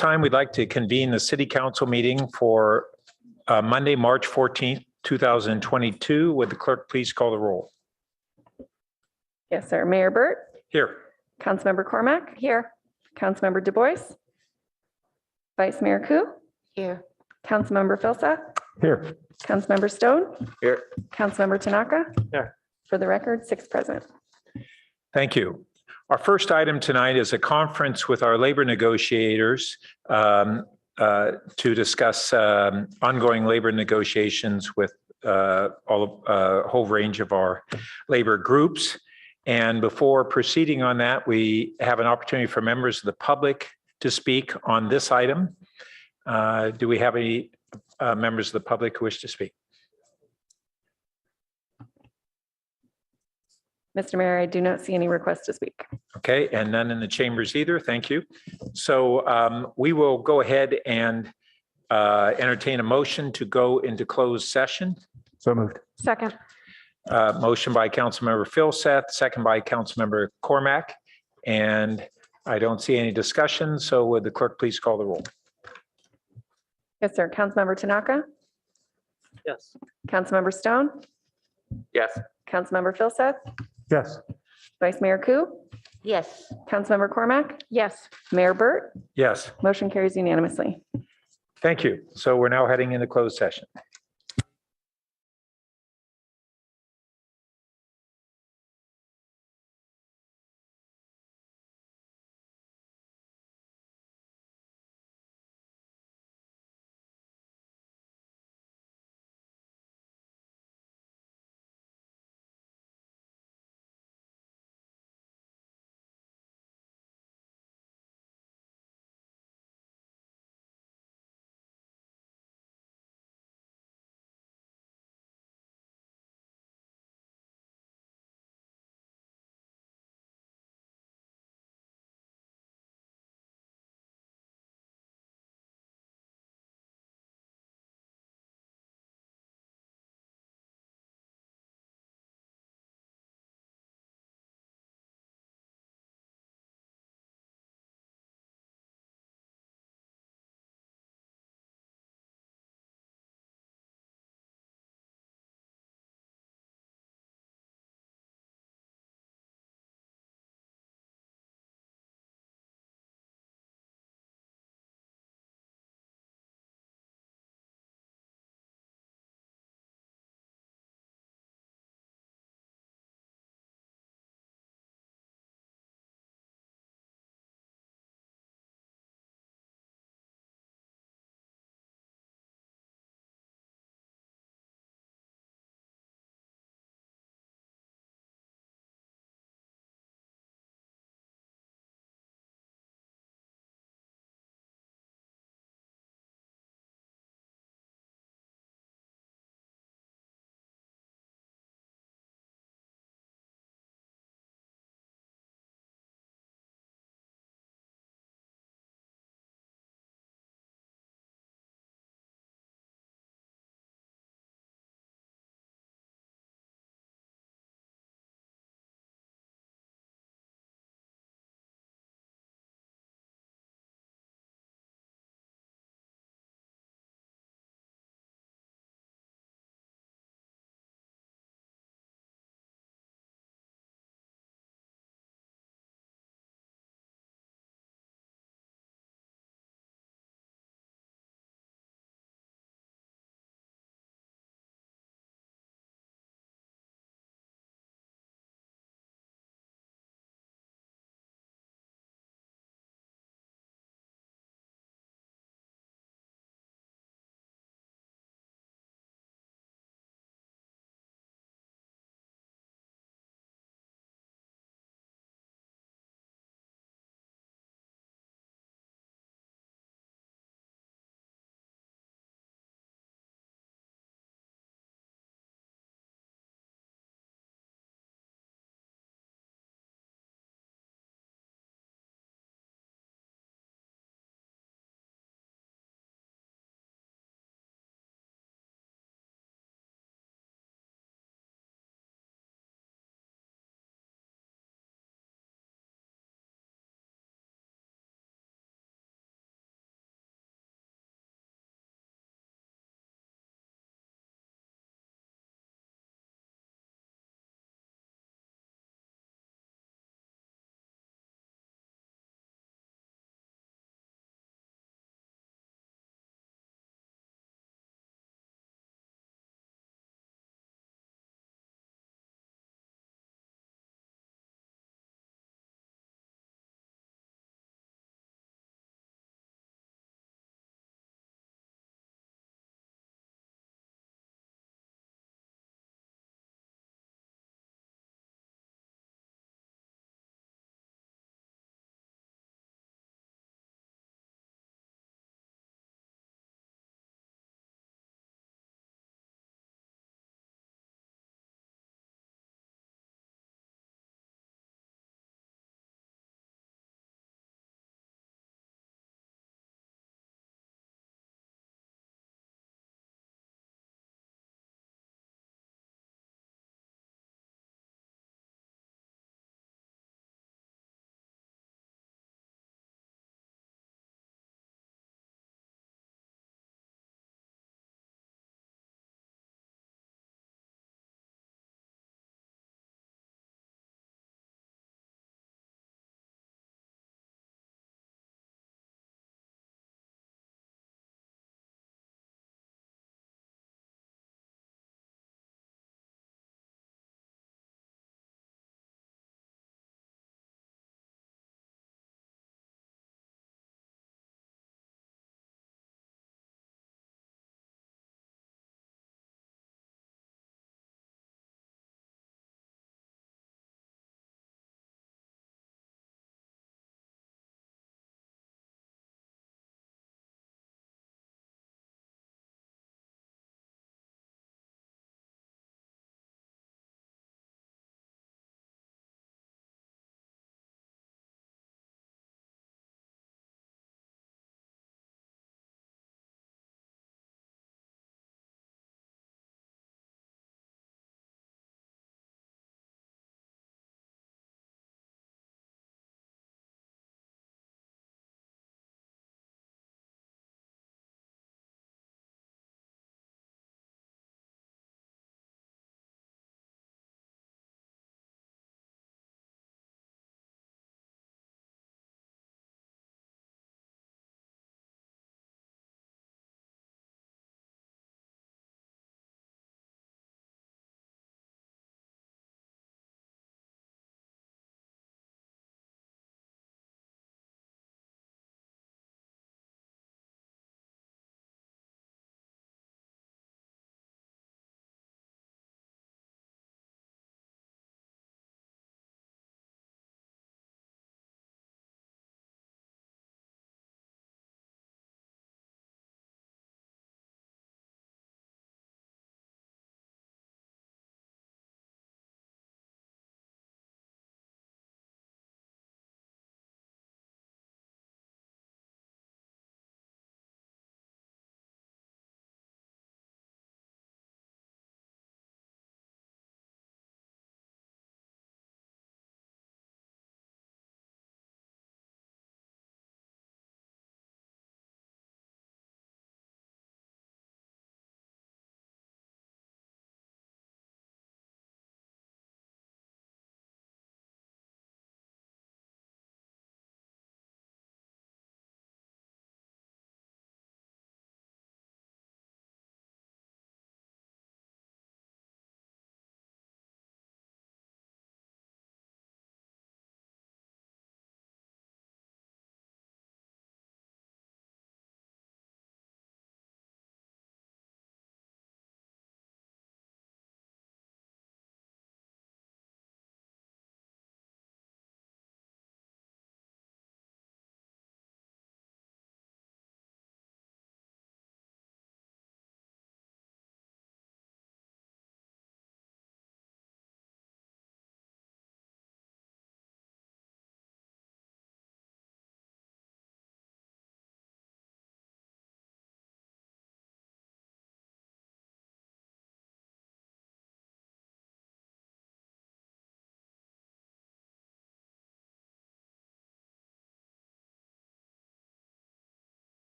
time, we'd like to convene the City Council meeting for Monday, March 14th, 2022. Would the clerk please call the roll? Yes, sir. Mayor Burt. Here. Councilmember Cormack. Here. Councilmember Du Bois. Vice Mayor Ku. Here. Councilmember Filsa. Here. Councilmember Stone. Here. Councilmember Tanaka. Here. For the record, 6 present. Thank you. Our first item tonight is a conference with our labor negotiators to discuss ongoing labor negotiations with a whole range of our labor groups. And before proceeding on that, we have an opportunity for members of the public to speak on this item. Do we have any members of the public who wish to speak? Mr. Mayor, I do not see any requests to speak. Okay, and none in the chambers either. Thank you. So we will go ahead and entertain a motion to go into closed session. So moved. Second. Motion by Councilmember Filseth, second by Councilmember Cormack. And I don't see any discussion. So would the clerk please call the roll? Yes, sir. Councilmember Tanaka. Yes. Councilmember Stone. Yes. Councilmember Filseth. Yes. Vice Mayor Ku. Yes. Councilmember Cormack. Yes. Mayor Burt. Yes, Motion carries unanimously. thank you. So we're now heading into closed session.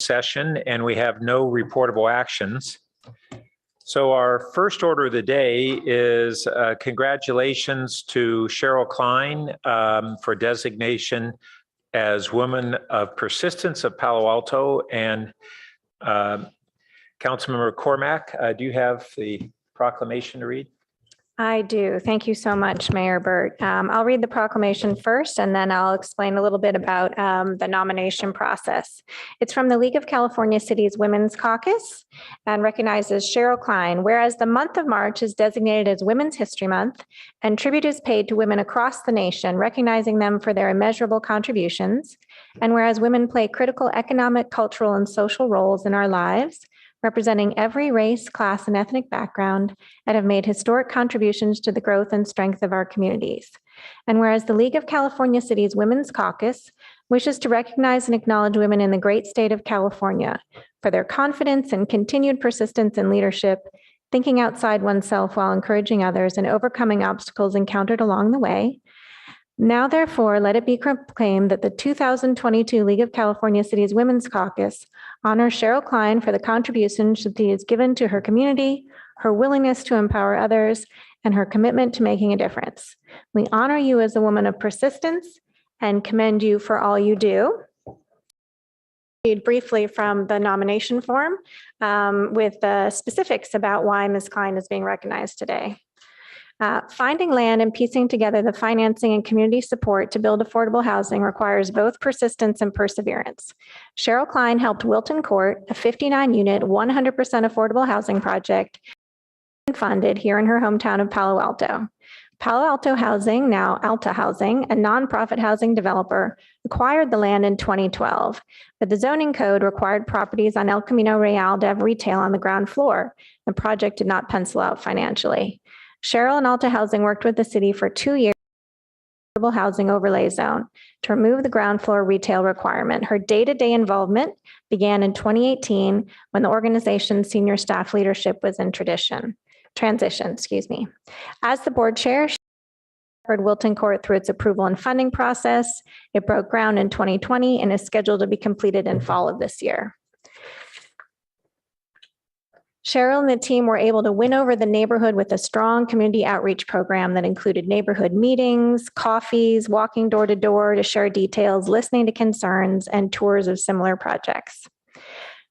session, and we have no reportable actions. So our first order of the day is congratulations to Cheryl Klein for designation as Woman of Persistence of Palo Alto. And Councilmember Cormack, do you have the proclamation to read? I do. Thank you so much, Mayor Burt. I'll read the proclamation first, and then I'll explain a little bit about the nomination process. It's from the League of California Cities Women's Caucus and recognizes Cheryl Klein. Whereas the month of March is designated as Women's History Month and tribute is paid to women across the nation, recognizing them for their immeasurable contributions. And whereas women play critical economic, cultural, and social roles in our lives, representing every race, class, and ethnic background, and have made historic contributions to the growth and strength of our communities. And whereas the League of California Cities Women's Caucus wishes to recognize and acknowledge women in the great state of California for their confidence and continued persistence in leadership, thinking outside oneself while encouraging others, and overcoming obstacles encountered along the way. Now, therefore, let it be proclaimed that the 2022 League of California Cities Women's Caucus honors Cheryl Klein for the contributions she has given to her community, her willingness to empower others, and her commitment to making a difference. We honor you as a woman of persistence and commend you for all you do. Read briefly from the nomination form with the specifics about why Ms. Klein is being recognized today. Finding land and piecing together the financing and community support to build affordable housing requires both persistence and perseverance. Cheryl Klein helped Wilton Court, a 59-unit, 100% affordable housing project, funded here in her hometown of Palo Alto. Palo Alto Housing, now Alta Housing, a nonprofit housing developer, acquired the land in 2012, but the zoning code required properties on El Camino Real to have retail on the ground floor. The project did not pencil out financially. Cheryl and Alta Housing worked with the city for 2 years in the affordable housing overlay zone to remove the ground floor retail requirement. Her day-to-day involvement began in 2018 when the organization's senior staff leadership was in transition. As the board chair, she heard Wilton Court through its approval and funding process. It broke ground in 2020 and is scheduled to be completed in fall of this year. Cheryl and the team were able to win over the neighborhood with a strong community outreach program that included neighborhood meetings, coffees, walking door to door to share details, listening to concerns, and tours of similar projects.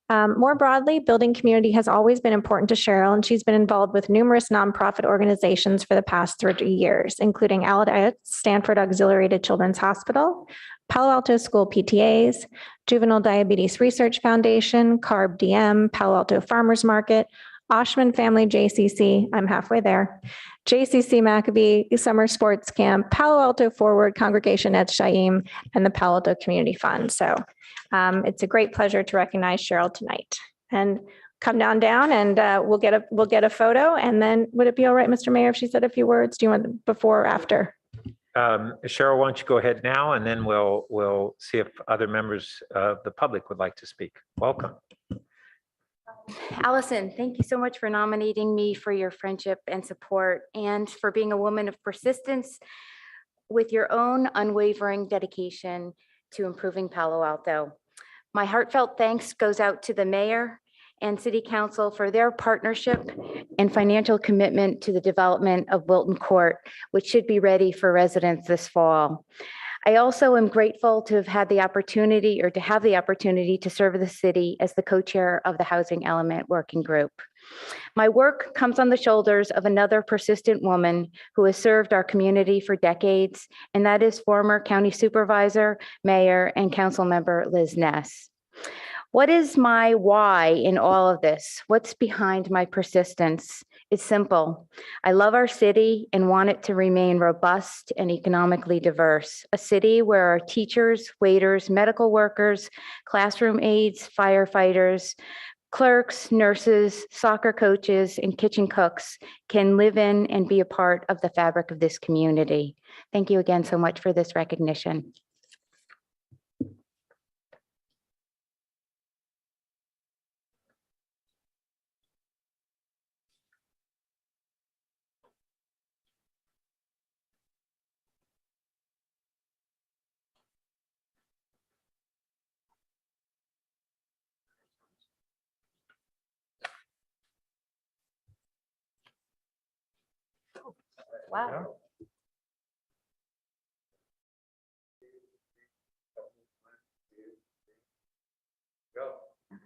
More broadly, building community has always been important to Cheryl, and she's been involved with numerous nonprofit organizations for the past 30 years, including allotted, Stanford Auxiliary Children's Hospital, Palo Alto School PTAs, Juvenile Diabetes Research Foundation, CARB DM, Palo Alto Farmers Market, Oshman Family JCC, I'm halfway there, JCC Maccabee, Summer Sports Camp, Palo Alto Forward, Congregation Et Chaim, and the Palo Alto Community Fund. So it's a great pleasure to recognize Cheryl tonight. And come down and we'll get a photo. And then would it be all right, Mr. Mayor, if she said a few words? Do you want before or after? Cheryl, why don't you go ahead now, and then we'll see if other members of the public would like to speak. Welcome. Allison, thank you so much for nominating me, for your friendship and support, and for being a woman of persistence with your own unwavering dedication to improving Palo Alto. My heartfelt thanks goes out to the mayor and city council for their partnership and financial commitment to the development of Wilton Court, which should be ready for residents this fall. I also am grateful to have had the opportunity to serve the city as the co-chair of the Housing Element Working Group. My work comes on the shoulders of another persistent woman who has served our community for decades, and that is former county supervisor, mayor, and council member Liz Ness. What is my why in all of this? What's behind my persistence? It's simple. I love our city and want it to remain robust and economically diverse. A city where our teachers, waiters, medical workers, classroom aides, firefighters, clerks, nurses, soccer coaches, and kitchen cooks can live in and be a part of the fabric of this community. Thank you again so much for this recognition. Wow.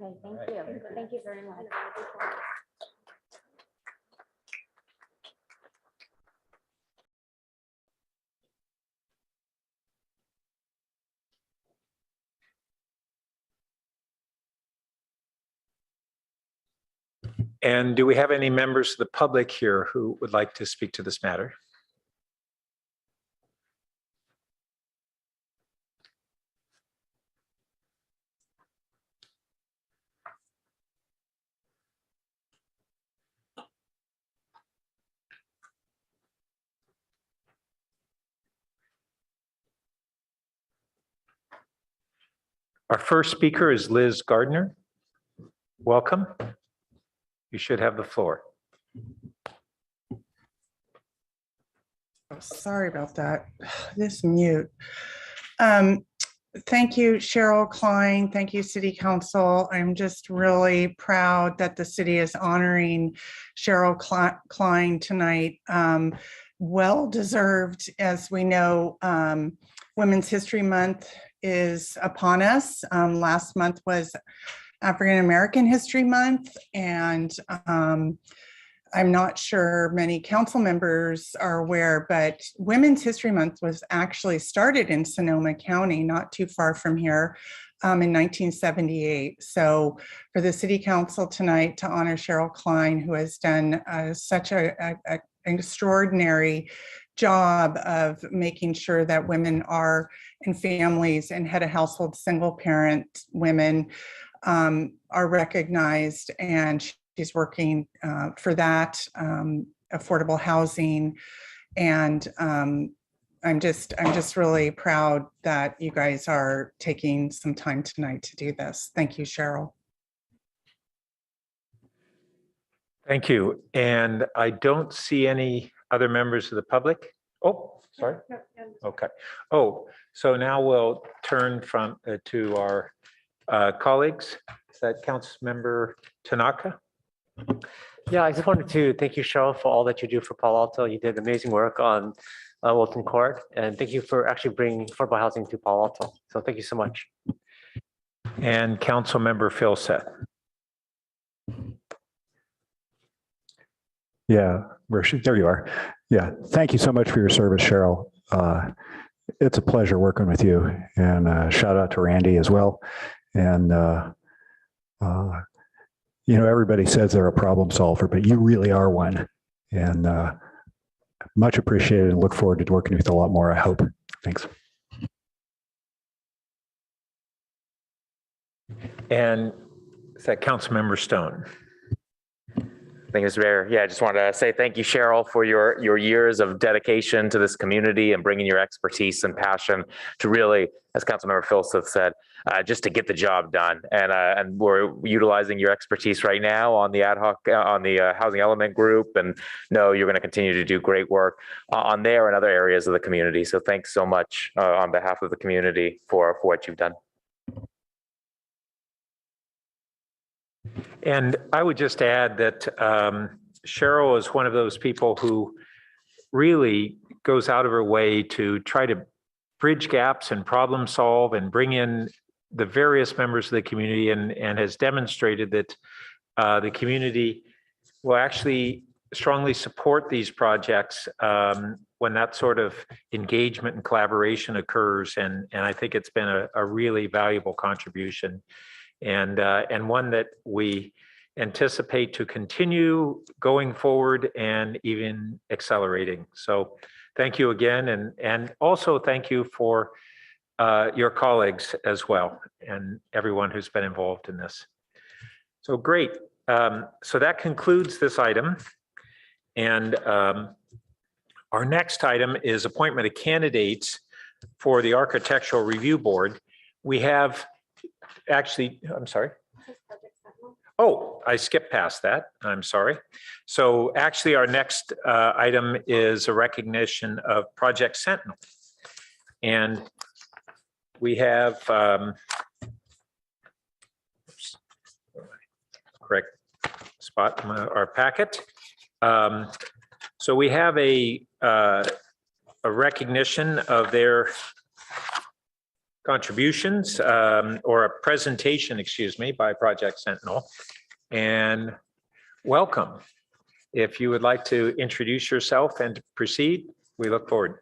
Okay, thank you. Thank you very much. And do we have any members of the public here who would like to speak to this matter? Our first speaker is Liz Gardner. Welcome. You should have the floor. Oh, sorry about that. This mute. Thank you, Cheryl Klein. Thank you, City Council. I'm just really proud that the city is honoring Cheryl Klein tonight. Well deserved, as we know, Women's History Month is upon us. Last month was African American History Month, and I'm not sure many council members are aware, but Women's History Month was actually started in Sonoma County, not too far from here, in 1978. So for the City Council tonight to honor Cheryl Klein, who has done such an extraordinary job of making sure that women are in families and head of household single parent women are recognized, and she's working for that, affordable housing. And I'm just really proud that you guys are taking some time tonight to do this. Thank you, Cheryl. Thank you. And I don't see any other members of the public. Oh, sorry. Okay. Oh, so now we'll turn to our colleagues. Is that Councilmember Tanaka? Yeah, I just wanted to thank you, Cheryl, for all that you do for Palo Alto. You did amazing work on Wilton Court, and thank you for actually bringing affordable housing to Palo Alto. So thank you so much. And Councilmember Phil Seth. Yeah, there you are. Yeah, thank you so much for your service, Cheryl. It's a pleasure working with you, and shout out to Randy as well. And you know, everybody says they're a problem solver, but you really are one. And much appreciated, and look forward to working with you a lot more, I hope. Thanks. And is that Councilmember Stone? Thank you, Mr. Mayor. Yeah, I just wanted to say thank you, Cheryl, for your years of dedication to this community and bringing your expertise and passion to really, as Councilmember Philseth said, just to get the job done. And we're utilizing your expertise right now on the ad hoc, on the housing element group. And no, you're going to continue to do great work on there and other areas of the community. So thanks so much on behalf of the community for what you've done. And I would just add that Cheryl is one of those people who really goes out of her way to try to bridge gaps and problem solve and bring in the various members of the community, and has demonstrated that the community will actually strongly support these projects when that sort of engagement and collaboration occurs. And I think it's been a really valuable contribution, and one that we anticipate to continue going forward and even accelerating. So thank you again. And also thank you for your colleagues as well, and everyone who's been involved in this. So great. So that concludes this item. And our next item is appointment of candidates for the Architectural Review Board. We have actually, I'm sorry. Oh, I skipped past that. I'm sorry. So actually our next item is a recognition of Project Sentinel. And we have, correct spot in our packet. So we have a recognition of their contributions, or a presentation, excuse me, by Project Sentinel. And welcome. If you would like to introduce yourself and proceed, we look forward.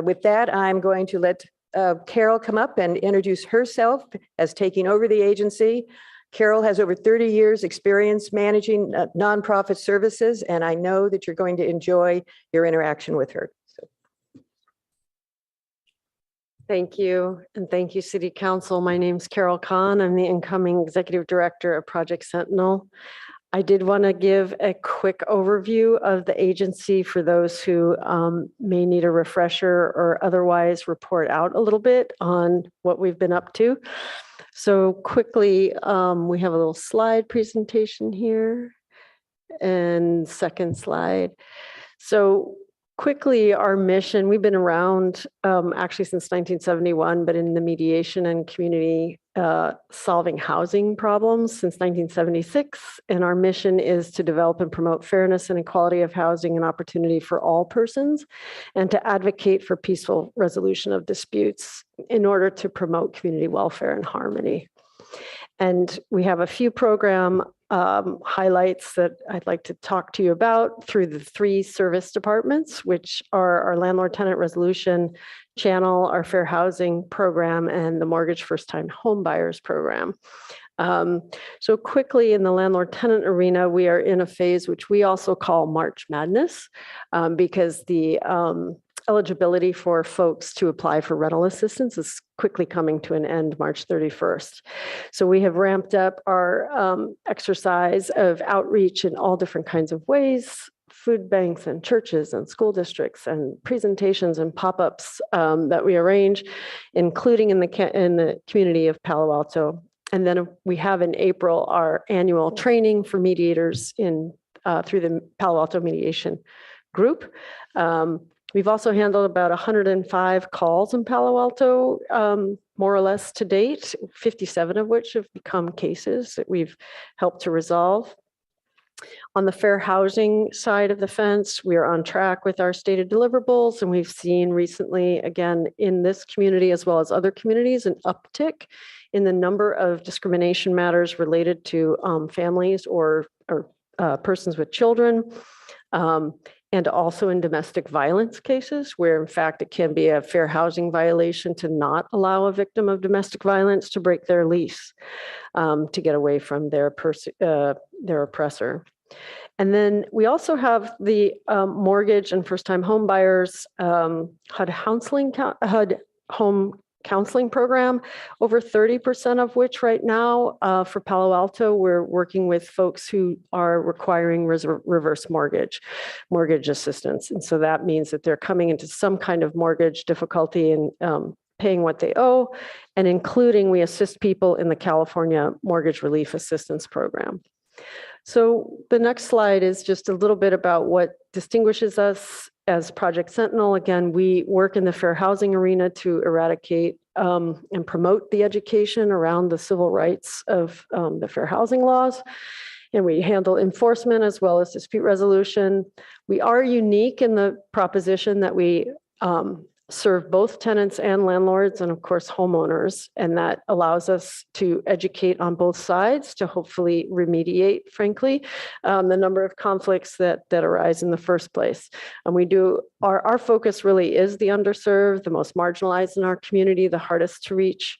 With that, I'm going to let Carol come up and introduce herself as taking over the agency. Carol has over 30 years experience managing nonprofit services, and I know that you're going to enjoy your interaction with her. Thank you. And thank you, City Council. My name's Carol Kahn. I'm the incoming Executive Director of Project Sentinel. I did want to give a quick overview of the agency for those who may need a refresher or otherwise report out a little bit on what we've been up to. So quickly, we have a little slide presentation here and second slide. So quickly, our mission, we've been around actually since 1971, but in the mediation and community solving housing problems since 1976. And our mission is to develop and promote fairness and equality of housing and opportunity for all persons, and to advocate for peaceful resolution of disputes in order to promote community welfare and harmony. And we have a few program highlights that I'd like to talk to you about through the 3 service departments, which are our landlord tenant resolution channel, our fair housing program, and the mortgage first time home buyers program. So quickly in the landlord tenant arena, we are in a phase which we also call March Madness, because the eligibility for folks to apply for rental assistance is quickly coming to an end March 31st. So we have ramped up our exercise of outreach in all different kinds of ways, food banks and churches and school districts and presentations and pop-ups that we arrange, including in the community of Palo Alto. And then we have in April our annual training for mediators through the Palo Alto Mediation Group. We've also handled about 105 calls in Palo Alto, more or less to date, 57 of which have become cases that we've helped to resolve. On the fair housing side of the fence, we are on track with our stated deliverables, and we've seen recently, again, in this community as well as other communities, an uptick in the number of discrimination matters related to families or persons with children. And also in domestic violence cases, where in fact it can be a fair housing violation to not allow a victim of domestic violence to break their lease to get away from their oppressor. And then we also have the mortgage and first-time home buyers HUD home counseling program, over 30% of which right now for Palo Alto, we're working with folks who are requiring reverse mortgage assistance. And so that means that they're coming into some kind of mortgage difficulty and paying what they owe, and including we assist people in the California Mortgage Relief Assistance Program. So the next slide is just a little bit about what distinguishes us as Project Sentinel. Again, we work in the fair housing arena to eradicate and promote the education around the civil rights of the fair housing laws. And we handle enforcement as well as dispute resolution. We are unique in the proposition that we serve both tenants and landlords and of course homeowners, and that allows us to educate on both sides to hopefully remediate, frankly, the number of conflicts that arise in the first place. And we do, our focus really is the underserved, the most marginalized in our community, the hardest to reach.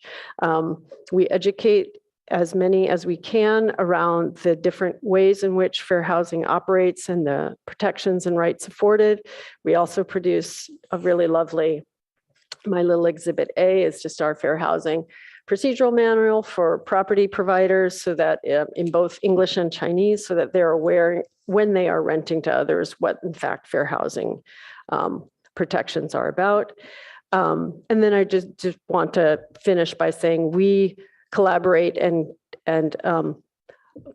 We educate as many as we can around the different ways in which fair housing operates and the protections and rights afforded. We also produce a really lovely, my little exhibit A is just our fair housing procedural manual for property providers so that in both English and Chinese, so that they're aware when they are renting to others, what in fact fair housing protections are about. And then I just want to finish by saying we collaborate and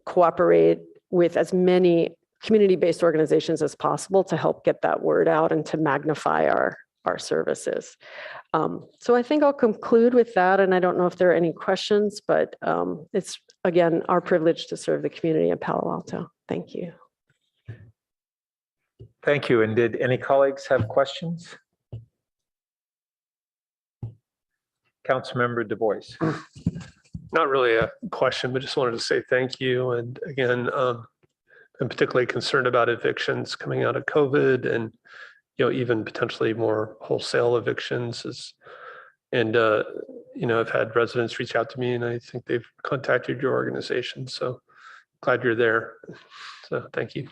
cooperate with as many community-based organizations as possible to help get that word out and to magnify our services. So I think I'll conclude with that. And I don't know if there are any questions, but it's, again, our privilege to serve the community in Palo Alto. Thank you. Thank you. And did any colleagues have questions? Councilmember Du Bois. Not really a question, but just wanted to say thank you. And again, I'm particularly concerned about evictions coming out of COVID and, even potentially more wholesale evictions. I've had residents reach out to me and I think they've contacted your organization. So glad you're there. So thank you.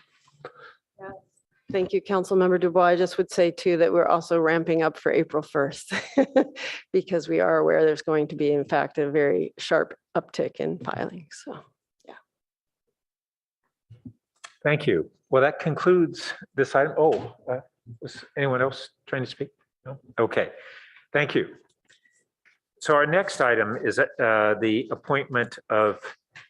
Thank you, Councilmember Du Bois. I just would say too that we're also ramping up for April 1st because we are aware there's going to be, in fact, a very sharp uptick in filing. So, yeah. Thank you. Well, that concludes this item. Was anyone else trying to speak? No? Okay. Thank you. So our next item is the appointment of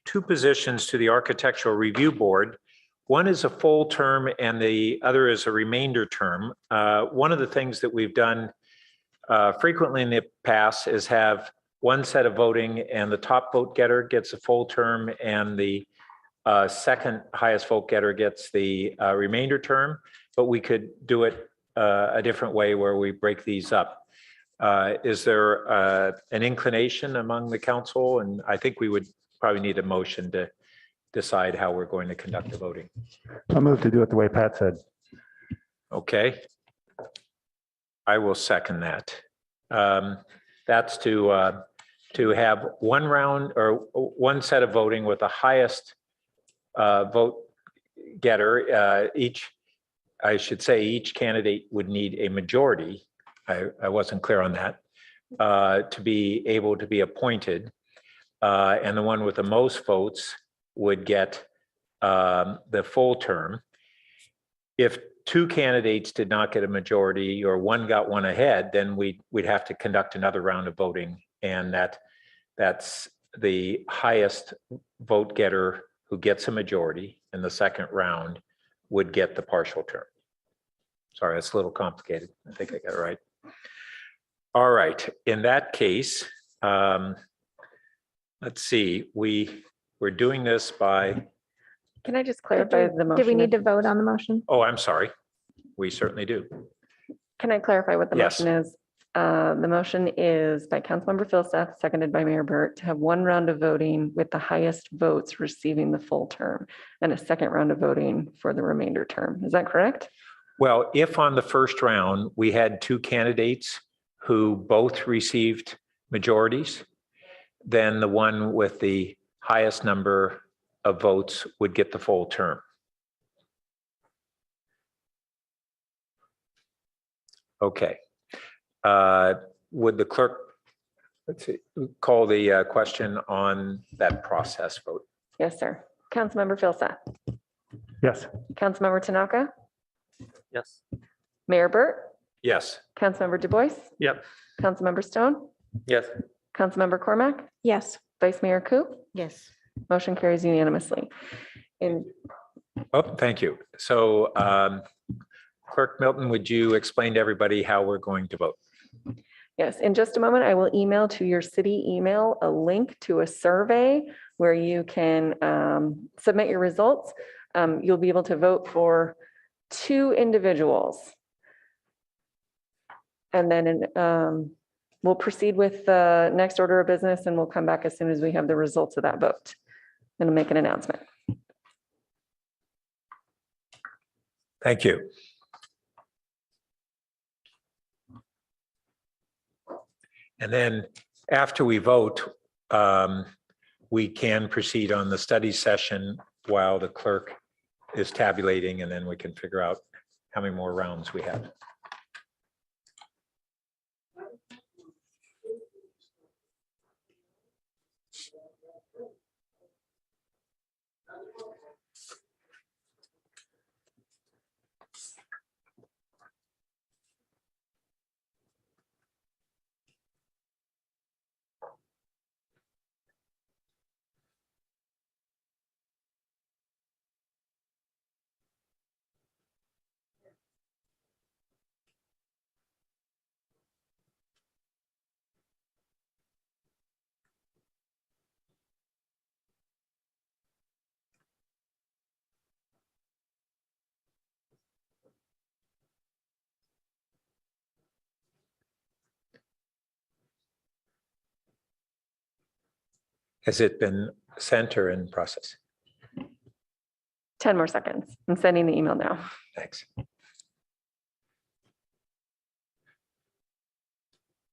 2 positions to the Architectural Review Board. One is a full term and the other is a remainder term. One of the things that we've done frequently in the past is have one set of voting and the top vote getter gets a full term and the second highest vote getter gets the remainder term, but we could do it a different way where we break these up. Is there an inclination among the council? And I think we would probably need a motion to decide how we're going to conduct the voting. I'll move to do it the way Pat said. Okay. I will second that. That's to have one round or one set of voting with the highest vote getter. Each candidate would need a majority. I wasn't clear on that, to be able to be appointed. And the one with the most votes would get the full term. If 2 candidates did not get a majority or one got one ahead, then we'd have to conduct another round of voting. And that's the highest vote getter who gets a majority in the second round would get the partial term. Sorry, that's a little complicated. I think I got it right. All right, in that case, let's see, we're doing this by, Can I just clarify the motion? Did we need to vote on the motion? oh, I'm sorry. We certainly do. Can I clarify what the Yes. motion is? The motion is by Councilmember Philseth, seconded by Mayor Burt, to have one round of voting with the highest votes receiving the full term and a second round of voting for the remainder term. Is that correct? Well, if on the first round, we had 2 candidates who both received majorities, then the one with the highest number of votes would get the full term. Okay. Would the clerk, let's see, call the question on that process vote? Yes, sir. Councilmember Philseth, Yes. Councilmember Tanaka, Yes. Mayor Burt, Yes. Councilmember Du Bois, Yep. Councilmember Stone, Yes. Councilmember Cormack, Yes. Vice Mayor Ku. Yes. Motion carries unanimously. And Oh, thank you. So Clerk Milton, would you explain to everybody how we're going to vote? yes, in just a moment, I will email to your city email a link to a survey where you can submit your results. You'll be able to vote for 2 individuals. And then we'll proceed with the next order of business and we'll come back as soon as we have the results of that vote and make an announcement. Thank you. And then after we vote, we can proceed on the study session while the clerk is tabulating, and then we can figure out how many more rounds we have. Has it been sent or in process? 10 more seconds. I'm sending the email now. Thanks.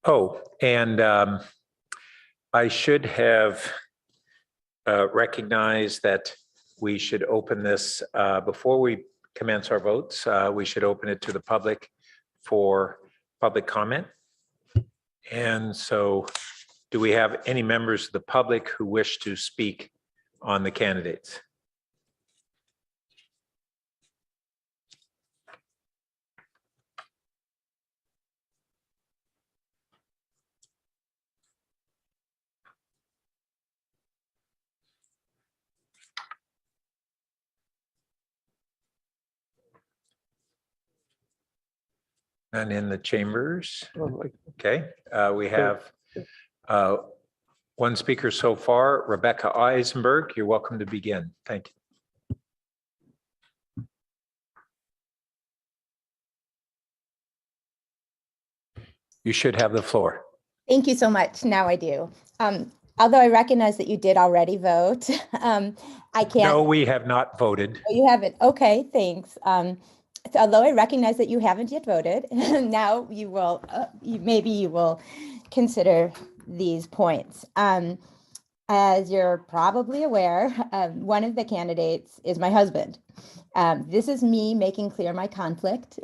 Oh, and I should have recognized that we should open this before we commence our votes. We should open it to the public for public comment. And so do we have any members of the public who wish to speak on the candidates? None in the chambers. Okay, we have one speaker so far, Rebecca Eisenberg. You're welcome to begin. Thank you. You should have the floor. Thank you so much. Now I do. Although I recognize that you did already vote, I can't. No, we have not voted. Oh, you haven't. Okay, thanks. So although I recognize that you haven't yet voted, now you will. Maybe you will consider these points. As you're probably aware, one of the candidates is my husband. This is me making clear my conflict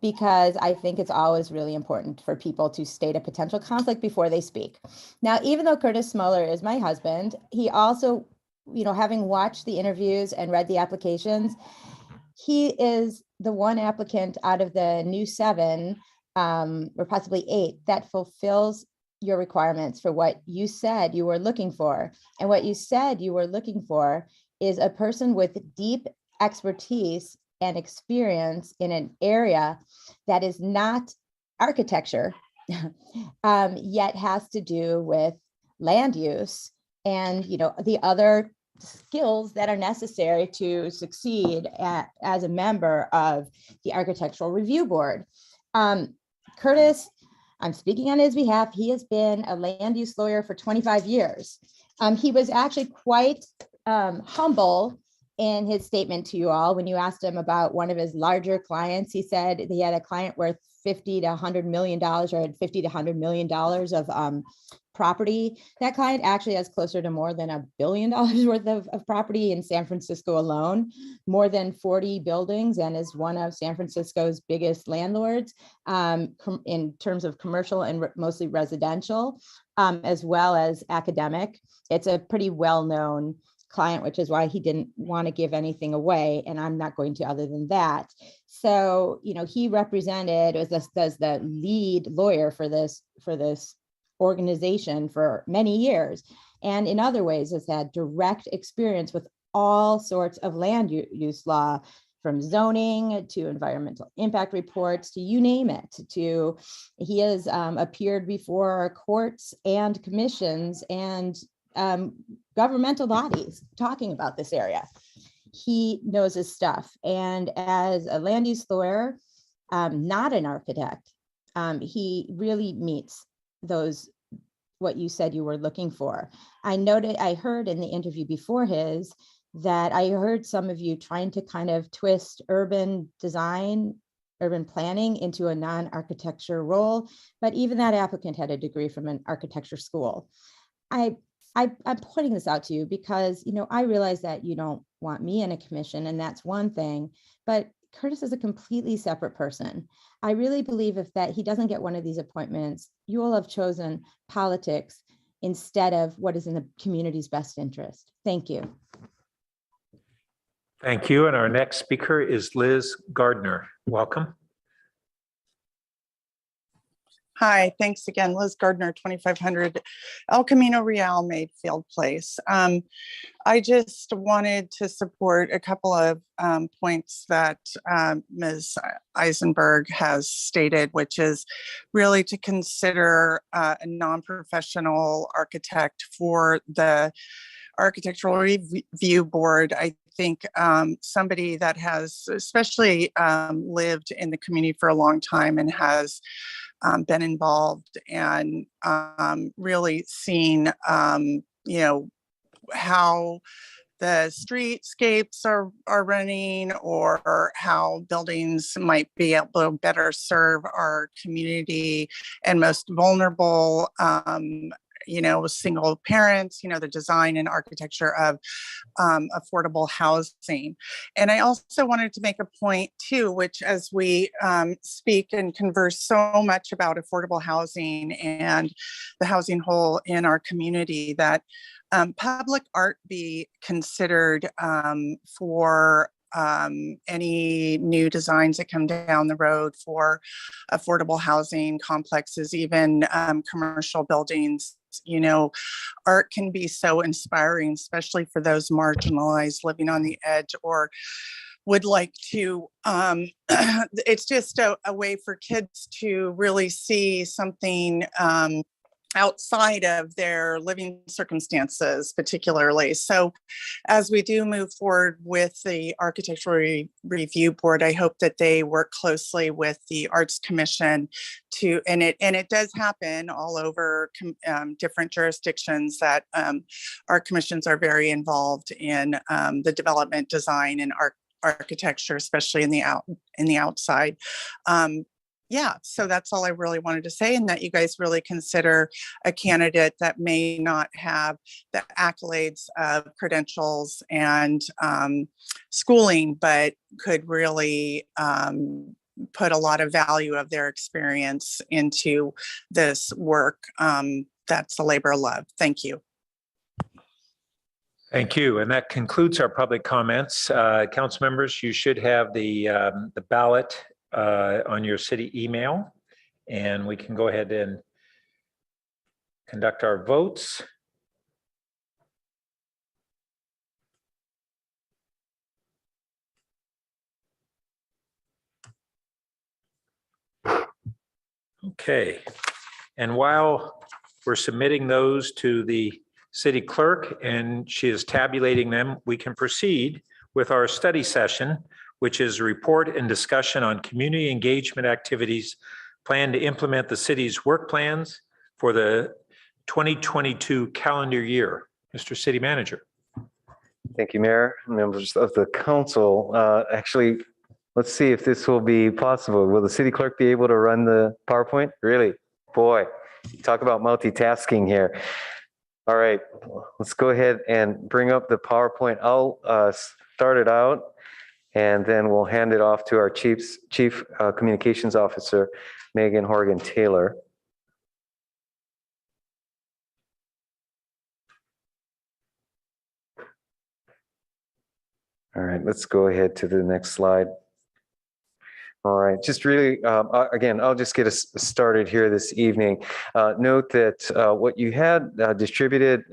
because I think it's always really important for people to state a potential conflict before they speak. Now, even though Curtis Smoller is my husband, he also, having watched the interviews and read the applications, he is the one applicant out of the new 7 or possibly 8 that fulfills your requirements for what you said you were looking for. And what you said you were looking for is a person with deep expertise and experience in an area that is not architecture, yet has to do with land use and the other skills that are necessary to succeed as a member of the Architectural Review Board. Curtis, I'm speaking on his behalf. He has been a land use lawyer for 25 years. He was actually quite humble in his statement to you all when you asked him about one of his larger clients. He said he had a client worth $50 to $100 million, or had $50 to $100 million of property. That client actually has closer to more than $1 billion worth of property in San Francisco alone, more than 40 buildings, and is one of San Francisco's biggest landlords in terms of commercial and mostly residential, as well as academic. It's a pretty well-known client, which is why he didn't want to give anything away, and I'm not going to other than that. So, he represented as the lead lawyer for this organization for many years, and in other ways has had direct experience with all sorts of land use law, from zoning to environmental impact reports to you name it. He has appeared before courts and commissions and governmental bodies talking about this area. He knows his stuff. And as a land use lawyer, not an architect, he really meets those, what you said you were looking for. I heard in the interview before his that I heard some of you trying to kind of twist urban design, urban planning into a non-architecture role, but even that applicant had a degree from an architecture school. I'm pointing this out to you because, I realize that you don't want me in a commission, and that's one thing, but Curtis is a completely separate person. I really believe if that he doesn't get one of these appointments, you will have chosen politics instead of what is in the community's best interest. Thank you. Thank you. And our next speaker is Liz Gardner. Welcome. Hi, thanks again. Liz Gardner, 2500 El Camino Real, Mayfield Place. I just wanted to support a couple of points that Ms. Eisenberg has stated, which is really to consider a non-professional architect for the Architectural Review Board. I think somebody that has especially lived in the community for a long time and has been involved and really seen, how the streetscapes are running, or how buildings might be able to better serve our community and most vulnerable, single parents, the design and architecture of affordable housing. And I also wanted to make a point too, which as we speak and converse so much about affordable housing and the housing hole in our community, that public art be considered for any new designs that come down the road for affordable housing complexes, even commercial buildings. Art can be so inspiring, especially for those marginalized living on the edge or would like to, it's just a way for kids to really see something outside of their living circumstances, particularly. So as we do move forward with the Architectural Review Board, I hope that they work closely with the Arts Commission and it does happen all over different jurisdictions, that our commissions are very involved in the development, design, and architecture, especially in the outside. Yeah, so that's all I really wanted to say, and that you guys really consider a candidate that may not have the accolades of credentials and schooling, but could really put a lot of value of their experience into this work. That's a labor of love. Thank you. Thank you. And that concludes our public comments. Council members, you should have the ballot on your city email, and we can go ahead and conduct our votes. Okay, and while we're submitting those to the city clerk and she is tabulating them, we can proceed with our study session, which is a report and discussion on community engagement activities planned to implement the city's work plans for the 2022 calendar year. Mr. City Manager. Thank you, Mayor, members of the council. Actually, let's see if this will be possible. Will the city clerk be able to run the PowerPoint? Really? Boy, talk about multitasking here. All right, let's go ahead and bring up the PowerPoint. I'll start it out, and then we'll hand it off to our Chief Communications Officer, Megan Horgan-Taylor. All right, let's go ahead to the next slide. All right, just really, again, I'll just get us started here this evening. Note that what you had distributed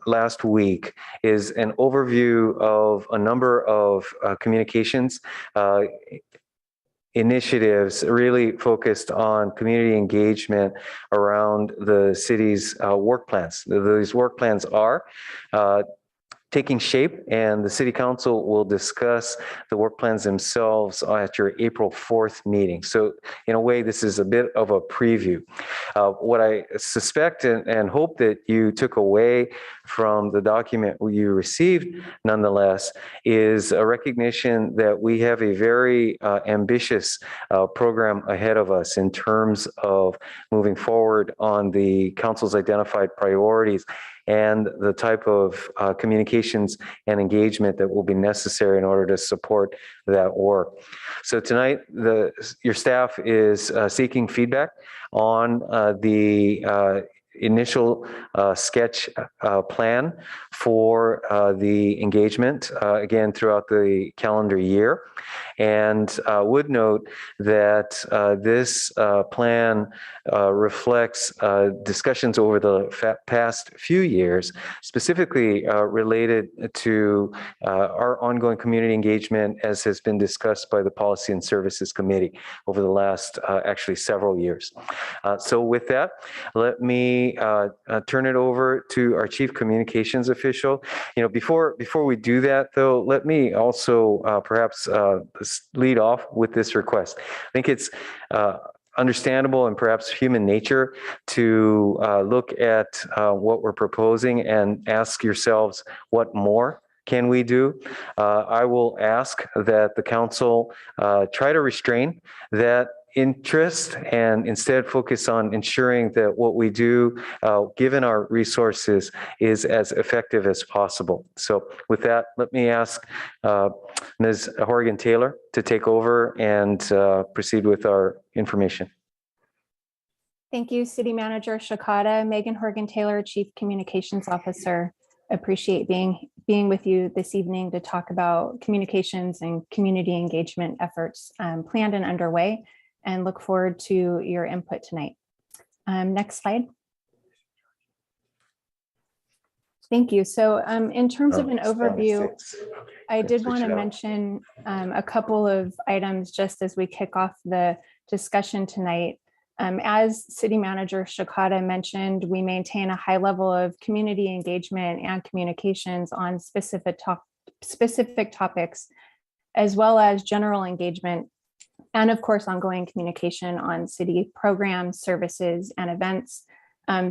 last week is an overview of a number of communications initiatives really focused on community engagement around the city's work plans. These work plans are taking shape, and the City Council will discuss the work plans themselves at your April 4th meeting. So in a way, this is a bit of a preview. What I suspect and hope that you took away from the document you received, nonetheless, is a recognition that we have a very ambitious program ahead of us in terms of moving forward on the Council's identified priorities and the type of communications and engagement that will be necessary in order to support that work. So tonight, your staff is seeking feedback on the initial sketch plan for the engagement again throughout the calendar year, and would note that this plan reflects discussions over the past few years, specifically related to our ongoing community engagement, as has been discussed by the Policy and Services Committee over the last actually several years. So with that, let me turn it over to our Chief Communications Official. Before we do that, though, let me also perhaps lead off with this request. I think it's understandable and perhaps human nature to look at what we're proposing and ask yourselves, what more can we do? I will ask that the council try to restrain that interest and instead focus on ensuring that what we do, given our resources, is as effective as possible. So with that, let me ask Ms. Horgan-Taylor to take over and proceed with our information. Thank you, City Manager Shikata. Megan Horgan-Taylor, Chief Communications Officer. Appreciate being with you this evening to talk about communications and community engagement efforts planned and underway, and look forward to your input tonight. Next slide. Thank you. So in terms of an overview, I did want to mention a couple of items just as we kick off the discussion tonight. As City Manager Shikata mentioned, we maintain a high level of community engagement and communications on specific topics, as well as general engagement, and of course, ongoing communication on city programs, services, and events.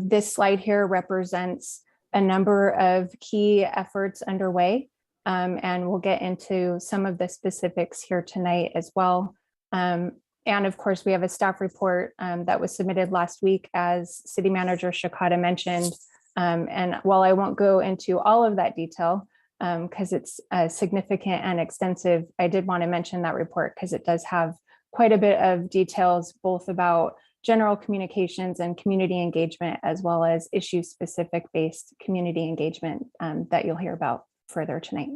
This slide here represents a number of key efforts underway, and we'll get into some of the specifics here tonight as well. And of course, we have a staff report that was submitted last week, as City Manager Shikata mentioned. And while I won't go into all of that detail, because it's significant and extensive, I did want to mention that report because it does have quite a bit of details, both about general communications and community engagement, as well as issue-specific based community engagement that you'll hear about further tonight.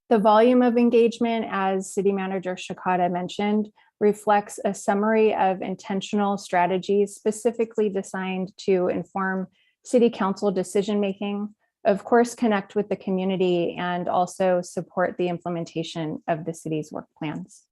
The volume of engagement, as City Manager Shikata mentioned, reflects a summary of intentional strategies specifically designed to inform City Council decision-making, of course, connect with the community, and also support the implementation of the city's work plans.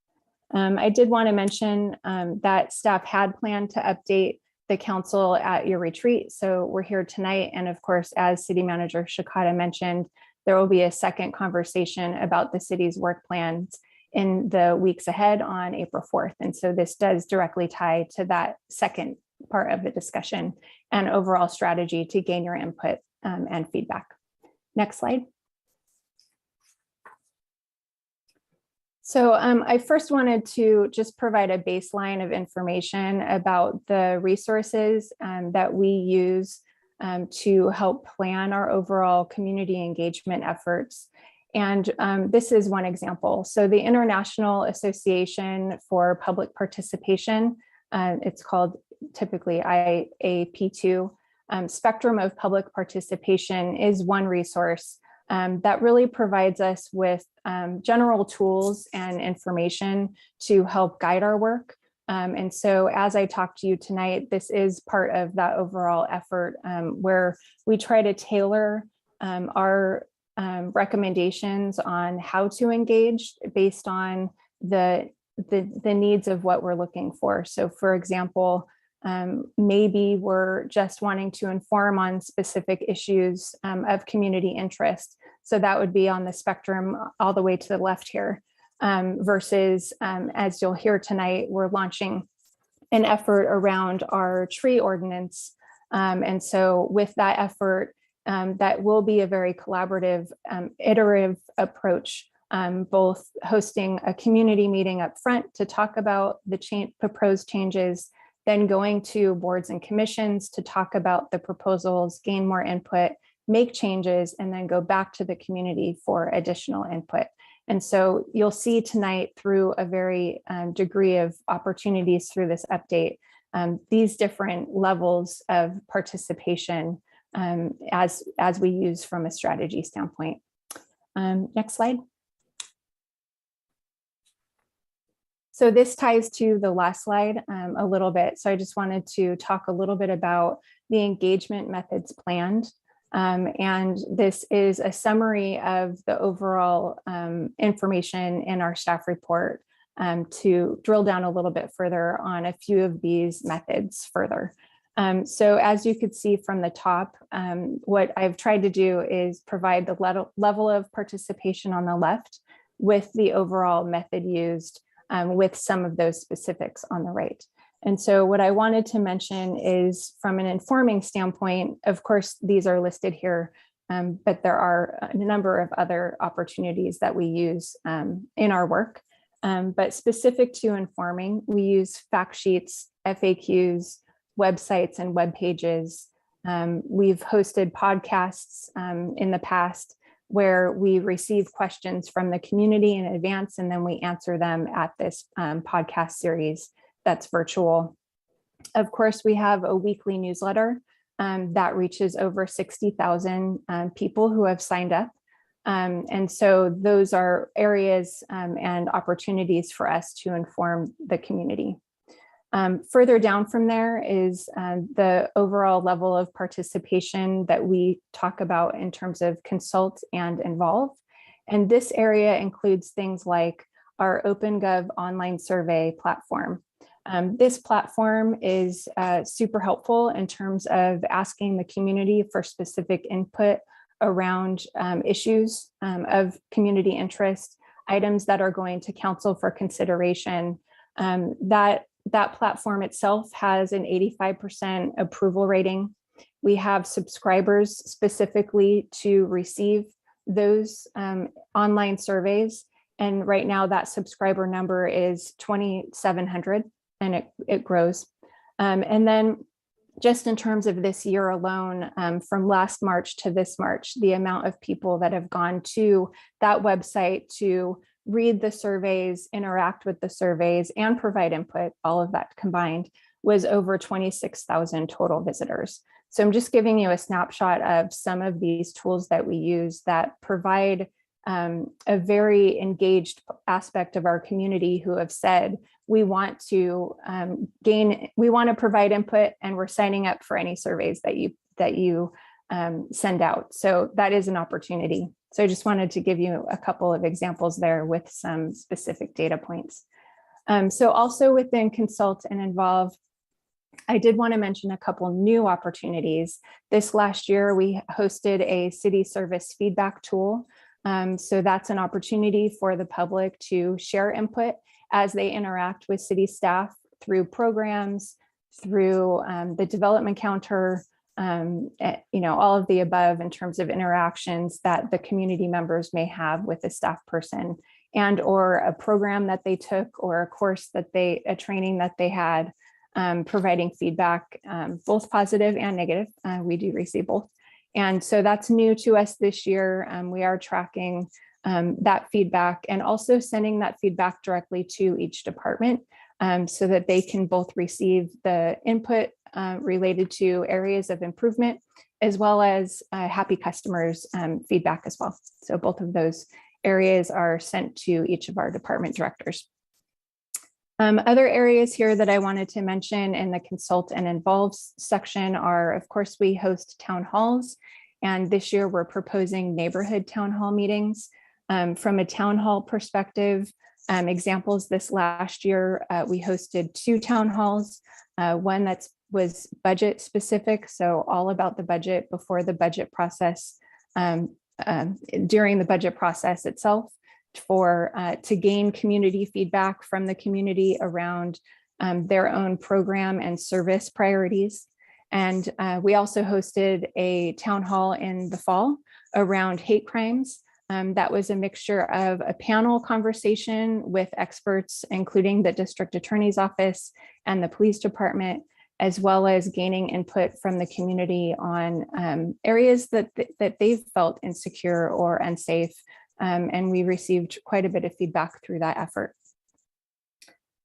I did want to mention that staff had planned to update the council at your retreat. So we're here tonight. And of course, as City Manager Shikata mentioned, there will be a second conversation about the city's work plans in the weeks ahead on April 4th. And so this does directly tie to that second part of the discussion and overall strategy to gain your input and feedback. Next slide. So I first wanted to just provide a baseline of information about the resources that we use to help plan our overall community engagement efforts. And this is one example. So the International Association for Public Participation, it's called typically IAP2, Spectrum of Public Participation is one resource that really provides us with general tools and information to help guide our work. And so as I talk to you tonight, this is part of that overall effort where we try to tailor our recommendations on how to engage based on the needs of what we're looking for. So for example, maybe we're just wanting to inform on specific issues of community interest. So that would be on the spectrum all the way to the left here. Versus, as you'll hear tonight, we're launching an effort around our tree ordinance. And so with that effort, that will be a very collaborative, iterative approach, both hosting a community meeting up front to talk about the proposed changes, then going to boards and commissions to talk about the proposals, gain more input, make changes, and then go back to the community for additional input. And so you'll see tonight through a very degree of opportunities through this update these different levels of participation as we use from a strategy standpoint. Next slide. So this ties to the last slide a little bit. So I just wanted to talk a little bit about the engagement methods planned. And this is a summary of the overall information in our staff report to drill down a little bit further on a few of these methods further. So as you could see from the top, what I've tried to do is provide the level of participation on the left with the overall method used with some of those specifics on the right. And so what I wanted to mention is from an informing standpoint, of course, these are listed here, but there are a number of other opportunities that we use in our work. But specific to informing, we use fact sheets, FAQs, websites, and web pages. We've hosted podcasts in the past where we receive questions from the community in advance, and then we answer them at this podcast series that's virtual. Of course, we have a weekly newsletter that reaches over 60,000 people who have signed up. And so those are areas and opportunities for us to inform the community. Further down from there is the overall level of participation that we talk about in terms of consult and involve. And this area includes things like our Opengov online survey platform. This platform is super helpful in terms of asking the community for specific input around issues of community interest, items that are going to council for consideration. That platform itself has an 85% approval rating. We have subscribers specifically to receive those online surveys. And right now that subscriber number is 2,700 and it grows. And then just in terms of this year alone, from last March to this March, the amount of people that have gone to that website to read the surveys, interact with the surveys, and provide input, all of that combined, was over 26,000 total visitors. So I'm just giving you a snapshot of some of these tools that we use that provide a very engaged aspect of our community who have said, we want to we want to provide input, and we're signing up for any surveys that you send out. So that is an opportunity. So I just wanted to give you a couple of examples there with some specific data points. So also within consult and involve, I did want to mention a couple new opportunities. This last year, we hosted a city service feedback tool. So that's an opportunity for the public to share input as they interact with city staff through programs, through the development counter, all of the above in terms of interactions that the community members may have with a staff person, and or a program that they took, or a course that a training that they had, providing feedback, both positive and negative. We do receive both. And so that's new to us this year. We are tracking that feedback and also sending that feedback directly to each department so that they can both receive the input related to areas of improvement, as well as happy customers feedback as well. So both of those areas are sent to each of our department directors. Other areas here that I wanted to mention in the consult and involve section are, of course, we host town halls. And this year we're proposing neighborhood town hall meetings. From a town hall perspective, examples this last year, we hosted 2 town halls, one that was budget specific, so all about the budget before the budget process, during the budget process itself, to gain community feedback from the community around their own program and service priorities. And we also hosted a town hall in the fall around hate crimes. That was a mixture of a panel conversation with experts, including the district attorney's office and the police department, as well as gaining input from the community on areas that they've felt insecure or unsafe. And we received quite a bit of feedback through that effort.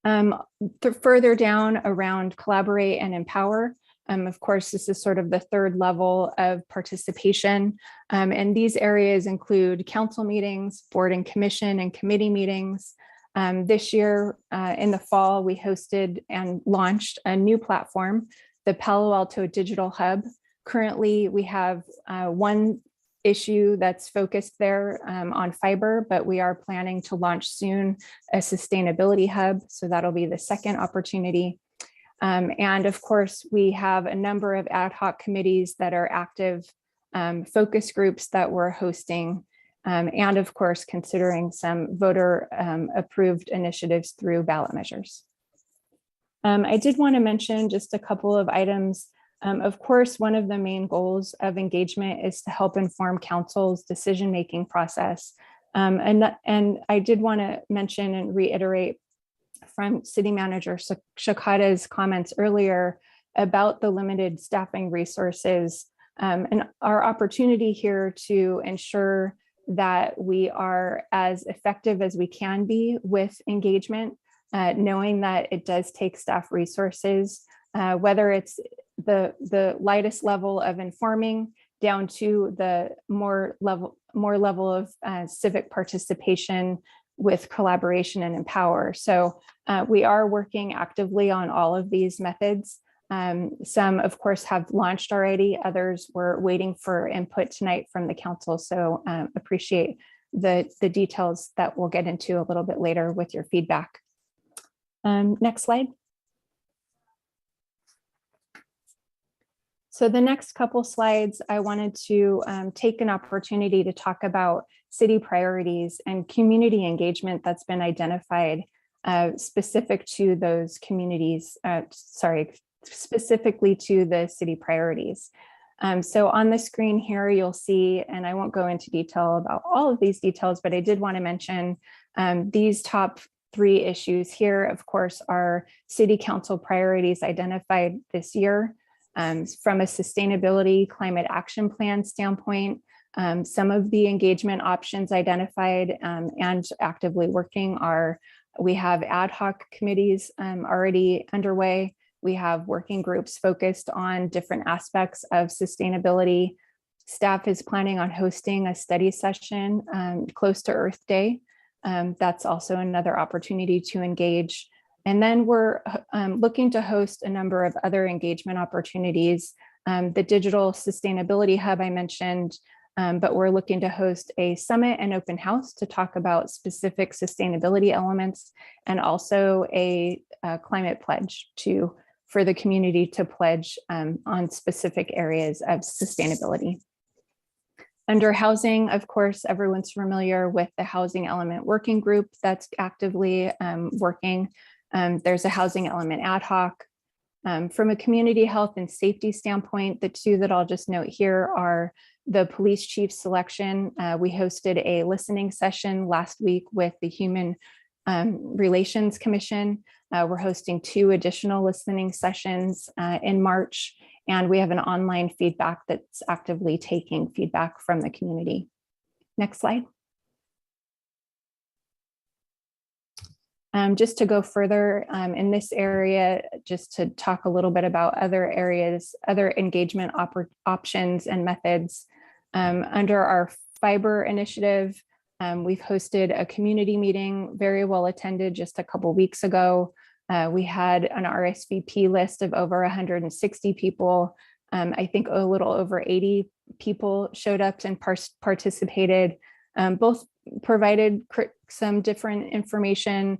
Further down around collaborate and empower. Of course, this is sort of the third level of participation. And these areas include council meetings, board and commission and committee meetings. This year in the fall, we hosted and launched a new platform, the Palo Alto Digital Hub. Currently, we have one issue that's focused there on fiber, but we are planning to launch soon a sustainability hub. So that'll be the second opportunity. And of course, we have a number of ad hoc committees that are active, focus groups that we're hosting, and of course, considering some voter approved initiatives through ballot measures. I did want to mention just a couple of items. Of course, one of the main goals of engagement is to help inform council's decision-making process. And I did want to mention and reiterate from City Manager Shakata's comments earlier about the limited staffing resources and our opportunity here to ensure that we are as effective as we can be with engagement, knowing that it does take staff resources, whether it's the lightest level of informing down to the more level of civic participation with collaboration and empower. So we are working actively on all of these methods. Some, of course, have launched already. Others were waiting for input tonight from the council. So appreciate the details that we'll get into a little bit later with your feedback. Next slide. So the next couple slides, I wanted to take an opportunity to talk about city priorities and community engagement that's been identified specific to those communities, specifically to the city priorities. So on the screen here, you'll see, and I won't go into detail about all of these details, but I did want to mention these top 3 issues here, of course, are city council priorities identified this year. From a sustainability climate action plan standpoint, some of the engagement options identified and actively working are, we have ad hoc committees already underway. We have working groups focused on different aspects of sustainability. Staff is planning on hosting a study session close to Earth Day. That's also another opportunity to engage. And then we're looking to host a number of other engagement opportunities. The Digital Sustainability Hub I mentioned, but we're looking to host a summit and open house to talk about specific sustainability elements, and also a climate pledge for the community to pledge on specific areas of sustainability. Under housing, of course, everyone's familiar with the Housing Element Working Group that's actively working. There's a housing element ad hoc. From a community health and safety standpoint, the 2 that I'll just note here are the police chief selection. We hosted a listening session last week with the Human Relations Commission. We're hosting 2 additional listening sessions in March, and we have an online feedback that's actively taking feedback from the community. Next slide. Just to go further in this area, just to talk a little bit about other areas, other engagement options and methods. Under our fiber initiative, we've hosted a community meeting, very well attended just a couple weeks ago. We had an RSVP list of over 160 people. I think a little over 80 people showed up and participated. Both provided some different information,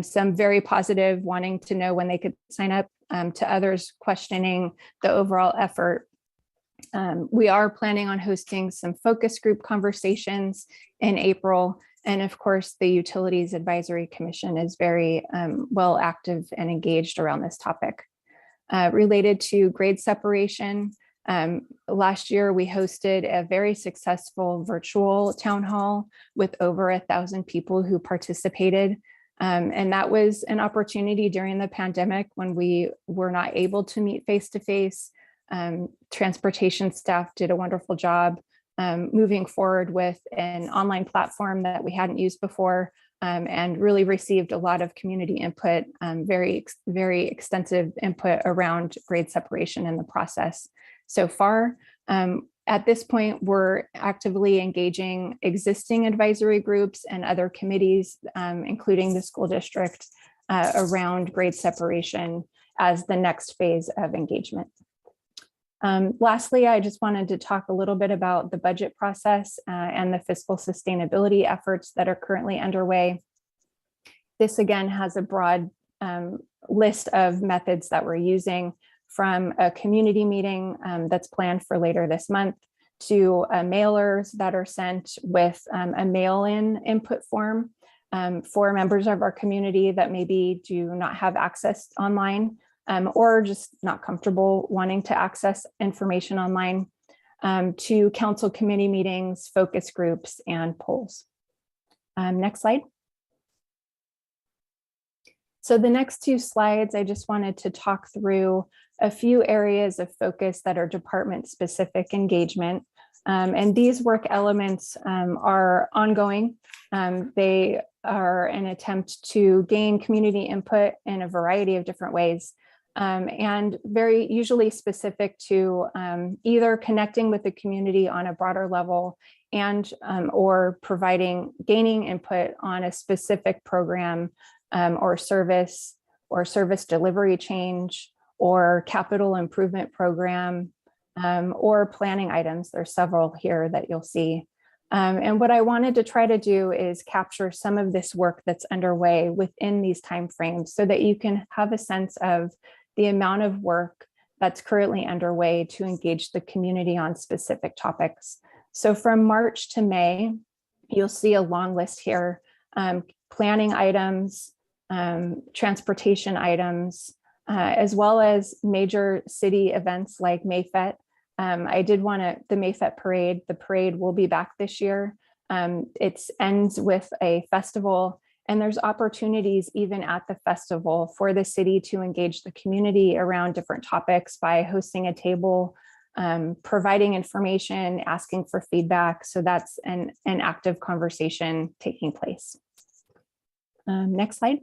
some very positive, wanting to know when they could sign up, to others questioning the overall effort. We are planning on hosting some focus group conversations in April. And of course, the Utilities Advisory Commission is very well active and engaged around this topic. Related to grade separation, last year we hosted a very successful virtual town hall with over 1,000 people who participated. And that was an opportunity during the pandemic when we were not able to meet face-to-face. Transportation staff did a wonderful job moving forward with an online platform that we hadn't used before, and really received a lot of community input, very extensive input around grade separation in the process so far. At this point, we're actively engaging existing advisory groups and other committees, including the school district, around grade separation as the next phase of engagement. Lastly, I just wanted to talk a little bit about the budget process and the fiscal sustainability efforts that are currently underway. This again has a broad list of methods that we're using, from a community meeting that's planned for later this month to mailers that are sent with a mail-in input form for members of our community that maybe do not have access online or just not comfortable wanting to access information online, to council committee meetings, focus groups, and polls. Next slide. So the next two slides, I just wanted to talk through a few areas of focus that are department-specific engagement. And these work elements are ongoing. They are an attempt to gain community input in a variety of different ways, and very usually specific to either connecting with the community on a broader level and or gaining input on a specific program or service delivery change or capital improvement program or planning items. There's several here that you'll see. And what I wanted to try to do is capture some of this work that's underway within these timeframes so that you can have a sense of the amount of work that's currently underway to engage the community on specific topics. So from March to May, you'll see a long list here, planning items, transportation items, as well as major city events like Mayfet. The Mayfet parade, the parade will be back this year. It ends with a festival, and there's opportunities even at the festival for the city to engage the community around different topics by hosting a table, providing information, asking for feedback. So that's an active conversation taking place. Next slide.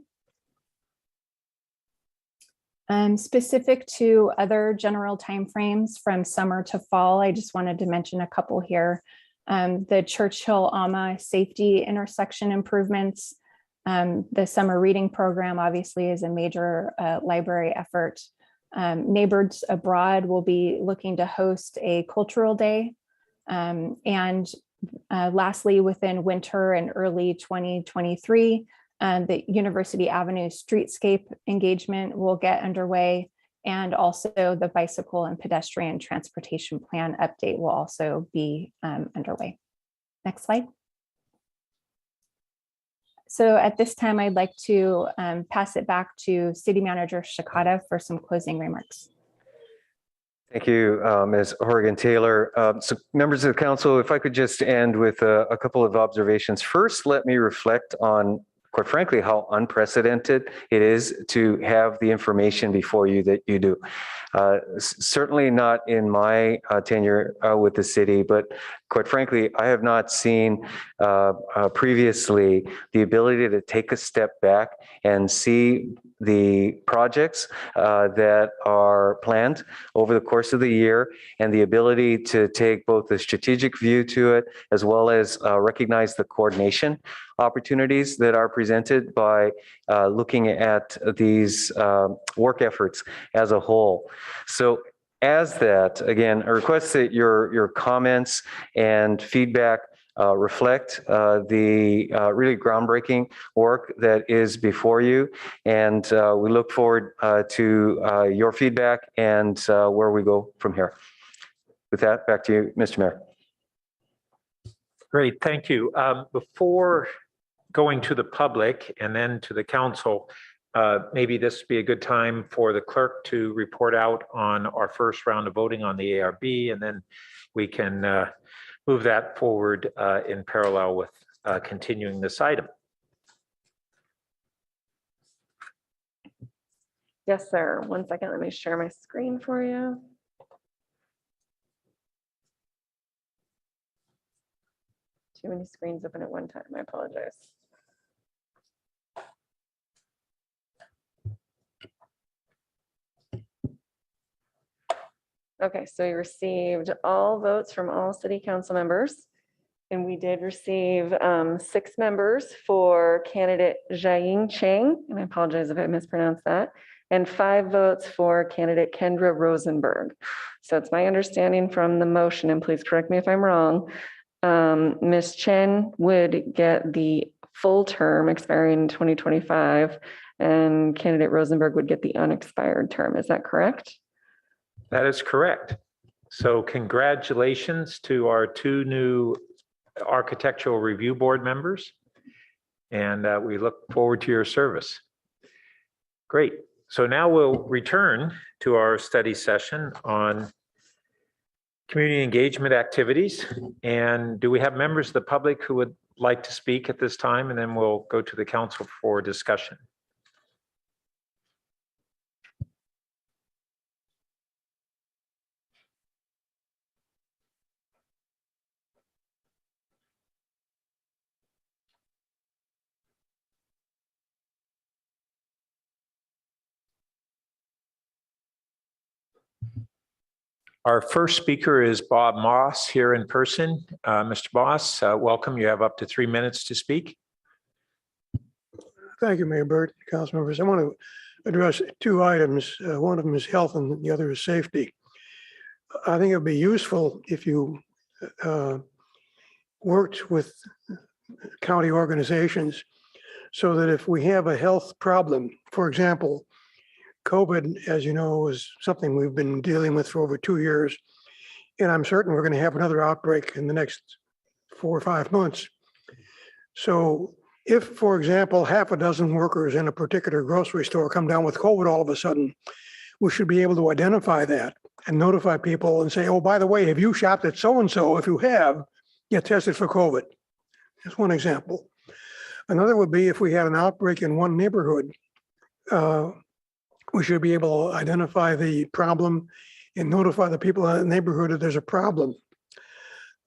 Specific to other general timeframes from summer to fall, I just wanted to mention a couple here. The Churchill-Alma safety intersection improvements. The summer reading program obviously is a major library effort. Neighbors Abroad will be looking to host a cultural day. And lastly, within winter and early 2023, the University Avenue streetscape engagement will get underway, and also the bicycle and pedestrian transportation plan update will also be underway. Next slide. So at this time, I'd like to pass it back to City Manager Shikata for some closing remarks. Thank you, Ms. Horgan-Taylor. So members of the council, if I could just end with a couple of observations. First, let me reflect on, quite frankly, how unprecedented it is to have the information before you that you do. Certainly not in my tenure with the city, but quite frankly, I have not seen previously the ability to take a step back and see the projects that are planned over the course of the year, and the ability to take both the strategic view to it, as well as recognize the coordination opportunities that are presented by looking at these work efforts as a whole. So as that, again, I request that your comments and feedback reflect the really groundbreaking work that is before you. And we look forward to your feedback and where we go from here. With that, back to you, Mr. Mayor. Great, thank you. Before going to the public and then to the council, maybe this would be a good time for the clerk to report out on our first round of voting on the ARB, and then we can move that forward in parallel with continuing this item. Yes, sir. 1 second, let me share my screen for you. Too many screens open at one time, I apologize. Okay, so we received all votes from all city council members. And we did receive 6 members for candidate Jiaying Chang, and I apologize if I mispronounced that, and 5 votes for candidate Kendra Rosenberg. So it's my understanding from the motion, and please correct me if I'm wrong, Ms. Chen would get the full term expiring in 2025, and candidate Rosenberg would get the unexpired term. Is that correct? That is correct. So congratulations to our 2 new Architectural Review Board members. And we look forward to your service. Great. So now we'll return to our study session on community engagement activities. And do we have members of the public who would like to speak at this time? And then we'll go to the council for discussion. Our first speaker is Bob Moss here in person. Mr. Moss, welcome. You have up to 3 minutes to speak. Thank you, Mayor Burt, council members. I want to address 2 items. One of them is health and the other is safety. I think it would be useful if you worked with county organizations so that if we have a health problem, for example, COVID, as you know, is something we've been dealing with for over 2 years. And I'm certain we're going to have another outbreak in the next 4 or 5 months. So if, for example, half a dozen workers in a particular grocery store come down with COVID all of a sudden, we should be able to identify that and notify people and say, oh, by the way, have you shopped at so-and-so? If you have, get tested for COVID. That's one example. Another would be if we had an outbreak in one neighborhood, we should be able to identify the problem and notify the people in the neighborhood that there's a problem.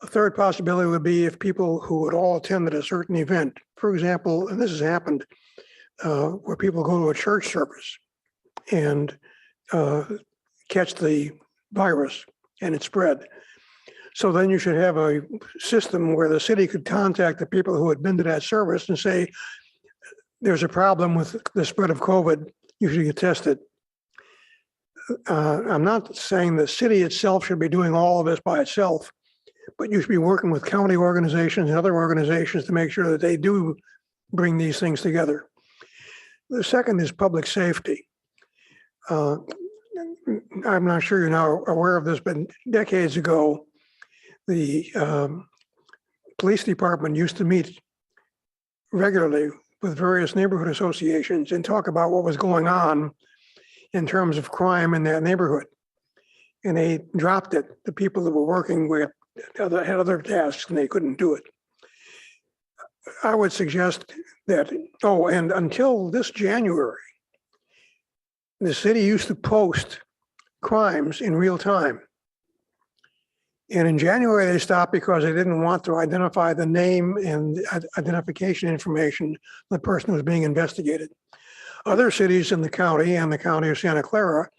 A third possibility would be if people who had all attended a certain event, for example, and this has happened, where people go to a church service and catch the virus and it spread. So then you should have a system where the city could contact the people who had been to that service and say, there's a problem with the spread of COVID. You should get tested. I'm not saying the city itself should be doing all of this by itself, but you should be working with county organizations and other organizations to make sure that they do bring these things together. The second is public safety. I'm not sure you're now aware of this, but decades ago, the police department used to meet regularly with various neighborhood associations and talk about what was going on in terms of crime in that neighborhood. And they dropped it. The people that were working with had other tasks and they couldn't do it. I would suggest that, oh, and until this January, the city used to post crimes in real time. And in January, they stopped because they didn't want to identify the name and identification information of the person who was being investigated. Other cities in the county and the county of Santa Clara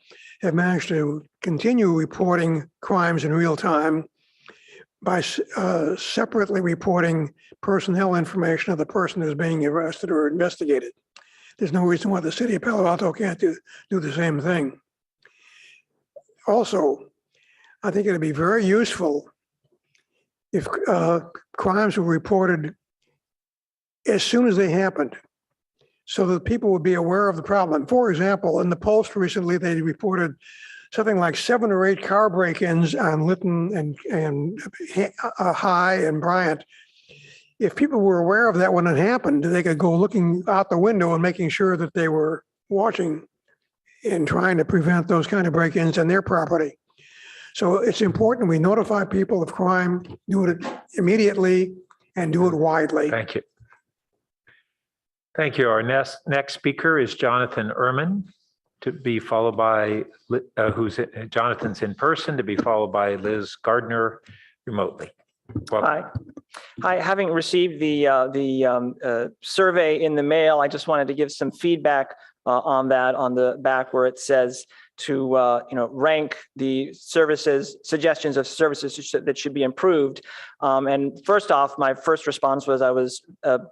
have managed to continue reporting crimes in real time by separately reporting personnel information of the person who's being arrested or investigated. There's no reason why the city of Palo Alto can't do the same thing. Also, I think it'd be very useful if crimes were reported as soon as they happened, so that people would be aware of the problem. For example, in the Post recently, they reported something like 7 or 8 car break-ins on Lytton and High and Bryant. If people were aware of that when it happened, they could go looking out the window and making sure that they were watching and trying to prevent those kind of break-ins on their property. So it's important we notify people of crime, do it immediately, and do it widely. Thank you. Thank you. Our next speaker is Jonathan Ehrman, to be followed by, Jonathan's in person, to be followed by Liz Gardner remotely. Welcome. Hi. Having received the survey in the mail, I just wanted to give some feedback on that, on the back where it says rank the services, suggestions of services that should be improved. And first off, my first response was I was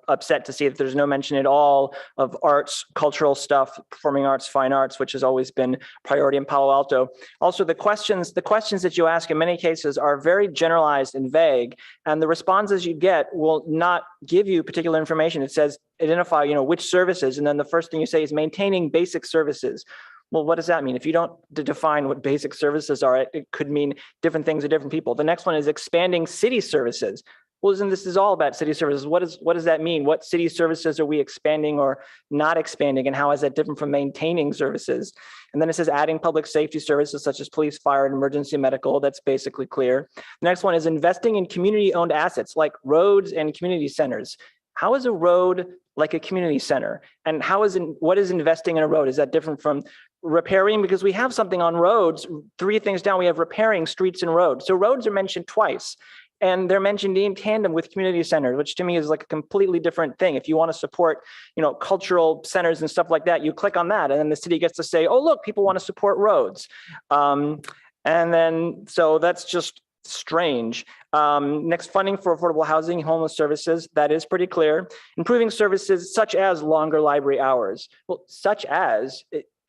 upset to see that there's no mention at all of arts, cultural stuff, performing arts, fine arts, which has always been priority in Palo Alto. Also, the questions that you ask in many cases are very generalized and vague, and the responses you get will not give you particular information. It says identify, which services, and then the first thing you say is maintaining basic services. Well, what does that mean? If you don't define what basic services are, it could mean different things to different people. The next one is expanding city services. Well, this is all about city services. What does that mean? What city services are we expanding or not expanding, and how is that different from maintaining services? And then it says adding public safety services such as police, fire, and emergency medical. That's basically clear. The next one is investing in community-owned assets like roads and community centers. How is a road like a community center? And what is investing in a road? Is that different from repairing? Because we have something on roads, 3 things down, we have repairing streets and roads. So roads are mentioned twice, and they're mentioned in tandem with community centers, which to me is like a completely different thing. If you want to support, cultural centers and stuff like that, you click on that, and then the city gets to say, oh, look, people want to support roads. And then, so that's just strange. Next, funding for affordable housing, homeless services, that is pretty clear. Improving services such as longer library hours. Well, such as,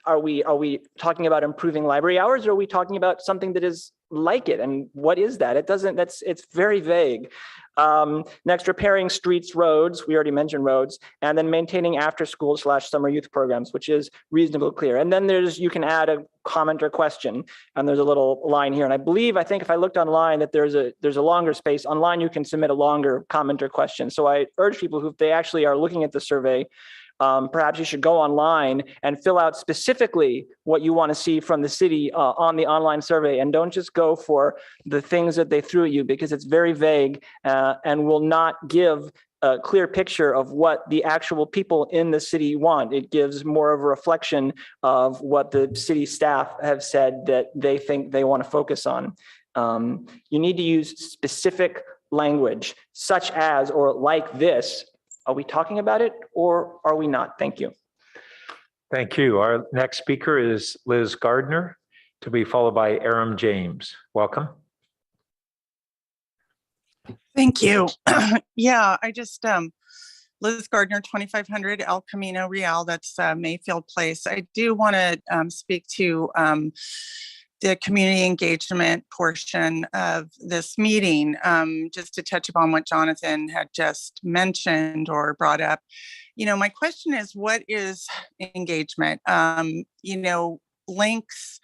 are we talking about improving library hours, or are we talking about something that is like it? And what is that? It's very vague. Next, repairing streets, roads, we already mentioned roads, and then maintaining after school / summer youth programs, which is reasonably clear. And then you can add a comment or question, and there's a little line here. And I think if I looked online that there's a longer space. Online, you can submit a longer comment or question. So I urge people who, if they actually are looking at the survey, perhaps you should go online and fill out specifically what you want to see from the city on the online survey, and don't just go for the things that they threw at you, because it's very vague and will not give a clear picture of what the actual people in the city want. It gives more of a reflection of what the city staff have said that they think they want to focus on. You need to use specific language, such as or like this. Are we talking about it, or are we not? Thank you. Thank you. Our next speaker is Liz Gardner, to be followed by Aram James. Welcome. Thank you. Yeah, I just, Liz Gardner, 2500 El Camino Real, that's Mayfield Place. I do want to speak to the community engagement portion of this meeting, just to touch upon what Jonathan had just mentioned or brought up. My question is, what is engagement? Links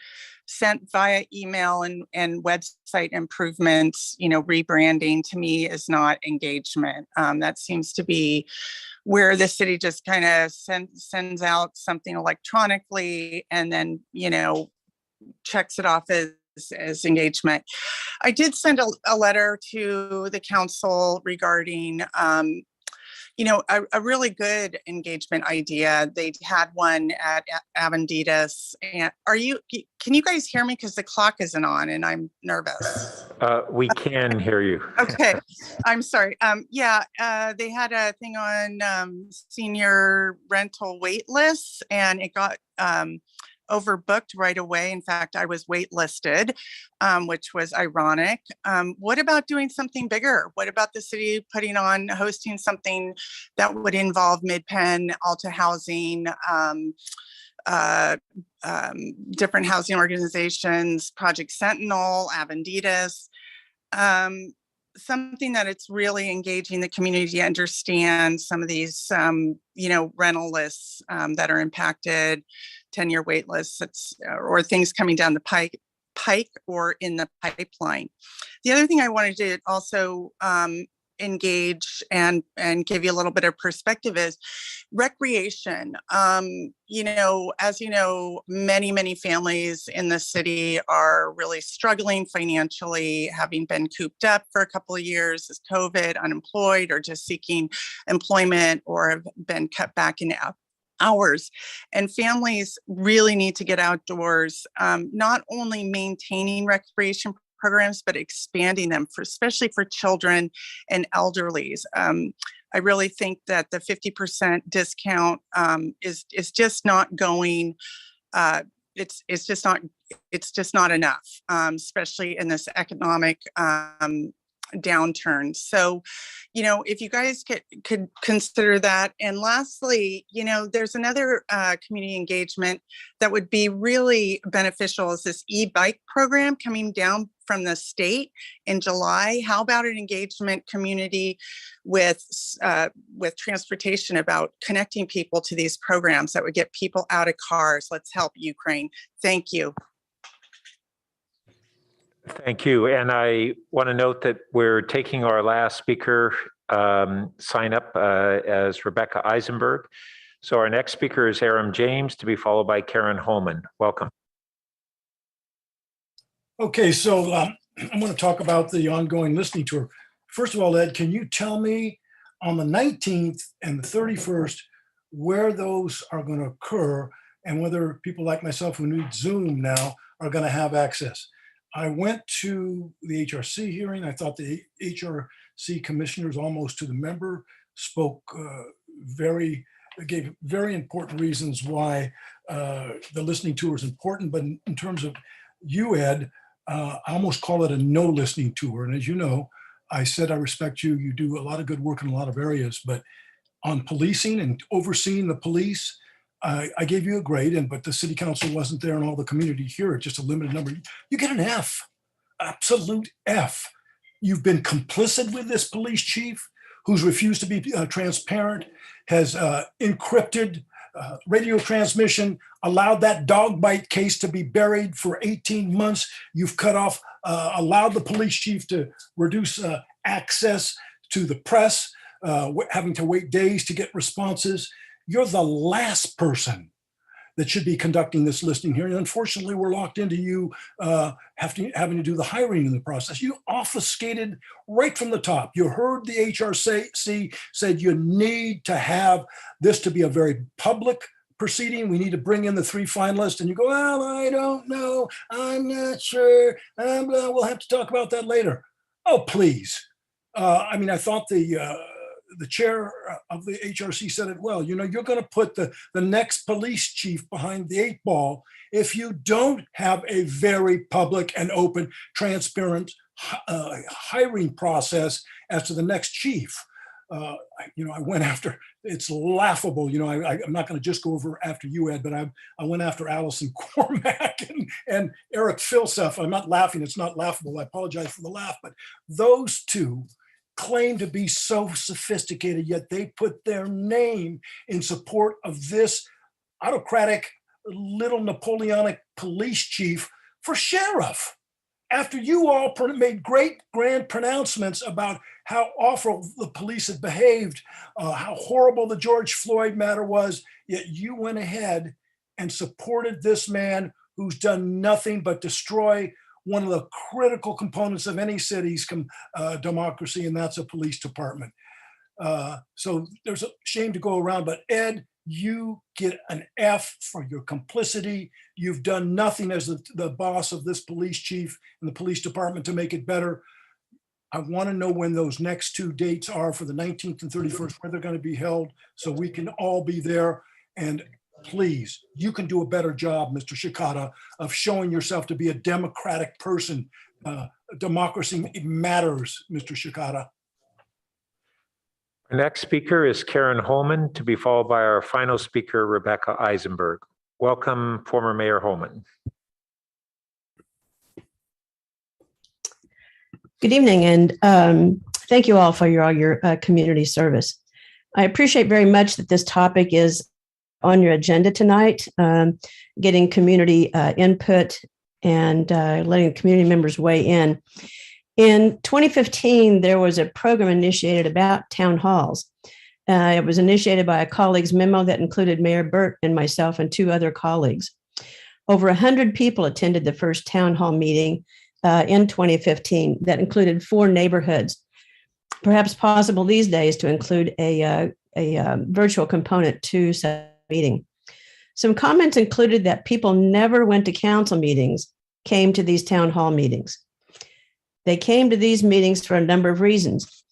sent via email and website improvements, rebranding, to me is not engagement. That seems to be where the city just kind of sends out something electronically and then, checks it off as engagement. I did send a letter to the council regarding, a really good engagement idea. They had one at Avenditas. And can you guys hear me? Because the clock isn't on and I'm nervous. We can hear you. Okay. I'm sorry. They had a thing on senior rental wait lists, and it got overbooked right away. In fact, I was waitlisted, which was ironic. What about doing something bigger? What about the city hosting something that would involve Mid-Penn, Alta Housing, different housing organizations, Project Sentinel, Avenditas, something that it's really engaging the community to understand some of these, rental lists that are impacted, 10-year wait lists, or things coming down the pike or in the pipeline. The other thing I wanted to also engage and give you a little bit of perspective is recreation. As you know, many families in the city are really struggling financially, having been cooped up for a couple of years as COVID, unemployed, or just seeking employment, or have been cut back in hours. And families really need to get outdoors, not only maintaining recreation programs, but expanding them, especially for children and elderlies. I really think that the 50% discount is just not going it's just not enough, especially in this economic downturn. So, if you guys could consider that. And lastly, there's another community engagement that would be really beneficial is this e-bike program coming down from the state in July. How about an engagement community with transportation about connecting people to these programs that would get people out of cars? Let's help Ukraine. Thank you. Thank you. And I want to note that we're taking our last speaker sign up as Rebecca Eisenberg. So our next speaker is Aram James, to be followed by Karen Holman. Welcome. Okay, so I'm going to talk about the ongoing listening tour. First of all, Ed, can you tell me on the 19th and the 31st where those are going to occur and whether people like myself who need Zoom now are going to have access? I went to the HRC hearing. I thought the HRC commissioners, almost to the member, gave very important reasons why the listening tour is important. But in terms of you, Ed, I almost call it a no listening tour. And as you know, I said I respect you. You do a lot of good work in a lot of areas, but on policing and overseeing the police, I gave you a grade, but the city council wasn't there and all the community here, just a limited number. You get an F, absolute F. You've been complicit with this police chief who's refused to be transparent, has encrypted radio transmission, allowed that dog bite case to be buried for 18 months. You've cut off, allowed the police chief to reduce access to the press, having to wait days to get responses. You're the last person that should be conducting this listening hearing. Unfortunately, we're locked into you having to do the hiring in the process. You obfuscated right from the top. You heard the HRC said you need to have this to be a very public proceeding. We need to bring in the 3 finalists. And you go, well, I don't know. I'm not sure. We'll have to talk about that later. Oh, please. I thought the chair of the HRC said it well. You're going to put the next police chief behind the 8 ball if you don't have a very public and open, transparent hiring process as to the next chief. I went after, it's laughable. I'm not going to just go over after you, Ed, but I went after Allison Cormack and Eric Filsef. I'm not laughing. It's not laughable. I apologize for the laugh, but those two claim to be so sophisticated, yet they put their name in support of this autocratic little Napoleonic police chief for sheriff. After you all made great grand pronouncements about how awful the police had behaved, how horrible the George Floyd matter was, yet you went ahead and supported this man who's done nothing but destroy one of the critical components of any city's democracy, and that's a police department. So there's a shame to go around, but Ed, you get an F for your complicity. You've done nothing as the boss of this police chief and the police department to make it better. I want to know when those next 2 dates are for the 19th and 31st, where they're going to be held, so we can all be there. And please, you can do a better job, Mr. Shikata, of showing yourself to be a democratic person. Democracy matters, Mr. Shikata. Our next speaker is Karen Holman, to be followed by our final speaker, Rebecca Eisenberg. Welcome, former Mayor Holman. Good evening, and thank you all for all your community service. I appreciate very much that this topic is on your agenda tonight, getting community input and letting community members weigh in. In 2015, there was a program initiated about town halls. It was initiated by a colleague's memo that included Mayor Burt and myself and 2 other colleagues. Over 100 people attended the first town hall meeting in 2015 that included 4 neighborhoods. Perhaps possible these days to include a virtual component to such meeting. Some comments included that people never went to council meetings, came to these town hall meetings. They came to these meetings for a number of reasons.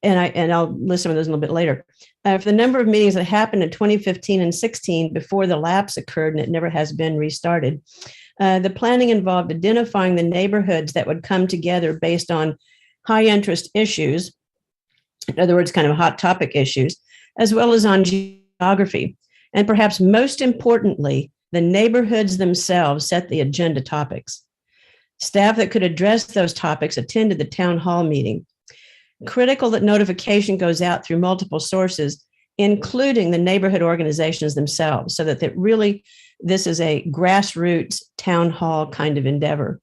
and I'll list some of those a little bit later. For the number of meetings that happened in 2015 and 16 before the lapse occurred and it never has been restarted, the planning involved identifying the neighborhoods that would come together based on high interest issues, in other words, kind of hot topic issues, as well as on geography. And perhaps most importantly, the neighborhoods themselves set the agenda topics. Staff that could address those topics attended the town hall meeting. Critical that notification goes out through multiple sources, including the neighborhood organizations themselves, so that this is a grassroots town hall kind of endeavor.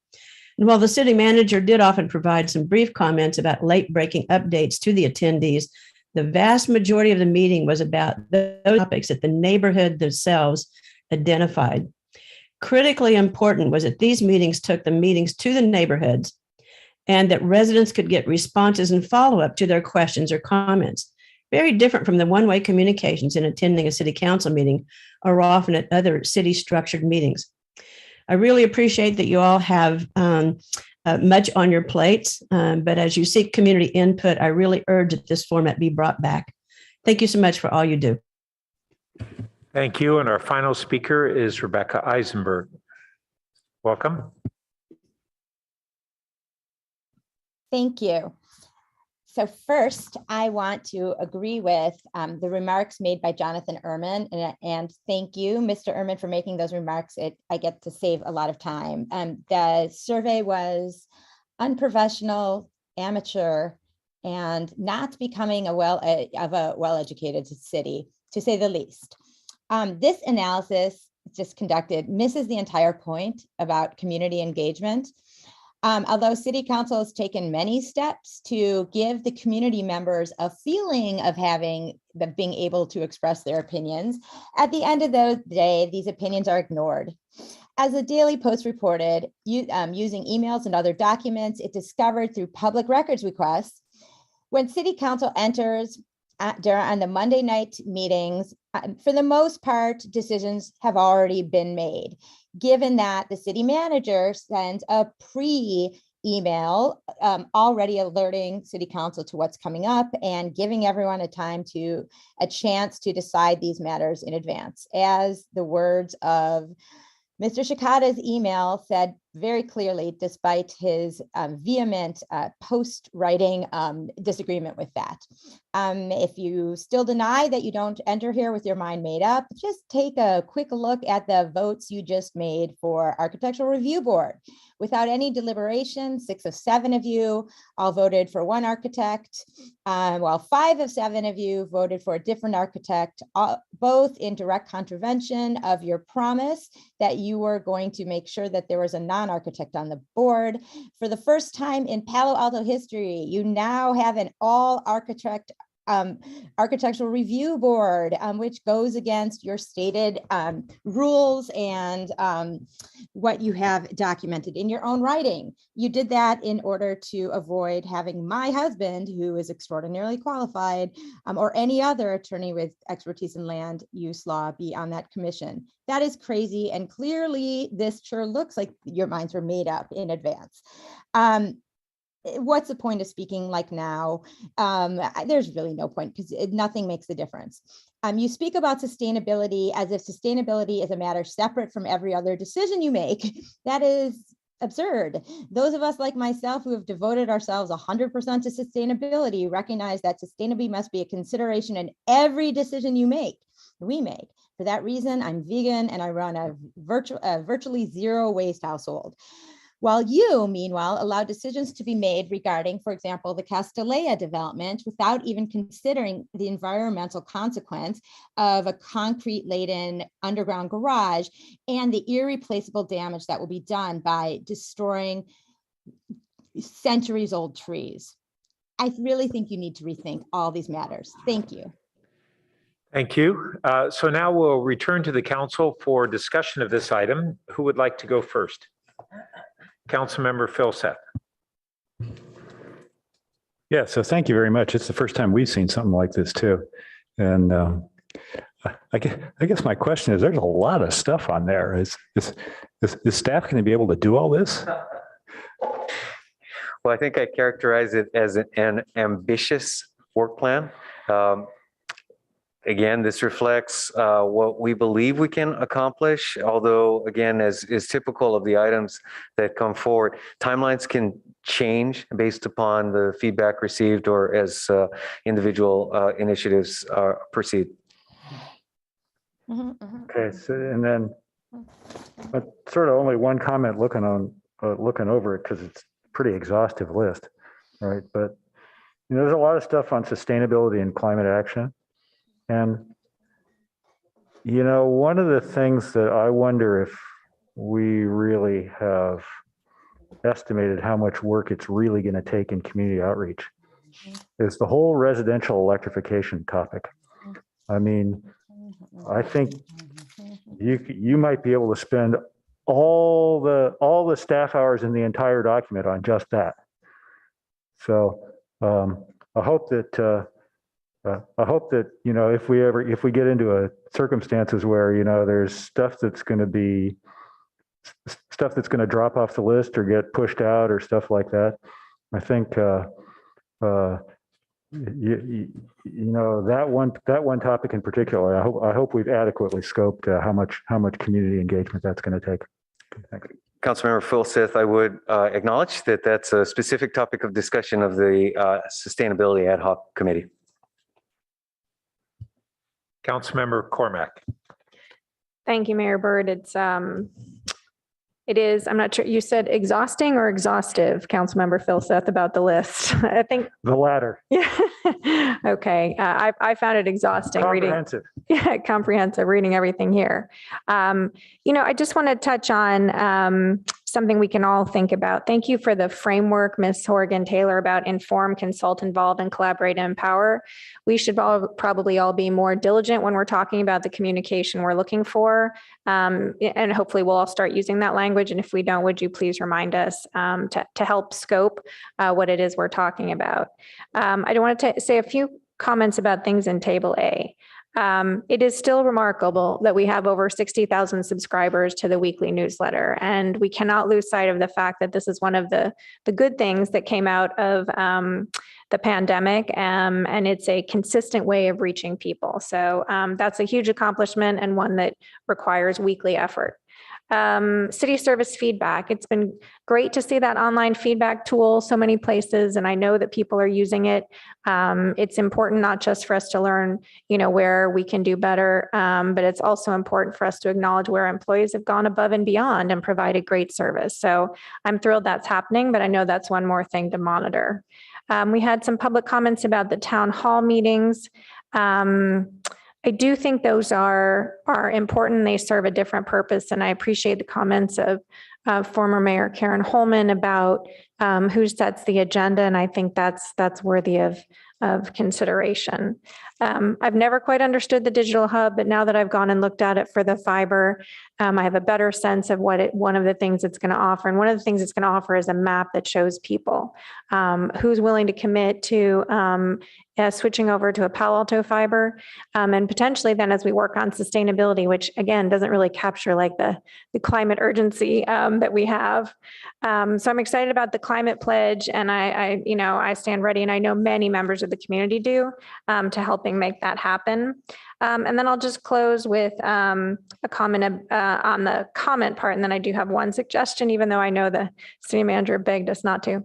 And while the city manager did often provide some brief comments about late breaking updates to the attendees, the vast majority of the meeting was about those topics that the neighborhood themselves identified. Critically important was that these meetings took the meetings to the neighborhoods and that residents could get responses and follow-up to their questions or comments. Very different from the one-way communications in attending a city council meeting or often at other city structured meetings. I really appreciate that you all have much on your plates, but as you seek community input, I really urge that this format be brought back. Thank you so much for all you do. Thank you. And our final speaker is Rebecca Eisenberg. Welcome. Thank you. So first, I want to agree with the remarks made by Jonathan Ehrman, and thank you, Mr. Ehrman, for making those remarks. I get to save a lot of time. The survey was unprofessional, amateur, and not becoming a well-educated city, to say the least. This analysis just conducted misses the entire point about community engagement. Although City Council has taken many steps to give the community members a feeling of being able to express their opinions, at the end of the day, these opinions are ignored. As the Daily Post reported, using emails and other documents it discovered through public records requests, when City Council enters on the Monday night meetings, for the most part, decisions have already been made. Given that the city manager sends a pre-email already alerting City Council to what's coming up and giving everyone a chance to decide these matters in advance. As the words of Mr. Shikata's email said very clearly, despite his vehement post-writing disagreement with that. If you still deny that you don't enter here with your mind made up, just take a quick look at the votes you just made for Architectural Review Board. Without any deliberation, 6 of 7 of you all voted for one architect, while 5 of 7 of you voted for a different architect, both in direct contravention of your promise that you were going to make sure that there was a non-architect on the board. For the first time in Palo Alto history, you now have an all-architect Architectural Review Board, which goes against your stated rules and what you have documented in your own writing. You did that in order to avoid having my husband, who is extraordinarily qualified, or any other attorney with expertise in land use law be on that commission. That is crazy. And clearly this sure looks like your minds were made up in advance. What's the point of speaking like now? There's really no point because nothing makes a difference. You speak about sustainability as if sustainability is a matter separate from every other decision you make. That is absurd. Those of us like myself who have devoted ourselves 100% to sustainability recognize that sustainability must be a consideration in every decision we make. For that reason, I'm vegan and I run a virtually zero waste household. While you, meanwhile, allow decisions to be made regarding, for example, the Castellea development without even considering the environmental consequence of a concrete-laden underground garage and the irreplaceable damage that will be done by destroying centuries-old trees. I really think you need to rethink all these matters. Thank you. Thank you. So now we'll return to the council for discussion of this item. Who would like to go first? Councilmember Philseth. Yeah, so thank you very much. It's the first time we've seen something like this too. And I guess my question is, there's a lot of stuff on there. Is staff going to be able to do all this? Well, I think I characterize it as an ambitious work plan. Again, this reflects what we believe we can accomplish, although again, as is typical of the items that come forward, timelines can change based upon the feedback received or as individual initiatives proceed. Okay, so, and then, but sort of only one comment looking over it, because it's a pretty exhaustive list, right? But, you know, there's a lot of stuff on sustainability and climate action. And, you know, one of the things that I wonder if we really have estimated how much work it's really going to take in community outreach is the whole residential electrification topic. I mean, I think you might be able to spend all the staff hours in the entire document on just that. So I hope that you know, if we get into a circumstances where, you know, there's stuff that's going to drop off the list or get pushed out or stuff like that, I think you know, that one topic in particular, I hope we've adequately scoped how much community engagement that's going to take. Thanks. Councilmember Filseth, I would acknowledge that that's a specific topic of discussion of the Sustainability Ad Hoc Committee. Councilmember Cormack. Thank you, Mayor Byrd. It is, I'm not sure, you said exhausting or exhaustive, Councilmember Filseth, about the list. I think the latter. Yeah. Okay. I found it exhausting comprehensive. Comprehensive reading everything here. You know, I just want to touch on something we can all think about. Thank you for the framework, Ms. Horgan-Taylor, about inform, consult, involve, and collaborate and empower. We should probably all be more diligent when we're talking about the communication we're looking for. And hopefully we'll all start using that language. And if we don't, would you please remind us to help scope what it is we're talking about. I want to say a few comments about things in Table A. It is still remarkable that we have over 60,000 subscribers to the weekly newsletter, and we cannot lose sight of the fact that this is one of the good things that came out of the pandemic, and it's a consistent way of reaching people. So that's a huge accomplishment and one that requires weekly effort. City service feedback. It's been great to see that online feedback tool so many places, and I know that people are using it. It's important not just for us to learn, you know, where we can do better, but it's also important for us to acknowledge where employees have gone above and beyond and provided great service. So I'm thrilled that's happening, but I know that's one more thing to monitor. We had some public comments about the town hall meetings. I do think those are important. They serve a different purpose. And I appreciate the comments of former Mayor Karen Holman about who sets the agenda. And I think that's worthy of consideration. I've never quite understood the digital hub, but now that I've gone and looked at it for the fiber, I have a better sense of one of the things it's going to offer. And one of the things it's going to offer is a map that shows people who's willing to commit to switching over to a Palo Alto fiber. And potentially then as we work on sustainability, which again, doesn't really capture like the climate urgency that we have. So I'm excited about the climate pledge, and I stand ready, and I know many members of the community do, to helping make that happen. And then I'll just close with a comment on the comment part. And then I do have one suggestion, even though I know the city manager begged us not to.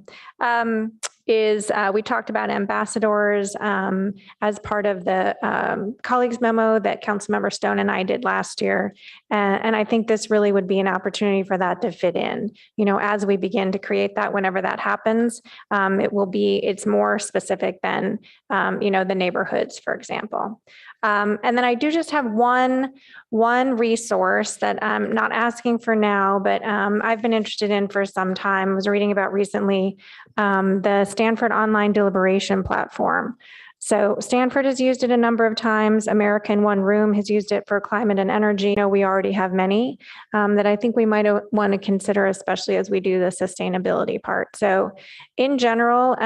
We talked about ambassadors as part of the colleagues memo that Councilmember Stone and I did last year. And I think this really would be an opportunity for that to fit in, you know, as we begin to create that, whenever that happens, it's more specific than, the neighborhoods, for example. And then I do just have one resource that I'm not asking for now, but I've been interested in for some time. I was reading about recently the Stanford online deliberation platform. So Stanford has used it a number of times. America in One Room has used it for climate and energy. We already have many that I think we might want to consider, especially as we do the sustainability part. So in general,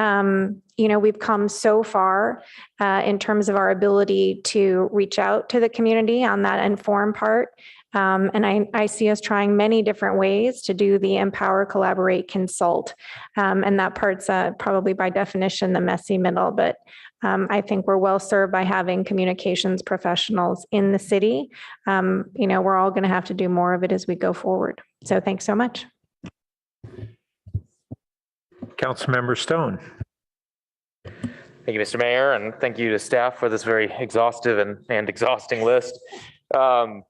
we've come so far in terms of our ability to reach out to the community on that inform part. And I see us trying many different ways to do the empower, collaborate, consult. And that part's probably by definition the messy middle, but I think we're well served by having communications professionals in the city. We're all going to have to do more of it as we go forward. So thanks so much. Councilmember Stone. Thank you, Mr. Mayor, and thank you to staff for this very exhaustive and exhausting list. So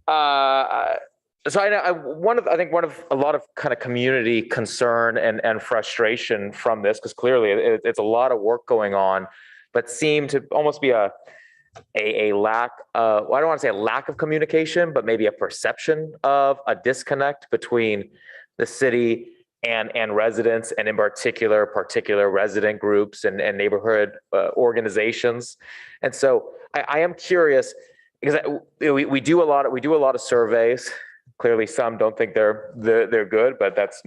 I think one of a lot of kind of community concern and frustration from this, because clearly it's a lot of work going on, but seem to almost be a lack of, I don't want to say a lack of communication, but maybe a perception of a disconnect between the city and residents, and in particular resident groups and neighborhood organizations. And so I am curious, because we do a lot of surveys. Clearly, some don't think they're good, but that's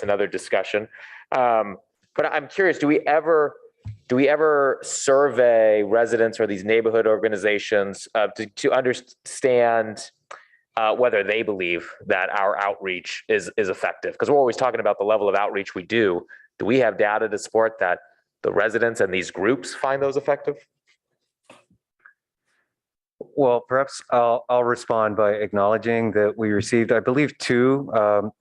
another discussion. But I'm curious: do we ever survey residents or these neighborhood organizations to understand whether they believe that our outreach is effective? Because we're always talking about the level of outreach we do. Do we have data to support that the residents and these groups find those effective? Well, perhaps I'll respond by acknowledging that we received, I believe, 2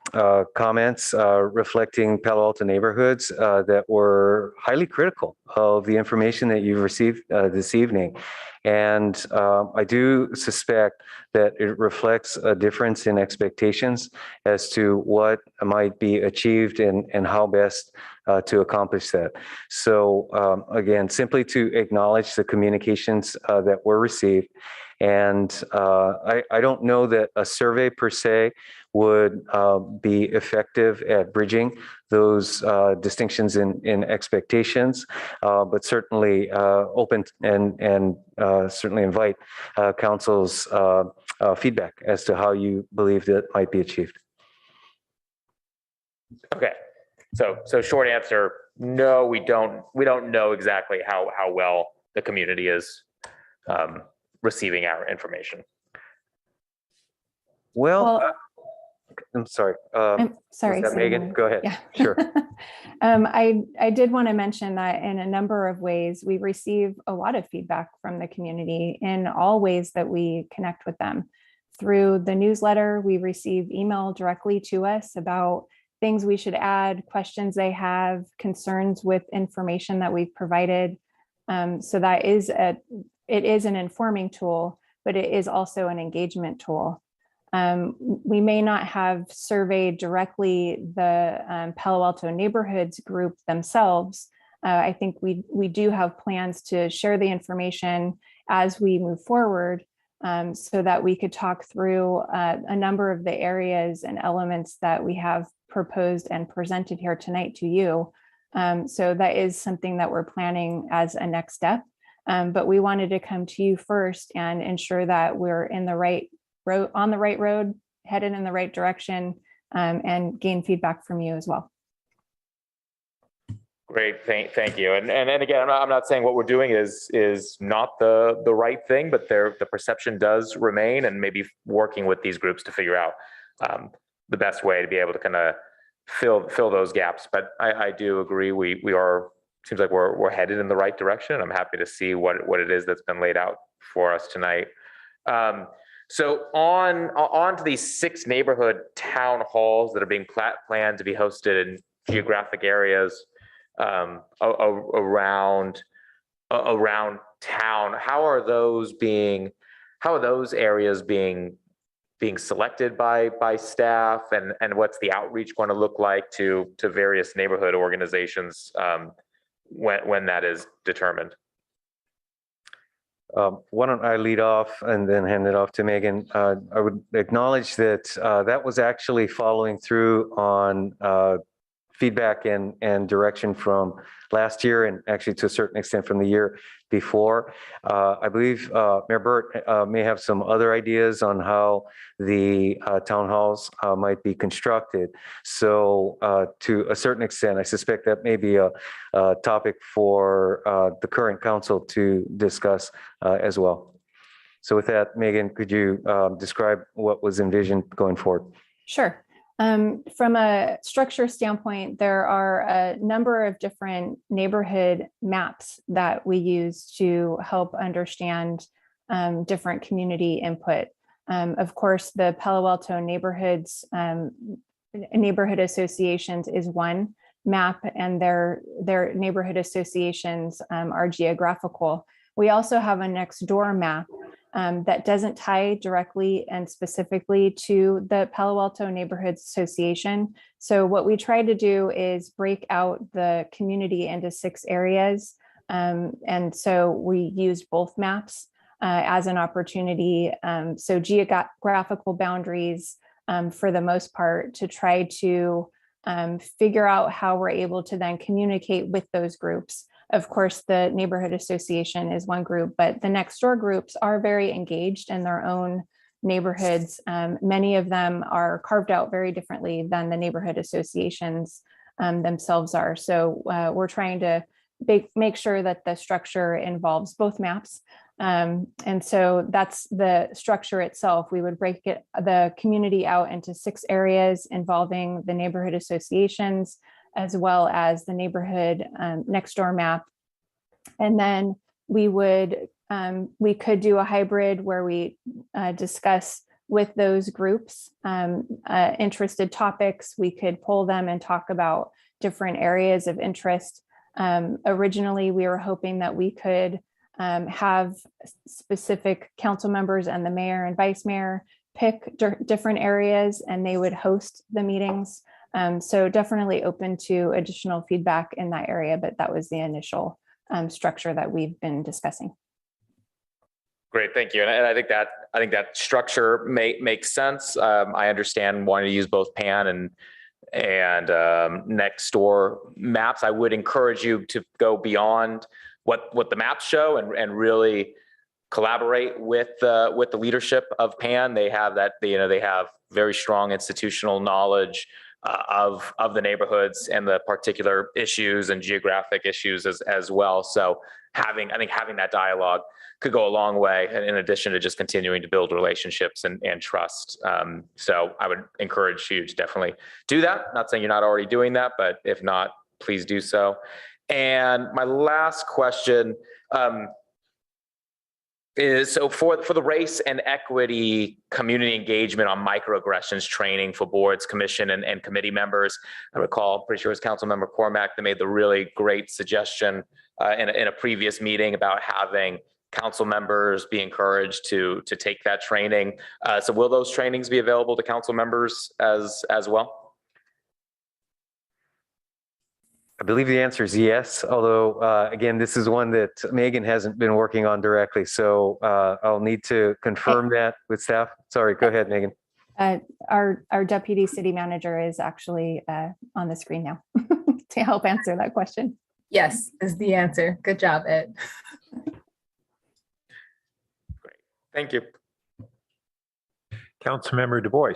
comments reflecting Palo Alto neighborhoods that were highly critical of the information that you've received this evening. And I do suspect that it reflects a difference in expectations as to what might be achieved and how best to accomplish that. So again, simply to acknowledge the communications that were received. And I don't know that a survey per se would be effective at bridging those distinctions in expectations, but certainly open and certainly invite council's feedback as to how you believe that might be achieved. Okay, so short answer, no, we don't know exactly how well the community is receiving our information. Well, I'm sorry. I'm sorry, Megan, go ahead. Yeah. Sure. I did want to mention that in a number of ways, we receive a lot of feedback from the community in all ways that we connect with them. Through the newsletter, we receive email directly to us about things we should add, questions they have, concerns with information that we've provided. So that it is an informing tool, but it is also an engagement tool. We may not have surveyed directly the Palo Alto neighborhoods group themselves. I think we do have plans to share the information as we move forward, so that we could talk through a number of the areas and elements that we have proposed and presented here tonight to you. So that is something that we're planning as a next step. But we wanted to come to you first and ensure that we're in the right road, on the right road, headed in the right direction, and gain feedback from you as well. Great, thank you. And again, I'm not saying what we're doing is not the right thing, but the perception does remain, and maybe working with these groups to figure out the best way to be able to kind of fill those gaps. But I do agree, we are, seems like we're headed in the right direction. I'm happy to see what it is that's been laid out for us tonight. So on to these 6 neighborhood town halls that are being planned to be hosted in geographic areas around town. How are those areas being selected by staff, and what's the outreach going to look like to various neighborhood organizations when that is determined? Why don't I lead off and then hand it off to Megan? I would acknowledge that that was actually following through on feedback and direction from last year, and actually to a certain extent from the year before. I believe Mayor Burt may have some other ideas on how the town halls might be constructed. So to a certain extent, I suspect that may be a topic for the current council to discuss as well. So with that, Megan, could you describe what was envisioned going forward? Sure. From a structure standpoint, there are a number of different neighborhood maps that we use to help understand different community input. Of course, the Palo Alto neighborhoods, neighborhood associations is one map, and their neighborhood associations are geographical. We also have a next door map that doesn't tie directly and specifically to the Palo Alto Neighborhood Association. So what we try to do is break out the community into 6 areas. And so we used both maps as an opportunity. So geographical boundaries for the most part to try to figure out how we're able to then communicate with those groups. Of course, the neighborhood association is one group, but the next door groups are very engaged in their own neighborhoods. Many of them are carved out very differently than the neighborhood associations themselves are. So we're trying to make sure that the structure involves both maps. And so that's the structure itself. We would break the community out into 6 areas involving the neighborhood associations, as well as the neighborhood next door map. And then we could do a hybrid where we discuss with those groups interested topics. We could pull them and talk about different areas of interest. Originally, we were hoping that we could have specific council members and the mayor and vice mayor pick different areas, and they would host the meetings. So definitely open to additional feedback in that area, but that was the initial structure that we've been discussing. Great, thank you. And I think that structure makes sense. I understand wanting to use both PAN and next door maps. I would encourage you to go beyond what the maps show and really collaborate with the leadership of PAN. They have they have very strong institutional knowledge of the neighborhoods and the particular issues and geographic issues as well. So having that dialogue could go a long way in addition to just continuing to build relationships and trust. So I would encourage you to definitely do that. Not saying you're not already doing that, but if not, please do so. And my last question is, so for the race and equity community engagement on microaggressions training for boards, commission, and committee members, I recall, pretty sure it was Councilmember Cormack that made the really great suggestion in a previous meeting about having council members be encouraged to take that training. So will those trainings be available to council members as well? I believe the answer is yes, although again, this is one that Megan hasn't been working on directly. So I'll need to confirm that with staff. Sorry, go ahead, Megan. Our deputy city manager is actually on the screen now to help answer that question. Yes, is the answer. Good job, Ed. Great, thank you. Councilmember Du Bois.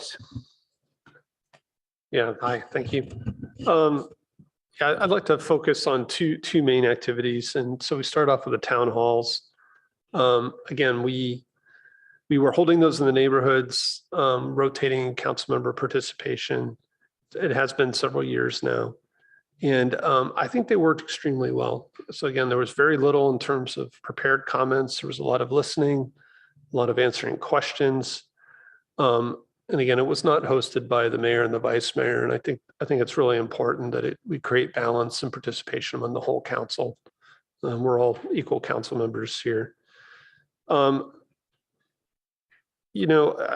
Yeah, hi, thank you. Yeah, I'd like to focus on two main activities. And so we start off with the town halls. Again, we were holding those in the neighborhoods, rotating council member participation. It has been several years now. And I think they worked extremely well. So again, there was very little in terms of prepared comments. There was a lot of listening, a lot of answering questions. And again, it was not hosted by the mayor and the vice mayor. And I think it's really important that we create balance and participation among the whole council. We're all equal council members here. I'd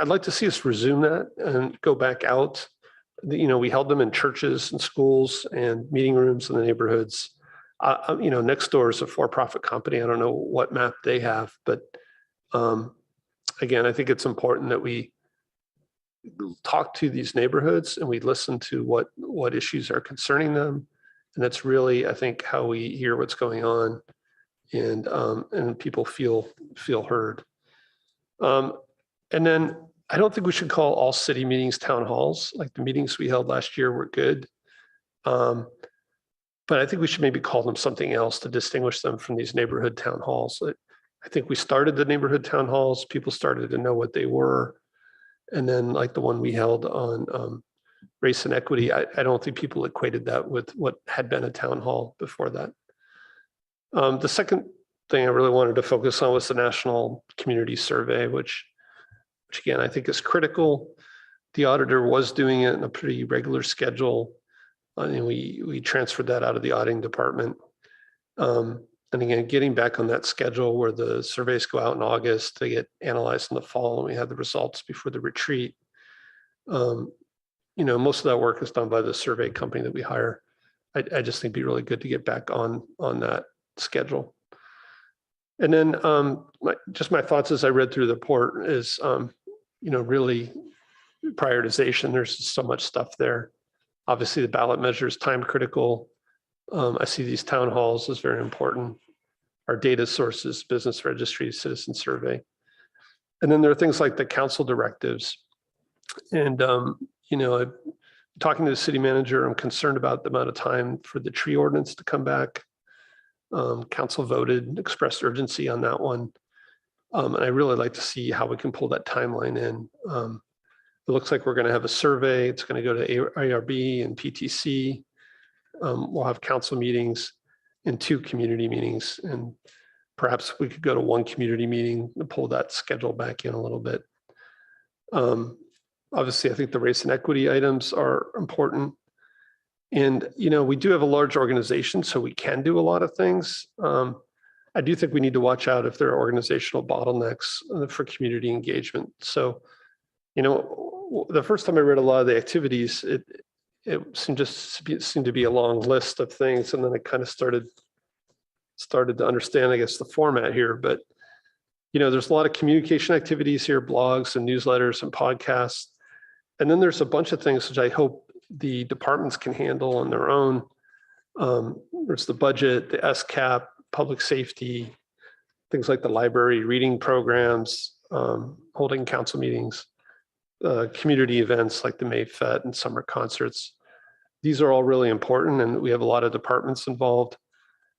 like to see us resume that and go back out. We held them in churches and schools and meeting rooms in the neighborhoods. Next door is a for-profit company. I don't know what map they have, but again, I think it's important that we talk to these neighborhoods and we listen to what issues are concerning them. And that's really, I think, how we hear what's going on and people feel heard. And then I don't think we should call all city meetings town halls. Like the meetings we held last year were good. But I think we should maybe call them something else to distinguish them from these neighborhood town halls. I think we started the neighborhood town halls, people started to know what they were. And then like the one we held on race and equity, I don't think people equated that with what had been a town hall before that. The second thing I really wanted to focus on was the National Community Survey, which again, I think is critical. The auditor was doing it in a pretty regular schedule. And we transferred that out of the auditing department. And again, getting back on that schedule where the surveys go out in August, they get analyzed in the fall, and we have the results before the retreat. Most of that work is done by the survey company that we hire. I just think it'd be really good to get back on that schedule. And then my thoughts as I read through the report is, really prioritization. There's so much stuff there. Obviously, the ballot measure is time critical. I see these town halls as very important. Our data sources, business registry, citizen survey. And then there are things like the council directives. And, talking to the city manager, I'm concerned about the amount of time for the tree ordinance to come back. Council voted, expressed urgency on that one. And I really like to see how we can pull that timeline in. It looks like we're going to have a survey. It's going to go to ARB and PTC. We'll have council meetings and 2 community meetings. And perhaps we could go to 1 community meeting and pull that schedule back in a little bit. Obviously, I think the race and equity items are important. And, we do have a large organization, so we can do a lot of things. I do think we need to watch out if there are organizational bottlenecks for community engagement. So, the first time I read a lot of the activities, it seemed to be a long list of things. And then I kind of started to understand, I guess, the format here. But, there's a lot of communication activities here, blogs and newsletters and podcasts. And then there's a bunch of things which I hope the departments can handle on their own. There's the budget, the SCAP, public safety, things like the library, reading programs, holding council meetings, community events like the May Fete and summer concerts. These are all really important, and we have a lot of departments involved.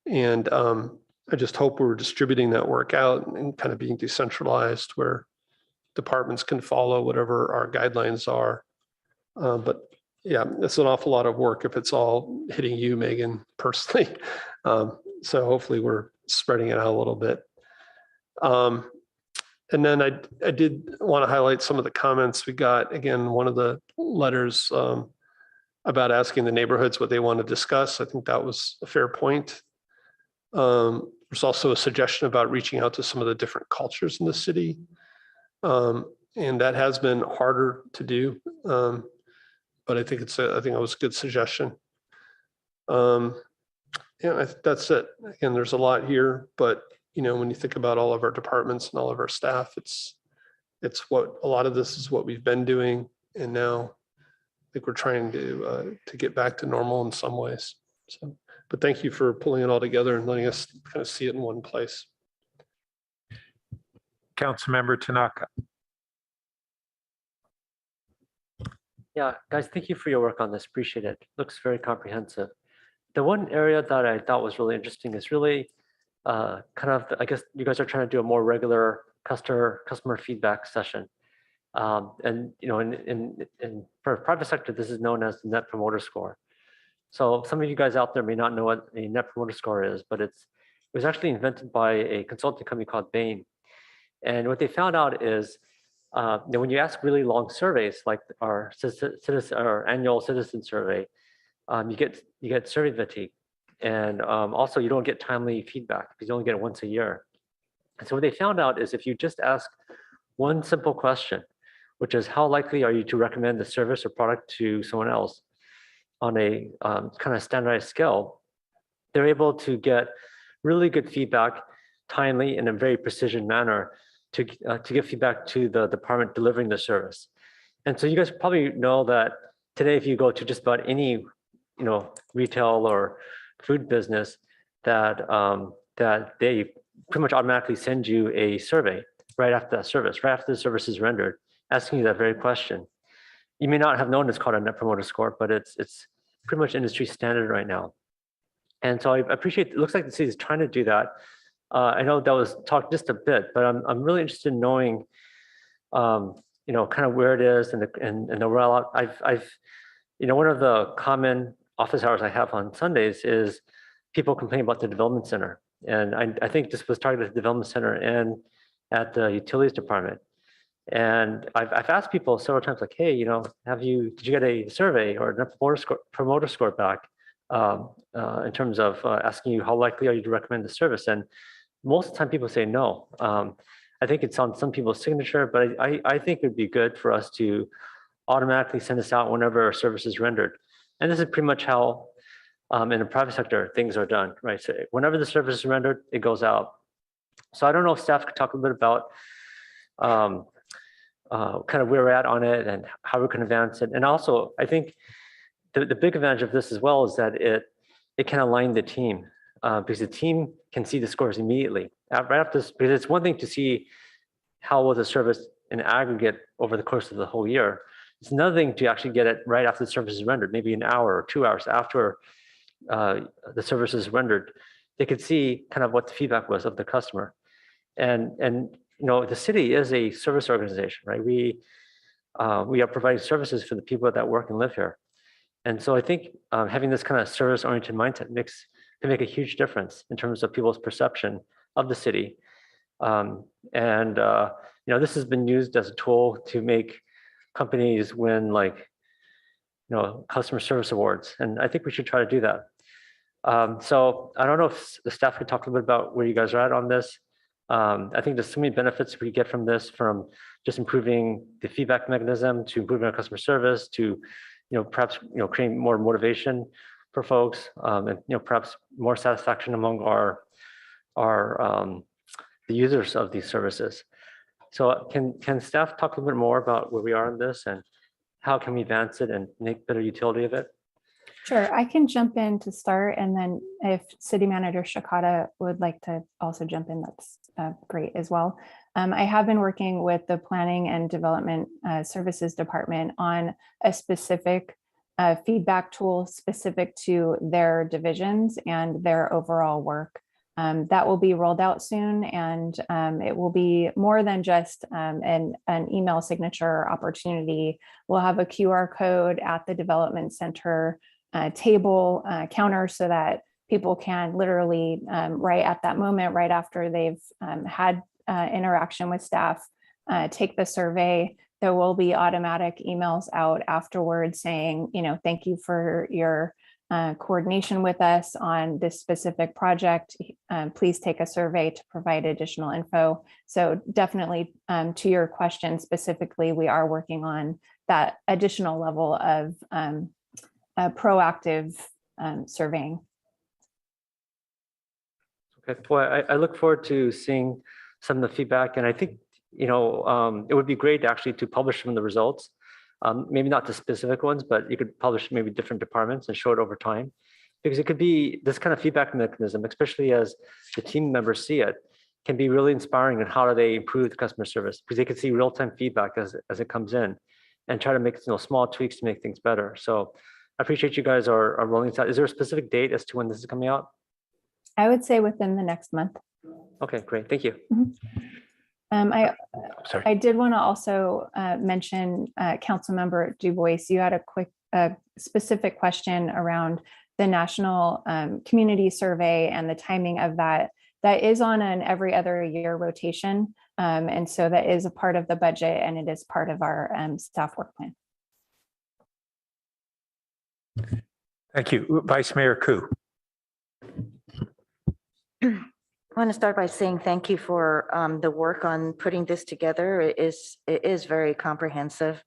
And I just hope we're distributing that work out and kind of being decentralized where departments can follow whatever our guidelines are. But yeah, it's an awful lot of work if it's all hitting you, Megan, personally. So hopefully we're spreading it out a little bit. And then I did want to highlight some of the comments we got. Again, one of the letters about asking the neighborhoods what they want to discuss. I think that was a fair point. There's also a suggestion about reaching out to some of the different cultures in the city. And that has been harder to do. But I think it was a good suggestion. Yeah, that's it. Again, there's a lot here, but when you think about all of our departments and all of our staff, it's what a lot of this is what we've been doing, and now I think we're trying to get back to normal in some ways. So, but thank you for pulling it all together and letting us kind of see it in one place. Councilmember Tanaka. Yeah, guys, thank you for your work on this. Appreciate it. Looks very comprehensive. The one area that I thought was really interesting is really kind of, I guess you guys are trying to do a more regular customer feedback session. And for private sector, this is known as the Net Promoter Score. So some of you guys out there may not know what a Net Promoter Score is, but it was actually invented by a consulting company called Bain. And what they found out is when you ask really long surveys, like our annual citizen survey, you get survey fatigue, and also you don't get timely feedback because you only get it once a year. And so what they found out is if you just ask one simple question, which is how likely are you to recommend the service or product to someone else on a kind of standardized scale, they're able to get really good feedback, timely in a very precision manner to give feedback to the department delivering the service. And so you guys probably know that today, if you go to just about any retail or food business, that they pretty much automatically send you a survey right after that service, right after the service is rendered, asking you that very question. You may not have known it's called a Net Promoter Score, but it's pretty much industry standard right now. And so I appreciate, it looks like the city is trying to do that, I know that was talked just a bit, but I'm really interested in knowing, kind of where it is and the rollout. One of the common office hours I have on Sundays is people complaining about the development center. And I think this was targeted at the development center and at the utilities department. And I've asked people several times, like, hey, did you get a survey or a promoter score back in terms of asking you how likely are you to recommend the service? And most of the time people say no. I think it's on some people's signature, but I think it'd be good for us to automatically send this out whenever a service is rendered. And this is pretty much how in the private sector things are done, right? So whenever the service is rendered, it goes out. So I don't know if staff could talk a little bit about kind of where we're at on it and how we can advance it. And also, I think the big advantage of this as well is that it can align the team because the team can see the scores immediately. Right after this, because it's one thing to see how was the service in aggregate over the course of the whole year. It's another thing to actually get it right after the service is rendered, maybe an hour or 2 hours after the service is rendered. They could see kind of what the feedback was of the customer. And the city is a service organization, right? We are providing services for the people that work and live here. And so I think having this kind of service-oriented mindset can make a huge difference in terms of people's perception of the city. This has been used as a tool to make companies win customer service awards. And I think we should try to do that. So I don't know if the staff could talk a little bit about where you guys are at on this. I think there's so many benefits we get from this, from just improving the feedback mechanism to improving our customer service to, perhaps, creating more motivation for folks and, perhaps more satisfaction among the users of these services. So can staff talk a little bit more about where we are on this and how can we advance it and make better utility of it? Sure, I can jump in to start, and then if City Manager Shikata would like to also jump in, that's great as well. I have been working with the Planning and Development Services Department on a specific feedback tool specific to their divisions and their overall work. That will be rolled out soon, and it will be more than just an email signature opportunity. We'll have a QR code at the development center table counter so that people can literally right at that moment, right after they've had interaction with staff, take the survey. There will be automatic emails out afterwards saying, thank you for your coordination with us on this specific project. Please take a survey to provide additional info. So definitely to your question specifically, we are working on that additional level of proactive surveying. Okay, well, I look forward to seeing some of the feedback, and I think it would be great actually to publish some of the results. Maybe not the specific ones, but you could publish maybe different departments and show it over time, because it could be this kind of feedback mechanism, especially as the team members see it, can be really inspiring. And how do they improve the customer service? Because they can see real-time feedback as it comes in, and try to make small tweaks to make things better. So I appreciate you guys are rolling this out. Is there a specific date as to when this is coming out? I would say within the next month. Okay, great. Thank you. I did want to also mention Councilmember Dubois, you had a quick specific question around the National Community Survey and the timing of that. That is on an every other year rotation. And so that is a part of the budget, and it is part of our staff work plan. Thank you. Vice Mayor Koo. I want to start by saying thank you for the work on putting this together. It is very comprehensive.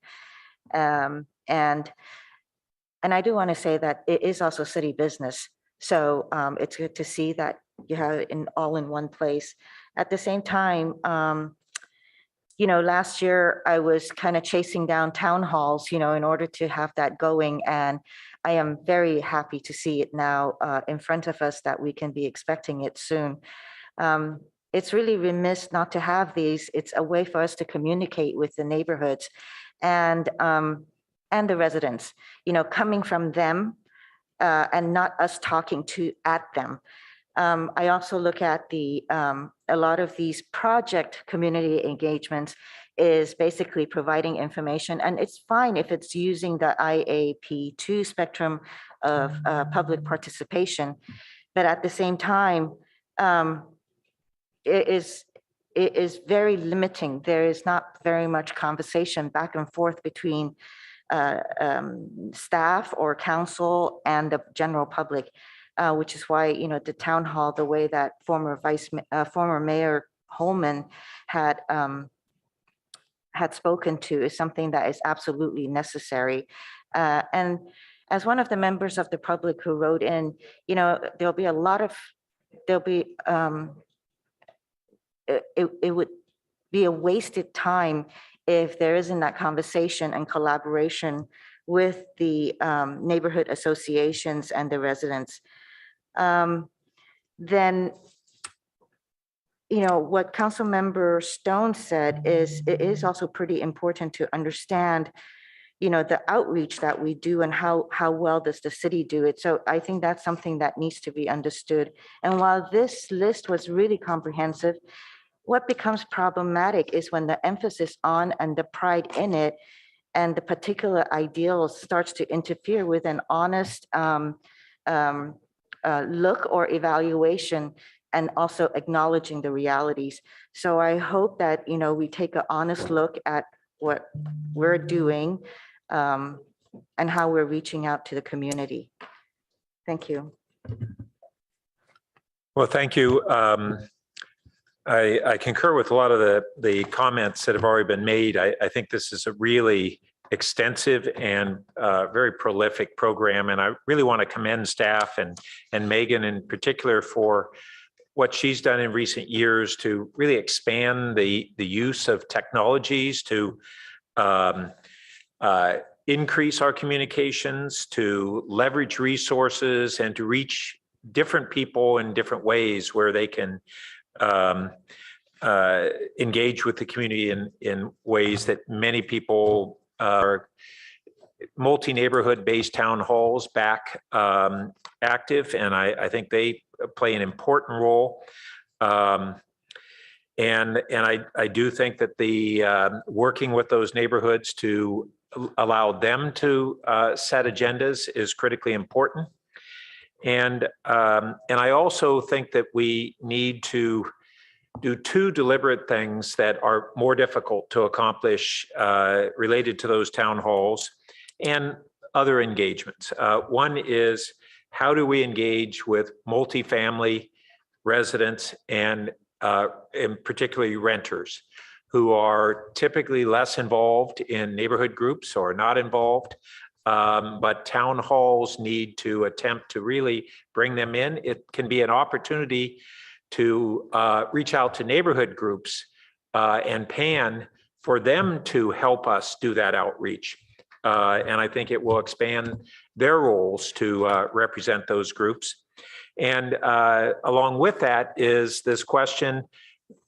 And I do want to say that it is also city business. So it's good to see that you have it all in one place. At the same time, last year I was kind of chasing down town halls, in order to have that going. And I am very happy to see it now in front of us, that we can be expecting it soon. It's really remiss not to have these. It's a way for us to communicate with the neighborhoods and the residents, coming from them and not us talking at them. I also look at a lot of these project community engagements is basically providing information, and it's fine if it's using the IAP2 spectrum of public participation, but at the same time, it is very limiting. There is not very much conversation back and forth between staff or council and the general public, which is why, the town hall, the way that former Mayor Holman had spoken to is something that is absolutely necessary. And as one of the members of the public who wrote in, it would be a wasted time if there isn't that conversation and collaboration with the neighborhood associations and the residents. Then, what Councilmember Stone said is, it is also pretty important to understand, the outreach that we do and how well does the city do it. So I think that's something that needs to be understood. And while this list was really comprehensive, what becomes problematic is when the emphasis on and the pride in it and the particular ideals starts to interfere with an honest look or evaluation, and also acknowledging the realities. So I hope that, we take an honest look at what we're doing and how we're reaching out to the community. Thank you. Well, thank you. I concur with a lot of the comments that have already been made. I think this is a really extensive and very prolific program, and I really want to commend staff and Megan in particular for what she's done in recent years to really expand the use of technologies to increase our communications, to leverage resources, and to reach different people in different ways where they can engage with the community in ways that many people are multi-neighborhood based town halls back active, and I think they play an important role. And I do think that the working with those neighborhoods to allow them to set agendas is critically important. And I also think that we need to do two deliberate things that are more difficult to accomplish related to those town halls and other engagements. One is, how do we engage with multifamily residents and particularly renters who are typically less involved in neighborhood groups or not involved, but town halls need to attempt to really bring them in. It can be an opportunity to reach out to neighborhood groups and PAN for them to help us do that outreach. And I think it will expand their roles to represent those groups. And along with that is this question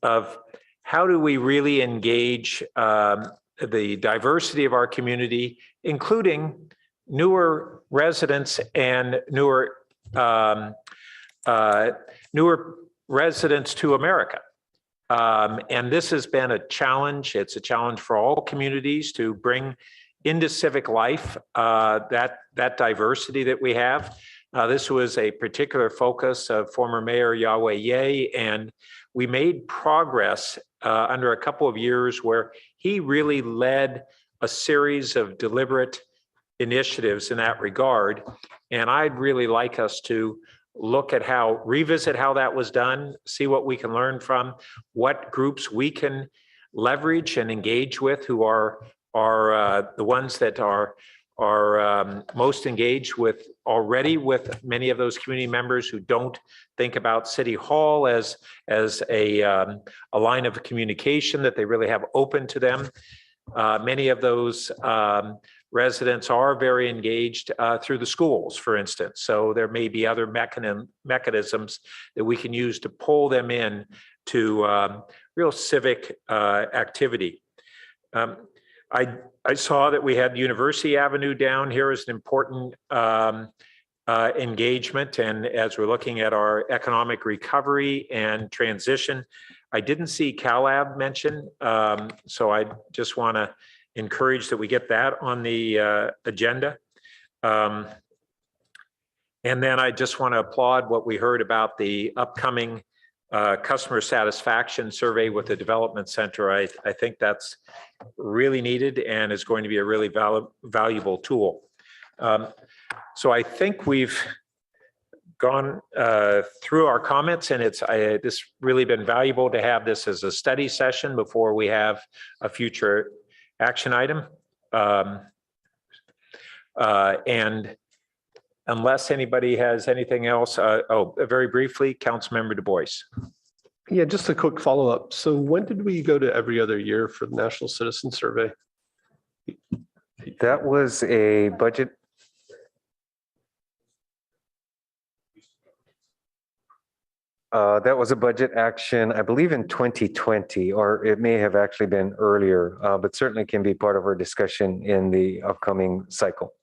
of how do we really engage the diversity of our community, including newer residents and newer residents to America. And this has been a challenge. It's a challenge for all communities to bring into civic life that diversity that we have. This was a particular focus of former Mayor Yahweh Ye, and we made progress under a couple of years where he really led a series of deliberate initiatives in that regard. And I'd really like us to revisit how that was done, see what we can learn from, what groups we can leverage and engage with who are the ones that are most engaged with already with many of those community members who don't think about City Hall as a line of communication that they really have open to them. Many of those residents are very engaged through the schools, for instance. So there may be other mechanisms that we can use to pull them in to real civic activity. I saw that we had University Avenue down here as an important engagement, and as we're looking at our economic recovery and transition. I didn't see CalAB mentioned, so I just want to encourage that we get that on the agenda. And then I just want to applaud what we heard about the upcoming customer satisfaction survey with the development center. I think that's really needed and is going to be a really valuable tool. So I think we've gone through our comments, and this really been valuable to have this as a study session before we have a future action item. And unless anybody has anything else, very briefly, Councilmember Du Bois. Yeah, just a quick follow-up. So when did we go to every other year for the National Citizen Survey? That was a budget. That was a budget action, I believe in 2020, or it may have actually been earlier, but certainly can be part of our discussion in the upcoming cycle.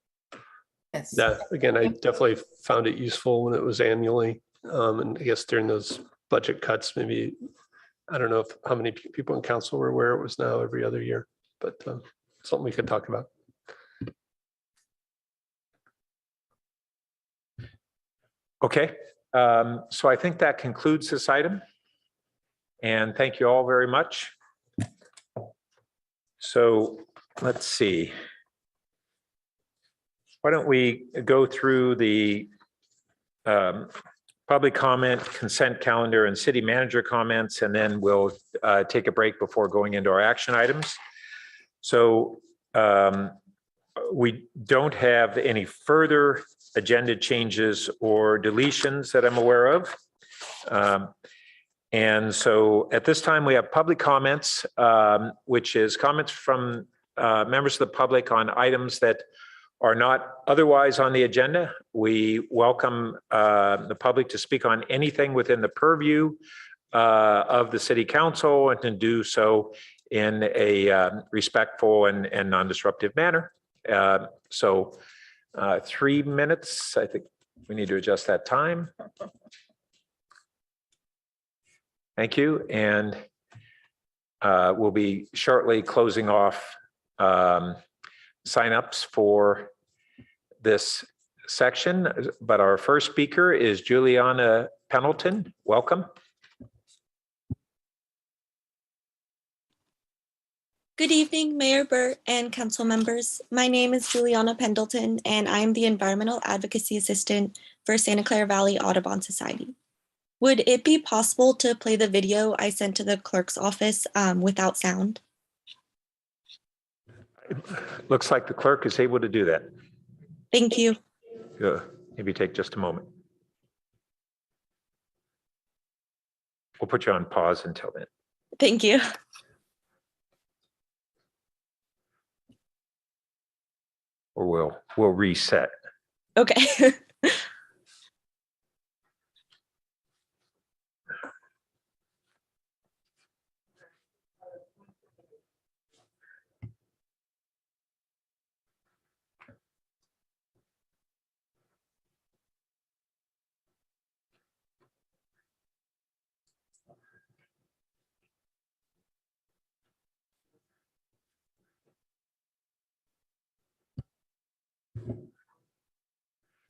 Yes. Yeah, again, I definitely found it useful when it was annually. And I guess during those budget cuts, maybe, I don't know how many people in council were aware it was now every other year, but something we could talk about. Okay, so I think that concludes this item. And thank you all very much. So let's see. Why don't we go through the public comment, consent calendar, and city manager comments, and then we'll take a break before going into our action items. So we don't have any further agenda changes or deletions that I'm aware of. And so at this time, we have public comments, which is comments from members of the public on items that are not otherwise on the agenda. We welcome the public to speak on anything within the purview of the city council, and to do so in a respectful and non-disruptive manner. So 3 minutes, I think we need to adjust that time. Thank you. And we'll be shortly closing off signups for this section, but our first speaker is Juliana Pendleton. Welcome. Good evening, Mayor Burt and council members. My name is Juliana Pendleton, and I'm the Environmental Advocacy Assistant for Santa Clara Valley Audubon Society. Would it be possible to play the video I sent to the clerk's office without sound? Looks like the clerk is able to do that. Thank you. Maybe take just a moment. We'll put you on pause until then. Thank you. Or we'll reset. Okay.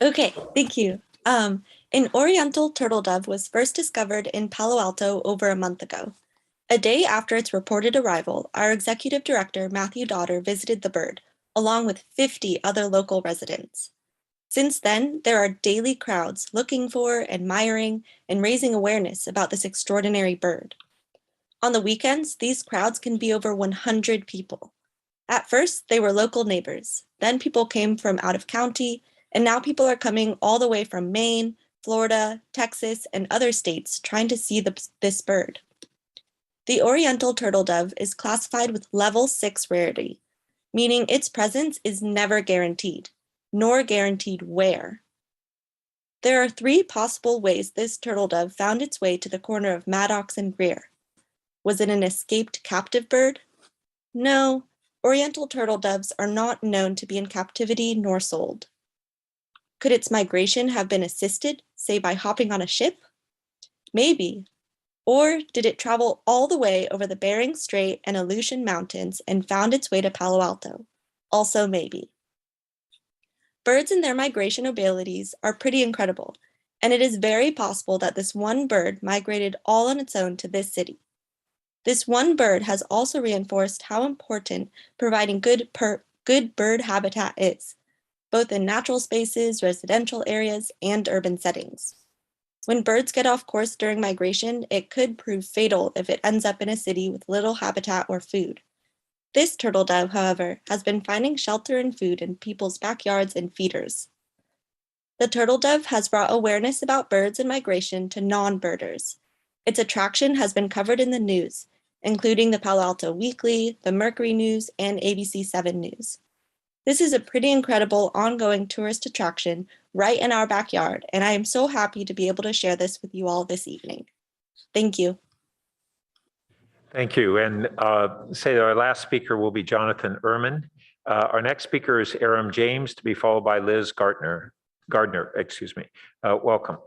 Okay, thank you. An oriental turtle dove was first discovered in Palo Alto over a month ago. A day after its reported arrival, our executive director, Matthew Daughter, visited the bird, along with 50 other local residents. Since then, there are daily crowds looking for, admiring, and raising awareness about this extraordinary bird. On the weekends, these crowds can be over 100 people. At first, they were local neighbors. Then people came from out of county, and now people are coming all the way from Maine, Florida, Texas, and other states trying to see this bird. The oriental turtle dove is classified with level 6 rarity, meaning its presence is never guaranteed, nor guaranteed where. There are 3 possible ways this turtle dove found its way to the corner of Maddox and Greer. Was it an escaped captive bird? No, oriental turtle doves are not known to be in captivity nor sold. Could its migration have been assisted, say by hopping on a ship? Maybe. Or did it travel all the way over the Bering Strait and Aleutian Mountains and found its way to Palo Alto? Also maybe. Birds and their migration abilities are pretty incredible, and it is very possible that this one bird migrated all on its own to this city. This one bird has also reinforced how important providing good bird habitat is, both in natural spaces, residential areas, and urban settings. When birds get off course during migration, it could prove fatal if it ends up in a city with little habitat or food. This turtle dove, however, has been finding shelter and food in people's backyards and feeders. The turtle dove has brought awareness about birds and migration to non-birders. Its attraction has been covered in the news, including the Palo Alto Weekly, the Mercury News, and ABC 7 News. This is a pretty incredible ongoing tourist attraction right in our backyard, and I am so happy to be able to share this with you all this evening. Thank you. Thank you. And say that our last speaker will be Jonathan Ehrman. Our next speaker is Aram James, to be followed by Liz Gardner. Welcome.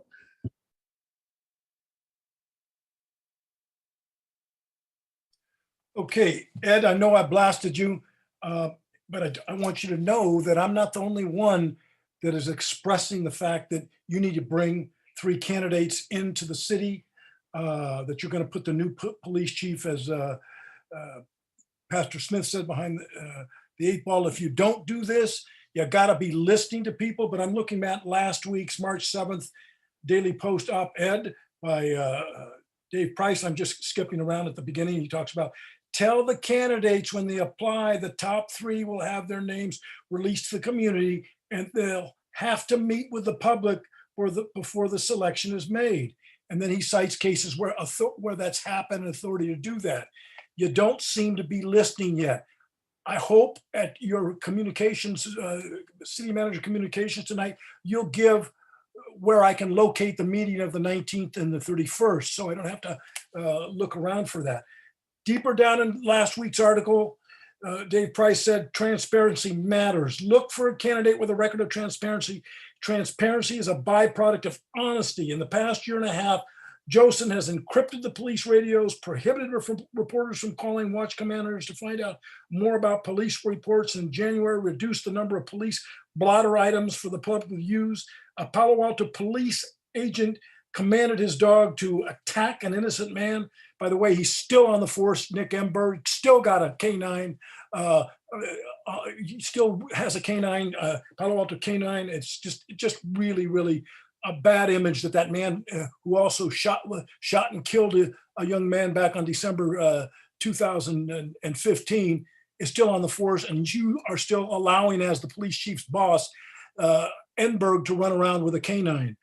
Okay, Ed, I know I blasted you, but I want you to know that I'm not the only one that is expressing the fact that you need to bring 3 candidates into the city, that you're going to put the new police chief, as Pastor Smith said, behind the 8 ball. If you don't do this, you got to be listening to people. But I'm looking at last week's March 7th Daily Post op-ed by Dave Price. I'm just skipping around at the beginning. He talks about, tell the candidates when they apply, the top 3 will have their names released to the community, and they'll have to meet with the public before the selection is made. And then he cites cases where that's happened, and authority to do that. You don't seem to be listening yet. I hope at your communications, city manager communications tonight, you'll give where I can locate the meeting of the 19th and the 31st, so I don't have to look around for that. Deeper down in last week's article, Dave Price said, transparency matters. Look for a candidate with a record of transparency. Transparency is a byproduct of honesty. In the past year and a half, Josen has encrypted the police radios, prohibited reporters from calling watch commanders to find out more about police reports. In January, reduced the number of police blotter items for the public to use. A Palo Alto police agent commanded his dog to attack an innocent man. By the way, he's still on the force. Nick Emberg still got a canine. He still has a canine, Palo Alto canine. It's just really, really a bad image that man who also shot and killed a young man back on December 2015 is still on the force, and you are still allowing, as the police chief's boss, Enberg to run around with a canine.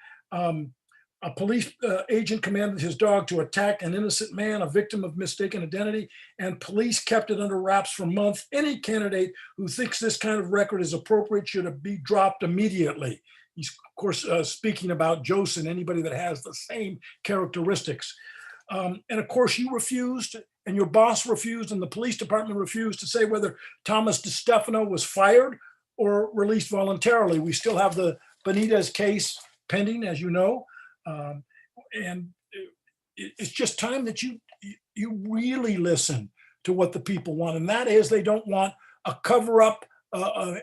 A police agent commanded his dog to attack an innocent man, a victim of mistaken identity, and police kept it under wraps for months. Any candidate who thinks this kind of record is appropriate should be dropped immediately. He's, of course, speaking about Josen, anybody that has the same characteristics. And of course, you refused, and your boss refused, and the police department refused to say whether Thomas DiStefano was fired or released voluntarily. We still have the Benitez case pending, as you know. And it's just time that you really listen to what the people want. And that is, they don't want a cover up, a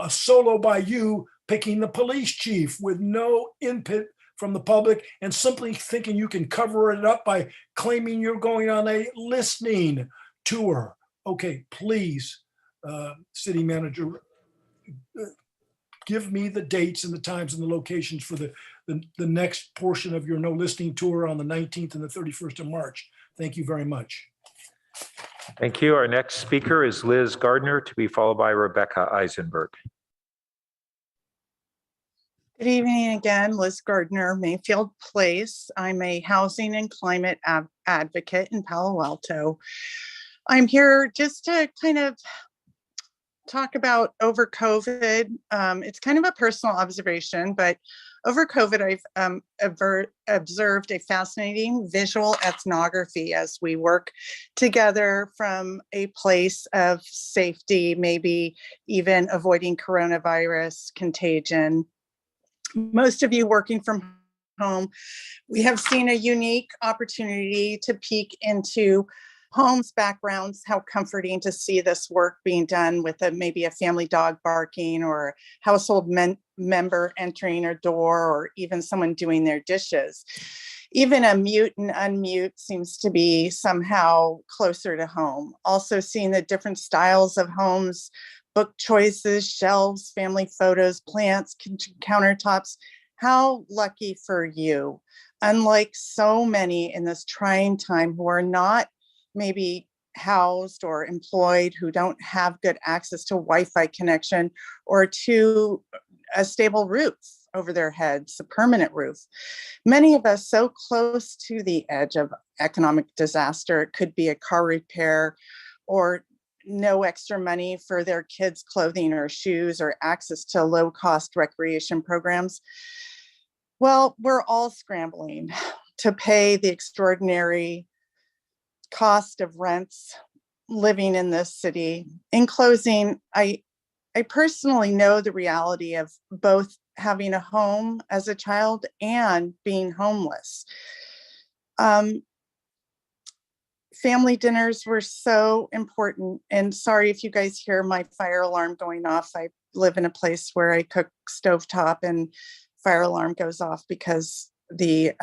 solo by you picking the police chief with no input from the public and simply thinking you can cover it up by claiming you're going on a listening tour. Okay, please, city manager, give me the dates and the times and the locations for the next portion of your no listening tour on the 19th and the 31st of March. Thank you very much. Thank you. Our next speaker is Liz Gardner, to be followed by Rebecca Eisenberg. Good evening again, Liz Gardner, Mayfield Place. I'm a housing and climate advocate in Palo Alto. I'm here just to kind of talk about over COVID. It's kind of a personal observation, but over COVID, I've observed a fascinating visual ethnography as we work together from a place of safety, maybe even avoiding coronavirus contagion. most of you working from home, we have seen a unique opportunity to peek into homes' backgrounds. How comforting to see this work being done with maybe a family dog barking or a household member entering a door, or even someone doing their dishes. Even a mute and unmute seems to be somehow closer to home. Also seeing the different styles of homes, book choices, shelves, family photos, plants, countertops. How lucky for you. Unlike so many in this trying time who are not maybe housed or employed, who don't have good access to Wi-Fi connection or to a stable roof over their heads, a permanent roof. Many of us so close to the edge of economic disaster. It could be a car repair, or no extra money for their kids' clothing or shoes, or access to low-cost recreation programs. Well, we're all scrambling to pay the extraordinary cost of rents living in this city. In closing, I personally know the reality of both having a home as a child and being homeless. Family dinners were so important, and sorry if you guys hear my fire alarm going off. I live in a place where I cook stovetop, and fire alarm goes off because the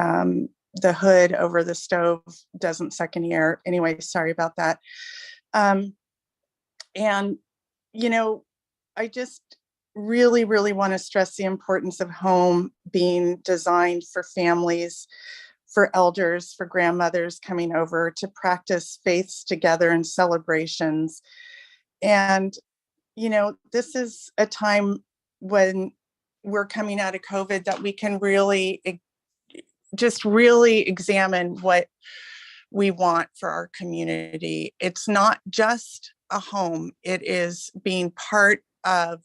hood over the stove doesn't suck any air. Anyway, sorry about that. And, you know, I just really, really want to stress the importance of home being designed for families, for elders, for grandmothers coming over to practice faiths together and celebrations. And, you know, this is a time when we're coming out of COVID that we can really just really examine what we want for our community. It's not just a home, it is being part of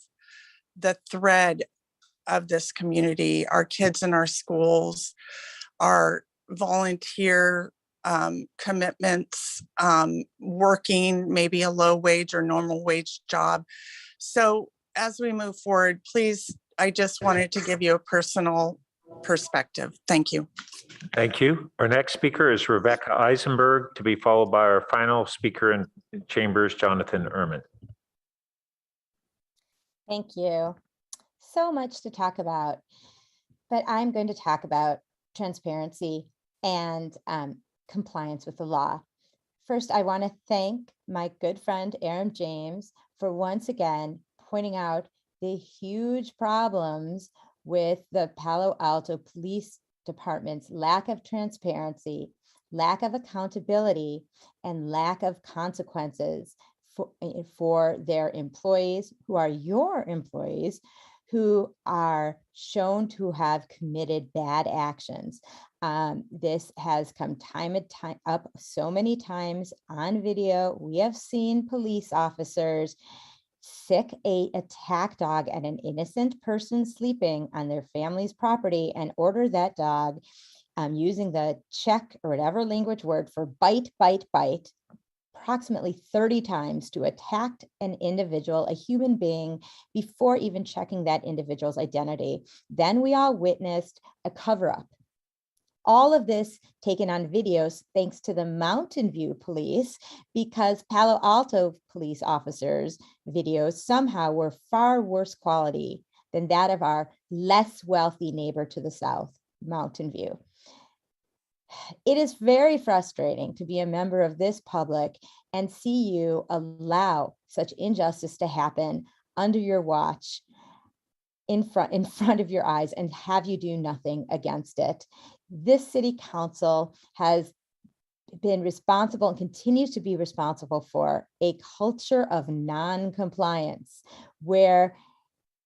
the thread of this community, our kids in our schools, our volunteer commitments, working maybe a low wage or normal wage job. So as we move forward, please, I just wanted to give you a personal perspective. Thank you. Thank you. Our next speaker is Rebecca Eisenberg, to be followed by our final speaker in chambers, Jonathan Ehrman. Thank you. So much to talk about, but I'm going to talk about transparency and compliance with the law. First, I want to thank my good friend, Aaron James, for once again pointing out the huge problems with the Palo Alto Police Department's lack of transparency, lack of accountability, and lack of consequences for their employees, who are your employees, who are shown to have committed bad actions. This has come up so many times on video. We have seen police officers sick a attack dog at an innocent person sleeping on their family's property and order that dog using the Czech or whatever language word for bite, bite, bite, approximately 30 times to attack an individual, a human being, before even checking that individual's identity. Then we all witnessed a cover-up. All of this taken on videos thanks to the Mountain View police, because Palo Alto police officers' videos somehow were far worse quality than that of our less wealthy neighbor to the south, Mountain View. It is very frustrating to be a member of this public and see you allow such injustice to happen under your watch, in front of your eyes, and have you do nothing against it. This city council has been responsible and continues to be responsible for a culture of non-compliance, where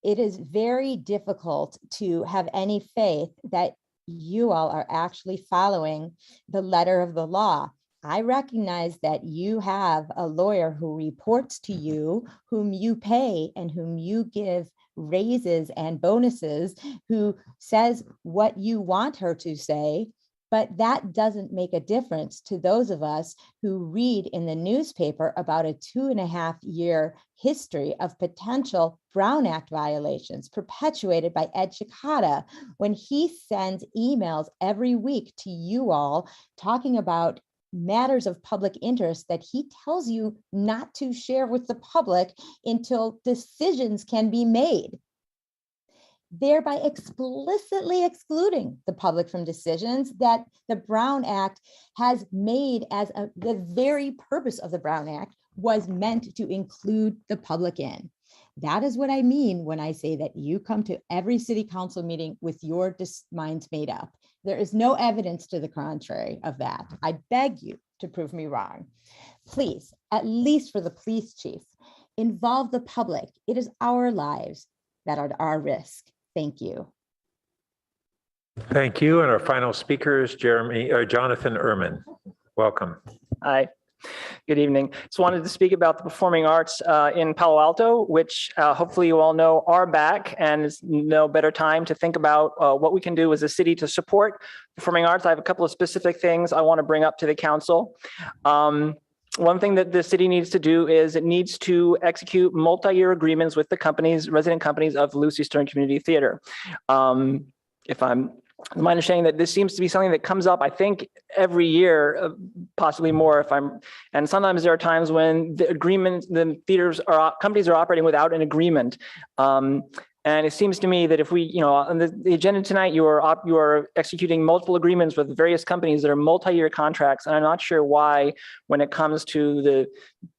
it is very difficult to have any faith that you all are actually following the letter of the law. I recognize that you have a lawyer who reports to you, whom you pay and whom you give raises and bonuses, who says what you want her to say But that doesn't make a difference to those of us who read in the newspaper about a 2.5-year history of potential Brown Act violations perpetuated by Ed Chicada when he sends emails every week to you all talking about matters of public interest that he tells you not to share with the public until decisions can be made, thereby explicitly excluding the public from decisions that the Brown Act has made as the very purpose of the Brown Act was meant to include the public in. That is what I mean when I say that you come to every city council meeting with your minds made up. There is no evidence to the contrary of that. I beg you to prove me wrong. Please, at least for the police chief, involve the public. It is our lives that are at our risk. Thank you. Thank you. And our final speaker is Jonathan Ehrman. Welcome. Hi. Good evening. Just wanted to speak about the performing arts in Palo Alto, which hopefully you all know are back, and there's no better time to think about what we can do as a city to support performing arts. I have a couple of specific things I want to bring up to the council. One thing that the city needs to do is it needs to execute multi-year agreements with the companies, resident companies of Lucy Stern Community Theater. My understanding that this seems to be something that comes up, I think, every year, possibly more and sometimes there are times when the companies are operating without an agreement. And it seems to me that if we, on the agenda tonight, you are executing multiple agreements with various companies that are multi-year contracts. And I'm not sure why, when it comes to the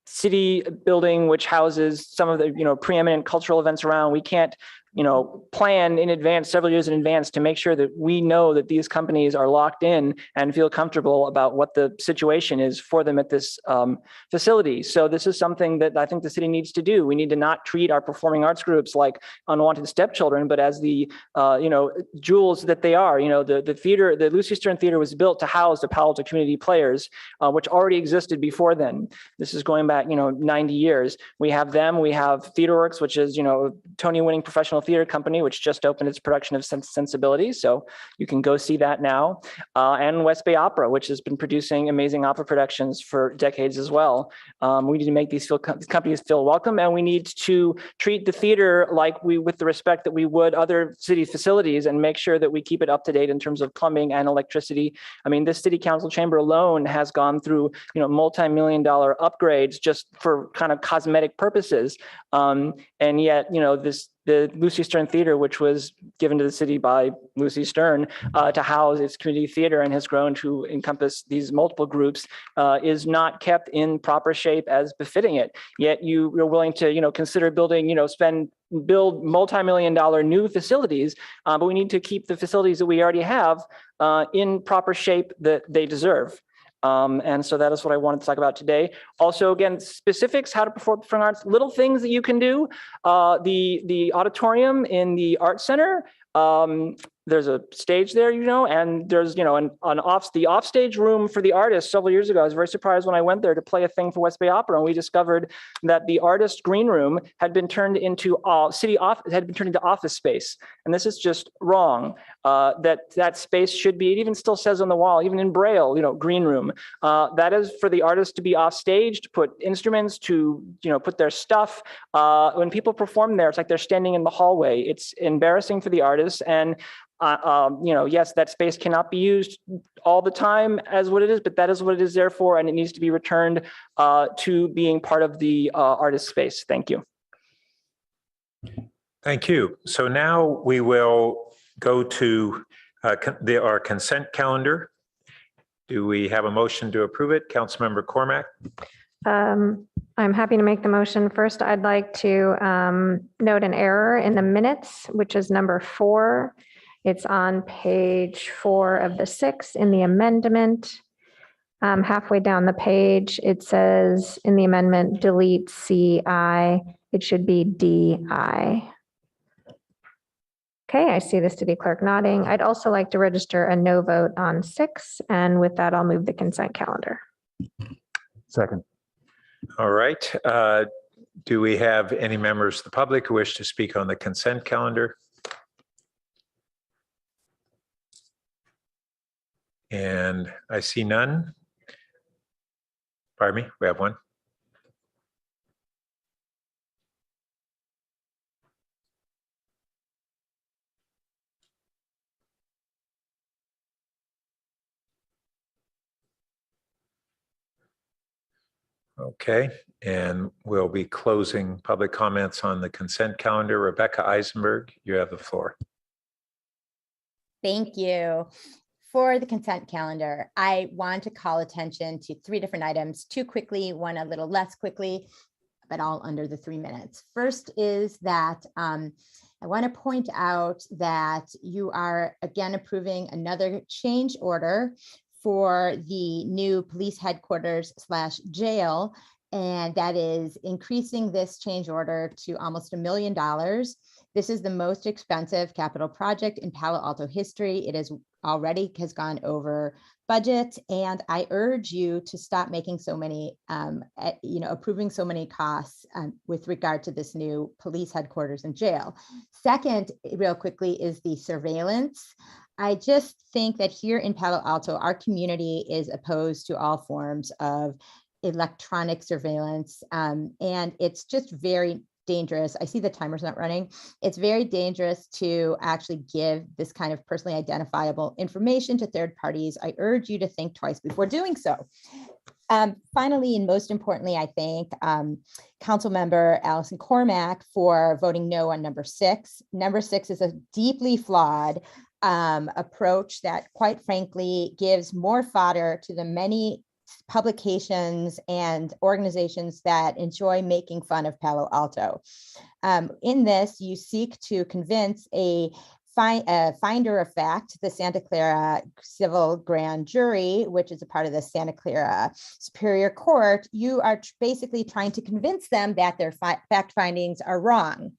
city building, which houses some of the, preeminent cultural events around, we can't, plan in advance, several years in advance, to make sure that we know that these companies are locked in and feel comfortable about what the situation is for them at this facility. So this is something that I think the city needs to do. We need to not treat our performing arts groups like unwanted stepchildren, but as the jewels that they are. The theater, the Lucy Stern Theater, was built to house the Palo Alto Community Players, which already existed before then. This is going back 90 years. We have them. We have TheaterWorks, which is Tony-winning professional theater company, which just opened its production of Sensibility. So you can go see that now. And West Bay Opera, which has been producing amazing opera productions for decades as well. We need to make these companies feel welcome, and we need to treat the theater with the respect that we would other city facilities, and make sure that we keep it up to date in terms of plumbing and electricity. I mean, this city council chamber alone has gone through, multi-million-dollar upgrades just for kind of cosmetic purposes. And yet, the Lucy Stern Theater, which was given to the city by Lucy Stern to house its community theater and has grown to encompass these multiple groups, is not kept in proper shape as befitting it. Yet you're willing to, consider building, build multi-million-dollar new facilities, but we need to keep the facilities that we already have in proper shape that they deserve. And so that is what I wanted to talk about today. Also, again, specifics, how to perform performing arts, little things that you can do. The auditorium in the Art Center, there's a stage there, and there's, the offstage room for the artists. Several years ago, I was very surprised when I went there to play a thing for West Bay Opera, and we discovered that the artist green room had been turned into office space. And this is just wrong. That space should be, it even still says on the wall, even in Braille, green room. That is for the artists to be off stage, to put instruments, to, put their stuff. When people perform there, it's like they're standing in the hallway. It's embarrassing for the artists. And yes, that space cannot be used all the time as what it is, but that is what it is there for, and it needs to be returned to being part of the artist space. Thank you. Thank you. So now we will go to our consent calendar. Do we have a motion to approve it? Councilmember Cormack. I'm happy to make the motion. First, I'd like to note an error in the minutes, which is number 4. It's on page 4 of the 6 in the amendment. Halfway down the page, it says in the amendment, delete CI. It should be DI. Okay, I see the city clerk nodding. I'd also like to register a no vote on 6. And with that, I'll move the consent calendar. Second. All right. Do we have any members of the public who wish to speak on the consent calendar? And I see none. Pardon me, we have one. Okay, and we'll be closing public comments on the consent calendar. Rebecca Eisenberg, you have the floor. Thank you. For the consent calendar, I want to call attention to 3 different items, 2 quickly, 1 a little less quickly, but all under the 3 minutes. First is that I want to point out that you are again approving another change order for the new police headquarters / jail, and that is increasing this change order to almost $1 million. This is the most expensive capital project in Palo Alto history. It is already has gone over budget, and I urge you to stop making so many, approving so many costs with regard to this new police headquarters and jail. Second, real quickly, is the surveillance. I just think that here in Palo Alto, our community is opposed to all forms of electronic surveillance, and it's just very dangerous. I see the timer's not running. It's very dangerous to actually give this kind of personally identifiable information to third parties. I urge you to think twice before doing so. Finally, and most importantly, I thank Councilmember Allison Cormack for voting no on number 6. Number 6 is a deeply flawed approach that, quite frankly, gives more fodder to the many publications and organizations that enjoy making fun of Palo Alto. In this, you seek to convince a finder of fact, the Santa Clara Civil Grand Jury, which is a part of the Santa Clara Superior Court. You are basically trying to convince them that their fact findings are wrong.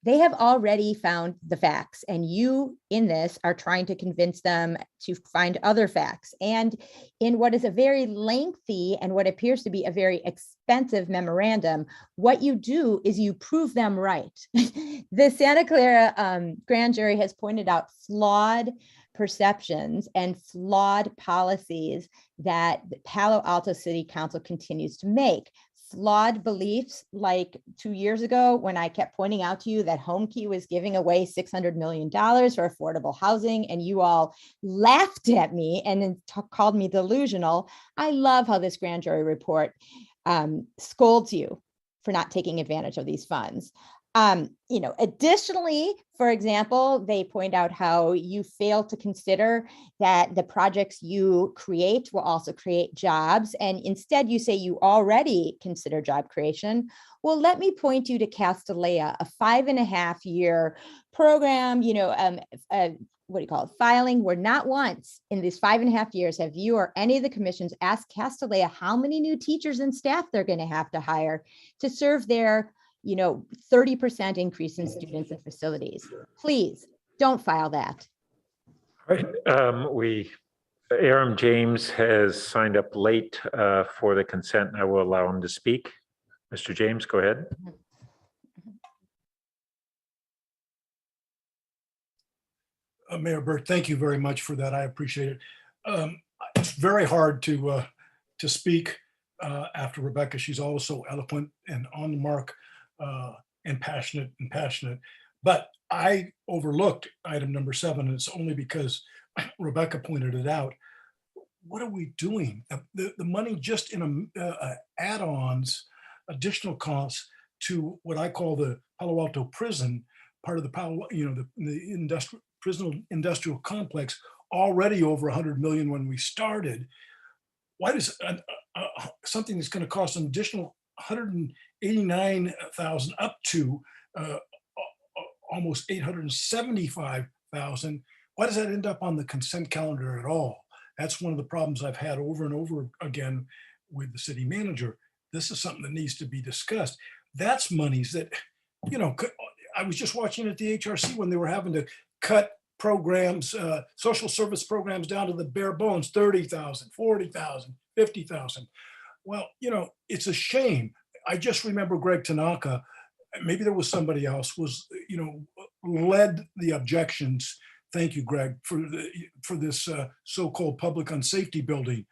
They have already found the facts, and you in this are trying to convince them to find other facts. And in what is a very lengthy and what appears to be a very expensive memorandum, what you do is you prove them right. The Santa Clara Grand Jury has pointed out flawed perceptions and flawed policies that the Palo Alto City Council continues to make. Flawed beliefs, like 2 years ago when I kept pointing out to you that HomeKey was giving away $600 million for affordable housing, and you all laughed at me and then called me delusional. I love how this grand jury report scolds you for not taking advantage of these funds. Additionally, for example, they point out how you fail to consider that the projects you create will also create jobs. And instead you say you already consider job creation. Well, let me point you to Castellea, a 5.5-year program, what do you call it, filing, where not once in these 5.5 years have you or any of the commissions asked Castellea how many new teachers and staff they're going to have to hire to serve their 30% increase in students and facilities. Please don't file that. All right, Aram James has signed up late for the consent. I will allow him to speak. Mr. James, go ahead. Mayor Burt, thank you very much for that. I appreciate it. It's very hard to speak after Rebecca. She's always so eloquent and on the mark. And passionate. But I overlooked item number 7, and it's only because Rebecca pointed it out. What are we doing? The money just in add-ons, additional costs to what I call the Palo Alto prison, part of the prison industrial complex, already over 100 million when we started. Why does something that's going to cost an additional 189,000 up to almost 875,000. Why does that end up on the consent calendar at all? That's one of the problems I've had over and over again with the city manager. This is something that needs to be discussed. That's monies that, I was just watching at the HRC when they were having to cut programs, social service programs down to the bare bones, 30,000, 40,000, 50,000. Well, it's a shame. I just remember Greg Tanaka, maybe there was somebody else, led the objections thank you, Greg, for this so-called public unsafety building.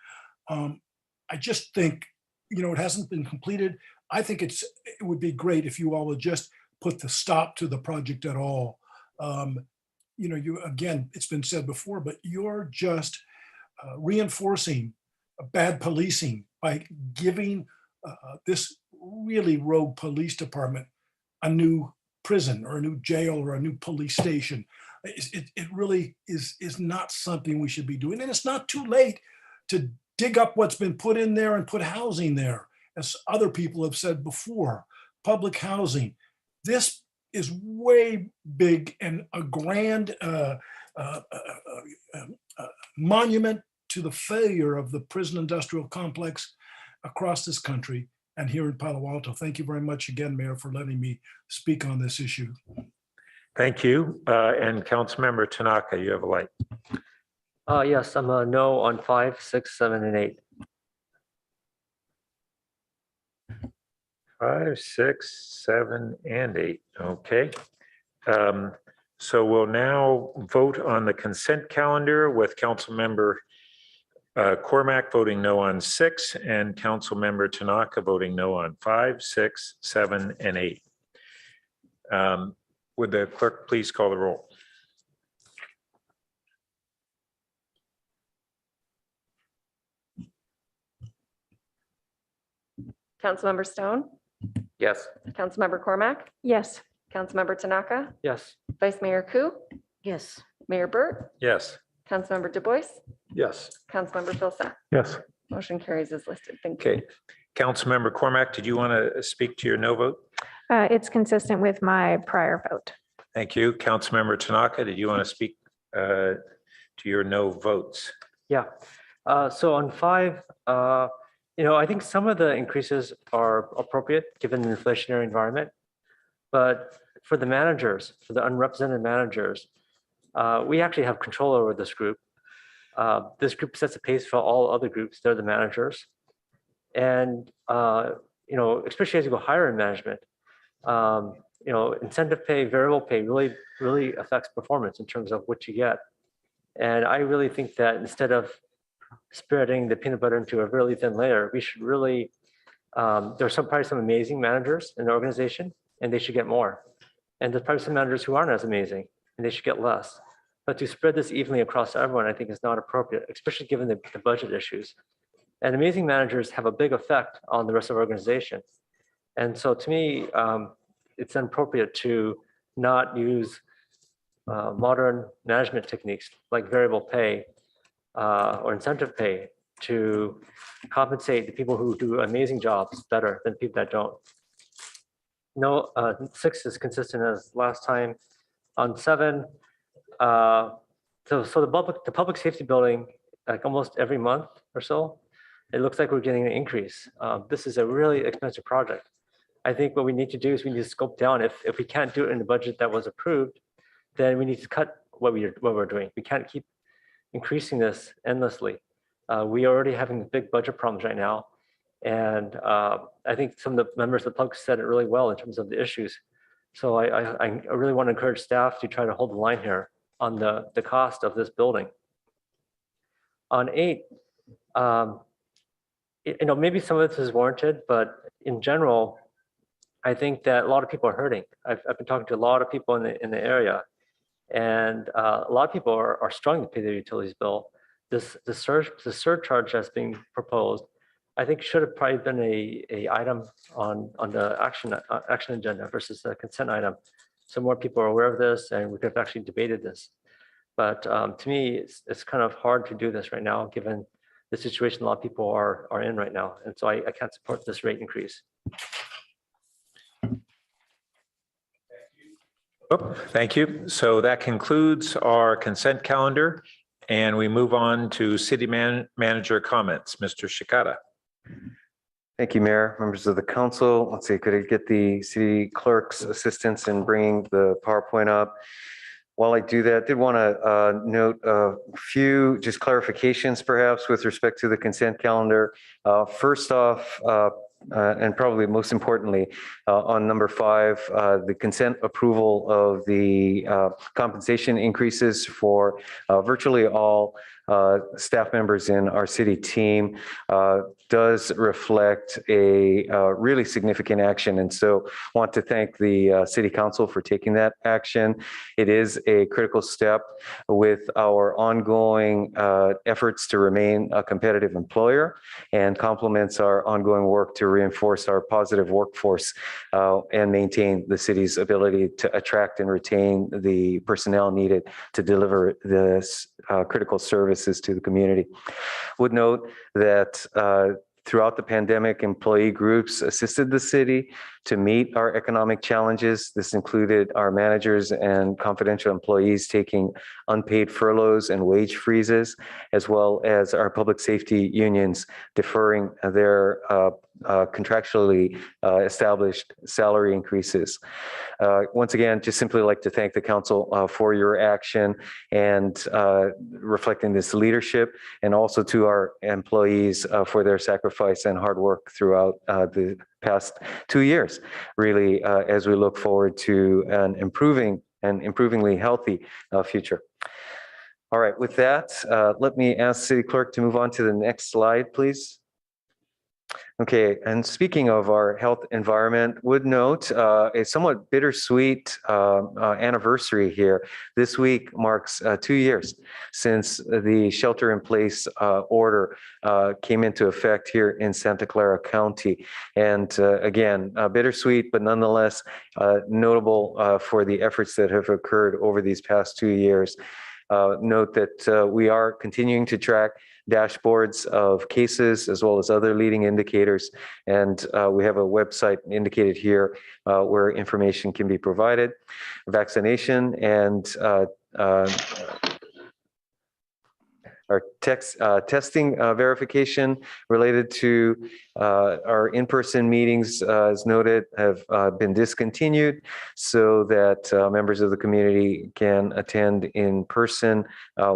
I just think, it hasn't been completed. I think it would be great if you all would just put the stop to the project at all. Again, it's been said before, but you're just reinforcing bad policing by giving this really rogue police department a new prison or a new jail or a new police station. It really is not something we should be doing. And it's not too late to dig up what's been put in there and put housing there. As other people have said before, public housing. This is way big and a grand monument to the failure of the prison industrial complex across this country and here in Palo Alto. Thank you very much again, Mayor, for letting me speak on this issue. Thank you. And Councilmember Tanaka, you have a light. Yes, I'm a no on 5, 6, 7, and 8. 5, 6, 7, and 8. Okay. So we'll now vote on the consent calendar with Councilmember Cormack voting no on 6 and Councilmember Tanaka voting no on 5, 6, 7, and 8. Would the clerk please call the roll? Councilmember Stone, Yes. Councilmember Cormack, Yes. Councilmember Tanaka, Yes. Vice Mayor Ku, Yes. Mayor Burt, Yes. Councilmember Du Bois, Yes. Councilmember Filsack. Yes. Motion carries as listed. Thank you. Okay. Councilmember Cormack, did you want to speak to your no vote? It's consistent with my prior vote. Thank you. Councilmember Tanaka, did you want to speak to your no votes? Yeah. So on 5, I think some of the increases are appropriate given the inflationary environment. But for the managers, for the unrepresented managers, we actually have control over this group. This group sets the pace for all other groups. They're the managers. And, especially as you go higher in management, incentive pay, variable pay really affects performance in terms of what you get. And I really think that instead of spreading the peanut butter into a really thin layer, we should really, there's probably some amazing managers in the organization and they should get more. And there's probably some managers who aren't as amazing and they should get less. But to spread this evenly across everyone, I think is not appropriate, especially given the budget issues. And amazing managers have a big effect on the rest of the organization. And so to me, it's inappropriate to not use modern management techniques like variable pay or incentive pay to compensate the people who do amazing jobs better than people that don't. No, 6 is consistent as last time. On 7, so the public safety building, like almost every month or so, it looks like we're getting an increase. This is a really expensive project. I think what we need to do is we need to scope down. If we can't do it in the budget that was approved, then we need to cut what we're doing. We can't keep increasing this endlessly. We are already having big budget problems right now. And I think some of the members of the public said it really well in terms of the issues. So I really want to encourage staff to try to hold the line here on the cost of this building. On 8, maybe some of this is warranted, but in general, I think that a lot of people are hurting. I've been talking to a lot of people in the area, and a lot of people are struggling to pay their utilities bill. The surcharge that's being proposed, I think should have probably been a item on the action agenda versus a consent item. So more people are aware of this and we could have actually debated this. But to me, it's kind of hard to do this right now, given the situation a lot of people are in right now. And so I can't support this rate increase. Oh, thank you. So that concludes our consent calendar and we move on to city manager comments. Mr. Shikata. Thank you, Mayor, members of the council. Let's see, could I get the city clerk's assistance in bringing the PowerPoint up? While I do that, I did want to note a few just clarifications perhaps with respect to the consent calendar. First off, and probably most importantly, on number 5, the consent approval of the compensation increases for virtually all staff members in our city team does reflect a really significant action. And so want to thank the City Council for taking that action. It is a critical step with our ongoing efforts to remain a competitive employer and complements our ongoing work to reinforce our positive workforce and maintain the city's ability to attract and retain the personnel needed to deliver this critical services to the community. Would note that throughout the pandemic, employee groups assisted the city to meet our economic challenges. This included our managers and confidential employees taking unpaid furloughs and wage freezes, as well as our public safety unions deferring their contractually established salary increases. Once again, just simply like to thank the council for your action and reflecting this leadership, and also to our employees for their sacrifice and hard work throughout the past 2 years, really, as we look forward to an improving and improvingly healthy future. All right, with that, let me ask City Clerk to move on to the next slide, please. Okay, and speaking of our health environment, would note a somewhat bittersweet anniversary here. This week marks 2 years since the shelter-in-place order came into effect here in Santa Clara County. And again, bittersweet, but nonetheless notable for the efforts that have occurred over these past 2 years. Note that we are continuing to track dashboards of cases as well as other leading indicators. And we have a website indicated here where information can be provided. Vaccination and our testing verification related to our in-person meetings, as noted, have been discontinued so that members of the community can attend in person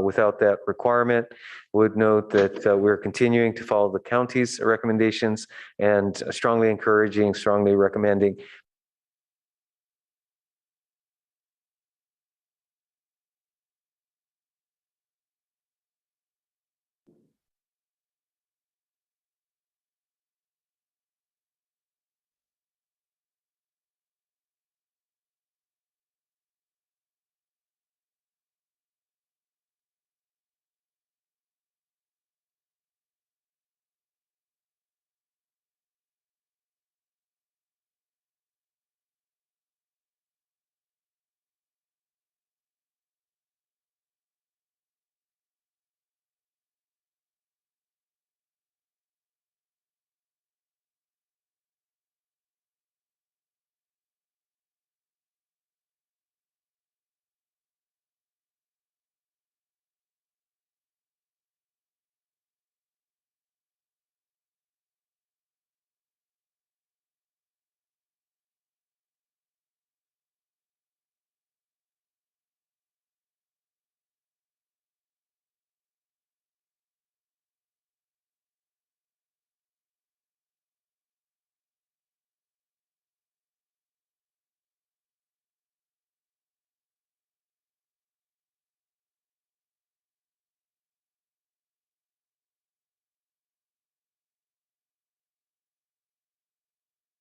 without that requirement. Would note that we're continuing to follow the county's recommendations and strongly recommending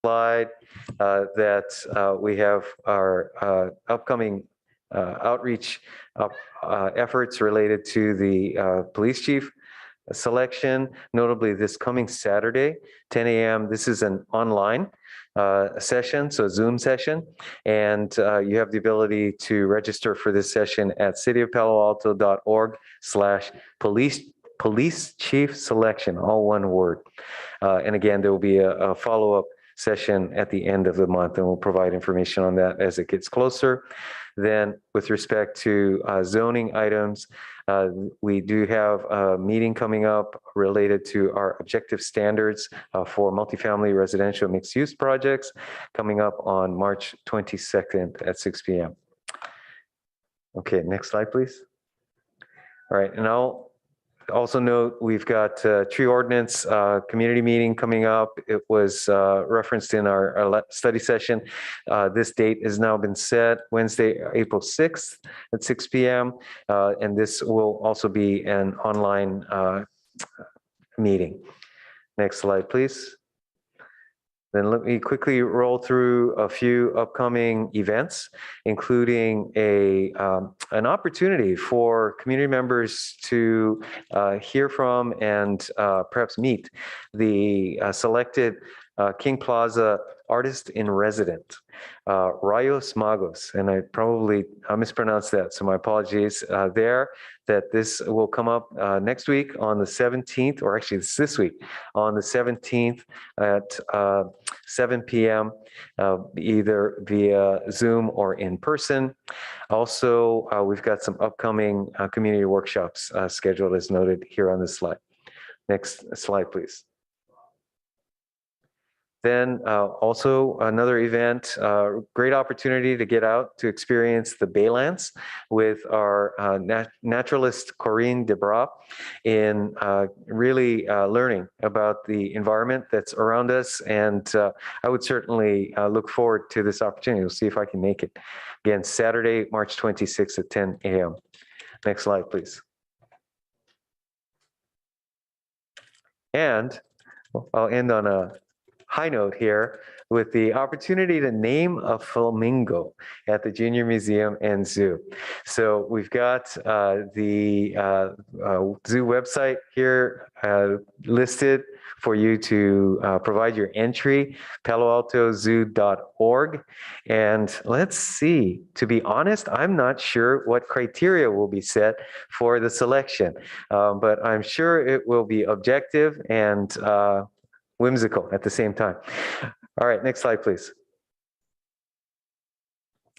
slide that we have our upcoming outreach efforts related to the police chief selection, notably this coming Saturday, 10 a.m. This is an online session, so a Zoom session, and you have the ability to register for this session at cityofpaloalto.org/police chief selection, all one word. And again, there will be a follow-up session at the end of the month, and we'll provide information on that as it gets closer. Then with respect to zoning items, we do have a meeting coming up related to our objective standards for multifamily residential mixed-use projects coming up on March 22nd at 6 p.m. Okay, next slide, please. All right, and I'll Also note, we've got tree ordinance community meeting coming up. It was referenced in our study session. This date has now been set, Wednesday, April 6th at 6 p.m. And this will also be an online meeting. Next slide, please. Then let me quickly roll through a few upcoming events, including an opportunity for community members to hear from and perhaps meet the selected King Plaza artist in resident, Rayos Magos, and I probably mispronounced that, so my apologies there. That this will come up next week on the 17th, or actually it's this week on the 17th at 7 p.m. Either via Zoom or in person. Also, we've got some upcoming community workshops scheduled as noted here on this slide. Next slide, please. Then also another event, great opportunity to get out to experience the Baylands with our naturalist Corinne Debra in really learning about the environment that's around us. And I would certainly look forward to this opportunity. We'll see if I can make it. Again, Saturday, March 26th at 10 a.m. Next slide, please. And I'll end on a high note here with the opportunity to name a flamingo at the Junior Museum and Zoo. So we've got the zoo website here listed for you to provide your entry, paloaltozoo.org. And let's see, to be honest, I'm not sure what criteria will be set for the selection, but I'm sure it will be objective and whimsical at the same time. All right, next slide, please.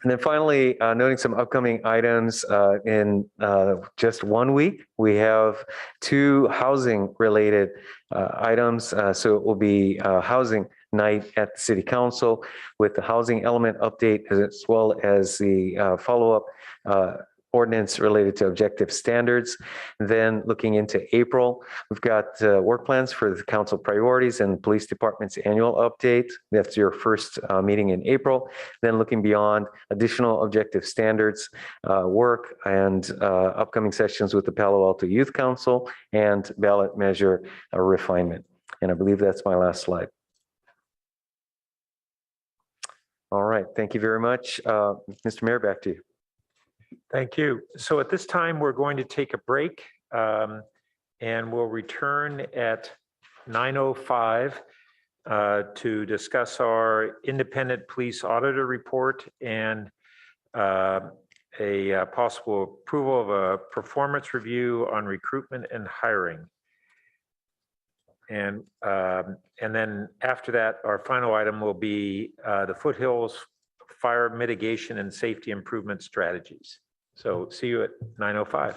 And then finally, noting some upcoming items in just 1 week, we have 2 housing related items. So it will be housing night at the City Council with the housing element update, as well as the follow-up ordinance related to objective standards. Then looking into April, we've got work plans for the council priorities and police department's annual update. That's your first meeting in April. Then looking beyond, additional objective standards work and upcoming sessions with the Palo Alto Youth Council and ballot measure refinement. And I believe that's my last slide. All right, thank you very much. Mr. Mayor, back to you. Thank you. So at this time, we're going to take a break and we'll return at 9:05 to discuss our independent police auditor report and a possible approval of a performance review on recruitment and hiring. And then after that, our final item will be the Foothills Fire Mitigation and Safety Improvement Strategies. So see you at 9:05.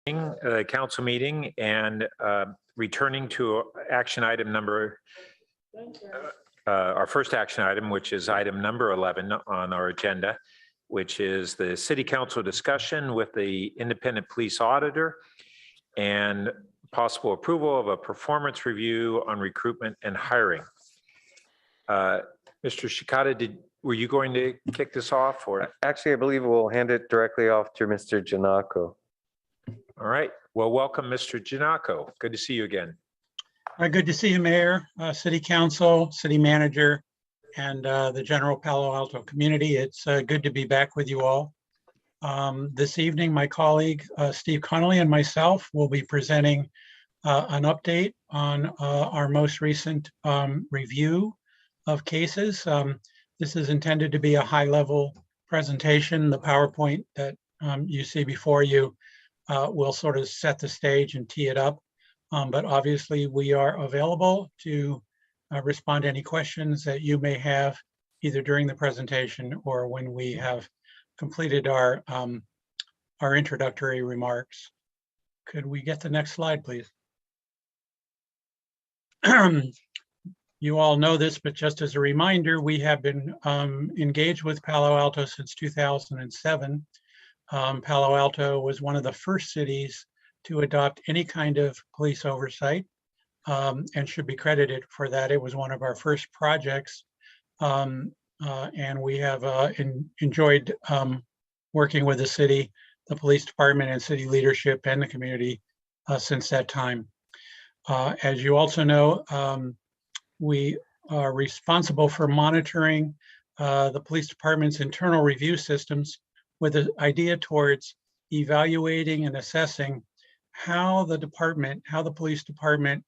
council meeting and returning to action item number, our first action item, which is item number 11 on our agenda, which is the city council discussion with the independent police auditor and possible approval of a performance review on recruitment and hiring. Mr. Shikata, were you going to kick this off, or? Actually, I believe we'll hand it directly off to Mr. Janako. All right. Well, welcome, Mr. Janako. Good to see you again. Good to see you, Mayor, City Council, City Manager, and the general Palo Alto community. It's good to be back with you all. This evening, my colleague, Steve Connolly, and myself will be presenting an update on our most recent review of cases. This is intended to be a high-level presentation. The PowerPoint that you see before you will sort of set the stage and tee it up. But obviously, we are available to respond to any questions that you may have either during the presentation or when we have completed our introductory remarks. Could we get the next slide, please? You all know this, but just as a reminder, we have been engaged with Palo Alto since 2007. Palo Alto was one of the first cities to adopt any kind of police oversight and should be credited for that. It was one of our first projects, and we have enjoyed working with the city, the police department, and city leadership and the community since that time. As you also know, we are responsible for monitoring the police department's internal review systems with an idea towards evaluating and assessing how the police department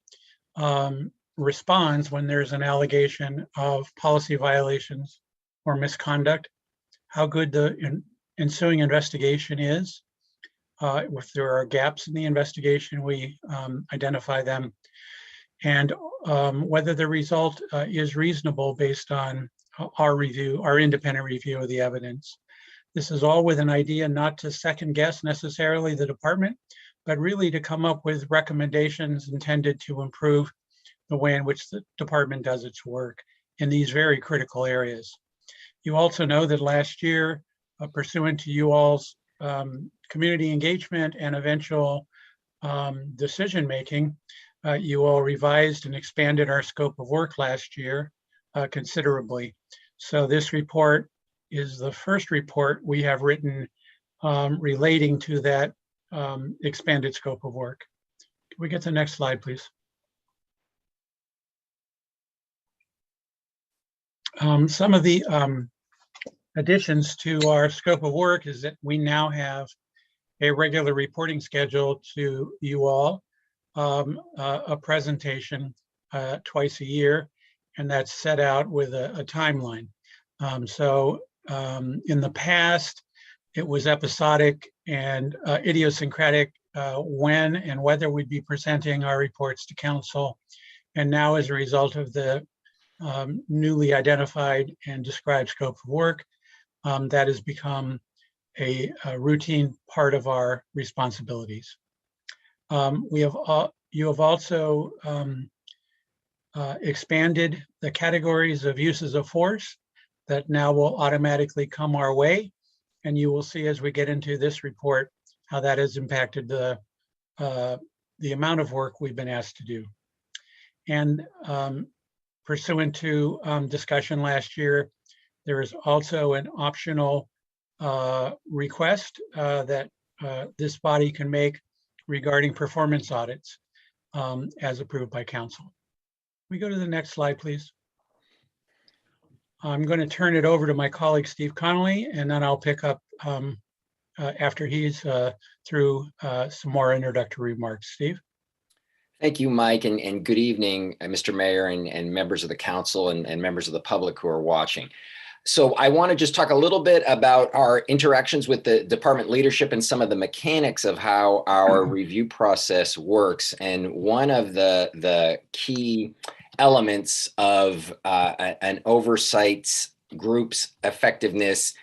responds when there's an allegation of policy violations or misconduct, how good the ensuing investigation is. If there are gaps in the investigation, we identify them, and whether the result is reasonable based on our independent review of the evidence. This is all with an idea not to second guess necessarily the department, but really to come up with recommendations intended to improve the way in which the department does its work in these very critical areas. You also know that last year, pursuant to you all's community engagement and eventual decision-making, you all revised and expanded our scope of work last year considerably. So this report is the first report we have written relating to that expanded scope of work. Can we get the next slide, please? Some of the additions to our scope of work is that we now have a regular reporting schedule to you all, a presentation twice a year, and that's set out with a timeline. In the past, it was episodic and idiosyncratic when and whether we'd be presenting our reports to council. And now, as a result of the newly identified and described scope of work, that has become a routine part of our responsibilities. You have also expanded the categories of uses of force that now will automatically come our way. And you will see as we get into this report how that has impacted the amount of work we've been asked to do. And pursuant to discussion last year, there is also an optional request that this body can make regarding performance audits as approved by council. We go to the next slide, please. I'm going to turn it over to my colleague, Steve Connolly, and then I'll pick up after he's through some more introductory remarks. Steve? Thank you, Mike, and good evening, Mr. Mayor and members of the council and members of the public who are watching. So I want to just talk a little bit about our interactions with the department leadership and some of the mechanics of how our review process works. And one of the key elements of an oversight group's effectiveness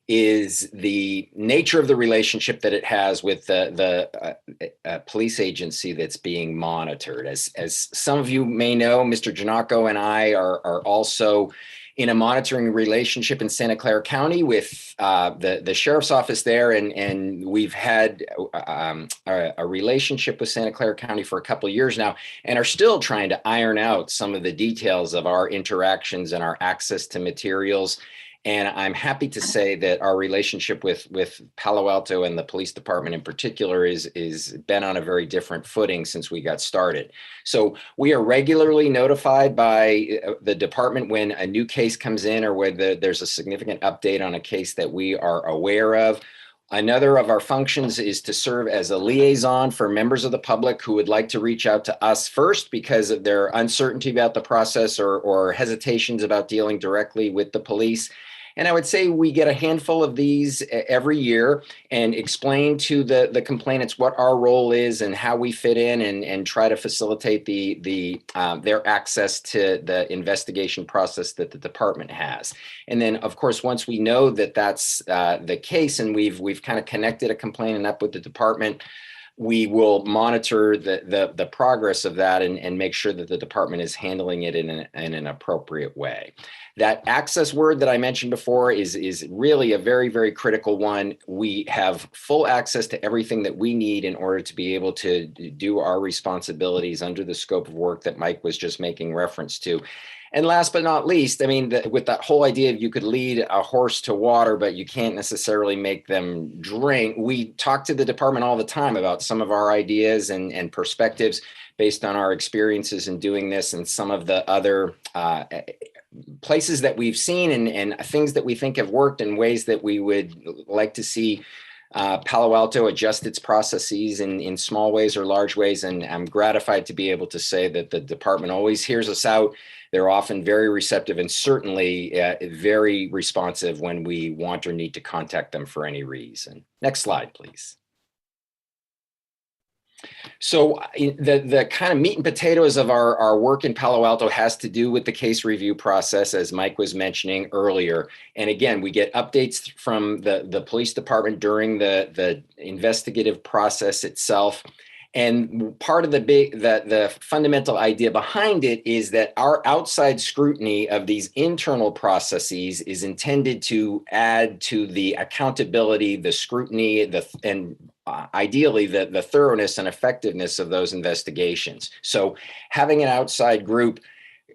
is the nature of the relationship that it has with the police agency that's being monitored. As some of you may know, Mr. Giannacco and I are also in a monitoring relationship in Santa Clara County with the sheriff's office there, and we've had a relationship with Santa Clara County for a couple of years now, and are still trying to iron out some of the details of our interactions and our access to materials. And I'm happy to say that our relationship with Palo Alto and the police department in particular is been on a very different footing since we got started. So we are regularly notified by the department when a new case comes in or whether there's a significant update on a case that we are aware of. Another of our functions is to serve as a liaison for members of the public who would like to reach out to us first because of their uncertainty about the process or hesitations about dealing directly with the police. And I would say we get a handful of these every year and explain to the complainants what our role is and how we fit in and try to facilitate their access to the investigation process that the department has. And then, of course, once we know that that's the case and we've kind of connected a complainant up with the department, we will monitor the progress of that and make sure that the department is handling it in an appropriate way. That access word that I mentioned before is really a very, very critical one. We have full access to everything that we need in order to be able to do our responsibilities under the scope of work that Mike was just making reference to. And last but not least, I mean, with that whole idea of you could lead a horse to water, but you can't necessarily make them drink. We talk to the department all the time about some of our ideas and perspectives based on our experiences in doing this and some of the other places that we've seen and things that we think have worked in ways that we would like to see Palo Alto adjust its processes in small ways or large ways. And I'm gratified to be able to say that the department always hears us out. They're often very receptive and certainly very responsive when we want or need to contact them for any reason. Next slide, please. So the kind of meat and potatoes of our work in Palo Alto has to do with the case review process, as Mike was mentioning earlier. And again, we get updates from the police department during the investigative process itself. And part of the fundamental idea behind it is that our outside scrutiny of these internal processes is intended to add to the accountability, the scrutiny, and ideally the thoroughness and effectiveness of those investigations. So having an outside group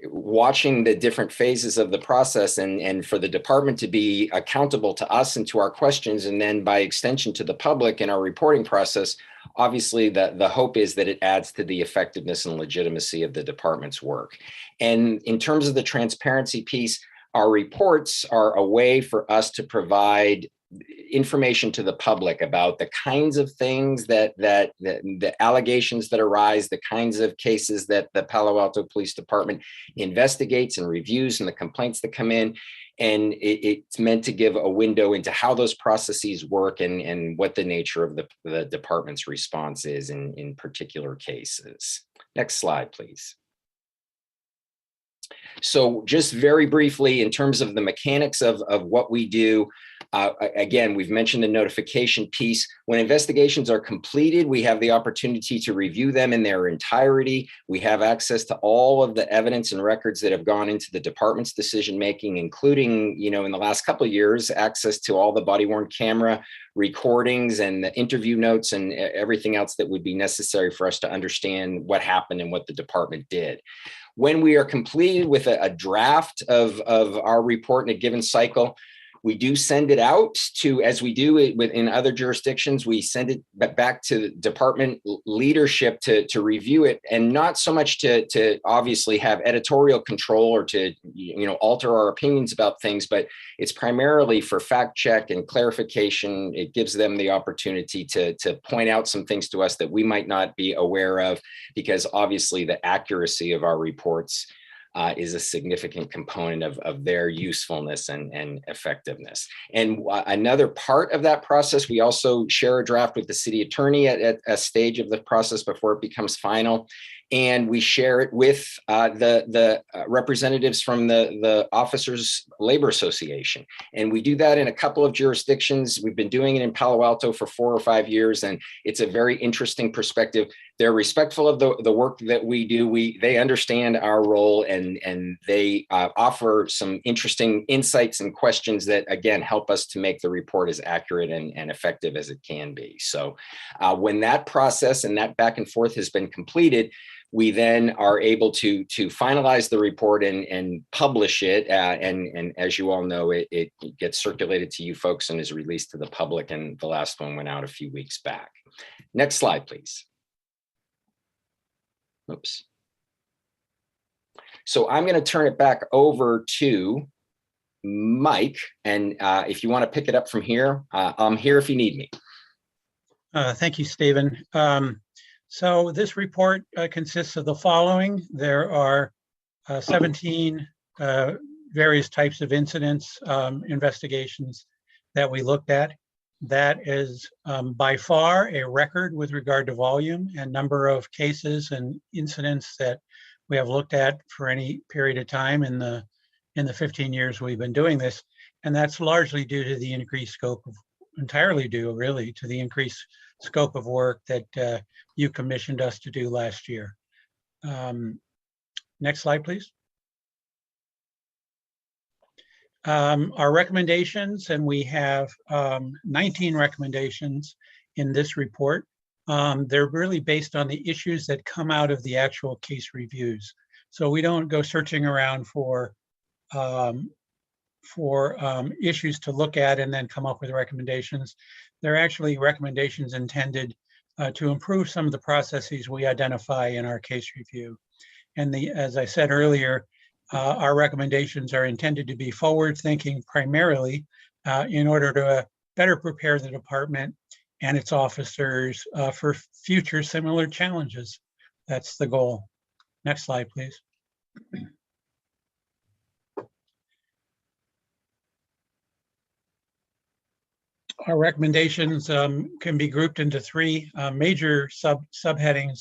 watching the different phases of the process and for the department to be accountable to us and to our questions, and then by extension to the public in our reporting process, obviously the hope is that it adds to the effectiveness and legitimacy of the department's work. And in terms of the transparency piece, our reports are a way for us to provide information to the public about the kinds of things that the allegations that arise, the kinds of cases that the Palo Alto Police Department investigates and reviews, and the complaints that come in. And it's meant to give a window into how those processes work and what the nature of the department's response is in particular cases. Next slide, please. So just very briefly, in terms of the mechanics of what we do, again, we've mentioned the notification piece. When investigations are completed, we have the opportunity to review them in their entirety. We have access to all of the evidence and records that have gone into the department's decision-making, including, in the last couple of years, access to all the body-worn camera recordings and the interview notes and everything else that would be necessary for us to understand what happened and what the department did. When we are completed with a draft of our report in a given cycle, we do send it out to, as we do it in other jurisdictions, we send it back to department leadership to review it, and not so much to obviously have editorial control or to alter our opinions about things, but it's primarily for fact check and clarification. It gives them the opportunity to point out some things to us that we might not be aware of, because obviously the accuracy of our reports is a significant component of their usefulness and effectiveness. And another part of that process, we also share a draft with the city attorney at a stage of the process before it becomes final. and we share it with the representatives from the Officers Labor Association. And we do that in a couple of jurisdictions. We've been doing it in Palo Alto for 4 or 5 years, and it's a very interesting perspective. They're respectful of the work that we do. They understand our role, and they offer some interesting insights and questions that, again, help us to make the report as accurate and effective as it can be. So when that process and that back and forth has been completed, we then are able to finalize the report and publish it. And as you all know, it gets circulated to you folks and is released to the public. And the last one went out a few weeks back. Next slide, please. Oops. So I'm going to turn it back over to Mike. And if you want to pick it up from here, I'm here if you need me. Thank you, Stephen. So this report consists of the following. There are 17 various types of incidents, investigations that we looked at. That is by far a record with regard to volume and number of cases and incidents that we have looked at for any period of time in the 15 years we've been doing this. And that's largely due to the increased scope of, entirely due really to the increased scope of work that you commissioned us to do last year. Next slide, please. Our recommendations, and we have 19 recommendations in this report. They're really based on the issues that come out of the actual case reviews. So we don't go searching around for issues to look at and then come up with recommendations. They're actually recommendations intended to improve some of the processes we identify in our case review. And as I said earlier, our recommendations are intended to be forward-thinking primarily in order to better prepare the department and its officers for future similar challenges. That's the goal. Next slide, please. Our recommendations can be grouped into 3 major subheadings.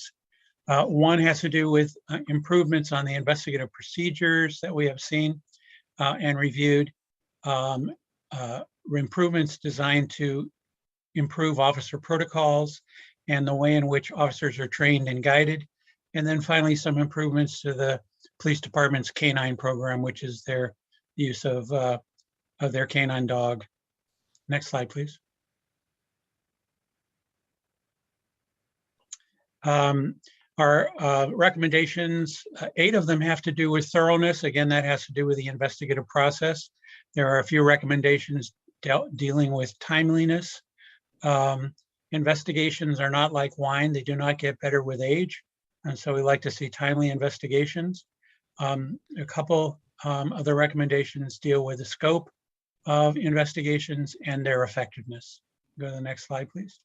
One has to do with improvements on the investigative procedures that we have seen and reviewed, improvements designed to improve officer protocols and the way in which officers are trained and guided. And then finally, some improvements to the police department's canine program, which is their use of their canine dog. Next slide, please. Our recommendations, 8 of them have to do with thoroughness. Again, that has to do with the investigative process. There are a few recommendations dealing with timeliness. Investigations are not like wine. They do not get better with age. And so we like to see timely investigations. A couple of the recommendations deal with the scope of investigations and their effectiveness. Go to the next slide, please.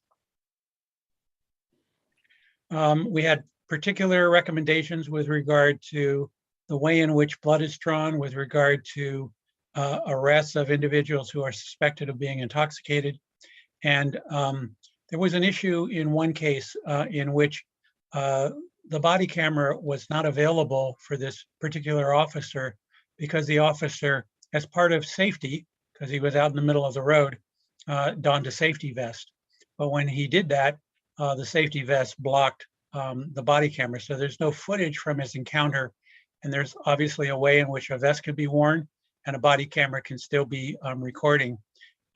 We had particular recommendations with regard to the way in which blood is drawn, with regard to arrests of individuals who are suspected of being intoxicated. And there was an issue in one case in which the body camera was not available for this particular officer because the officer, as part of safety, because he was out in the middle of the road, donned a safety vest. But when he did that, the safety vest blocked the body camera. So there's no footage from his encounter. And there's obviously a way in which a vest could be worn and a body camera can still be recording.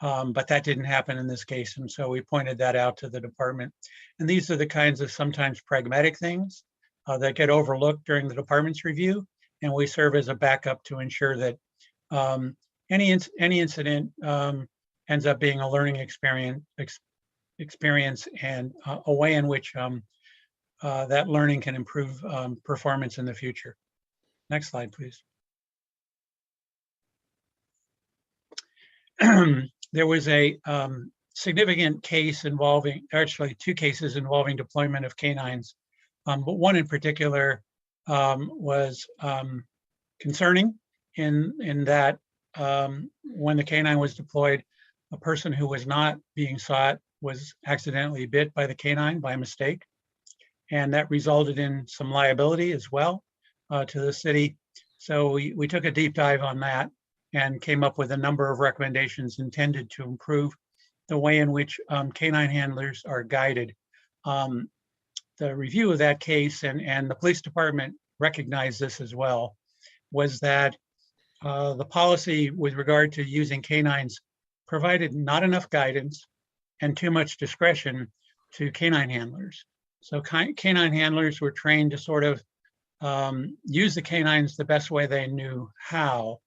But that didn't happen in this case. And so we pointed that out to the department. And these are the kinds of sometimes pragmatic things that get overlooked during the department's review. And we serve as a backup to ensure that any incident ends up being a learning experience and a way in which that learning can improve performance in the future. Next slide, please. There was a significant case involving, actually 2 cases involving deployment of canines, but one in particular was concerning in that when the canine was deployed, a person who was not being sought was accidentally bit by the canine by mistake. and that resulted in some liability as well to the city. So we took a deep dive on that and came up with a number of recommendations intended to improve the way in which canine handlers are guided. The review of that case, and the police department recognized this as well, was that the policy with regard to using canines provided not enough guidance and too much discretion to canine handlers. So canine handlers were trained to sort of use the canines the best way they knew how.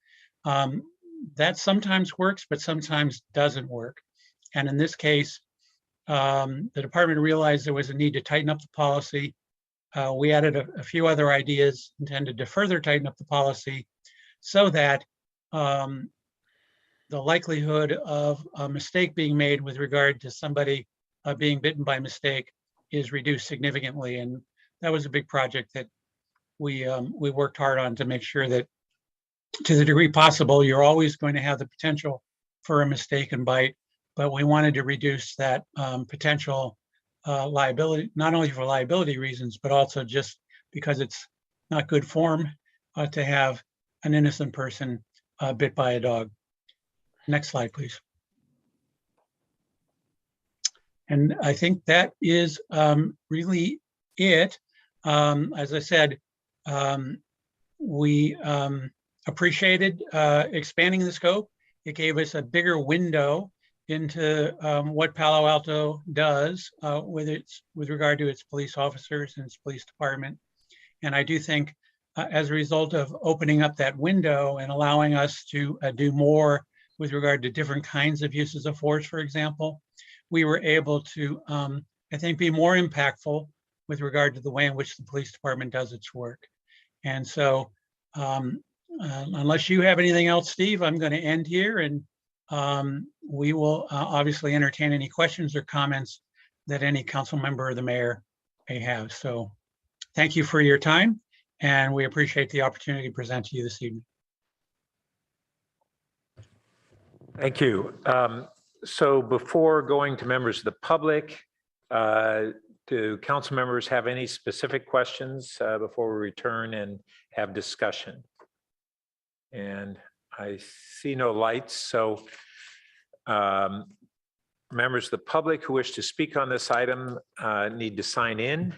That sometimes works, but sometimes doesn't work. And in this case, the department realized there was a need to tighten up the policy. We added a few other ideas intended to further tighten up the policy so that the likelihood of a mistake being made with regard to somebody being bitten by mistake is reduced significantly. And that was a big project that we worked hard on to make sure that, to the degree possible, you're always going to have the potential for a mistaken bite, but we wanted to reduce that potential liability, not only for liability reasons, but also just because it's not good form to have an innocent person bit by a dog. Next slide, please. And I think that is really it. As I said, we appreciated expanding the scope. It gave us a bigger window into what Palo Alto does with regard to its police officers and its police department. And I do think as a result of opening up that window and allowing us to do more with regard to different kinds of uses of force, for example, we were able to, I think, be more impactful with regard to the way in which the police department does its work. And so unless you have anything else, Steve, I'm going to end here, and we will obviously entertain any questions or comments that any council member or the mayor may have. So thank you for your time, and we appreciate the opportunity to present to you this evening. Thank you. So before going to members of the public, do council members have any specific questions before we return and have discussion? And I see no lights, so members of the public who wish to speak on this item need to sign in.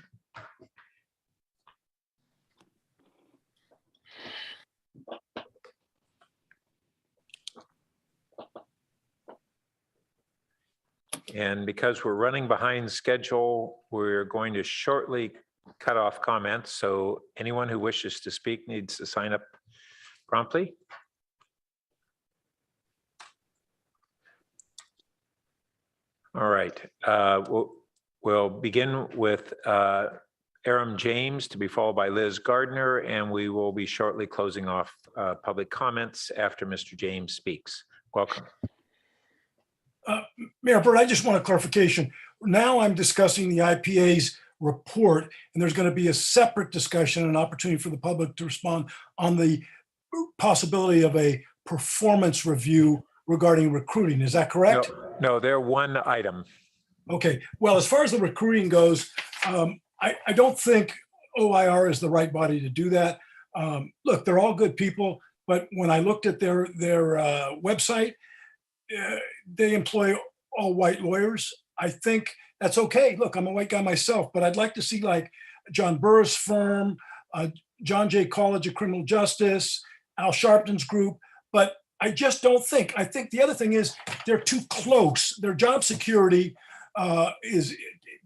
And because we're running behind schedule, we're going to shortly cut off comments. So anyone who wishes to speak needs to sign up promptly. All right, we'll begin with Aram James, to be followed by Liz Gardner, and we will be shortly closing off public comments after Mr. James speaks. Welcome. Mayor Burt, I just want a clarification. Now I'm discussing the IPA's report, and there's going to be a separate discussion, an opportunity for the public to respond on the possibility of a performance review regarding recruiting. Is that correct? No, they're one item. Okay. Well, as far as the recruiting goes, I don't think OIR is the right body to do that. Look, they're all good people, but when I looked at their website, they employ all white lawyers. I think that's okay. Look, I'm a white guy myself, but I'd like to see like John Burris' firm, John Jay College of Criminal Justice, Al Sharpton's group, but I just don't think. I think the other thing is they're too close. Their job security is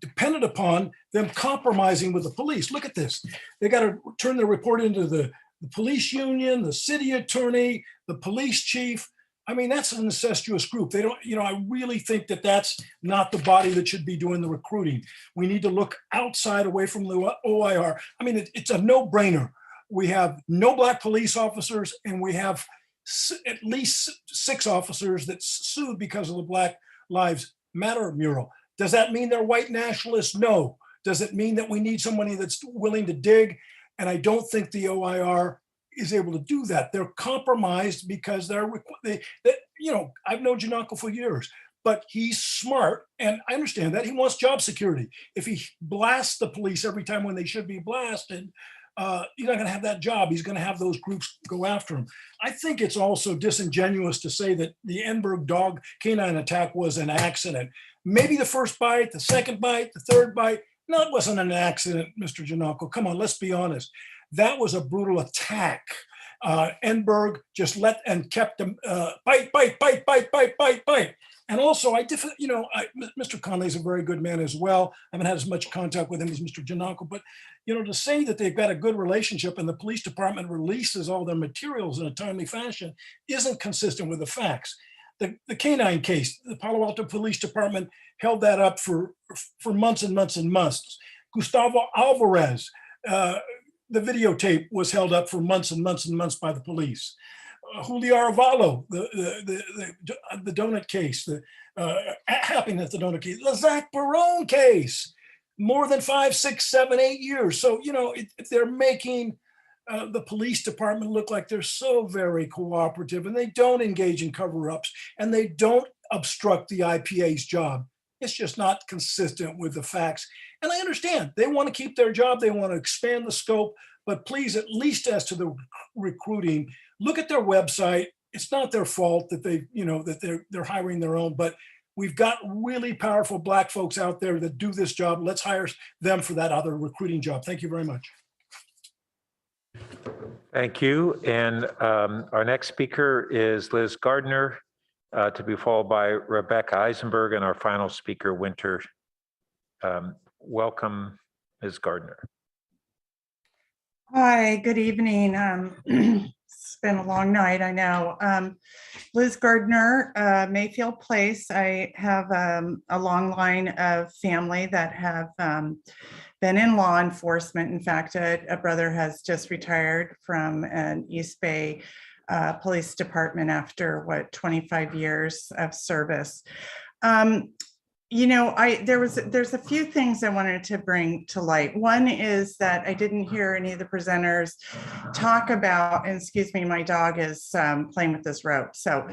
dependent upon them compromising with the police. Look at this. They got to turn their report into the police union, the city attorney, the police chief. I mean, that's an incestuous group. They don't, I really think that that's not the body that should be doing the recruiting. We need to look outside, away from the OIR. I mean, it's a no-brainer. We have no Black police officers, and we have at least 6 officers that sued because of the Black Lives Matter mural. Does that mean they're white nationalists? No. Does it mean that we need somebody that's willing to dig? And I don't think the OIR is able to do that. They're compromised because I've known Janako for years. but he's smart. And I understand that. He wants job security. If he blasts the police every time when they should be blasted, you're not going to have that job. He's going to have those groups go after him. I think it's also disingenuous to say that the Enberg dog canine attack was an accident. Maybe the first bite, the second bite, the third bite. No, it wasn't an accident, Mr. Janako. Come on, let's be honest. That was a brutal attack. Enberg just kept them bite. And also, Mr. Conley is a very good man as well. I haven't had as much contact with him as Mr. Janako, but to say that they've got a good relationship and the police department releases all their materials in a timely fashion isn't consistent with the facts. The canine case, the Palo Alto Police Department held that up for months and months and months. Gustavo Alvarez, the videotape was held up for months and months and months by the police. Julio Arevalo, the donut case, happening at the donut case, the Zach Barone case, more than 5, 6, 7, 8 years. So, they're making the police department look like they're so very cooperative, and they don't engage in cover-ups, and they don't obstruct the IPA's job. It's just not consistent with the facts. And I understand they want to keep their job. They want to expand the scope, but please, at least as to the recruiting, look at their website. It's not their fault that they're hiring their own, but we've got really powerful Black folks out there that do this job. Let's hire them for that other recruiting job. Thank you very much. Thank you. And our next speaker is Liz Gardner, to be followed by Rebecca Eisenberg, and our final speaker, Winter. Welcome, Ms. Gardner. Hi, good evening. It's been a long night, I know. Liz Gardner, Mayfield Place. I have a long line of family that have been in law enforcement. In fact, a brother has just retired from an East Bay Police Department after 25 years of service. There's a few things I wanted to bring to light. One is that I didn't hear any of the presenters talk about, and excuse me, my dog is playing with this rope. So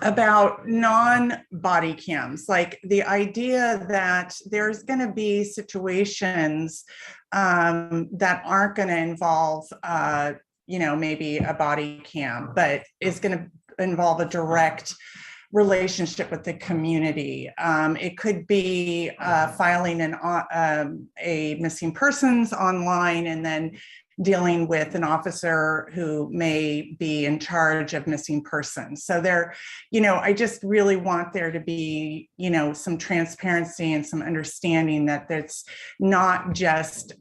about non-body cams, like the idea that there's going to be situations that aren't going to involve, maybe a body cam, but is going to involve a direct relationship with the community. It could be filing a missing persons online and then dealing with an officer who may be in charge of missing persons. So I just really want there to be, some transparency and some understanding that it's not just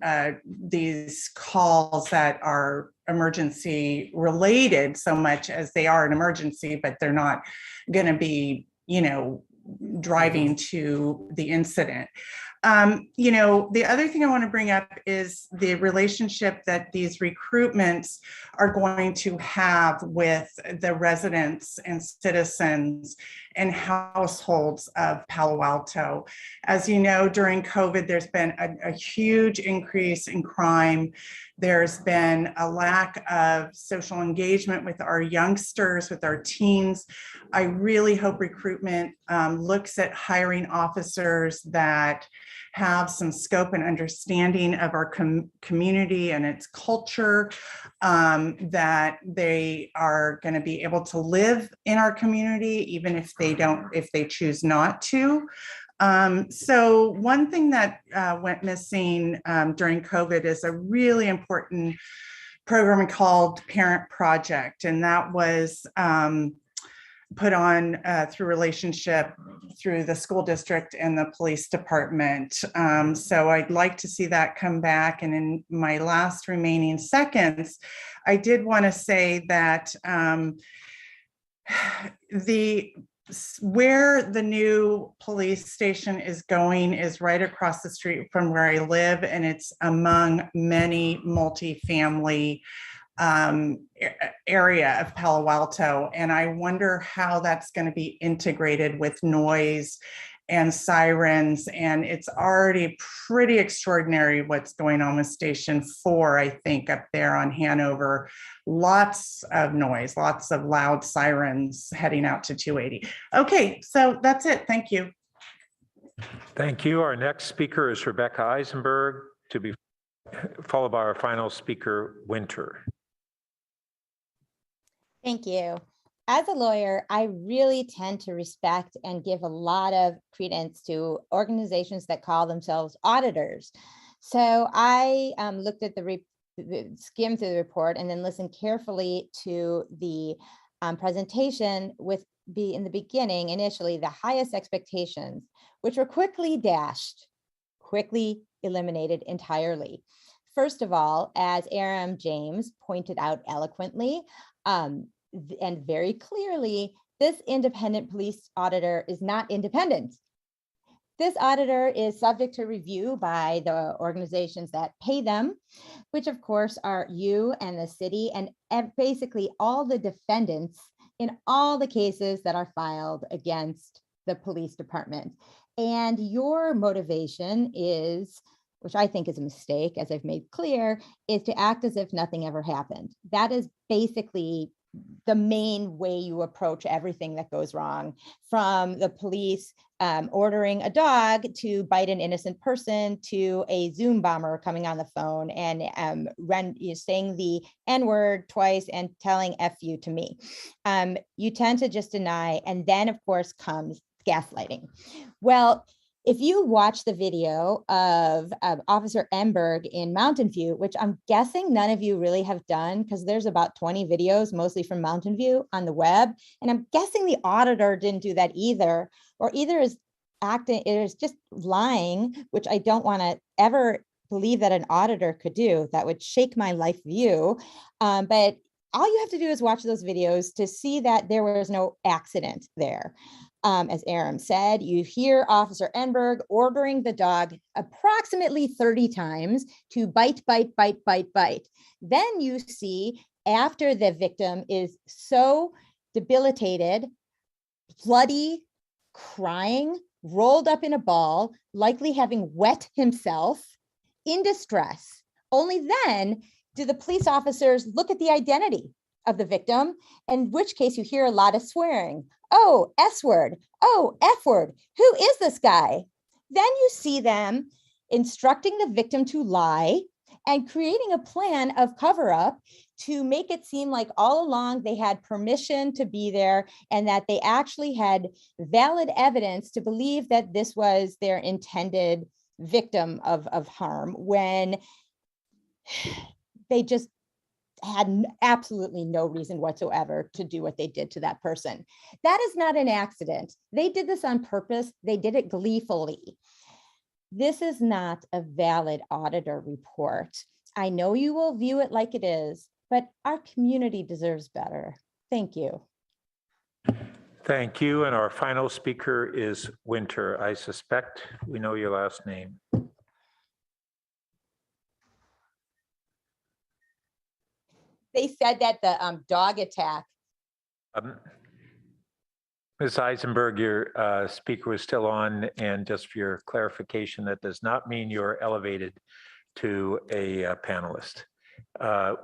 these calls that are emergency related so much as they are an emergency, but they're not going to be, driving to the incident. The other thing I want to bring up is the relationship that these recruitments are going to have with the residents and citizens and households of Palo Alto. As you know, during COVID, there's been a huge increase in crime. There's been a lack of social engagement with our youngsters, with our teens. I really hope recruitment looks at hiring officers that have some scope and understanding of our community and its culture, that they are going to be able to live in our community, even if they choose not to. So one thing that went missing during COVID is a really important program called Parent Project, and that was put on through relationship through the school district and the police department. So I'd like to see that come back. And in my last remaining seconds, I did want to say that where the new police station is going is right across the street from where I live, and it's among many multifamily area of Palo Alto. And I wonder how that's going to be integrated with noise and sirens. And it's already pretty extraordinary what's going on with Station 4, I think, up there on Hanover. Lots of noise, lots of loud sirens heading out to 280. Okay, so that's it. Thank you. Thank you. Our next speaker is Rebecca Eisenberg, to be followed by our final speaker, Winter. Thank you. As a lawyer, I really tend to respect and give a lot of credence to organizations that call themselves auditors. So I looked at skimmed through the report and then listened carefully to the presentation with in the beginning, initially, the highest expectations, which were quickly dashed, quickly eliminated entirely. First of all, as Aram James pointed out eloquently, and very clearly, this independent police auditor is not independent. This auditor is subject to review by the organizations that pay them, which of course are you and the city and basically all the defendants in all the cases that are filed against the police department. And your motivation is, which I think is a mistake, as I've made clear, is to act as if nothing ever happened. That is basically the main way you approach everything that goes wrong, from the police ordering a dog to bite an innocent person, to a Zoom bomber coming on the phone and saying the N-word twice and telling F you to me. You tend to just deny, and then of course comes gaslighting. Well, if you watch the video of Officer Eisenberg in Mountain View, which I'm guessing none of you really have done because there's about 20 videos, mostly from Mountain View on the web. And I'm guessing the auditor didn't do that either, or either is just lying, which I don't want to ever believe that an auditor could do. That would shake my life view. But all you have to do is watch those videos to see that there was no accident there. As Aram said, you hear Officer Eisenberg ordering the dog approximately 30 times to bite, bite, bite, bite, bite. Then you see, after the victim is so debilitated, bloody, crying, rolled up in a ball, likely having wet himself, in distress. Only then do the police officers look at the identity of the victim, in which case you hear a lot of swearing. Oh, S word. Oh, F word. Who is this guy? Then you see them instructing the victim to lie and creating a plan of cover up to make it seem like all along they had permission to be there and that they actually had valid evidence to believe that this was their intended victim of harm, when they just had absolutely no reason whatsoever to do what they did to that person. That is not an accident. They did this on purpose. They did it gleefully. This is not a valid auditor report. I know you will view it like it is, but our community deserves better. Thank you. Thank you. And our final speaker is Winter. I suspect we know your last name. They said that the dog attack. Ms. Eisenberg, your speaker was still on, and just for your clarification, that does not mean you're elevated to a panelist.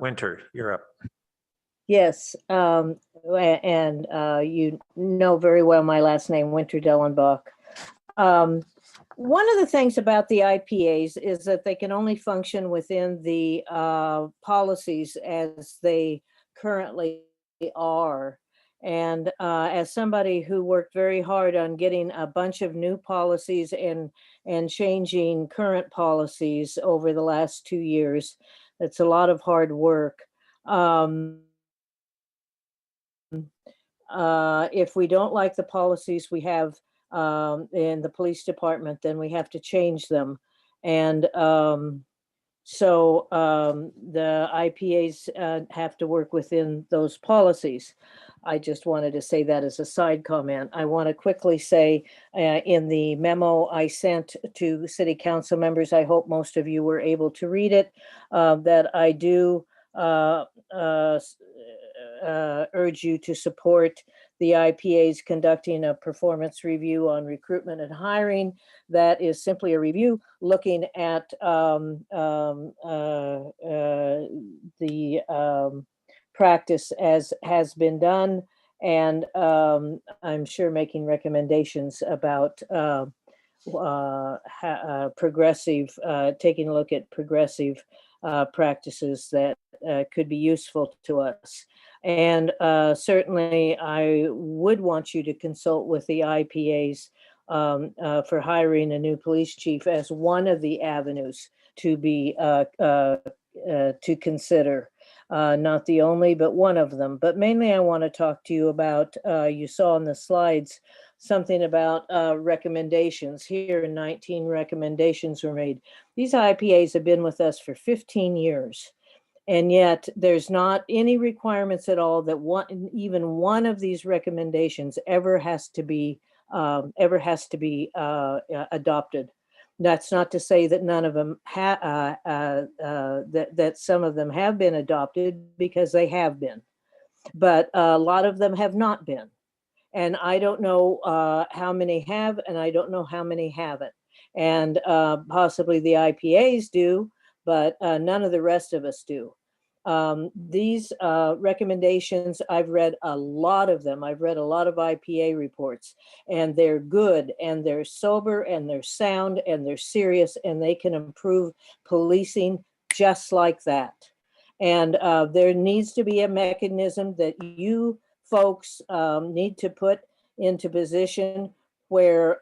Winter, you're up. Yes, and you know very well my last name, Winter Dellenbach. One of the things about the IPAs is that they can only function within the policies as they currently are. And as somebody who worked very hard on getting a bunch of new policies and changing current policies over the last 2 years, it's a lot of hard work. If we don't like the policies we have in the police department, then we have to change them. And so the IPAs have to work within those policies. I just wanted to say that as a side comment. I want to quickly say in the memo I sent to the city council members, I hope most of you were able to read it, that I do urge you to support The IPA is conducting a performance review on recruitment and hiring. That is simply a review looking at the practice as has been done, and I'm sure making recommendations about progressive, taking a look at progressive practices that could be useful to us. And certainly I would want you to consult with the IPAs for hiring a new police chief as one of the avenues to be to consider. Not the only, but one of them. But mainly I want to talk to you about, you saw in the slides, something about recommendations. Here, 19 recommendations were made. These IPAs have been with us for 15 years. And yet there's not any requirements at all that even one of these recommendations ever has to be adopted. That's not to say that none of them that some of them have been adopted, because they have been, but a lot of them have not been. And I don't know how many have, and I don't know how many haven't. And possibly the IPAs do, but none of the rest of us do. These recommendations, I've read a lot of them. I've read a lot of IPA reports, and they're good, and they're sober, and they're sound, and they're serious, and they can improve policing just like that. And there needs to be a mechanism that you folks need to put into position where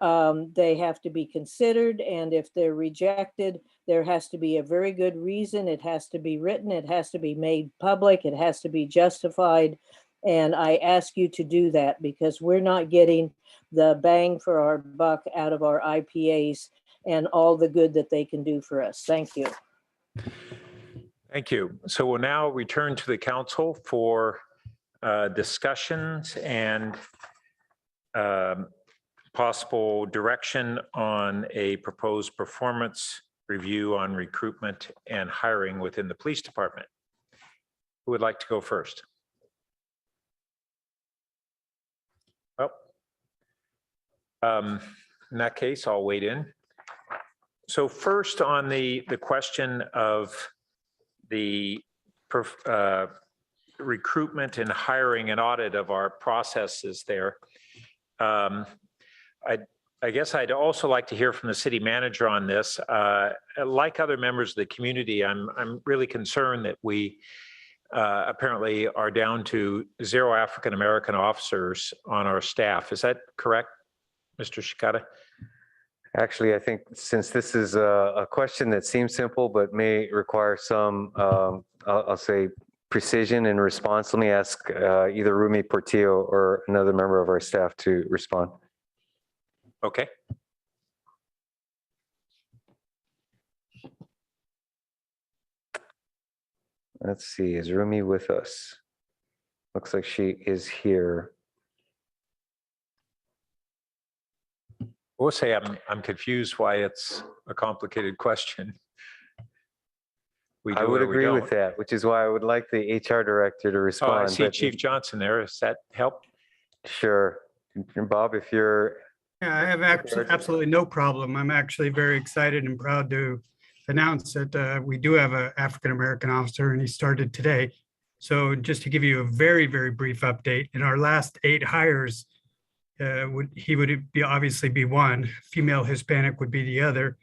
they have to be considered, and if they're rejected, there has to be a very good reason. It has to be written, it has to be made public, it has to be justified. And I ask you to do that, because we're not getting the bang for our buck out of our IPAs and all the good that they can do for us. Thank you. Thank you. So we'll now return to the council for discussions and possible direction on a proposed performance review on recruitment and hiring within the police department. Who would like to go first? Well, in that case, I'll wait in. So first on the question of the recruitment and hiring and audit of our processes there. I guess I'd also like to hear from the city manager on this. Like other members of the community, I'm really concerned that we apparently are down to 0 African-American officers on our staff. Is that correct, Mr. Shikata? Actually, I think since this is a question that seems simple but may require some, I'll say, precision in response, let me ask either Rumi Portillo or another member of our staff to respond. Okay. Let's see, is Rumi with us? Looks like she is here. We'll say I'm confused why it's a complicated question. I would agree with that, which is why I would like the HR director to respond. Oh, I see Chief Johnson there. Does that help? Sure. Bob, if you're... Yeah, I have absolutely no problem. I'm actually very excited and proud to announce that we do have an African-American officer, and he started today. So just to give you a very, very brief update, in our last 8 hires, he would obviously be one, female Hispanic would be the other,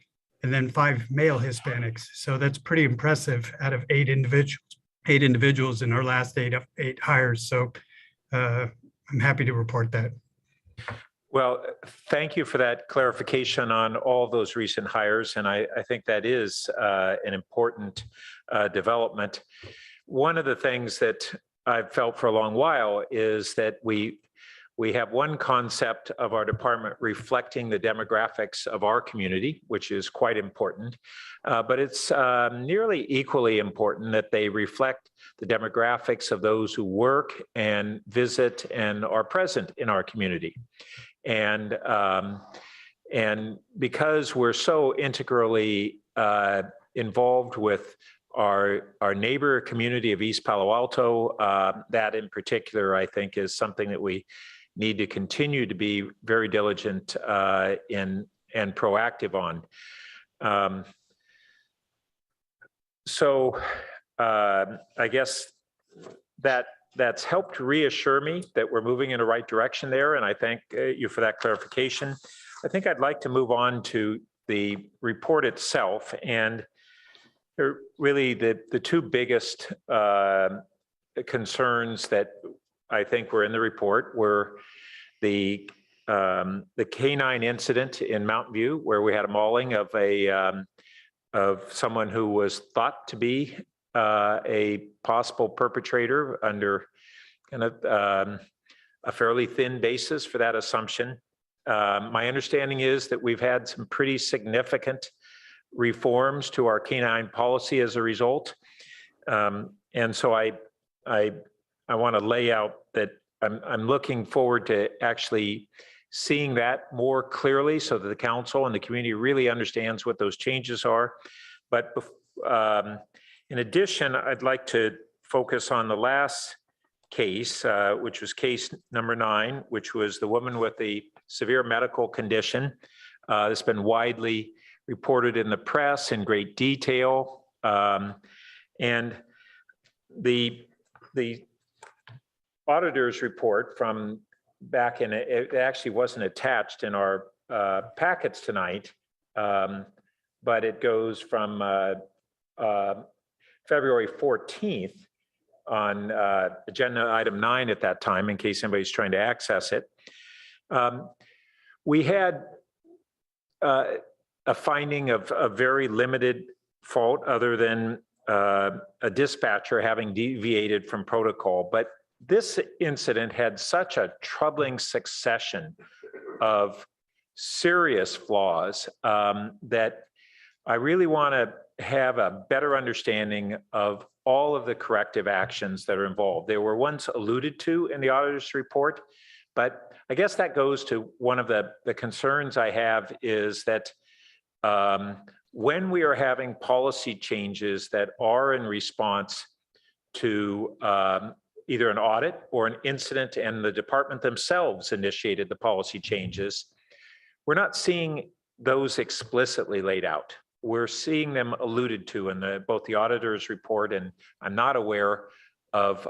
and then 5 male Hispanics. So that's pretty impressive out of 8 individuals in our last 8 hires. So I'm happy to report that. Well, thank you for that clarification on all those recent hires. And I think that is an important development. One of the things that I've felt for a long while is that we have one concept of our department reflecting the demographics of our community, which is quite important, but it's nearly equally important that they reflect the demographics of those who work and visit and are present in our community. And because we're so integrally involved with our neighbor community of East Palo Alto, that in particular, I think is something that we need to continue to be very diligent in and proactive on. So I guess that's helped reassure me that we're moving in the right direction there, and I thank you for that clarification. I think I'd like to move on to the report itself, and really the two biggest concerns that I think were in the report were the canine incident in Mountain View, where we had a mauling of someone who was thought to be a possible perpetrator under kind of a fairly thin basis for that assumption. My understanding is that we've had some pretty significant reforms to our canine policy as a result. And so I want to lay out that I'm looking forward to actually seeing that more clearly so that the council and the community really understands what those changes are. But in addition, I'd like to focus on the last case, which was case number 9, which was the woman with the severe medical condition. It's been widely reported in the press in great detail. And the auditor's report from back in, it actually wasn't attached in our packets tonight, but it goes from February 14th on agenda item 9 at that time, in case anybody's trying to access it. We had a finding of a very limited fault other than a dispatcher having deviated from protocol. But this incident had such a troubling succession of serious flaws that I really want to have a better understanding of all of the corrective actions that are involved. They were once alluded to in the auditor's report, but I guess that goes to one of the concerns I have is that when we are having policy changes that are in response to either an audit or an incident and the department themselves initiated the policy changes, we're not seeing those explicitly laid out. We're seeing them alluded to in both the auditor's report, and I'm not aware of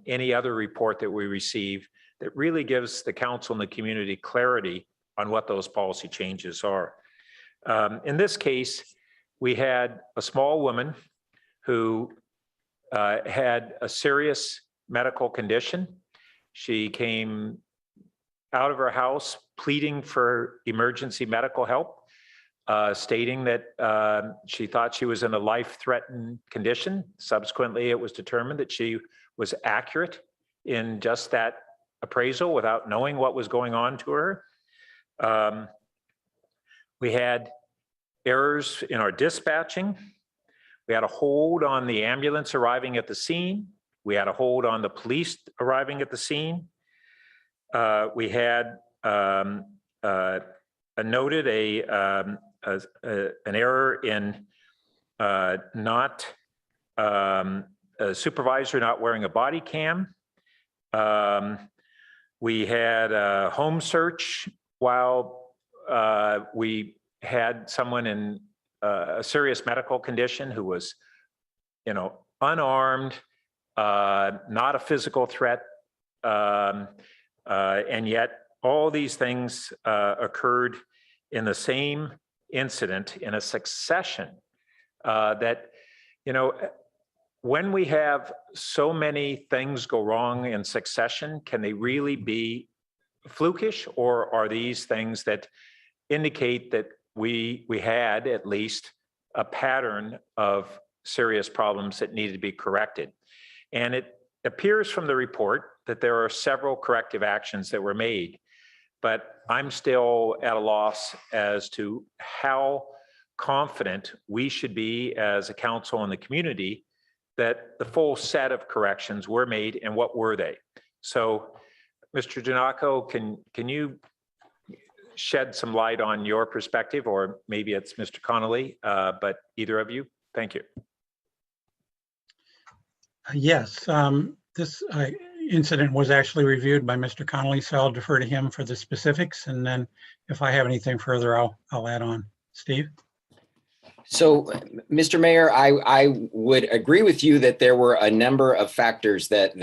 any other report that we receive that really gives the council and the community clarity on what those policy changes are. In this case, we had a small woman who had a serious medical condition. She came out of her house pleading for emergency medical help, stating that she thought she was in a life-threatening condition. Subsequently, it was determined that she was accurate in just that appraisal without knowing what was going on to her. We had errors in our dispatching. We had a hold on the ambulance arriving at the scene. We had a hold on the police arriving at the scene. We had noted an error in not a supervisor not wearing a body cam. We had a home search while we had someone in a serious medical condition who was, unarmed, not a physical threat, and yet all these things occurred in the same incident in a succession that, when we have so many things go wrong in succession, can they really be flukish, or are these things that indicate that we had at least a pattern of serious problems that needed to be corrected? And it appears from the report that there are several corrective actions that were made, but I'm still at a loss as to how confident we should be as a council and the community that the full set of corrections were made, and what were they? So, Mr. Giannaco, can you shed some light on your perspective, or maybe it's Mr. Connolly, but either of you? Thank you. Yes, incident was actually reviewed by Mr. Connolly, so I'll defer to him for the specifics. And then if I have anything further, I'll add on. Steve? So, Mr. Mayor, I would agree with you that there were a number of factors that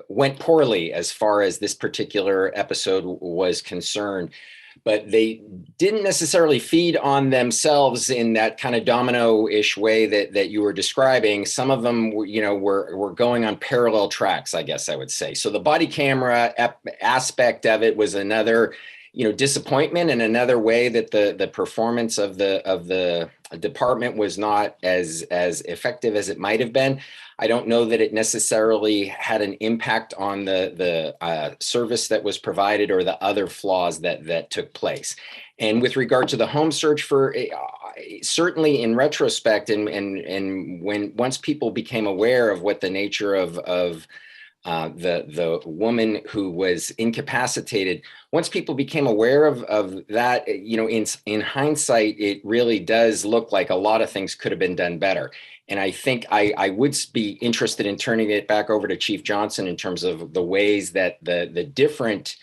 went poorly as far as this particular episode was concerned, but they didn't necessarily feed on themselves in that kind of domino-ish way that you were describing. Some of them, were going on parallel tracks, I guess I would say. So the body camera aspect of it was another disappointment, and another way that the performance of the department was not as effective as it might have been. I don't know that it necessarily had an impact on the service that was provided or the other flaws that took place. And with regard to the home search, for certainly in retrospect, and when once people became aware of what the nature of the woman who was incapacitated, once people became aware of that, in hindsight, it really does look like a lot of things could have been done better. And I think I would be interested in turning it back over to Chief Johnson in terms of the ways that the different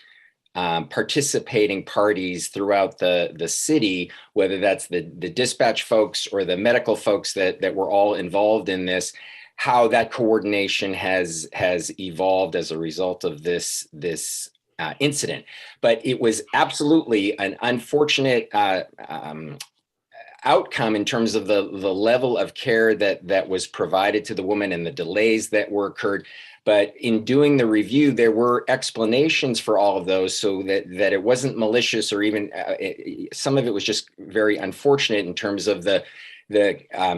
participating parties throughout the city, whether that's the dispatch folks or the medical folks that were all involved in this, how that coordination has evolved as a result of this incident. But it was absolutely an unfortunate outcome in terms of the level of care that was provided to the woman and the delays that were occurred. But in doing the review, there were explanations for all of those, so that it wasn't malicious, or even some of it was just very unfortunate in terms of the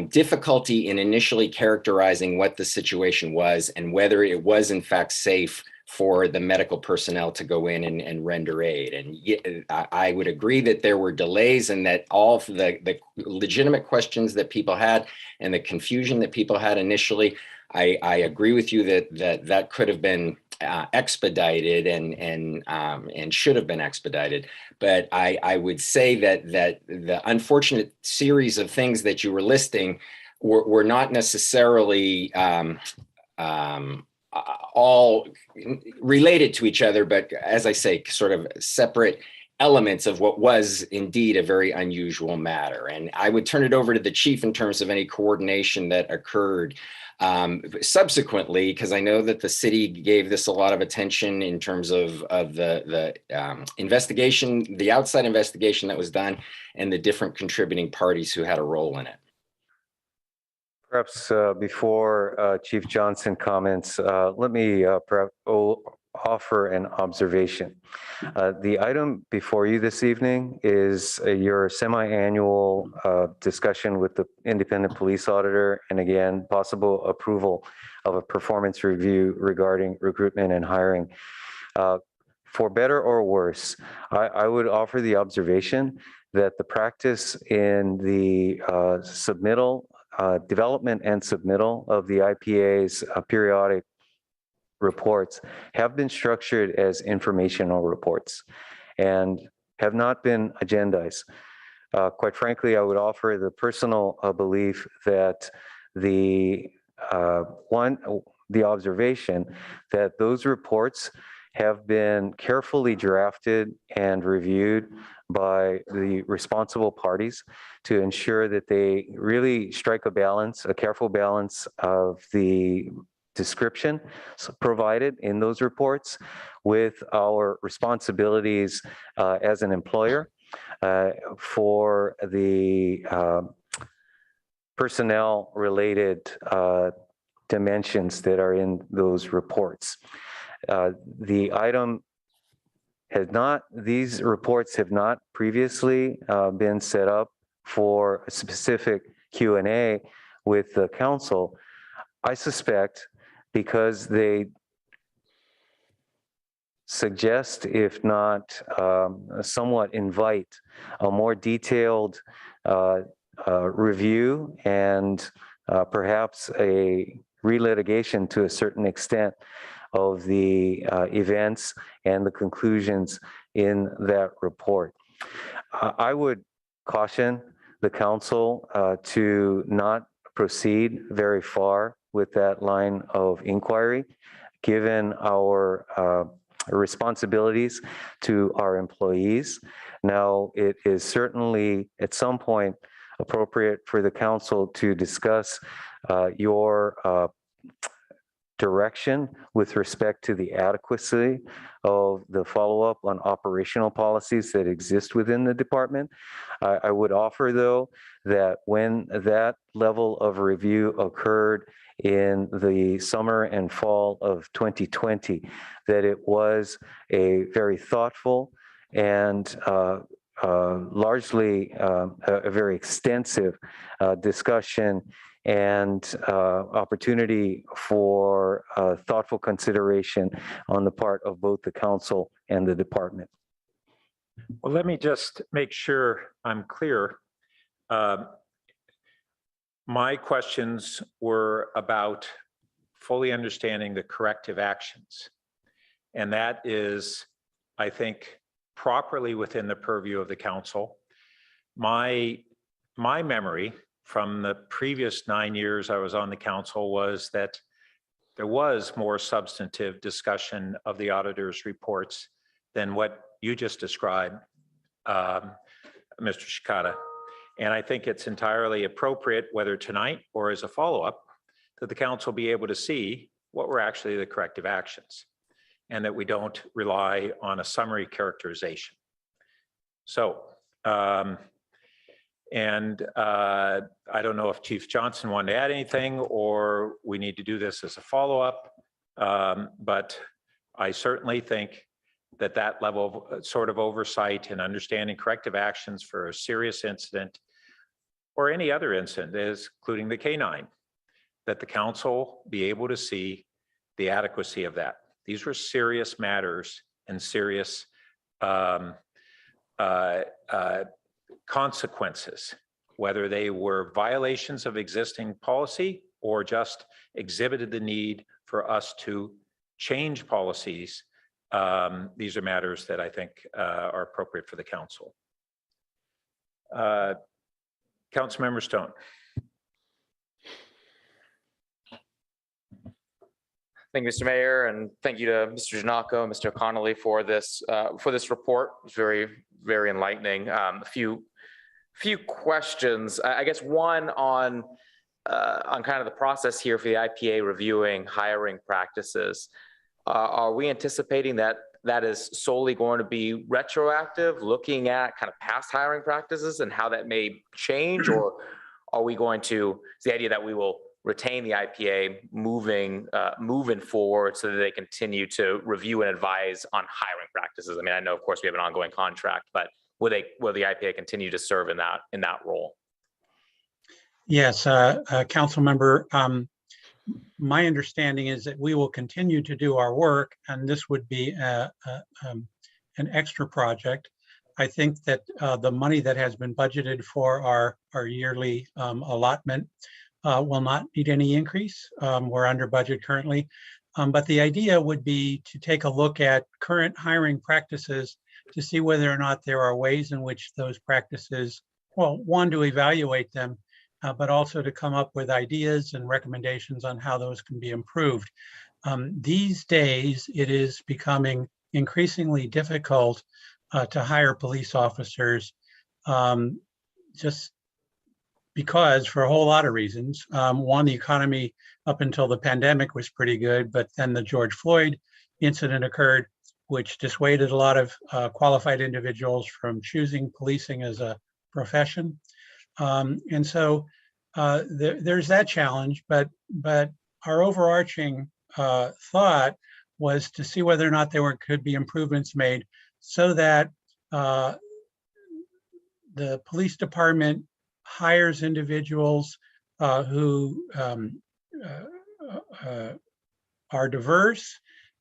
difficulty in initially characterizing what the situation was and whether it was in fact safe for the medical personnel to go in and render aid. And I would agree that there were delays, and that all of the legitimate questions that people had and the confusion that people had initially, I agree with you that could have been expedited and should have been expedited. But I would say that the unfortunate series of things that you were listing were not necessarily all related to each other, but as I say, sort of separate elements of what was indeed a very unusual matter. And I would turn it over to the chief in terms of any coordination that occurred subsequently, because I know that the city gave this a lot of attention in terms of the investigation, the outside investigation that was done, and the different contributing parties who had a role in it. Perhaps before Chief Johnson comments, let me offer an observation. The item before you this evening is your semi-annual discussion with the independent police auditor, and again, possible approval of a performance review regarding recruitment and hiring. For better or worse, I would offer the observation that the practice in the development and submittal of the IPA's periodic reports have been structured as informational reports and have not been agendized. Quite frankly, I would offer the personal belief that the observation that those reports have been carefully drafted and reviewed by the responsible parties to ensure that they really strike a careful balance of the description provided in those reports with our responsibilities as an employer for the personnel related dimensions that are in those reports. These reports have not previously been set up for a specific Q&A with the council. I suspect because they suggest, if not somewhat invite, a more detailed review and perhaps a relitigation to a certain extent of the events and the conclusions in that report. I would caution the council to not proceed very far with that line of inquiry, given our responsibilities to our employees. Now, it is certainly at some point appropriate for the council to discuss your direction with respect to the adequacy of the follow-up on operational policies that exist within the department. I would offer, though, that when that level of review occurred in the summer and fall of 2020, that it was a very thoughtful and largely a very extensive discussion and opportunity for thoughtful consideration on the part of both the council and the department. Well, let me just make sure I'm clear. My questions were about fully understanding the corrective actions. And that is, I think, properly within the purview of the council. My memory from the previous 9 years I was on the council was that there was more substantive discussion of the auditor's reports than what you just described, Mr. Shikata. And I think it's entirely appropriate, whether tonight or as a follow-up, that the council be able to see what were actually the corrective actions and that we don't rely on a summary characterization. So, I don't know if Chief Johnson wanted to add anything or we need to do this as a follow-up, but I certainly think that that level of sort of oversight and understanding corrective actions for a serious incident or any other incident, including the K-9, that the council be able to see the adequacy of that. These were serious matters and serious consequences, whether they were violations of existing policy or just exhibited the need for us to change policies. These are matters that I think are appropriate for the council. Councilmember Stone. Thank you, Mr. Mayor, and thank you to Mr. Janako and Mr. Connolly for this report. It's very, very enlightening. A few questions. I guess one on kind of the process here for the IPA reviewing hiring practices. Are we anticipating that that is solely going to be retroactive, looking at kind of past hiring practices and how that may change, or are we going to, is the idea that we will retain the IPA moving forward so that they continue to review and advise on hiring practices? I mean, I know, of course, we have an ongoing contract, but will the IPA continue to serve in that role? Yes, council member. My understanding is that we will continue to do our work, and this would be an extra project. I think that the money that has been budgeted for our yearly allotment will not need any increase. We're under budget currently, but the idea would be to take a look at current hiring practices to see whether or not there are ways in which those practices, well, one, to evaluate them, but also to come up with ideas and recommendations on how those can be improved. These days, it is becoming increasingly difficult to hire police officers, just because, for a whole lot of reasons. One, the economy up until the pandemic was pretty good, but then the George Floyd incident occurred, which dissuaded a lot of qualified individuals from choosing policing as a profession. And so there's that challenge, but our overarching thought was to see whether or not there could be improvements made so that the police department hires individuals who are diverse,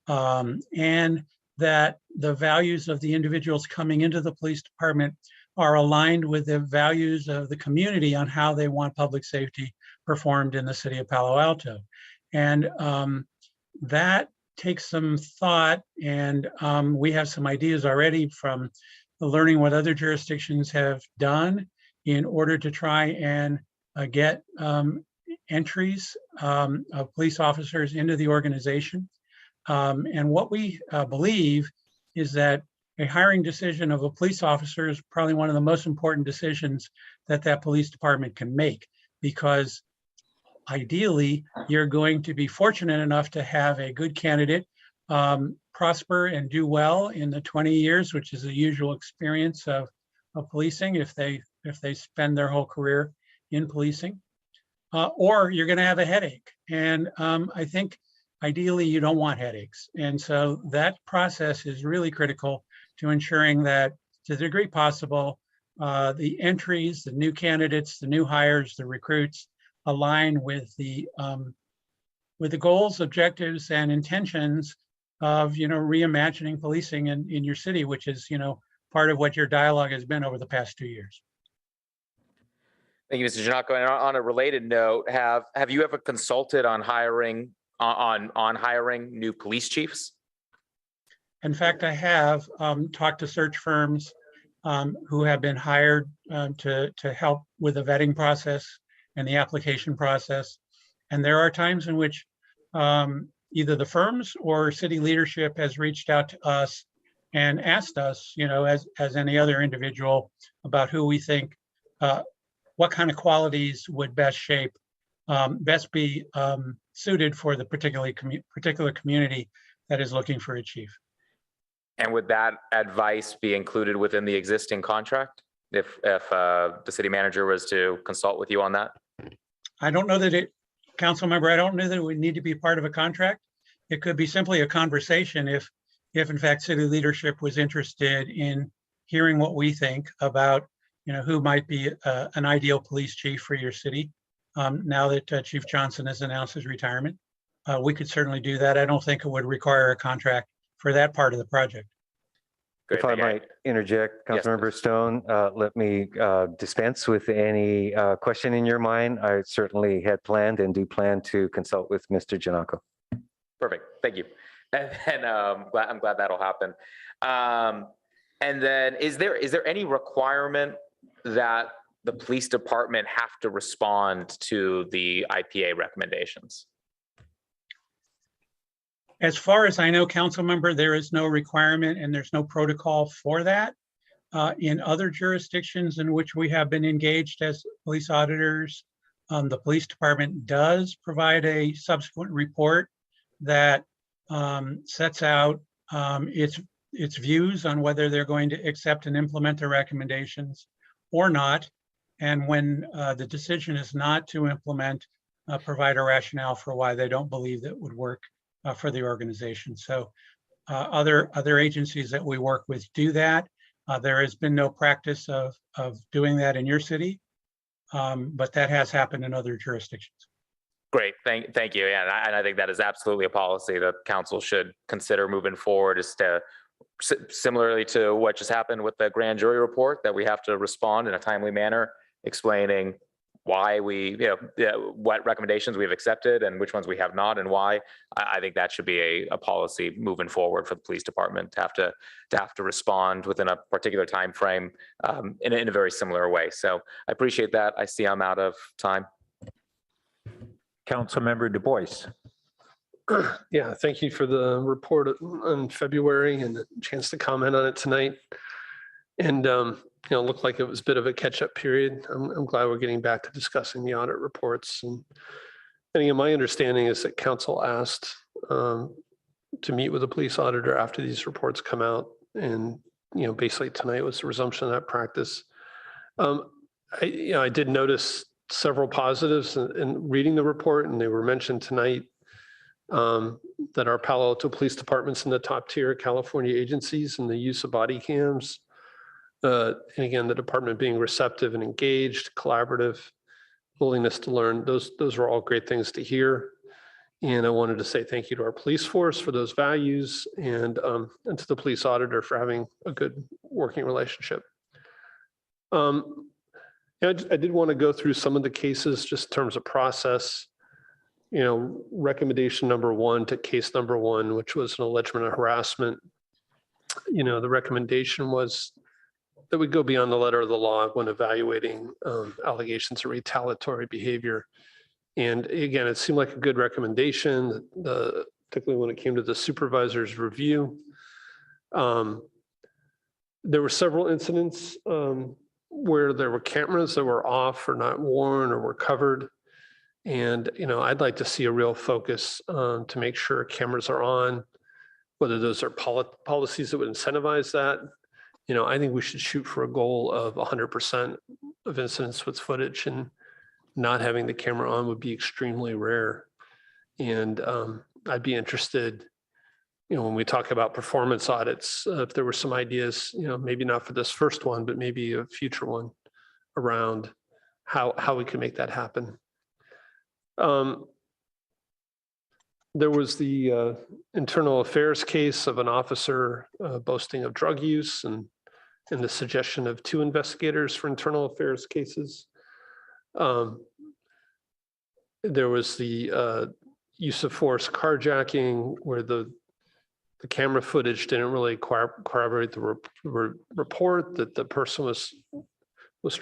and that the values of the individuals coming into the police department are aligned with the values of the community on how they want public safety performed in the city of Palo Alto. And that takes some thought, and we have some ideas already from learning what other jurisdictions have done in order to try and get entries of police officers into the organization. And what we believe is that a hiring decision of a police officer is probably one of the most important decisions that that police department can make, because ideally you're going to be fortunate enough to have a good candidate prosper and do well in the 20 years, which is the usual experience of policing if they spend their whole career in policing, or you're going to have a headache. And I think ideally you don't want headaches. And so that process is really critical to ensuring that, to the degree possible, the entries, the new candidates, the new hires, the recruits align with the goals, objectives, and intentions of reimagining policing in your city, which is part of what your dialogue has been over the past 2 years. Thank you, Mr. Giannakko. And on a related note, have you ever consulted on hiring hiring new police chiefs? In fact, I have talked to search firms who have been hired to help with the vetting process and the application process. And there are times in which either the firms or city leadership has reached out to us and asked us, as any other individual, about who we think, what kind of qualities would best be suited for the particular community that is looking for a chief. And would that advice be included within the existing contract if the city manager was to consult with you on that? I don't know that council member, I don't know that it would need to be part of a contract. It could be simply a conversation if in fact city leadership was interested in hearing what we think about who might be an ideal police chief for your city. Now that Chief Johnson has announced his retirement, we could certainly do that. I don't think it would require a contract for that part of the project. Great, If I might interject, Councilmember Stone, let me dispense with any question in your mind. I certainly had planned and do plan to consult with Mr. Giannakko. Perfect, thank you. And I'm glad that'll happen. And then is there any requirement that the police department have to respond to the IPA recommendations? As far as I know, council member, there is no requirement and there's no protocol for that. In other jurisdictions in which we have been engaged as police auditors, the police department does provide a subsequent report that sets out its views on whether they're going to accept and implement the recommendations or not. And when the decision is not to implement, provide a rationale for why they don't believe that would work for the organization. So other agencies that we work with do that. There has been no practice of doing that in your city, but that has happened in other jurisdictions. Great, thank you. Yeah, and I think that is absolutely a policy that council should consider moving forward, is to, similarly to what just happened with the grand jury report, that we have to respond in a timely manner, explaining why what recommendations we've accepted and which ones we have not and why. I think that should be a policy moving forward for the police department to have to respond within a particular time frame in a very similar way. So I appreciate that. I see I'm out of time. Councilmember Du Bois. Yeah, thank you for the report in February and the chance to comment on it tonight. And it looked like it was a bit of a catch-up period. I'm glad we're getting back to discussing the audit reports. And again, my understanding is that council asked to meet with the police auditor after these reports come out. And basically tonight was the resumption of that practice. I did notice several positives in reading the report, and they were mentioned tonight, that our Palo Alto Police Department's in the top tier California agencies in the use of body cams. And again, the department being receptive and engaged, collaborative, willingness to learn. Those were all great things to hear. And I wanted to say thank you to our police force for those values, and to the police auditor for having a good working relationship. I did want to go through some of the cases just in terms of process. Recommendation number 1 to case number 1, which was an allegement of harassment. The recommendation was that we go beyond the letter of the law when evaluating allegations of retaliatory behavior. And again, it seemed like a good recommendation. The particularly when it came to the supervisor's review. There were several incidents where there were cameras that were off or not worn or were covered. And, I'd like to see a real focus to make sure cameras are on, whether those are policies that would incentivize that. I think we should shoot for a goal of 100% of incidents with footage, and not having the camera on would be extremely rare. And I'd be interested, when we talk about performance audits, if there were some ideas, maybe not for this first one, but maybe a future one around how we can make that happen. There was the internal affairs case of an officer boasting of drug use, and the suggestion of 2 investigators for internal affairs cases. There was the use of force carjacking, where the camera footage didn't really corroborate the report that the person was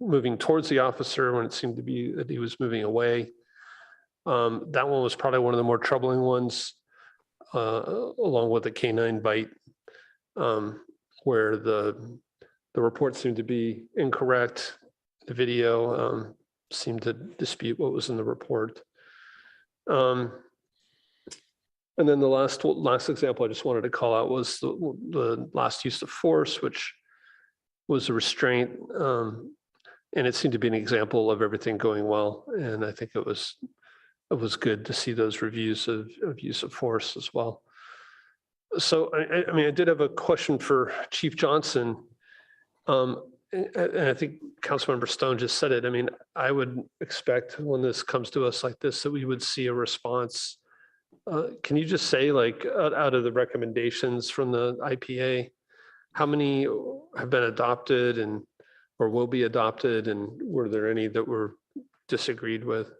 moving towards the officer when it seemed to be that he was moving away. That one was probably one of the more troubling ones, along with the canine bite, where the report seemed to be incorrect. The video seemed to dispute what was in the report. And then the last example I just wanted to call out was the last use of force, which was a restraint. And it seemed to be an example of everything going well. And I think it was good to see those reviews of use of force as well. So, I did have a question for Chief Johnson. And I think Councilmember Stone just said it. I would expect when this comes to us like this, that we would see a response. Can you just say, like, out of the recommendations from the IPA, how many have been adopted or will be adopted, and were there any that were disagreed with?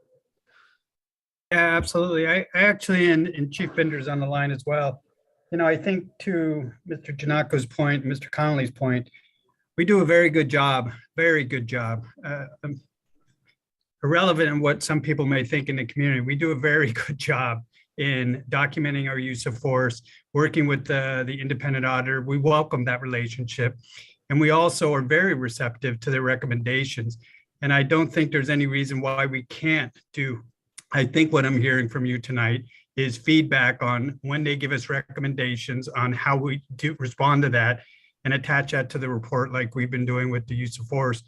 Yeah, absolutely. I actually, and Chief Bender's on the line as well. I think to Mr. Janako's point, Mr. Connolly's point, we do a very good job. Irrelevant in what some people may think in the community, we do a very good job in documenting our use of force, working with the independent auditor. We welcome that relationship. And we also are very receptive to their recommendations. And I don't think there's any reason why we can't do. I think what I'm hearing from you tonight is feedback on when they give us recommendations on how we do respond to that, and attach that to the report like we've been doing with the use of force.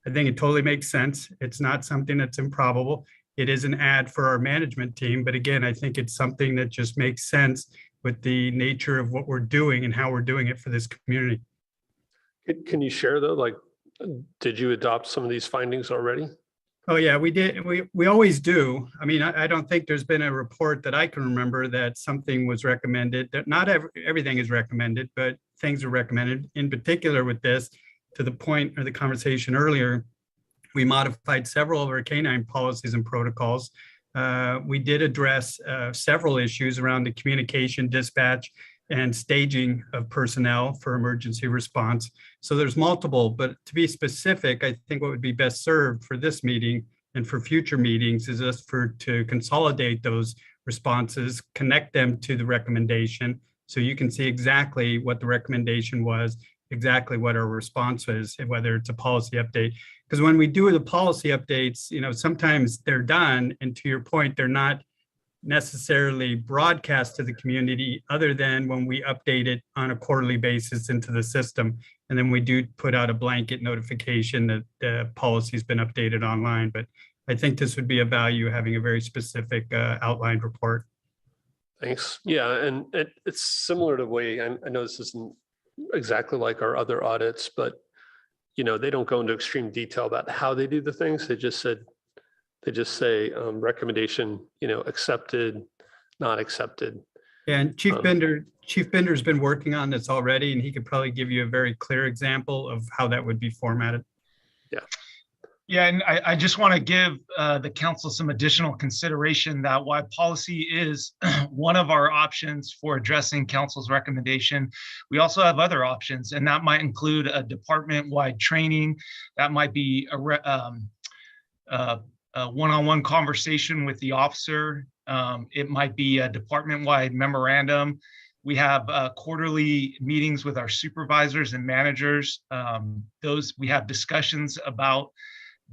I think it totally makes sense. It's not something that's improbable. It is an ad for our management team. But again, I think it's something that just makes sense with the nature of what we're doing and how we're doing it for this community. Can you share though, like, did you adopt some of these findings already? Oh yeah, we did. We always do. I don't think there's been a report that I can remember that something was recommended. That not everything is recommended, but things are recommended. In particular with this, to the point of the conversation earlier, we modified several of our canine policies and protocols. We did address several issues around the communication, dispatch, and staging of personnel for emergency response. So there's multiple, but to be specific, I think what would be best served for this meeting and for future meetings is just to consolidate those responses, connect them to the recommendation, so you can see exactly what the recommendation was, exactly what our response is, and whether it's a policy update. Because when we do the policy updates, sometimes they're done, and to your point, they're not necessarily broadcast to the community other than when we update it on a quarterly basis into the system. And then we do put out a blanket notification that the policy's been updated online. But I think this would be a value, having a very specific outlined report. Thanks. Yeah, and it's similar to the way, I know this isn't exactly like our other audits, but they don't go into extreme detail about how they do the things. They just say recommendation, accepted, not accepted. And Chief Bender's been working on this already, and he could probably give you a very clear example of how that would be formatted. Yeah. Yeah, and I just want to give the council some additional consideration that while policy is one of our options for addressing council's recommendation, we also have other options, and that might include a department-wide training. That might be a one-on-one conversation with the officer It might be a department-wide memorandum. We have quarterly meetings with our supervisors and managers. We have discussions about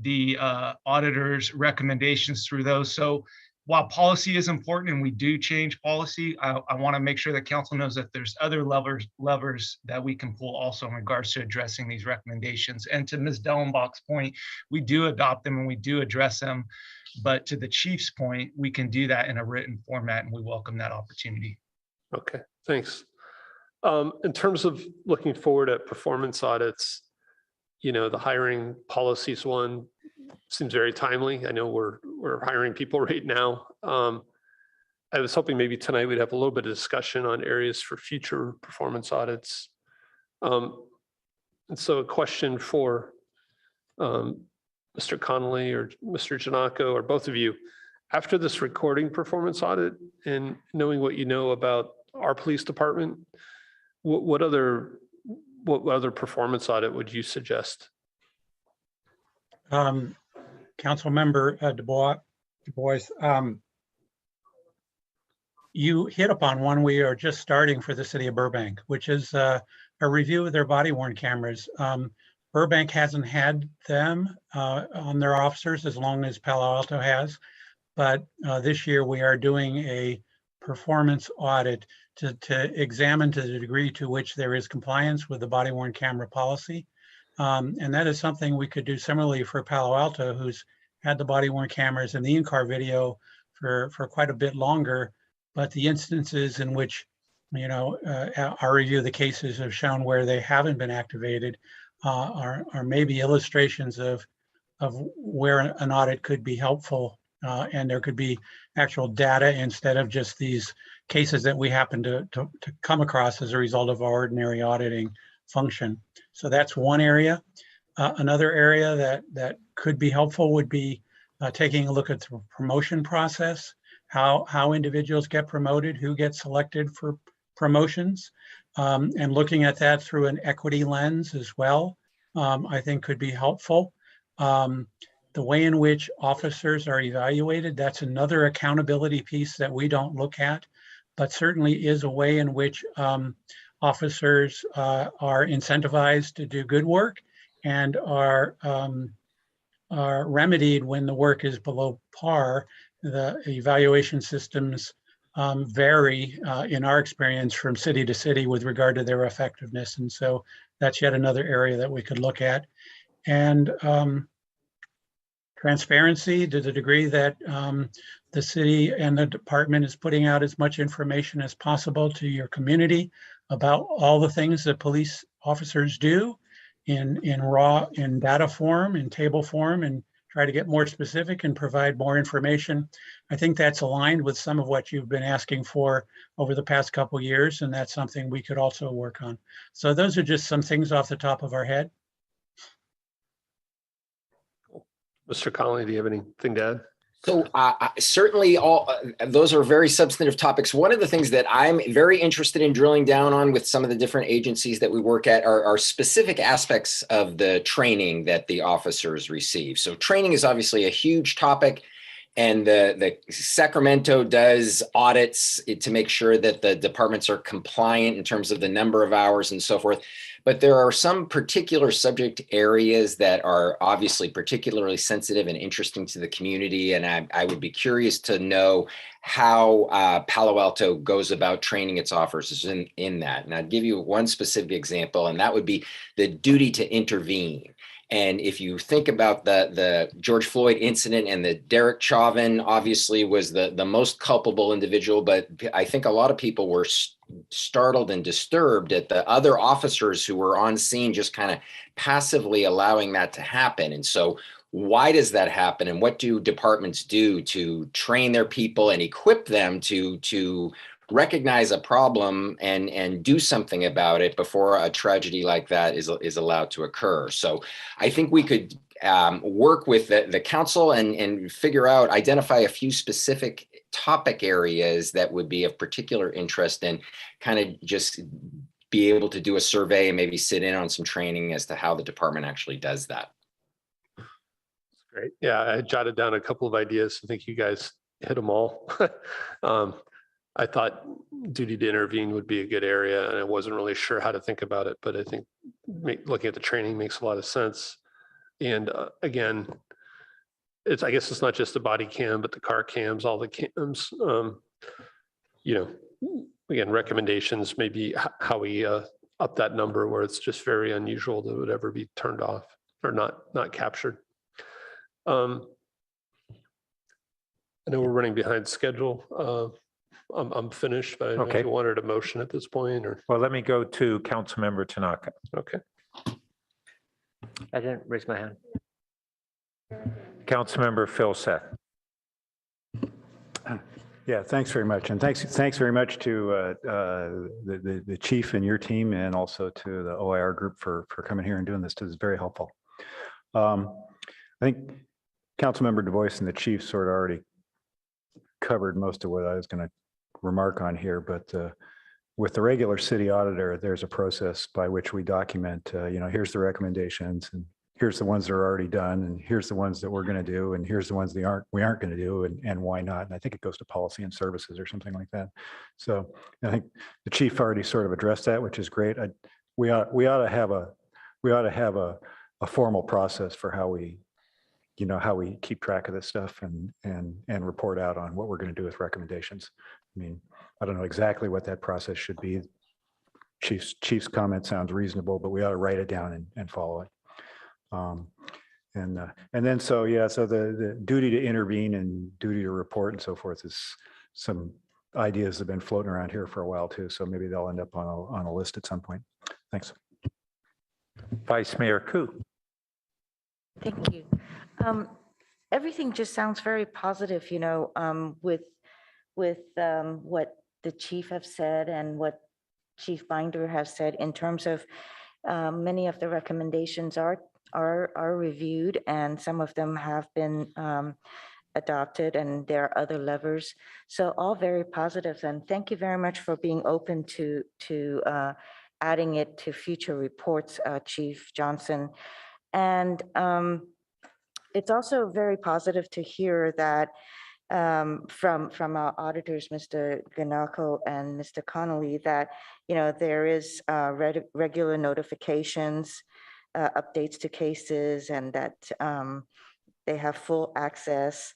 the auditor's recommendations through those. So while policy is important and we do change policy, I want to make sure that council knows that there's other levers that we can pull also in regards to addressing these recommendations. And to Ms. Dellenbach's point, we do adopt them and we do address them. But to the chief's point, we can do that in a written format, and we welcome that opportunity. Okay, thanks. In terms of looking forward at performance audits, the hiring policies one seems very timely. I know we're hiring people right now. I was hoping maybe tonight we'd have a little bit of discussion on areas for future performance audits. And so a question for Mr. Connolly or Mr. Giannacco or both of you. After this recording performance audit and knowing what you know about our police department, what other performance audit would you suggest? Council Member Du Bois, you hit upon one we are just starting for the city of Burbank, which is a review of their body-worn cameras. Burbank hasn't had them on their officers as long as Palo Alto has, but this year we are doing a performance audit to examine to the degree to which there is compliance with the body-worn camera policy. And that is something we could do similarly for Palo Alto, who's had the body-worn cameras and the in-car video for quite a bit longer. But the instances in which, our review of the cases have shown where they haven't been activated are maybe illustrations of where an audit could be helpful. And there could be actual data instead of just these cases that we happen to come across as a result of our ordinary auditing function. So that's one area. Another area that could be helpful would be taking a look at the promotion process, how individuals get promoted, who gets selected for promotions, and looking at that through an equity lens as well, I think could be helpful. The way in which officers are evaluated, that's another accountability piece that we don't look at, but certainly is a way in which officers are incentivized to do good work and are remedied when the work is below par. The evaluation systems vary in our experience from city to city with regard to their effectiveness. And so that's yet another area that we could look at. And transparency to the degree that the city and the department is putting out as much information as possible to your community about all the things that police officers do in data form, in table form, and try to get more specific and provide more information. I think that's aligned with some of what you've been asking for over the past couple of years, and that's something we could also work on. So those are just some things off the top of our head. Mr. Connolly, do you have anything to add? So certainly those are very substantive topics. One of the things that I'm very interested in drilling down on with some of the different agencies that we work at are specific aspects of the training that the officers receive. So training is obviously a huge topic, and the Sacramento does audits to make sure that the departments are compliant in terms of the number of hours and so forth. But there are some particular subject areas that are obviously particularly sensitive and interesting to the community. And I would be curious to know how Palo Alto goes about training its officers in that. And I'd give you one specific example, and that would be the duty to intervene. And if you think about the George Floyd incident, and the Derek Chauvin obviously was the most culpable individual, but I think a lot of people were startled and disturbed at the other officers who were on scene just kind of passively allowing that to happen. And so why does that happen? And what do departments do to train their people and equip them to recognize a problem and do something about it before a tragedy like that is allowed to occur? So I think we could work with the council and identify a few specific topic areas that would be of particular interest, and kind of just be able to do a survey and maybe sit in on some training as to how the department actually does that. Great. Yeah, I jotted down a couple of ideas. I think you guys hit them all. I thought duty to intervene would be a good area, and I wasn't really sure how to think about it, but I think looking at the training makes a lot of sense. And again, I guess it's not just the body cam, but the car cams, all the cams. Again, recommendations, maybe how we up that number where it's just very unusual that it would ever be turned off or not captured. I know we're running behind schedule. I'm finished, but I don't know if you wanted a motion at this point or. Well, let me go to Councilmember Tanaka. Okay. I didn't raise my hand. Councilmember Phil Seth. Yeah, thanks very much. And thanks very much to the chief and your team, and also to the OIR group for coming here and doing this. This is very helpful. I think Councilmember Du Bois and the chief sort of already covered most of what I was going to remark on here, but with the regular city auditor, there's a process by which we document, here's the recommendations, and here's the ones that are already done, and here's the ones that we're going to do, and here's the ones that we aren't going to do, and why not. And I think it goes to policy and services or something like that. So I think the chief already sort of addressed that, which is great. We ought to have a formal process for how we keep track of this stuff and report out on what we're going to do with recommendations. I mean, I don't know exactly what that process should be. Chief's comment sounds reasonable, but we ought to write it down and follow it. And then so the duty to intervene and duty to report and so forth is some ideas have been floating around here for a while too. So maybe they'll end up on a list at some point. Thanks. Vice Mayor Koo. Thank you. Everything just sounds very positive, with what the chief have said and what Chief Binder has said in terms of many of the recommendations are reviewed, and some of them have been adopted, and there are other levers. So all very positive. And thank you very much for being open to adding it to future reports, Chief Johnson. And it's also very positive to hear that from our auditors, Mr. Ganako and Mr. Connolly, that there is regular notifications, updates to cases, and that they have full access,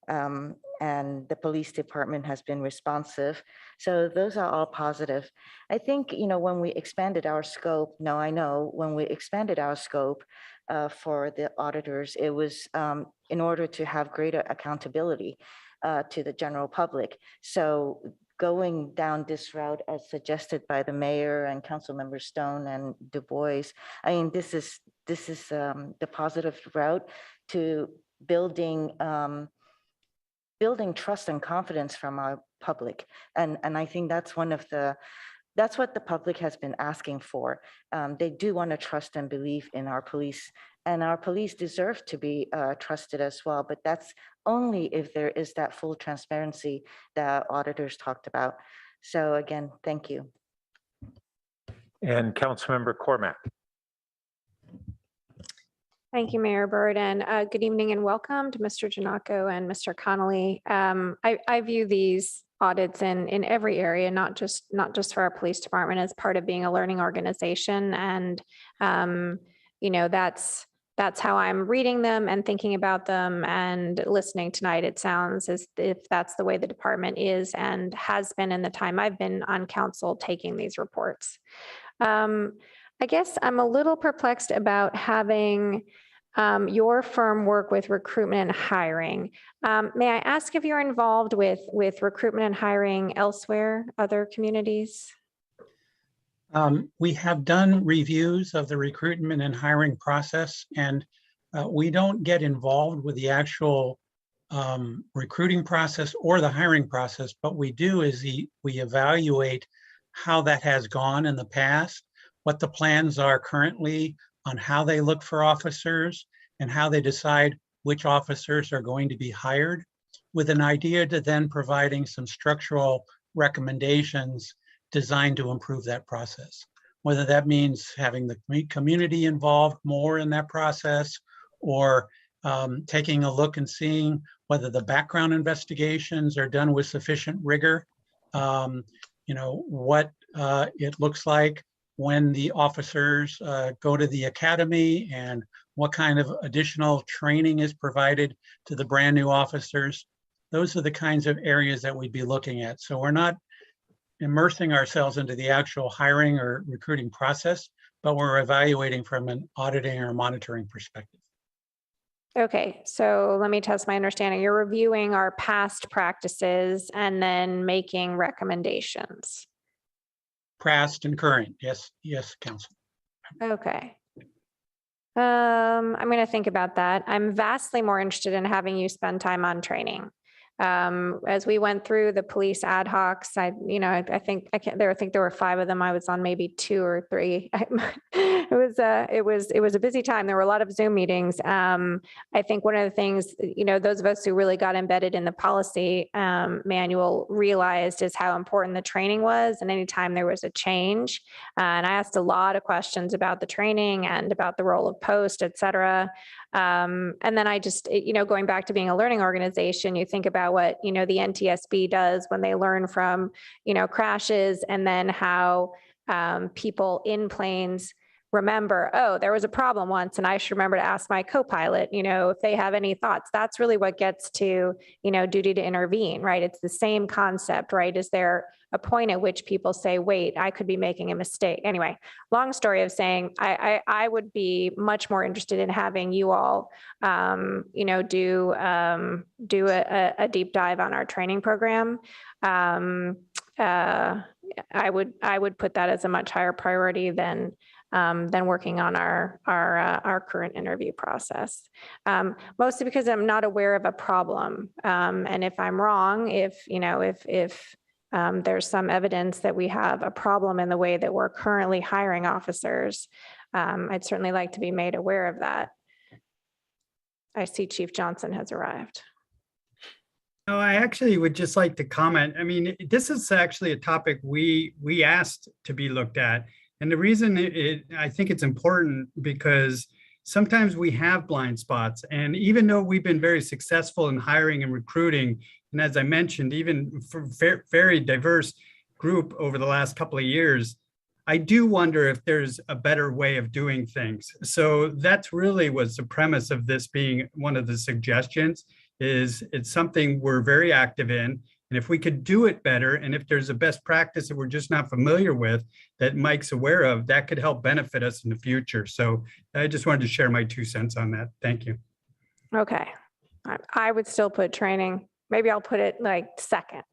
and the police department has been responsive. So those are all positive. I think when we expanded our scope, when we expanded our scope for the auditors, it was in order to have greater accountability to the general public. So going down this route as suggested by the mayor and Councilmember Stone and Du Bois, I mean, this is the positive route to building trust and confidence from our public. And I think that's what the public has been asking for. They do want to trust and believe in our police, and our police deserve to be trusted as well. But that's only if there is that full transparency that auditors talked about. So again, thank you. And Councilmember Cormack. Thank you, Mayor Byrd, and good evening and welcome to Mr. Janako and Mr. Connolly. I view these audits in every area, not just for our police department, as part of being a learning organization. And that's how I'm reading them and thinking about them and listening tonight. It sounds as if that's the way the department is and has been in the time I've been on council taking these reports. I guess I'm a little perplexed about having your firm work with recruitment and hiring. May I ask if you're involved with recruitment and hiring elsewhere, other communities? We have done reviews of the recruitment and hiring process, and we don't get involved with the actual recruiting process or the hiring process. But we do is we evaluate how that has gone in the past, what the plans are currently on how they look for officers, and how they decide which officers are going to be hired, with an idea to then providing some structural recommendations designed to improve that process. Whether that means having the community involved more in that process, or taking a look and seeing whether the background investigations are done with sufficient rigor, what it looks like when the officers go to the academy and what kind of additional training is provided to the brand new officers. Those are the kinds of areas that we'd be looking at. So we're not immersing ourselves into the actual hiring or recruiting process, but we're evaluating from an auditing or monitoring perspective. Okay, so let me test my understanding. You're reviewing our past practices and then making recommendations. Past and current, yes, Council. Okay. I'm going to think about that. I'm vastly more interested in having you spend time on training. As we went through the police ad hocs, I think there were 5 of them. I was on maybe 2 or 3. It was a busy time. There were a lot of Zoom meetings. I think one of the things, those of us who really got embedded in the policy manual realized is how important the training was. And anytime there was a change, and I asked a lot of questions about the training and about the role of post, et cetera. And then I just, going back to being a learning organization, you think about what, the NTSB does when they learn from, crashes, and then how people in planes remember, oh, there was a problem once and I should remember to ask my co-pilot, if they have any thoughts. That's really what gets to, duty to intervene, right? It's the same concept, right? Is there a point at which people say, wait, I could be making a mistake? Anyway, long story of saying, I would be much more interested in having you all, do a deep dive on our training program. I would put that as a much higher priority than working on our current interview process. Mostly because I'm not aware of a problem. And if I'm wrong, if there's some evidence that we have a problem in the way that we're currently hiring officers, I'd certainly like to be made aware of that. I see Chief Johnson has arrived. No, I actually would just like to comment. I mean, this is actually a topic we asked to be looked at. And the reason I think it's important because sometimes we have blind spots. And even though we've been very successful in hiring and recruiting, and as I mentioned, even for very diverse group over the last couple of years, I do wonder if there's a better way of doing things. So that's really was the premise of this being one of the suggestions. Is it's something we're very active in. And if we could do it better, and if there's a best practice that we're just not familiar with that Mike's aware of, that could help benefit us in the future. So I just wanted to share my 2 cents on that. Thank you. Okay. I would still put training. Maybe I'll put it like second.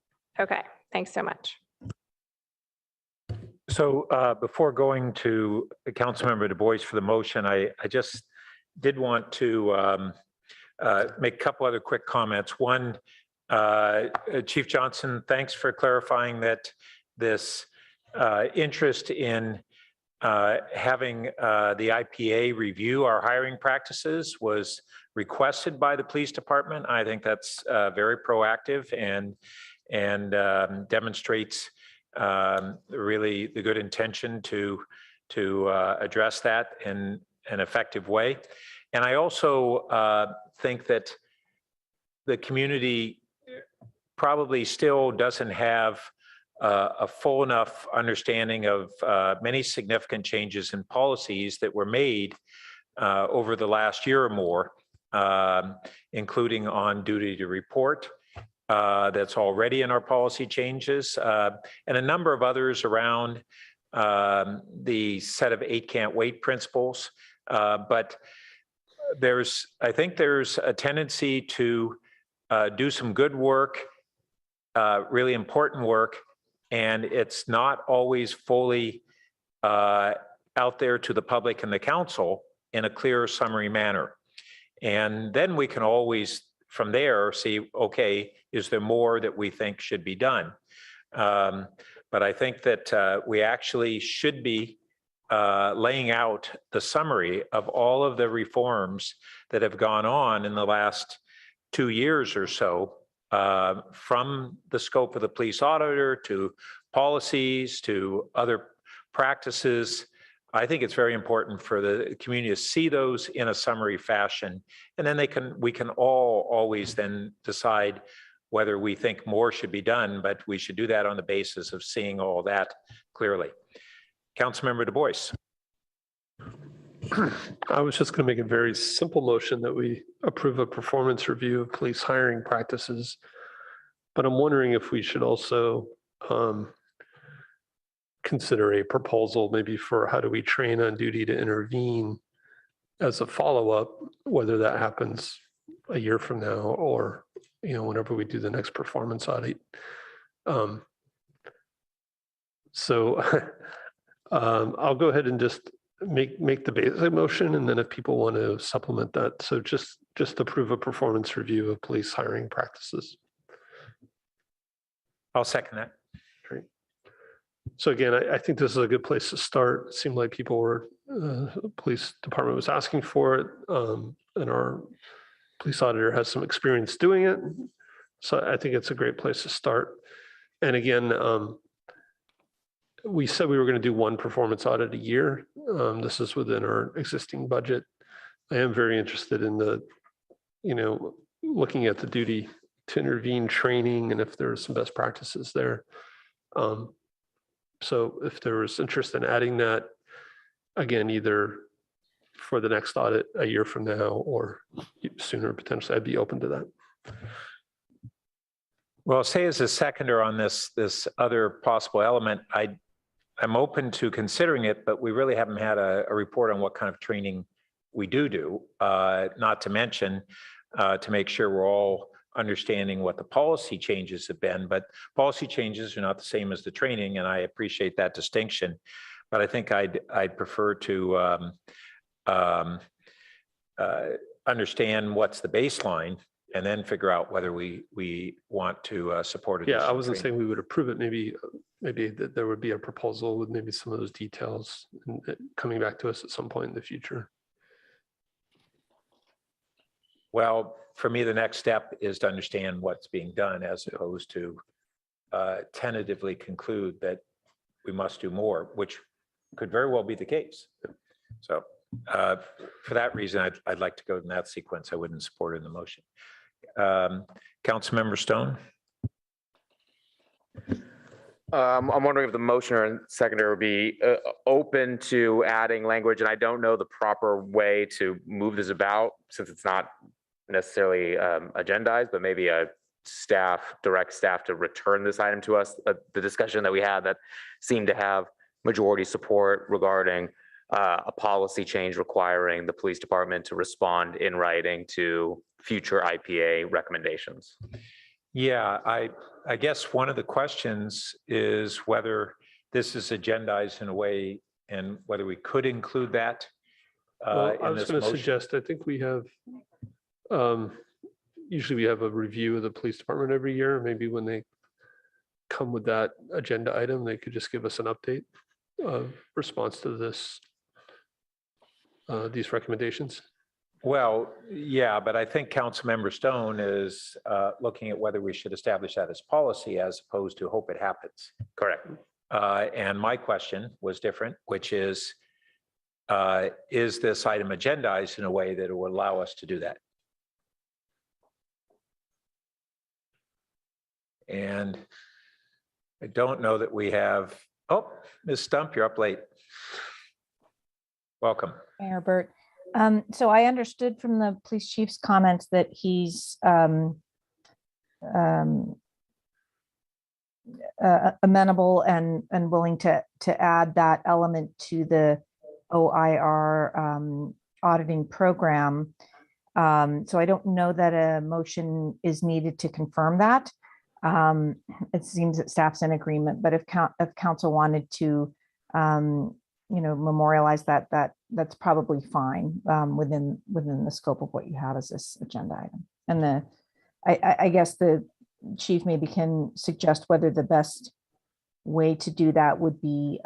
Okay. Thanks so much. So before going to Councilmember Du Bois for the motion, I just did want to make a couple other quick comments. One, Chief Johnson, thanks for clarifying that this interest in having the IPA review our hiring practices was requested by the police department. I think that's very proactive and demonstrates really the good intention to address that in an effective way. And I also think that the community probably still doesn't have a full enough understanding of many significant changes in policies that were made over the last year or more, including on duty to report, that's already in our policy changes, and a number of others around the set of 8 can't wait principles. But I think there's a tendency to do some good work, really important work, and it's not always fully out there to the public and the council in a clear summary manner. And then we can always, from there, see, okay, is there more that we think should be done? But I think that we actually should be laying out the summary of all of the reforms that have gone on in the last 2 years or so, from the scope of the police auditor to policies to other practices, I think it's very important for the community to see those in a summary fashion. And then we can all always then decide whether we think more should be done, but we should do that on the basis of seeing all that clearly. Councilmember Du Bois. I was just going to make a very simple motion that we approve a performance review of police hiring practices. But I'm wondering if we should also consider a proposal maybe for how do we train on duty to intervene as a follow-up, whether that happens a year from now or, you know, whenever we do the next performance audit. I'll go ahead and just make the basic motion, and then if people want to supplement that. So just approve a performance review of police hiring practices. I'll second that. Great. So again, I think this is a good place to start. It seemed like people were, the police department was asking for it, and our police auditor has some experience doing it. So I think it's a great place to start. And again, we said we were going to do one performance audit a year. This is within our existing budget. I am very interested in the, you know, looking at the duty to intervene training and if there's some best practices there. So if there was interest in adding that, again, either for the next audit a year from now or sooner, potentially, I'd be open to that. Well, say as a seconder on this other possible element, I'm open to considering it, but we really haven't had a report on what kind of training we do, not to mention to make sure we're all understanding what the policy changes have been, but policy changes are not the same as the training, and I appreciate that distinction. But I think I'd prefer to understand what's the baseline and then figure out whether we want to support it. Yeah, I wasn't saying we would approve it. Maybe that there would be a proposal with maybe some of those details coming back to us at some point in the future. Well, for me, the next step is to understand what's being done as opposed to tentatively conclude that we must do more, which could very well be the case. So for that reason, I'd like to go in that sequence. I wouldn't support it in the motion. Councilmember Stone. I'm wondering if the motioner and seconder would be open to adding language, and I don't know the proper way to move this about since it's not necessarily agendized, but maybe direct staff to return this item to us. The discussion that we had that seemed to have majority support regarding a policy change requiring the police department to respond in writing to future IPA recommendations. Yeah, I guess one of the questions is whether this is agendized in a way and whether we could include that. Well, I was going to suggest, I think we have, usually we have a review of the police department every year. Maybe when they come with that agenda item, they could just give us an update response to this, these recommendations. Well, yeah, but I think Councilmember Stone is looking at whether we should establish that as policy as opposed to hope it happens. Correct. And my question was different, which is this item agendized in a way that it will allow us to do that? And I don't know that we have, oh, Ms. Stump, you're up late. Welcome. Mayor Burt. So I understood from the police chief's comments that he's amenable and willing to add that element to the OIR auditing program. So I don't know that a motion is needed to confirm that. It seems that staff's in agreement, but if council wanted to memorialize that's probably fine within the scope of what you have as this agenda item. And I guess the chief maybe can suggest whether the best way to do that would be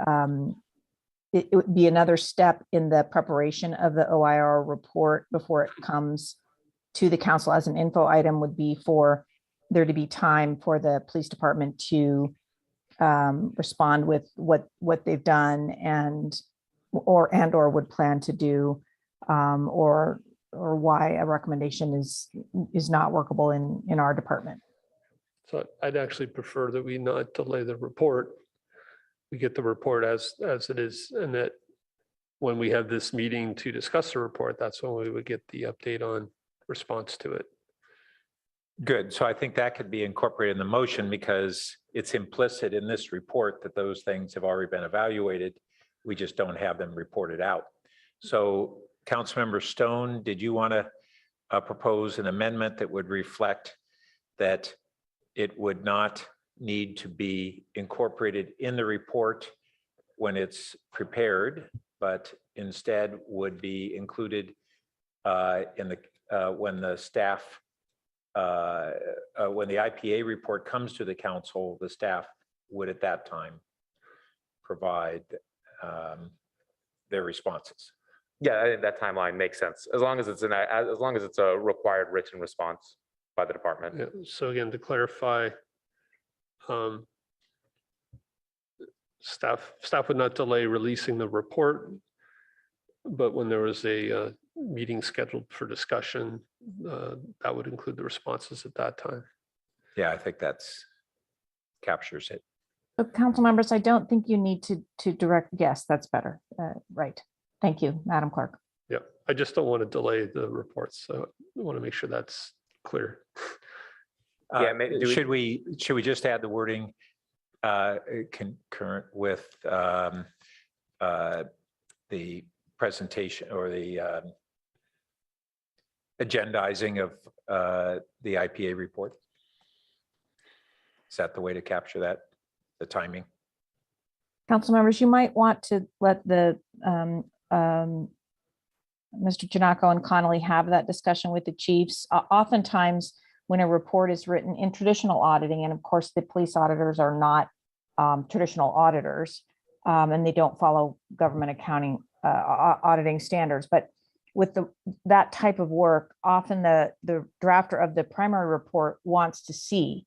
it would be another step in the preparation of the OIR report before it comes to the council as an info item would be for there to be time for the police department to respond with what they've done and or would plan to do, or why a recommendation is not workable in our department. So I'd actually prefer that we not delay the report. We get the report as it is, and that when we have this meeting to discuss the report, that's when we would get the update on response to it. Good. So I think that could be incorporated in the motion because it's implicit in this report that those things have already been evaluated. We just don't have them reported out. So Councilmember Stone, did you want to propose an amendment that would reflect that it would not need to be incorporated in the report when it's prepared, but instead would be included in the when the staff when the IPA report comes to the council, the staff would at that time provide their responses. Yeah, I think that timeline makes sense as long as it's a required written response by the department. Yeah. So again, to clarify, staff would not delay releasing the report, but when there was a meeting scheduled for discussion, that would include the responses at that time. Yeah, I think that's captures it. But council members, I don't think you need to direct. Yes, that's better. Right. Thank you, Madam Clerk. Yeah, I just don't want to delay the reports, so I want to make sure that's clear. Yeah, should we just add the wording concurrent with the presentation or the agendizing of the IPA report? Is that the way to capture that, the timing? Council members, you might want to let the Mr. Janako and Connolly have that discussion with the chiefs. Oftentimes, when a report is written in traditional auditing, and of course, the police auditors are not traditional auditors, and they don't follow government accounting auditing standards. But with that type of work, often the drafter of the primary report wants to see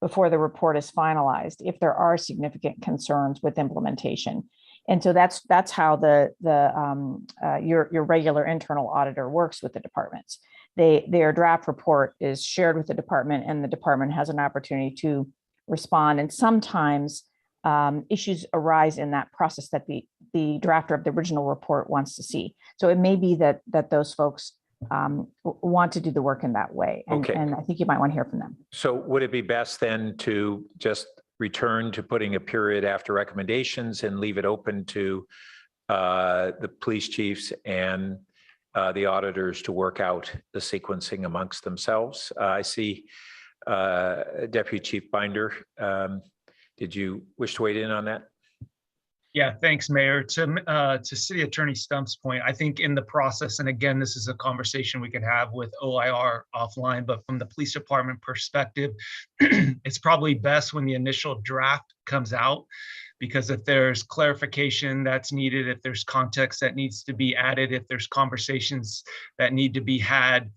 before the report is finalized if there are significant concerns with implementation. And so that's how your regular internal auditor works with the departments. Their draft report is shared with the department, and the department has an opportunity to respond. And sometimes issues arise in that process that the drafter of the original report wants to see. So it may be that those folks want to do the work in that way. And, okay. And I think you might want to hear from them. So would it be best then to just return to putting a period after recommendations and leave it open to the police chiefs and the auditors to work out the sequencing amongst themselves? I see Deputy Chief Binder. Did you wish to weigh in on that? Yeah, thanks, Mayor. To City Attorney Stump's point, I think in the process, and again, this is a conversation we could have with OIR offline, but from the police department perspective, it's probably best when the initial draft comes out, because if there's clarification that's needed, if there's context that needs to be added, if there's conversations that need to be had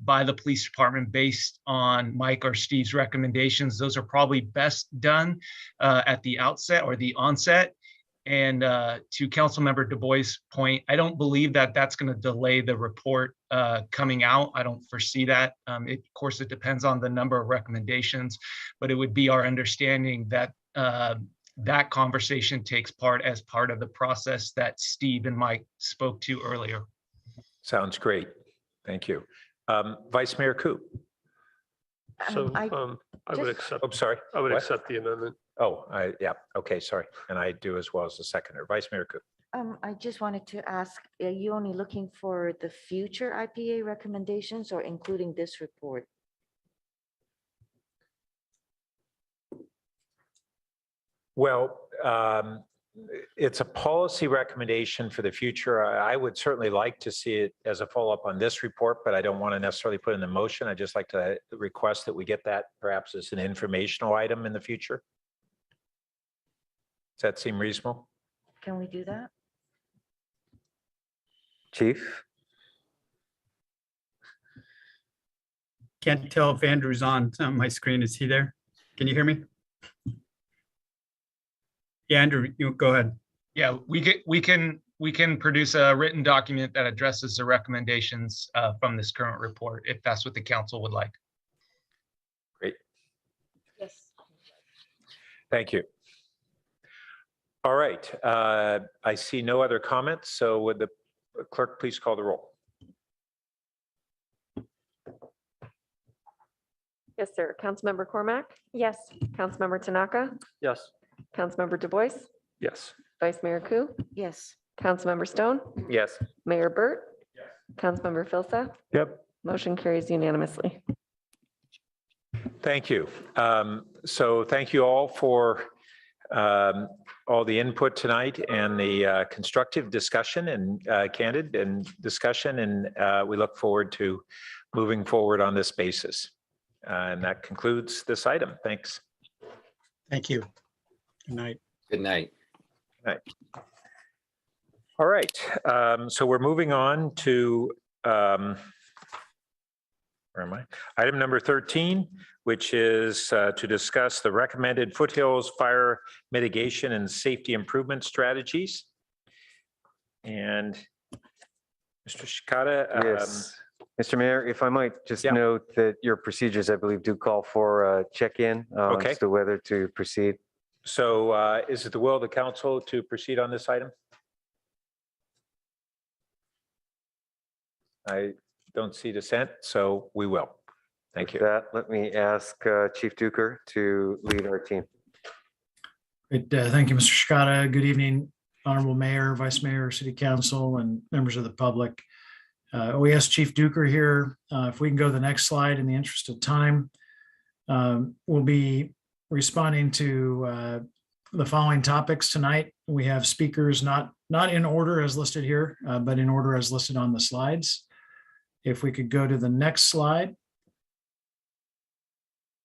by the police department based on Mike or Steve's recommendations, those are probably best done at the outset or the onset. And to Councilmember Du Bois' point, I don't believe that that's going to delay the report coming out. I don't foresee that. Of course, it depends on the number of recommendations, but it would be our understanding that that conversation takes part as part of the process that Steve and Mike spoke to earlier. Sounds great. Thank you. Vice Mayor Koo. So I would accept. Oh, sorry. I would What? accept the amendment. Oh, yeah. Okay, sorry. And I do as well as the seconder. Vice Mayor Koo. I just wanted to ask, are you only looking for the future IPA recommendations or including this report? Well, it's a policy recommendation for the future. I would certainly like to see it as a follow-up on this report, but I don't want to necessarily put in the motion. I'd just like to request that we get that perhaps as an informational item in the future. Does that seem reasonable? Can we do that? Chief? Can't tell if Andrew's on my screen. Is he there? Can you hear me? Yeah, Andrew, you go ahead. Yeah, we can we can produce a written document that addresses the recommendations from this current report, if that's what the council would like. Great. Yes. Thank you. All right. I see no other comments. So would the clerk please call the roll? Yes, sir. Councilmember Cormack, Yes. Councilmember Tanaka, Yes. Councilmember Du Bois, Yes. Vice Mayor Ku, Yes. Councilmember Stone, Yes. Mayor Burt, Councilmember Filsa. Yep. Motion carries unanimously. Thank you. So thank you all for all the input tonight and the constructive discussion and candid and discussion. And we look forward to moving forward on this basis. And that concludes this item. Thanks. Thank you. Good night. Good night. Good night. All right. So we're moving on to where am I? Item number 13, which is to discuss the recommended foothills fire mitigation and safety improvement strategies. And Mr. Shikata. Yes. Mr. Mayor, if I might just Yeah. note that your procedures, I believe, do call for a check-in Okay. as to whether to proceed. So is it the will of the council to proceed on this item? I don't see dissent, so we will. Thank you. With that, let me ask Chief Duker to lead our team. Great. Thank you, Mr. Shikata. Good evening, Honorable Mayor, Vice Mayor, City Council, and members of the public. OES Chief Duker here. If we can go to the next slide in the interest of time, we'll be responding to the following topics tonight. We have speakers not in order as listed here, but in order as listed on the slides. If we could go to the next slide.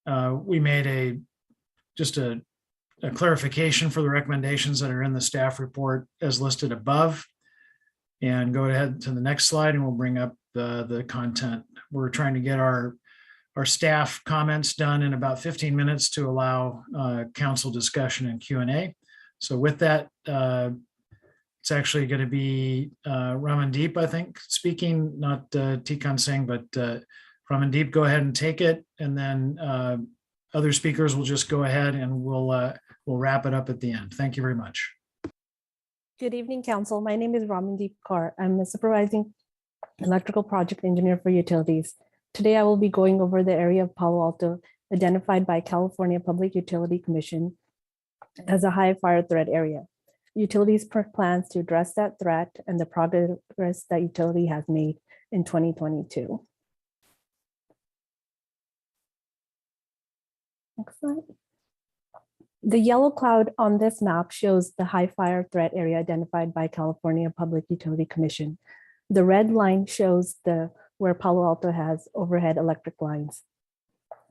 We made just a clarification for the recommendations that are in the staff report as listed above. And go ahead to the next slide and we'll bring up the content. We're trying to get our staff comments done in about 15 minutes to allow council discussion and Q&A. So with that, it's actually going to be Ramandeep, I think, speaking, not Tikhan Singh, but Ramandeep, go ahead and take it. And then other speakers will just go ahead and we'll wrap it up at the end. Thank you very much. Good evening, Council. My name is Ramandeep Kaur. I'm a supervising electrical project engineer for utilities. Today, I will be going over the area of Palo Alto identified by California Public Utility Commission as a high fire threat area. Utilities plans to address that threat and the progress that utility has made in 2022. Next slide. The yellow cloud on this map shows the high fire threat area identified by California Public Utility Commission. The red line shows where Palo Alto has overhead electric lines.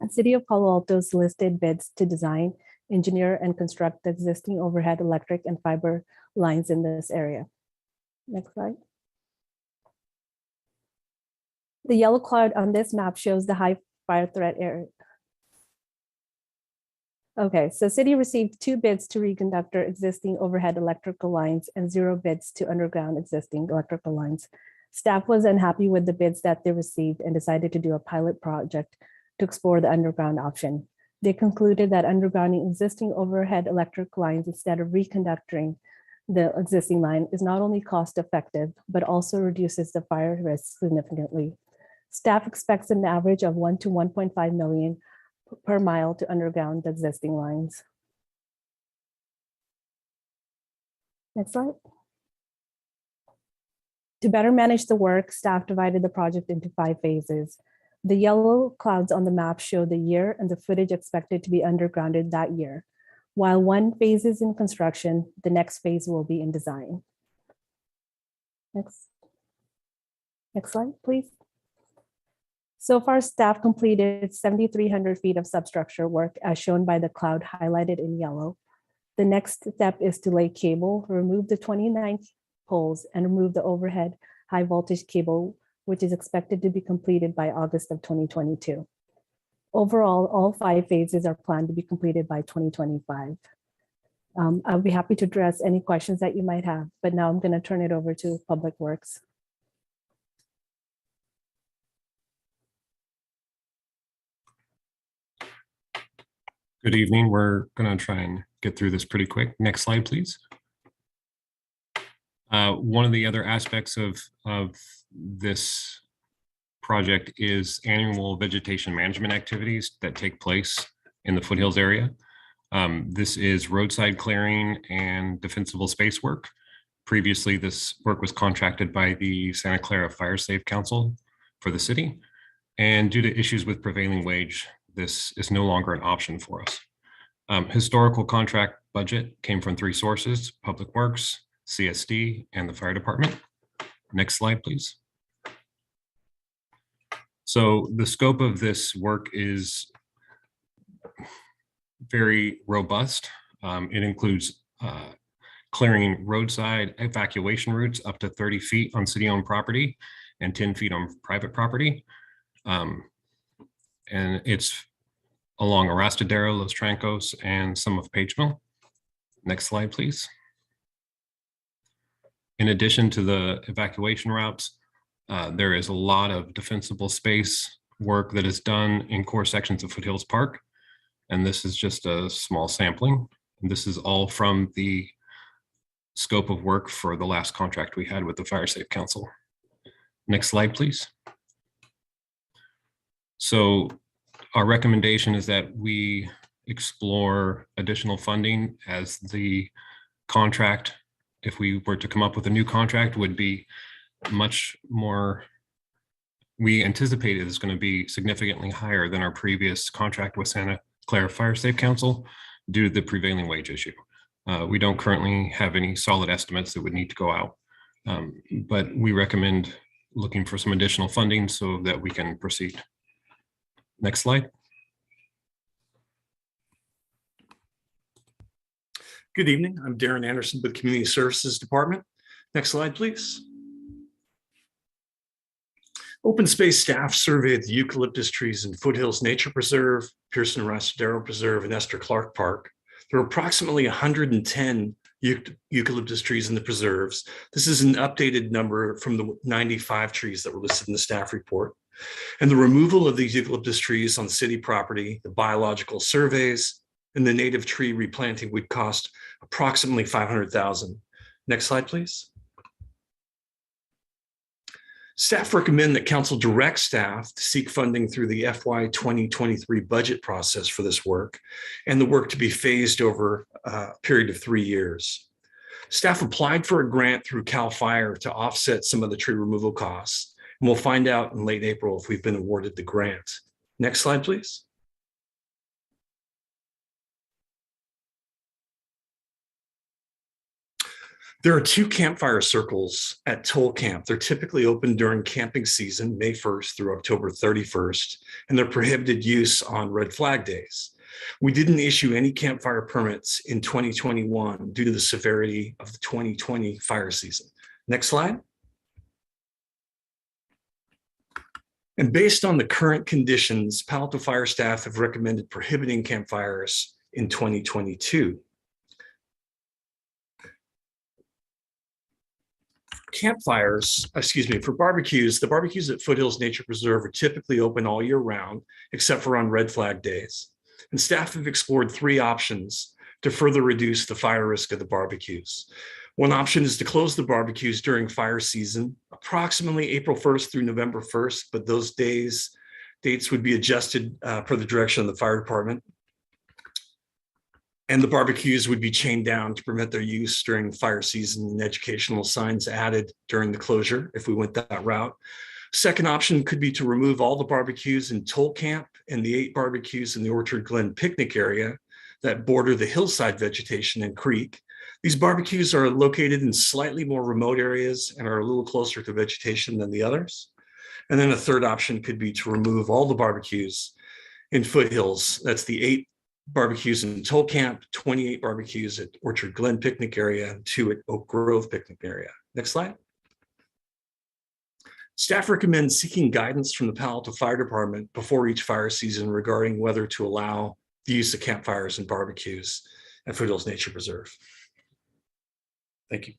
The City of Palo Alto's listed bids to design, engineer, and construct the existing overhead electric and fiber lines in this area. Next slide. The yellow cloud on this map shows the high fire threat area. Okay, so city received 2 bids to reconductor existing overhead electrical lines and 0 bids to underground existing electrical lines. Staff was unhappy with the bids that they received and decided to do a pilot project to explore the underground option. They concluded that undergrounding existing overhead electric lines instead of reconducting the existing line is not only cost effective, but also reduces the fire risk significantly. Staff expects an average of 1 to 1.5 million per mile to underground the existing lines. Next slide. To better manage the work, staff divided the project into 5 phases. The yellow clouds on the map show the year and the footage expected to be undergrounded that year. While one phase is in construction, the next phase will be in design. Next slide, please. So far, staff completed 7,300 feet of substructure work as shown by the cloud highlighted in yellow. The next step is to lay cable, remove the 29 poles, and remove the overhead high voltage cable, which is expected to be completed by August of 2022. Overall, all 5 phases are planned to be completed by 2025. I'll be happy to address any questions that you might have, but now I'm going to turn it over to Public Works. Good evening. We're going to try and get through this pretty quick. Next slide, please. One of the other aspects of this project is annual vegetation management activities that take place in the foothills area. This is roadside clearing and defensible space work. Previously, this work was contracted by the Santa Clara Fire Safe Council for the city. And due to issues with prevailing wage, this is no longer an option for us. Historical contract budget came from 3 sources: Public Works, CSD, and the fire department. Next slide, please. So the scope of this work is very robust. It includes clearing roadside evacuation routes up to 30 feet on city-owned property and 10 feet on private property. And it's along Arastadero, Los Trancos, and some of Pageville. Next slide, please. In addition to the evacuation routes, there is a lot of defensible space work that is done in core sections of Foothills Park. And this is just a small sampling. And this is all from the scope of work for the last contract we had with the Fire Safe Council. Next slide, please. So our recommendation is that we explore additional funding, as the contract, if we were to come up with a new contract, would be much more, we anticipate it is going to be significantly higher than our previous contract with Santa Clara Fire Safe Council due to the prevailing wage issue. We don't currently have any solid estimates that would need to go out, but we recommend looking for some additional funding so that we can proceed. Next slide. Good evening. I'm Darren Anderson with Community Services Department. Next slide, please. Open space staff surveyed the eucalyptus trees in Foothills Nature Preserve, Pearson Arastadero Preserve, and Esther Clark Park. There are approximately 110 eucalyptus trees in the preserves. This is an updated number from the 95 trees that were listed in the staff report. And the removal of these eucalyptus trees on city property, the biological surveys, and the native tree replanting would cost approximately $500,000. Next slide, please. Staff recommend that council direct staff to seek funding through the FY 2023 budget process for this work, and the work to be phased over a period of 3 years. Staff applied for a grant through CAL FIRE to offset some of the tree removal costs, and we'll find out in late April if we've been awarded the grant. Next slide, please. There are 2 campfire circles at Toll Camp. They're typically open during camping season, May 1st through October 31st, and they're prohibited use on red flag days. We didn't issue any campfire permits in 2021 due to the severity of the 2020 fire season. Next slide. And based on the current conditions, Palo Alto Fire staff have recommended prohibiting campfires in 2022. Campfires, for barbecues, the barbecues at Foothills Nature Preserve are typically open all year round, except for on red flag days. And staff have explored 3 options to further reduce the fire risk of the barbecues. One option is to close the barbecues during fire season, approximately April 1st through November 1st, but those dates would be adjusted per the direction of the fire department. And the barbecues would be chained down to prevent their use during fire season, and educational signs added during the closure if we went that route. Second option could be to remove all the barbecues in Toll Camp and the 8 barbecues in the Orchard Glen picnic area that border the hillside vegetation and creek. These barbecues are located in slightly more remote areas and are a little closer to vegetation than the others. And then a third option could be to remove all the barbecues in Foothills. That's the 8 barbecues in Toll Camp, 28 barbecues at Orchard Glen picnic area, and 2 at Oak Grove picnic area. Next slide. Staff recommends seeking guidance from the Palo Alto Fire Department before each fire season regarding whether to allow the use of campfires and barbecues. at Foothills Nature Preserve. Thank you.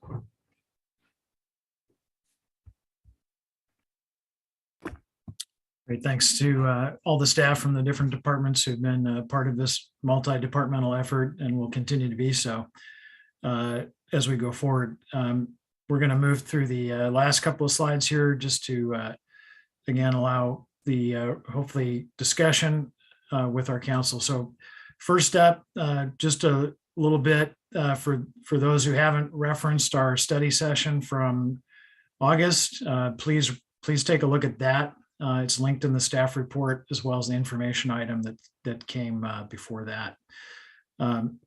Great, thanks to all the staff from the different departments who've been part of this multi-departmental effort and will continue to be so as we go forward. We're going to move through the last couple of slides here just to, again, allow the hopefully discussion with our council. So first up, just a little bit for those who haven't referenced our study session from August, please take a look at that. It's linked in the staff report as well as the information item that came before that.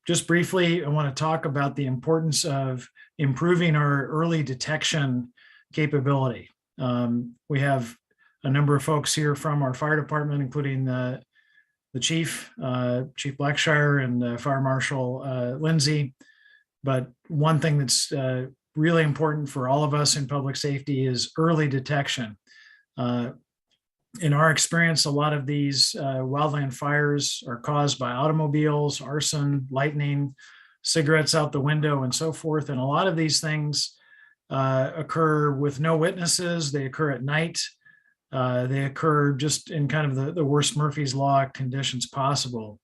Just briefly, I want to talk about the importance of improving our early detection capability. We have a number of folks here from our fire department, including the chief, Chief Blackshire, and Fire Marshal Lindsay. But one thing that's really important for all of us in public safety is early detection. In our experience, a lot of these wildland fires are caused by automobiles, arson, lightning, cigarettes out the window, and so forth. And a lot of these things occur with no witnesses. They occur at night. They occur just in kind of the worst Murphy's Law conditions possible.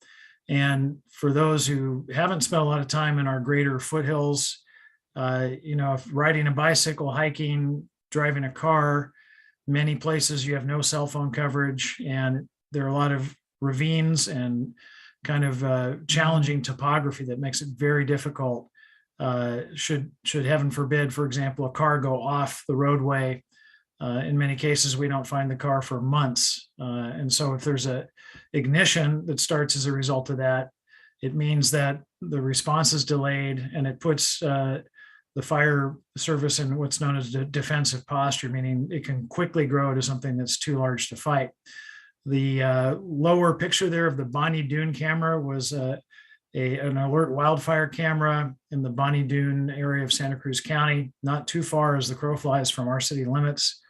And for those who haven't spent a lot of time in our greater foothills, if riding a bicycle, hiking, driving a car, many places you have no cell phone coverage, and there are a lot of ravines and kind of challenging topography that makes it very difficult. Should heaven forbid, for example, a car go off the roadway, in many cases we don't find the car for months. And so if there's a ignition that starts as a result of that, it means that the response is delayed, and it puts the fire service in what's known as the defensive posture, meaning it can quickly grow to something that's too large to fight. The lower picture there of the Bonnie Doon camera was an alert wildfire camera in the Bonnie Doon area of Santa Cruz County, not too far as the crow flies from our city limits.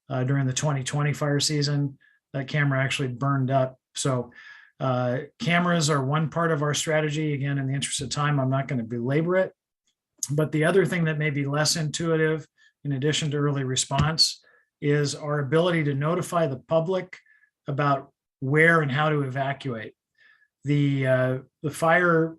During the 2020 fire season, that camera actually burned up. So cameras are one part of our strategy. Again, in the interest of time, I'm not going to belabor it. But the other thing that may be less intuitive, in addition to early response, is our ability to notify the public about where and how to evacuate. The fire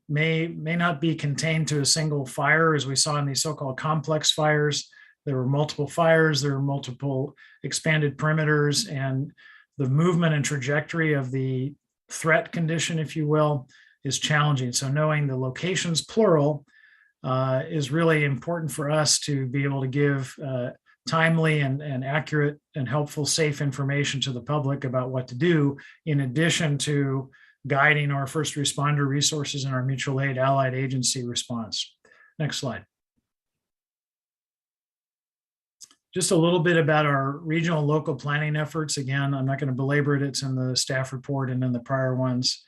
may not be contained to a single fire, as we saw in these so-called complex fires. There were multiple fires, there were multiple expanded perimeters, and the movement and trajectory of the threat condition, if you will, is challenging. So knowing the locations, plural, is really important for us to be able to give timely and accurate and helpful, safe information to the public about what to do, in addition to guiding our first responder resources and our mutual aid allied agency response. Next slide. Just a little bit about our regional and local planning efforts. Again, I'm not going to belabor it. It's in the staff report and in the prior ones.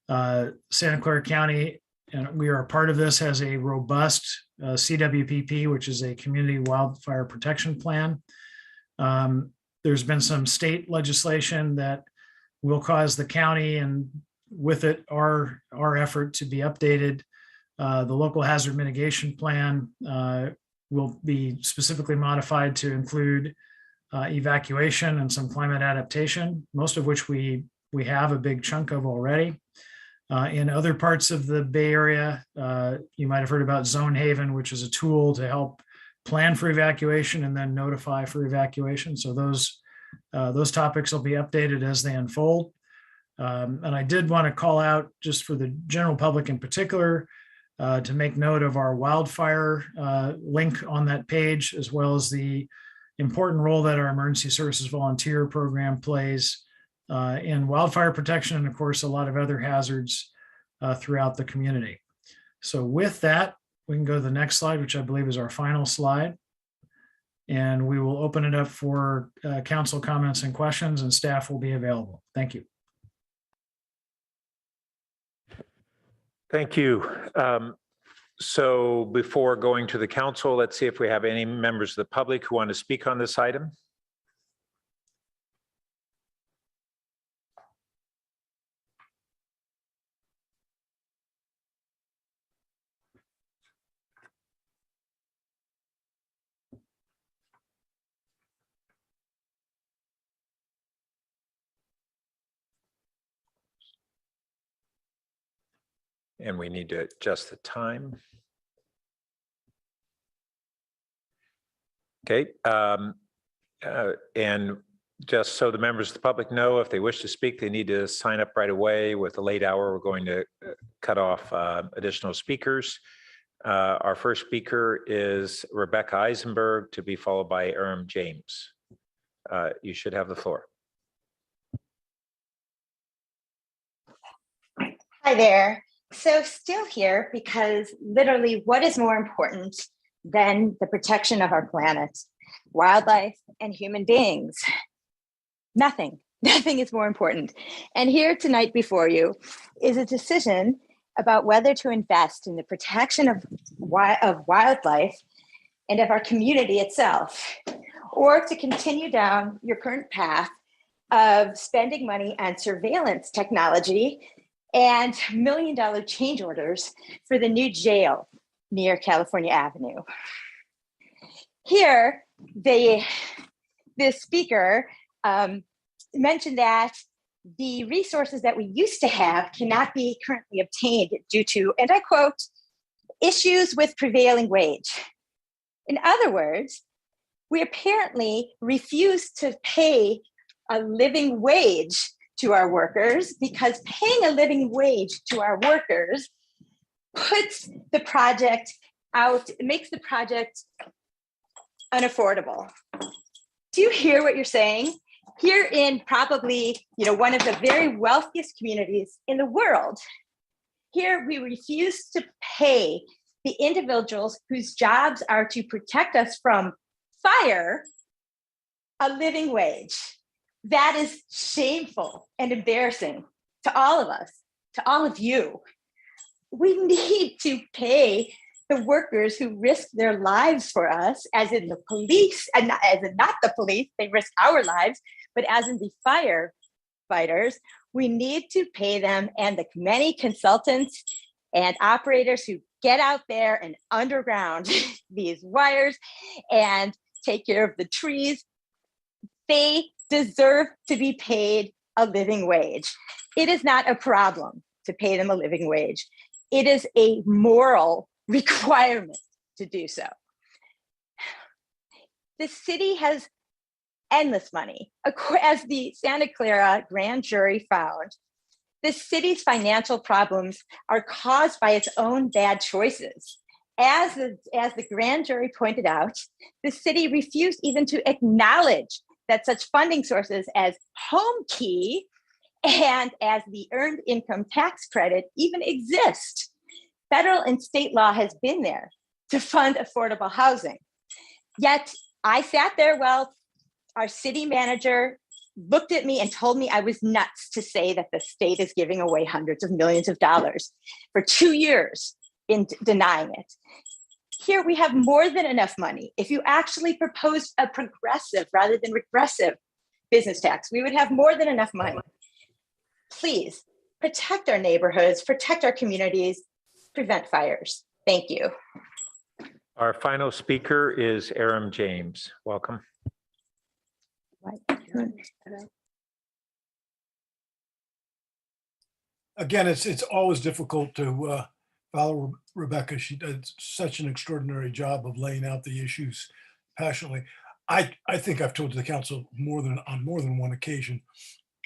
Santa Clara County, and we are a part of this, has a robust CWPP, which is a community wildfire protection plan. There's been some state legislation that will cause the county, and with it our effort, to be updated. The local hazard mitigation plan will be specifically modified to include evacuation and some climate adaptation, most of which we have a big chunk of already. In other parts of the Bay Area, you might have heard about Zone Haven, which is a tool to help plan for evacuation and then notify for evacuation. So those topics will be updated as they unfold. And I did want to call out, just for the general public in particular, to make note of our wildfire link on that page, as well as the important role that our emergency services volunteer program plays in wildfire protection, and of course, a lot of other hazards throughout the community. So with that, we can go to the next slide, which I believe is our final slide. And we will open it up for council comments and questions, and staff will be available. Thank you. Thank you. So before going to the council, let's see if we have any members of the public who want to speak on this item. And we need to adjust the time. Okay. And just so the members of the public know, if they wish to speak, they need to sign up right away. With the late hour, we're going to cut off additional speakers. Our first speaker is Rebecca Eisenberg, to be followed by Aram James. You should have the floor. Hi there. So still here because literally what is more important than the protection of our planet, wildlife, and human beings? Nothing. Nothing is more important. And here tonight before you is a decision about whether to invest in the protection of wildlife and of our community itself, or to continue down your current path of spending money on surveillance technology and $1 million change orders for the new jail near California Avenue. Here, the speaker mentioned that the resources that we used to have cannot be currently obtained due to, and I quote, issues with prevailing wage. In other words, we apparently refuse to pay a living wage to our workers because paying a living wage to our workers puts the project out, makes the project unaffordable. Do you hear what you're saying? Here in probably, one of the very wealthiest communities in the world, here we refuse to pay the individuals whose jobs are to protect us from fire a living wage. That is shameful and embarrassing to all of us, to all of you. We need to pay the workers who risk their lives for us, as in the police, and as in not the police, they risk our lives, but as in the firefighters. We need to pay them and the many consultants and operators who get out there and underground these wires and take care of the trees. They deserve to be paid a living wage. It is not a problem to pay them a living wage. It is a moral requirement to do so. The city has endless money. As the Santa Clara grand jury found, the city's financial problems are caused by its own bad choices. As the grand jury pointed out, the city refused even to acknowledge that such funding sources as home key and as the earned income tax credit even exist. Federal and state law has been there to fund affordable housing. Yet I sat there while our city manager looked at me and told me I was nuts to say that the state is giving away hundreds of millions of dollars for 2 years in denying it. Here we have more than enough money. If you actually proposed a progressive rather than regressive business tax, we would have more than enough money. Please protect our neighborhoods, protect our communities, prevent fires. Thank you. Our final speaker is Aram James. Welcome. Again, it's always difficult to follow Rebecca. She does such an extraordinary job of laying out the issues passionately. I think I've told the council on more than one occasion,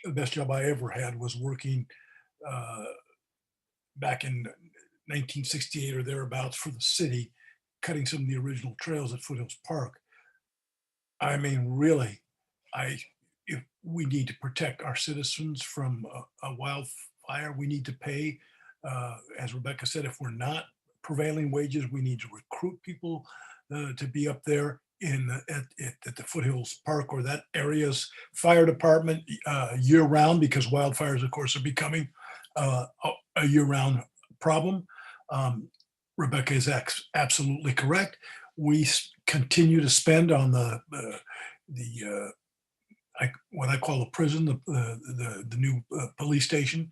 the best job I ever had was working back in 1968 or thereabouts for the city, cutting some of the original trails at Foothills Park. I mean, really, if we need to protect our citizens from a wildfire, we need to pay, as Rebecca said, if we're not prevailing wages, we need to recruit people to be up there at the Foothills Park or that area's fire department year round, because wildfires, of course, are becoming a year-round problem. Rebecca is absolutely correct. We continue to spend on what I call the prison, the new police station,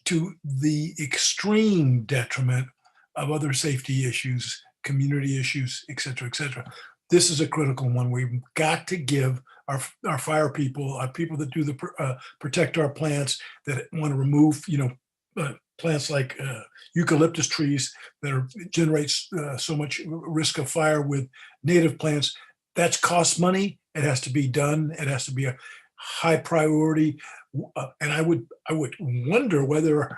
to the extreme detriment of other safety issues, community issues, et cetera, et cetera. This is a critical one. We've got to give our fire people, our people that do protect our plants, that want to remove, plants like eucalyptus trees that generates so much risk of fire with native plants. That's cost money. It has to be done. It has to be a high priority. And I would wonder whether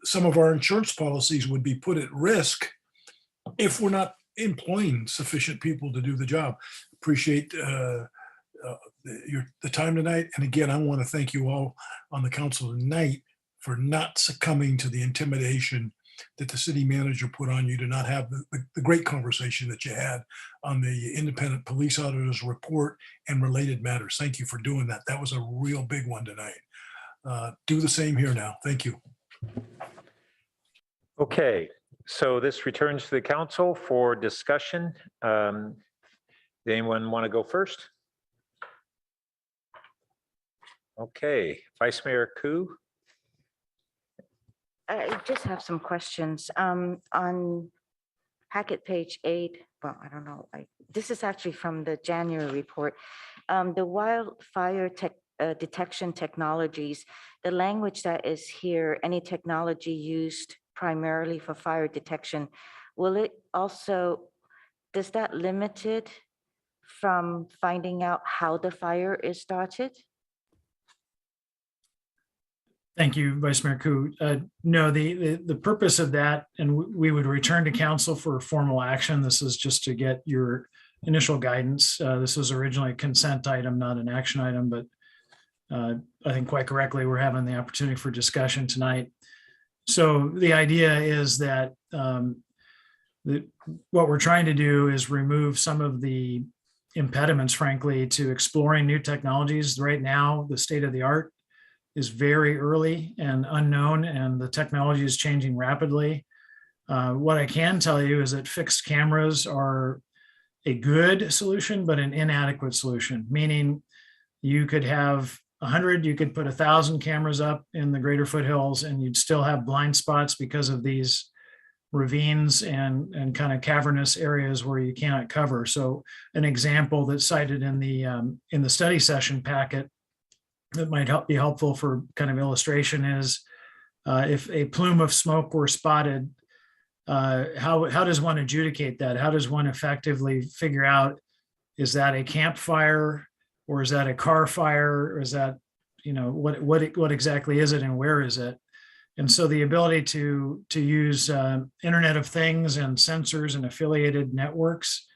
some of our insurance policies would be put at risk if we're not employing sufficient people to do the job. Appreciate the time tonight. And again, I want to thank you all on the council tonight for not succumbing to the intimidation that the city manager put on you to not have the great conversation that you had on the independent police auditor's report and related matters. Thank you for doing that. That was a real big one tonight. Do the same here now. Thank you. Okay, so this returns to the council for discussion. Anyone want to go first? Okay, Vice Mayor Koo. I just have some questions. On packet page 8, well, I don't know, this is actually from the January report. The wildfire detection technologies, the language that is here, any technology used primarily for fire detection, will it also, does that limit it from finding out how the fire is started? Thank you, Vice Mayor Koo. No, the purpose of that, and we would return to council for formal action. This is just to get your initial guidance. This was originally a consent item, not an action item, but I think quite correctly, we're having the opportunity for discussion tonight. So the idea is that what we're trying to do is remove some of the impediments, frankly, to exploring new technologies. Right now, the state of the art is very early and unknown, and the technology is changing rapidly. What I can tell you is that fixed cameras are a good solution, but an inadequate solution, meaning you could have 100, you could put 1,000 cameras up in the greater foothills and you'd still have blind spots because of these ravines and kind of cavernous areas where you cannot cover. So an example that's cited in the study session packet that might be helpful for kind of illustration is if a plume of smoke were spotted, how does one adjudicate that? How does one effectively figure out, is that a campfire or is that a car fire? Or is that, what exactly is it and where is it? And so the ability to use Internet of Things and sensors and affiliated networks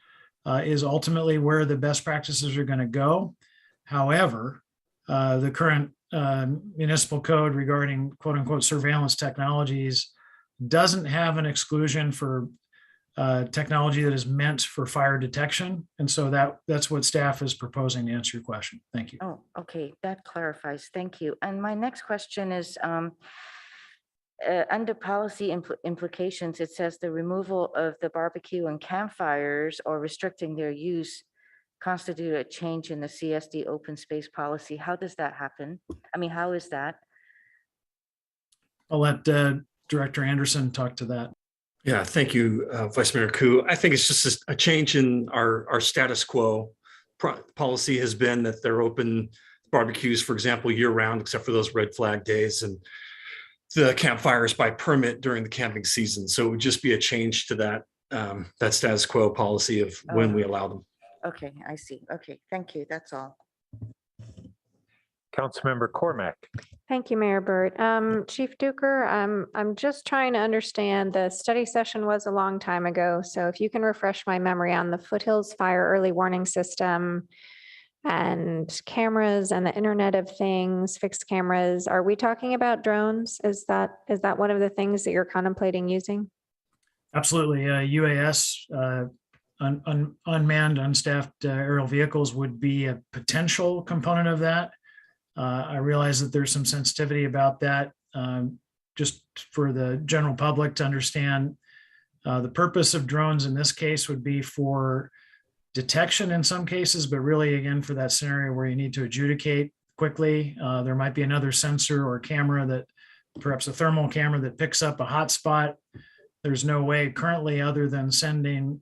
is ultimately where the best practices are going to go. However, the current municipal code regarding quote unquote surveillance technologies doesn't have an exclusion for technology that is meant for fire detection. And so that's what staff is proposing to answer your question. Thank you. Oh, okay, that clarifies. Thank you. And my next question is under policy implications, it says the removal of the barbecue and campfires or restricting their use constitute a change in the CSD open space policy. How does that happen? I mean, how is that? I'll let Director Anderson talk to that. Yeah, thank you, Vice Mayor Koo. I think it's just a change in our status quo. Policy has been that they're open barbecues, for example, year round, except for those red flag days, and the campfires by permit during the camping season. So it would just be a change to that status quo policy of when we allow them. Okay, I see. Okay, thank you. That's all. Councilmember Cormack. Thank you, Mayor Burt. Chief Duker, I'm just trying to understand, the study session was a long time ago. So if you can refresh my memory on the Foothills Fire Early Warning System and cameras and the Internet of Things, fixed cameras, are we talking about drones? Is that one of the things that you're contemplating using? Absolutely. UAS, unmanned, unstaffed aerial vehicles would be a potential component of that. I realize that there's some sensitivity about that, just for the general public to understand. The purpose of drones in this case would be for detection in some cases, but really, again, for that scenario where you need to adjudicate quickly. There might be another sensor or camera, that perhaps a thermal camera that picks up a hot spot. There's no way currently other than sending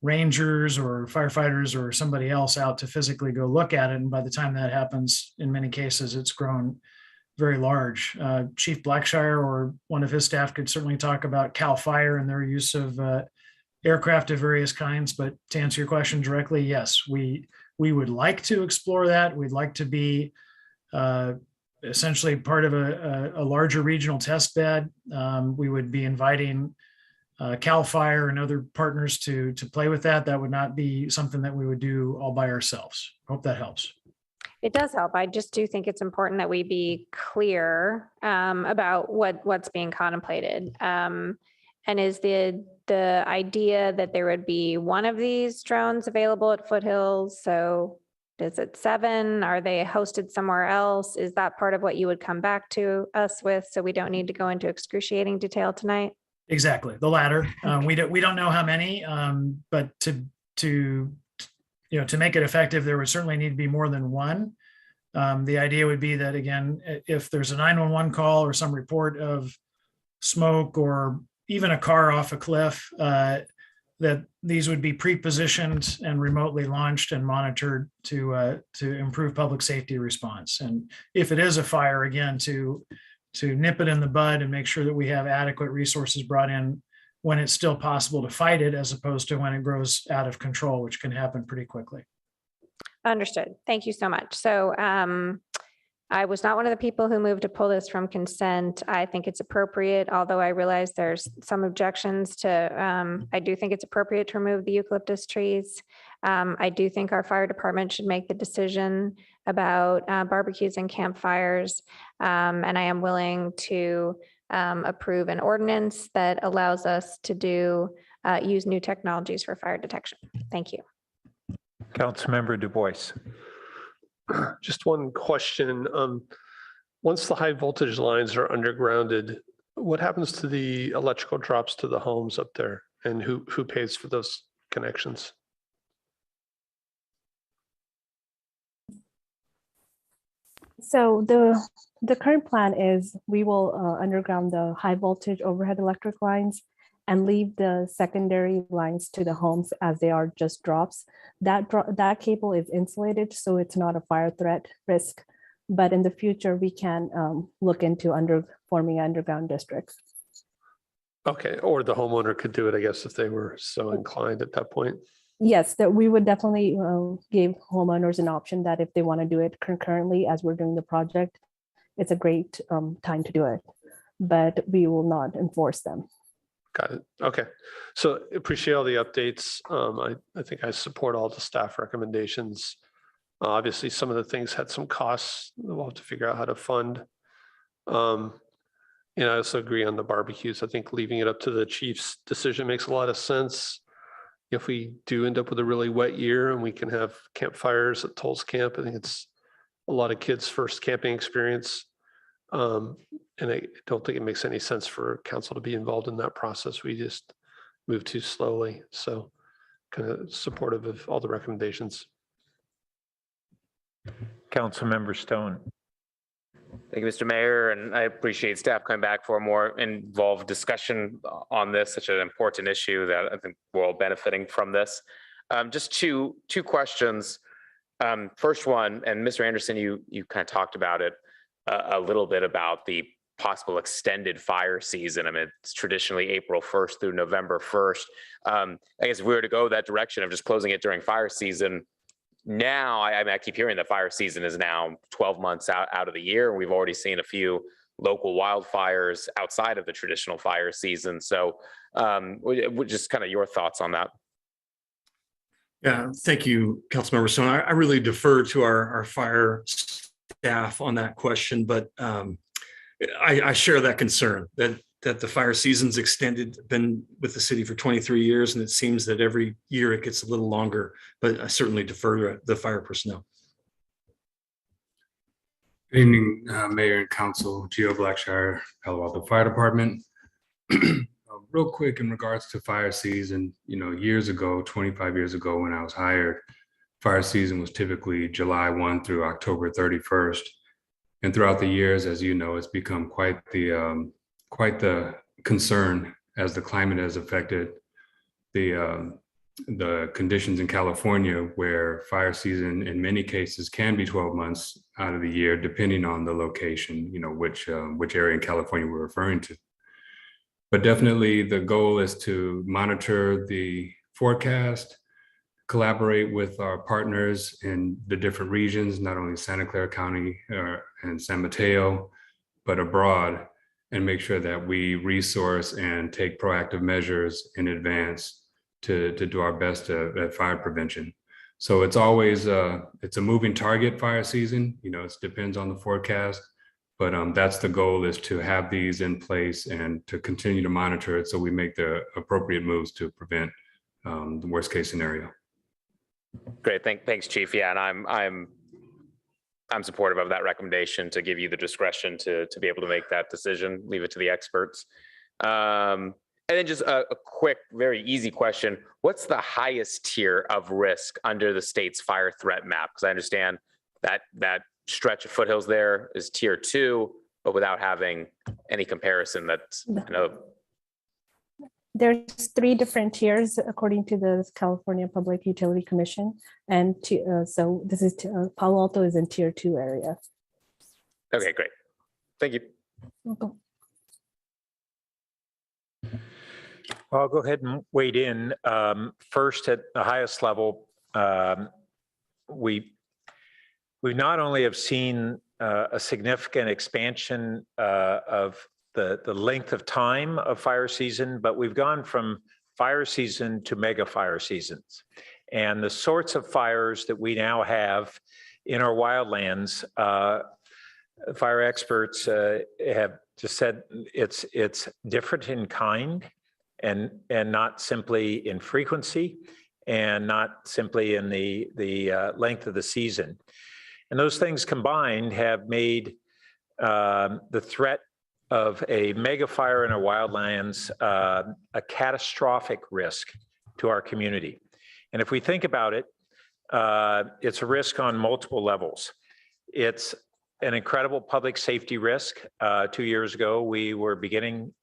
rangers or firefighters or somebody else out to physically go look at it. And by the time that happens, in many cases, it's grown very large. Chief Blackshire or one of his staff could certainly talk about CAL FIRE and their use of aircraft of various kinds. But to answer your question directly, yes, we would like to explore that. We'd like to be essentially part of a larger regional test bed. We would be inviting CAL FIRE and other partners to play with that. That would not be something that we would do all by ourselves. Hope that helps. It does help. I just do think it's important that we be clear about what's being contemplated. And is the idea that there would be one of these drones available at Foothills? So is it 7? Are they hosted somewhere else? Is that part of what you would come back to us with? So we don't need to go into excruciating detail tonight? Exactly, the latter. We don't know how many, but to make it effective, there would certainly need to be more than one. The idea would be that, again, if there's a 911 call or some report of smoke or even a car off a cliff, that these would be pre-positioned and remotely launched and monitored to improve public safety response. And if it is a fire, again, to nip it in the bud and make sure that we have adequate resources brought in when it's still possible to fight it, as opposed to when it grows out of control, which can happen pretty quickly. Understood. Thank you so much. So I was not one of the people who moved to pull this from consent. I think it's appropriate, although I realize there's some objections to, I do think it's appropriate to remove the eucalyptus trees. I do think our fire department should make the decision about barbecues and campfires. And I am willing to approve an ordinance that allows us to use new technologies for fire detection. Thank you. Councilmember Du Bois. Just one question. Once the high voltage lines are undergrounded, what happens to the electrical drops to the homes up there? And who pays for those connections? So the current plan is we will underground the high voltage overhead electric lines and leave the secondary lines to the homes as they are just drops. That cable is insulated, so it's not a fire threat risk. But in the future, we can look into forming underground districts. Okay, or the homeowner could do it, I guess, if they were so inclined at that point. Yes, that we would definitely give homeowners an option that if they want to do it concurrently as we're doing the project, it's a great time to do it, but we will not enforce them. Got it. Okay. So appreciate all the updates. I think I support all the staff recommendations. Obviously, some of the things had some costs that we'll have to figure out how to fund. And I also agree on the barbecues. I think leaving it up to the chief's decision makes a lot of sense. If we do end up with a really wet year and we can have campfires at Toll's Camp, I think it's a lot of kids' first camping experience. And I don't think it makes any sense for council to be involved in that process. We just move too slowly. So kind of supportive of all the recommendations. Councilmember Stone. Thank you, Mr. Mayor, and I appreciate staff coming back for a more involved discussion on this, such an important issue that I think we're all benefiting from this. Just two questions. First one, and Mr. Anderson, you kind of talked about it a little bit about the possible extended fire season. I mean, it's traditionally April 1st through November 1st. I guess if we were to go that direction of just closing it during fire season, now I keep hearing the fire season is now 12 months out of the year. And we've already seen a few local wildfires outside of the traditional fire season. So just kind of your thoughts on that. Yeah, thank you, Councilmember Stone. I really defer to our fire staff on that question, but I share that concern that the fire season's extended, been with the city for 23 years, and it seems that every year it gets a little longer, but I certainly defer to the fire personnel. Good evening, Mayor and Council, Geo Blackshire, Palo Alto Fire Department. Real quick in regards to fire season, years ago, 25 years ago when I was hired, fire season was typically July 1 through October 31st. And throughout the years, as you know, it's become quite the concern as the climate has affected the the conditions in California where fire season in many cases can be 12 months out of the year, depending on the location, which area in California we're referring to. But definitely the goal is to monitor the forecast, collaborate with our partners in the different regions, not only Santa Clara County and San Mateo, but abroad, and make sure that we resource and take proactive measures in advance to do our best at fire prevention. So it's always, it's a moving target fire season, it depends on the forecast, but that's the goal, is to have these in place and to continue to monitor it so we make the appropriate moves to prevent the worst case scenario. Great, thanks, Chief. Yeah, and I'm supportive of that recommendation to give you the discretion to be able to make that decision, leave it to the experts. And then just a quick, very easy question. What's the highest tier of risk under the state's fire threat map? Because I understand that stretch of foothills there is tier 2, but without having any comparison, that's There's 3 different tiers according to the California Public Utility Commission. And so this is Palo Alto is in tier 2 area. Okay, great. Thank you. Welcome. I'll go ahead and wade in. First, at the highest level, we not only have seen a significant expansion of the length of time of fire season, but we've gone from fire season to mega fire seasons. And the sorts of fires that we now have in our wildlands, fire experts have just said it's different in kind and not simply in frequency and not simply in the length of the season. And those things combined have made the threat of a mega fire in our wildlands a catastrophic risk to our community. And if we think about it, it's a risk on multiple levels. It's an incredible public safety risk. 2 years ago, we were beginning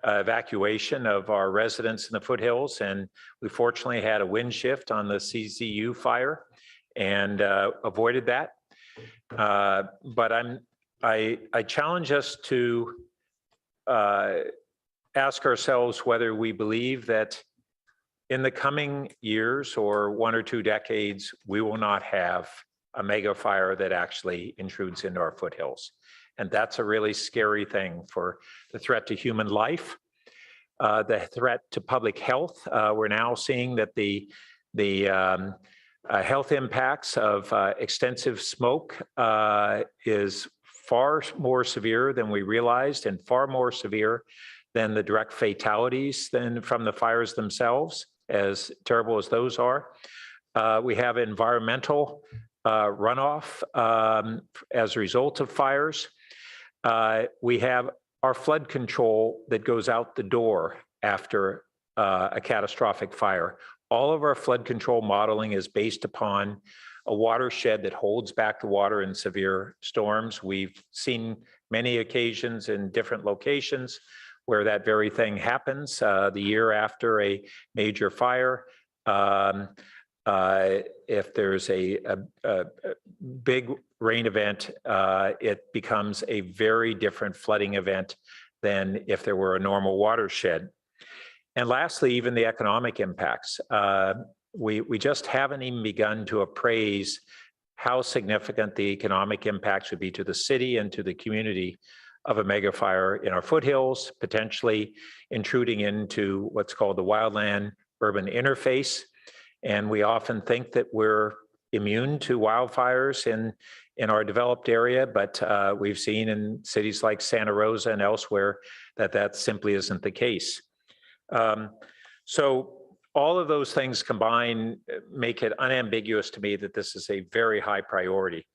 evacuation of our residents in the foothills, and we fortunately had a wind shift on the CZU fire and avoided that. But I challenge us to ask ourselves whether we believe that in the coming years or 1 or 2 decades, we will not have a mega fire that actually intrudes into our foothills. And that's a really scary thing for the threat to human life, the threat to public health. We're now seeing that the health impacts of extensive smoke is far more severe than we realized, and far more severe than the direct fatalities from the fires themselves, as terrible as those are. We have environmental runoff as a result of fires. We have our flood control that goes out the door after a catastrophic fire. All of our flood control modeling is based upon a watershed that holds back the water in severe storms. We've seen many occasions in different locations where that very thing happens the year after a major fire. If there's a big rain event, it becomes a very different flooding event than if there were a normal watershed. And lastly, even the economic impacts. We just haven't even begun to appraise how significant the economic impacts would be to the city and to the community of a mega fire in our foothills, potentially intruding into what's called the wildland urban interface. And we often think that we're immune to wildfires in our developed area, but we've seen in cities like Santa Rosa and elsewhere that simply isn't the case. So all of those things combined make it unambiguous to me that this is a very high priority.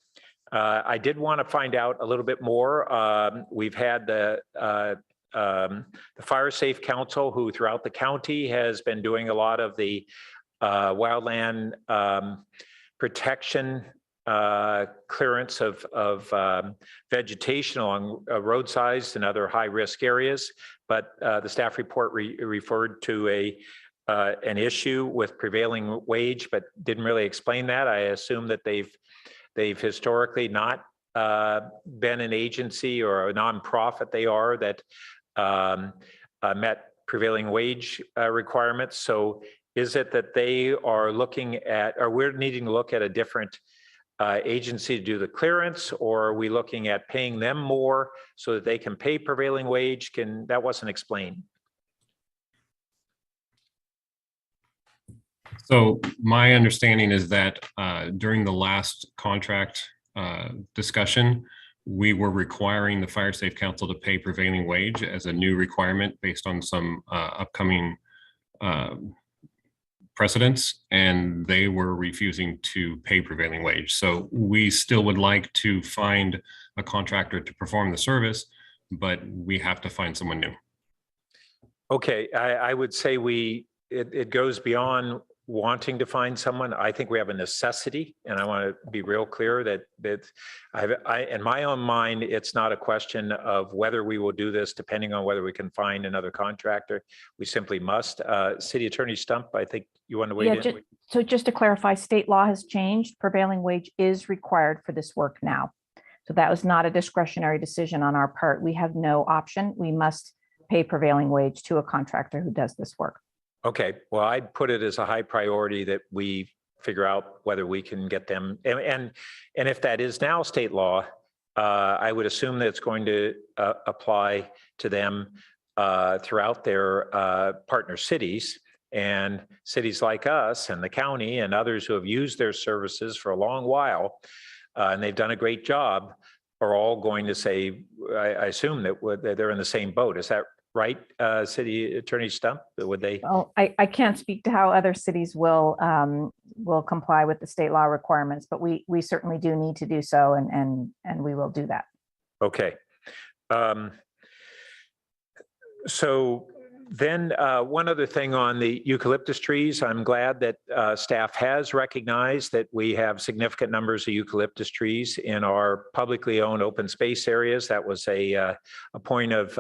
I did want to find out a little bit more. We've had the Fire Safe Council, who throughout the county has been doing a lot of the wildland protection, clearance of vegetation along roadsides and other high-risk areas. But the staff report referred to an issue with prevailing wage, but didn't really explain that. I assume that they've historically not been an agency or a nonprofit they are that met prevailing wage requirements. So is it that they are looking at, or we're needing to look at a different agency to do the clearance, or are we looking at paying them more so that they can pay prevailing wage? That wasn't explained. So my understanding is that during the last contract discussion, we were requiring the Fire Safe Council to pay prevailing wage as a new requirement based on some upcoming precedents, and they were refusing to pay prevailing wage. So we still would like to find a contractor to perform the service, but we have to find someone new. Okay, I would say it goes beyond wanting to find someone. I think we have a necessity, and I want to be real clear that in my own mind, it's not a question of whether we will do this depending on whether we can find another contractor. We simply must. City Attorney Stump, I think you want to weigh in. So just to clarify, state law has changed. Prevailing wage is required for this work now. So that was not a discretionary decision on our part. We have no option. We must pay prevailing wage to a contractor who does this work. Okay, well, I'd put it as a high priority that we figure out whether we can get them. And if that is now state law, I would assume that it's going to apply to them throughout their partner cities, and cities like us and the county and others who have used their services for a long while, and they've done a great job, are all going to say, I assume that they're in the same boat. Is that right, City Attorney Stump? Would they? Well, I can't speak to how other cities will comply with the state law requirements, but we certainly do need to do so, and we will do that. Okay. So then one other thing on the eucalyptus trees, I'm glad that staff has recognized that we have significant numbers of eucalyptus trees in our publicly owned open space areas. That was a point of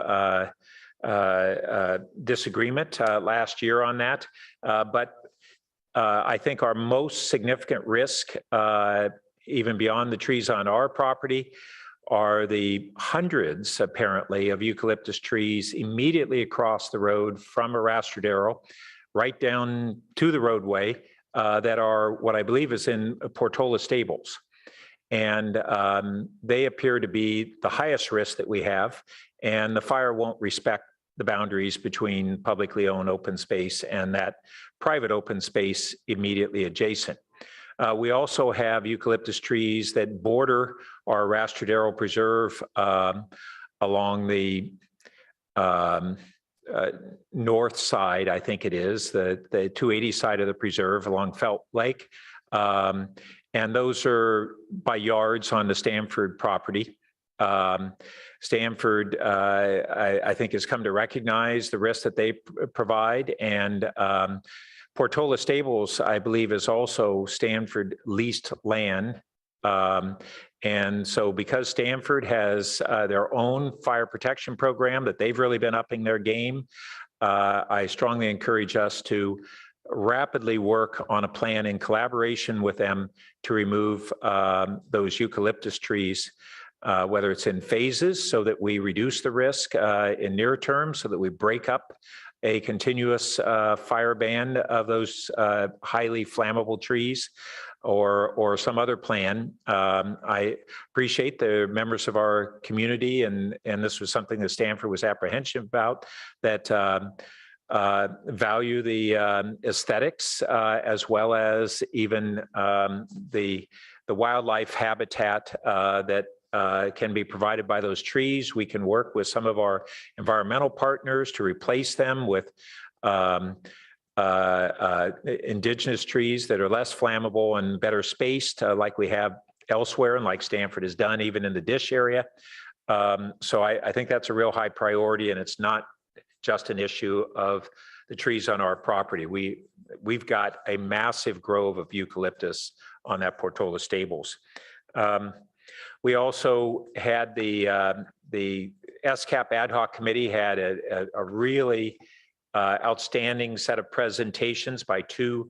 disagreement last year on that. But I think our most significant risk, even beyond the trees on our property, are the hundreds, apparently, of eucalyptus trees immediately across the road from Arastradero, right down to the roadway, that are what I believe is in Portola Stables. And they appear to be the highest risk that we have, and the fire won't respect the boundaries between publicly owned open space and that private open space immediately adjacent. We also have eucalyptus trees that border our Arastradero Preserve along the north side, I think it is, the 280 side of the preserve along Felt Lake. And those are by yards on the Stanford property. Stanford, I think, has come to recognize the risk that they provide, and Portola Stables, I believe, is also Stanford leased land. And so because Stanford has their own fire protection program that they've really been upping their game, I strongly encourage us to rapidly work on a plan in collaboration with them to remove those eucalyptus trees, whether it's in phases so that we reduce the risk in near term, so that we break up a continuous fire ban of those highly flammable trees, or some other plan. I appreciate the members of our community, and this was something that Stanford was apprehensive about, that value the aesthetics as well as even the wildlife habitat that can be provided by those trees. We can work with some of our environmental partners to replace them with indigenous trees that are less flammable and better spaced, like we have elsewhere and like Stanford has done even in the Dish area. So I think that's a real high priority, and it's not just an issue of the trees on our property. We've got a massive grove of eucalyptus on that Portola Stables. We also had the SCAP ad hoc committee had a really outstanding set of presentations by two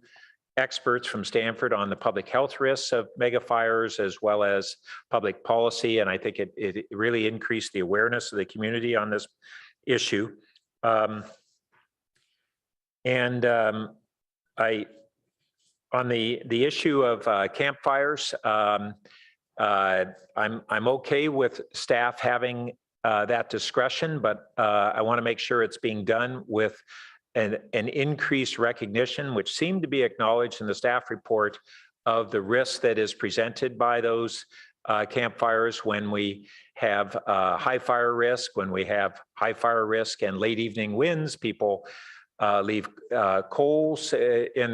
experts from Stanford on the public health risks of megafires as well as public policy. And I think it really increased the awareness of the community on this issue. On the issue of campfires, I'm okay with staff having that discretion, but I want to make sure it's being done with an increased recognition, which seemed to be acknowledged in the staff report, of the risk that is presented by those campfires when we have high fire risk, when we have high fire risk and late evening winds. People leave coals in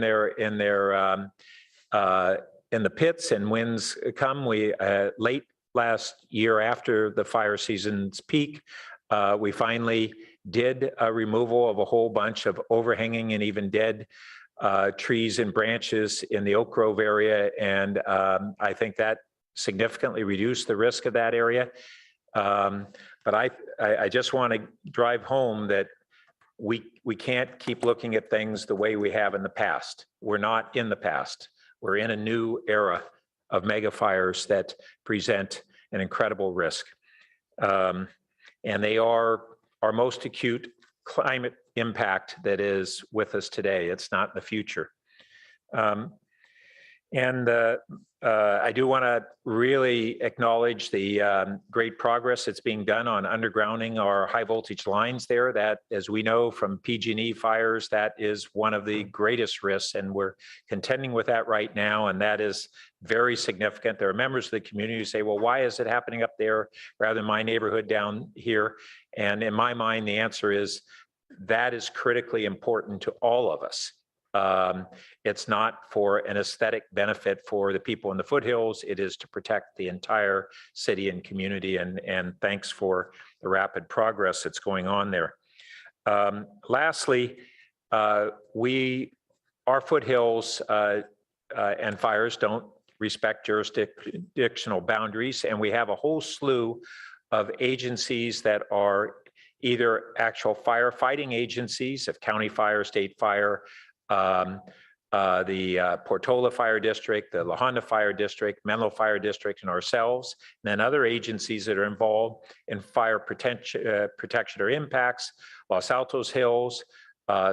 the pits, and winds come. We late last year, after the fire season's peak, we finally did a removal of a whole bunch of overhanging and even dead trees and branches in the Oak Grove area, and I think that significantly reduced the risk of that area. But I just want to drive home that we can't keep looking at things the way we have in the past. We're not in the past. We're in a new era of megafires that present an incredible risk. And they are our most acute climate impact that is with us today. It's not in the future. I do want to really acknowledge the great progress that's being done on undergrounding our high voltage lines there. That, as we know from PG&E fires, that is one of the greatest risks, and we're contending with that right now, and that is very significant. There are members of the community who say, well, why is it happening up there rather than my neighborhood down here? And in my mind, the answer is that is critically important to all of us. It's not for an aesthetic benefit for the people in the foothills. It is to protect the entire city and community. And thanks for the rapid progress that's going on there. Lastly, our foothills and fires don't respect jurisdictional boundaries. And we have a whole slew of agencies that are either actual firefighting agencies of county fire, state fire, the Portola Fire District, the La Honda Fire District, Menlo Fire District, and ourselves, and then other agencies that are involved in fire protection or impacts, Los Altos Hills,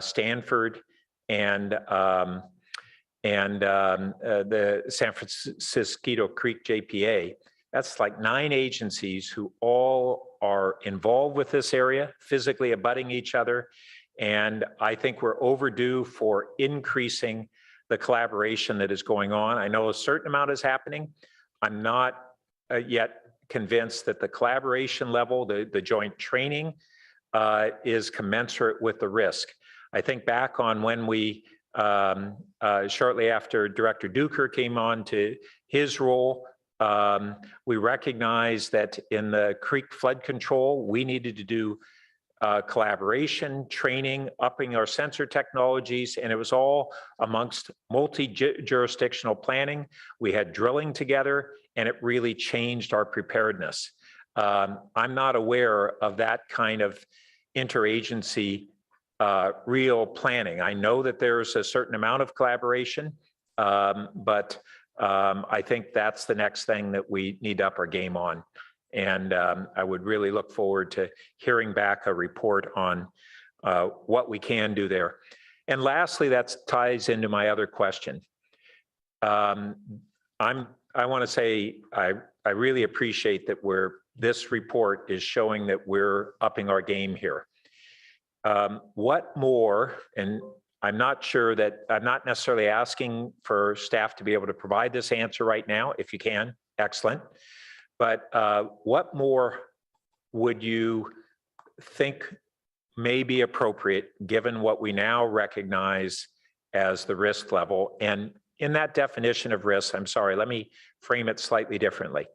Stanford, and the San Francisco Creek JPA. That's like 9 agencies who all are involved with this area, physically abutting each other. And I think we're overdue for increasing the collaboration that is going on. I know a certain amount is happening. I'm not yet convinced that the collaboration level, the joint training is commensurate with the risk. I think back on when we, shortly after Director Duker came on to his role, we recognized that in the creek flood control, we needed to do collaboration, training, upping our sensor technologies, and it was all amongst multi-jurisdictional planning. We had drilling together, and it really changed our preparedness. I'm not aware of that kind of interagency real planning. I know that there's a certain amount of collaboration, but I think that's the next thing that we need to up our game on. And I would really look forward to hearing back a report on what we can do there. And lastly, that ties into my other question. I want to say I really appreciate that this report is showing that we're upping our game here. What more, and I'm not sure that, I'm not necessarily asking for staff to be able to provide this answer right now. If you can, excellent. But what more would you think may be appropriate given what we now recognize as the risk level? And in that definition of risk, I'm sorry, let me frame it slightly differently.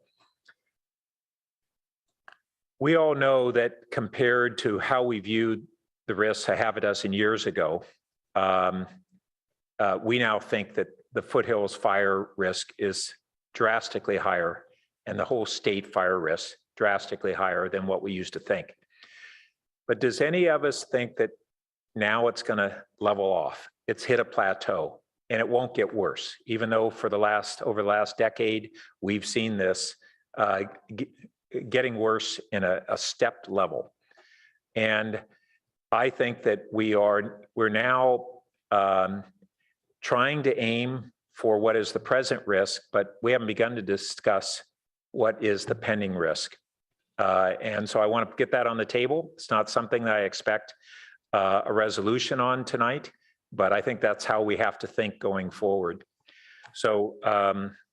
We all know that compared to how we viewed the risks a half a dozen years ago, we now think that the foothills fire risk is drastically higher and the whole state fire risk drastically higher than what we used to think. But does any of us think that now it's going to level off. It's hit a plateau and it won't get worse, even though over the last decade, we've seen this getting worse in a stepped level. And I think that we're now trying to aim for what is the present risk, but we haven't begun to discuss what is the pending risk. And so I want to get that on the table. It's not something that I expect a resolution on tonight, but I think that's how we have to think going forward. So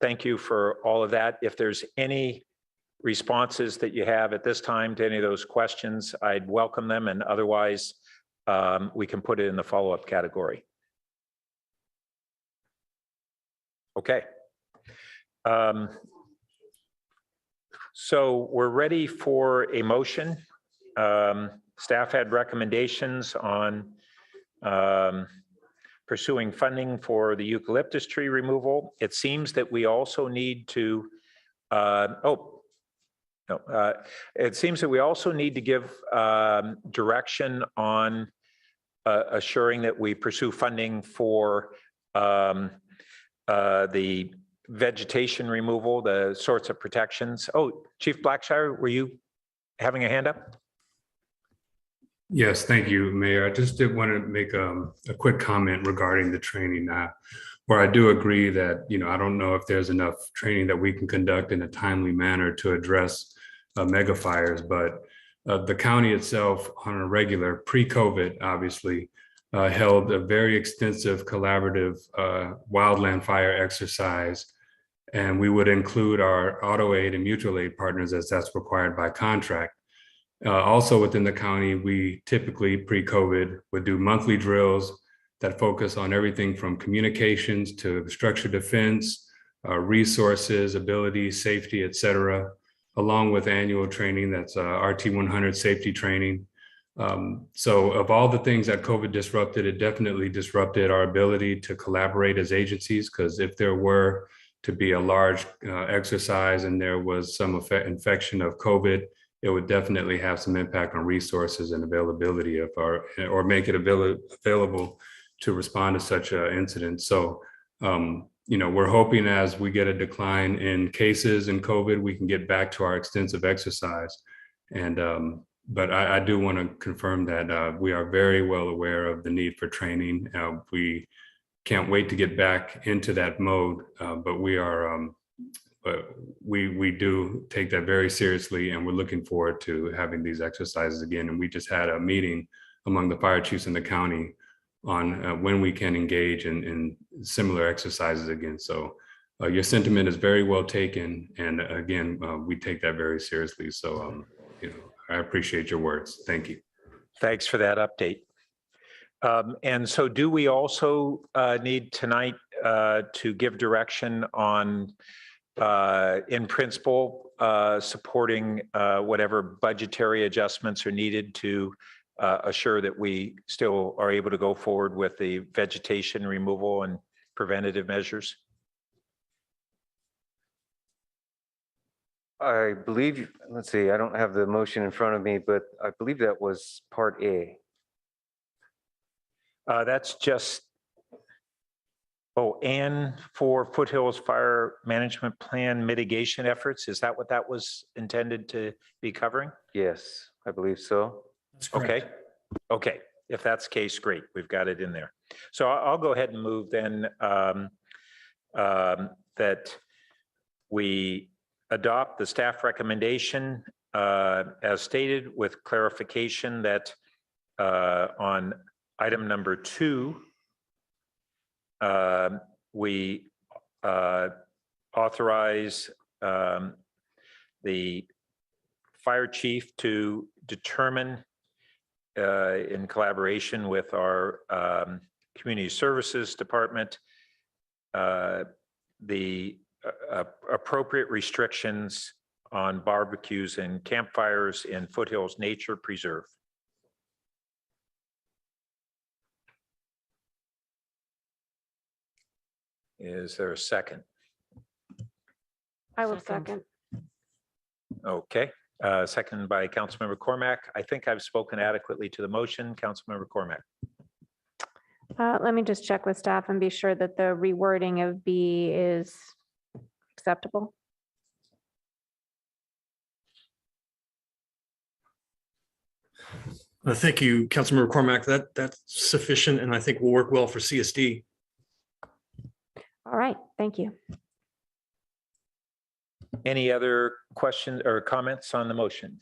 thank you for all of that. If there's any responses that you have at this time to any of those questions, I'd welcome them, and otherwise we can put it in the follow-up category. Okay. So we're ready for a motion. Staff had recommendations on pursuing funding for the eucalyptus tree removal. It seems that we also need to, it seems that we also need to give direction on assuring that we pursue funding for the vegetation removal, the sorts of protections. Oh, Chief Blackshire, were you having a hand up? Yes, thank you, Mayor. I just did want to make a quick comment regarding the training, where I do agree that, I don't know if there's enough training that we can conduct in a timely manner to address mega fires, but the county itself on a regular, pre-COVID, obviously, held a very extensive collaborative wildland fire exercise, and we would include our auto aid and mutual aid partners as that's required by contract. Also within the county, we typically pre-COVID would do monthly drills that focus on everything from communications to structure defense, resources, abilities, safety, et cetera, along with annual training that's RT 100 safety training. So of all the things that COVID disrupted, it definitely disrupted our ability to collaborate as agencies, because if there were to be a large exercise and there was some infection of COVID, it would definitely have some impact on resources and availability of or make it available to respond to such an incident. So, we're hoping as we get a decline in cases in COVID, we can get back to our extensive exercise. And, but I do want to confirm that we are very well aware of the need for training. We can't wait to get back into that mode, but we are, but we do take that very seriously, and we're looking forward to having these exercises again. And we just had a meeting among the fire chiefs in the county on when we can engage in similar exercises again. So your sentiment is very well taken, and again, we take that very seriously. So I appreciate your words. Thank you. Thanks for that update. And so do we also need tonight to give direction on in principle, supporting whatever budgetary adjustments are needed to assure that we still are able to go forward with the vegetation removal and preventative measures? I believe, let's see, I don't have the motion in front of me, but I believe that was part A. That's just, and for Foothills Fire Management Plan mitigation efforts, is that what that was intended to be covering? Yes, I believe so. That's correct. Okay. If that's the case, great. We've got it in there. So I'll go ahead and move then that we adopt the staff recommendation as stated, with clarification that on item number 2, we authorize the fire chief to determine in collaboration with our community services department the appropriate restrictions on barbecues and campfires in Foothills Nature Preserve. Is there a second? I will second. Okay, second by Councilmember Cormack. I think I've spoken adequately to the motion. Councilmember Cormack. Let me just check with staff and be sure that the rewording of B is acceptable. Thank you, Councilmember Cormack. That's sufficient, and I think will work well for CSD. All right, thank you. Any other questions or comments on the motion?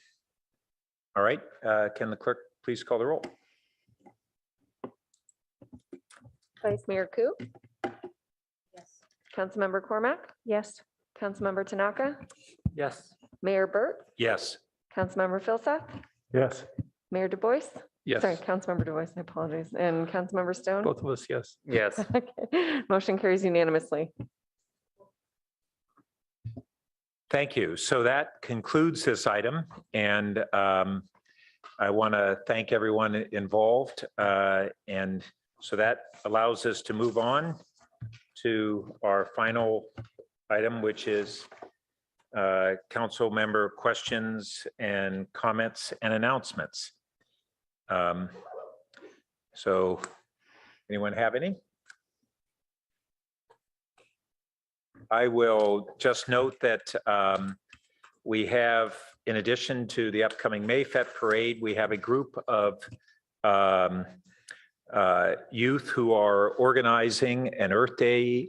All right, can the clerk please call the roll? Vice Mayor Ku? Yes. Councilmember Cormack? Yes. Councilmember Tanaka? Yes. Mayor Burt? Yes. Councilmember Filsath? Yes. Mayor Du Bois? Yes. Sorry, Councilmember Du Bois, I apologize. And Councilmember Stone? Both of us, yes. Yes. Okay. Motion carries unanimously. Thank you. So that concludes this item, and I want to thank everyone involved. And so that allows us to move on to our final item, which is council member questions and comments and announcements. So anyone have any? I will just note that we have, in addition to the upcoming Mayfest parade, we have a group of youth who are organizing an Earth Day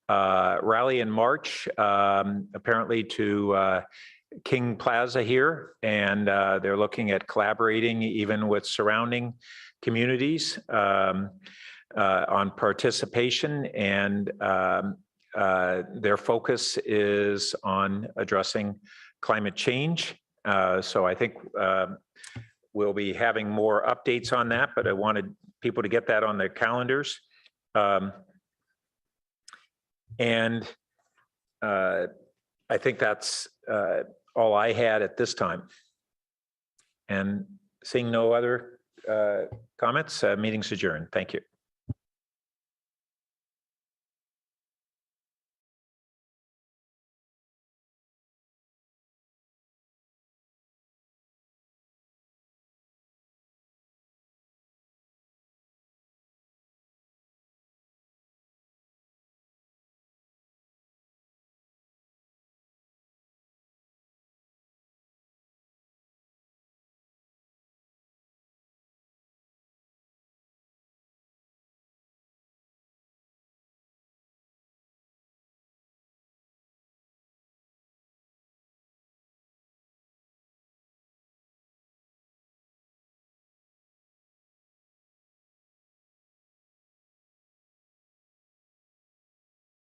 rally and march, apparently to King Plaza here. And they're looking at collaborating even with surrounding communities on participation, and their focus is on addressing climate change. So I think we'll be having more updates on that, but I wanted people to get that on their calendars. And I think that's all I had at this time. And seeing no other comments, meeting's adjourned. Thank you.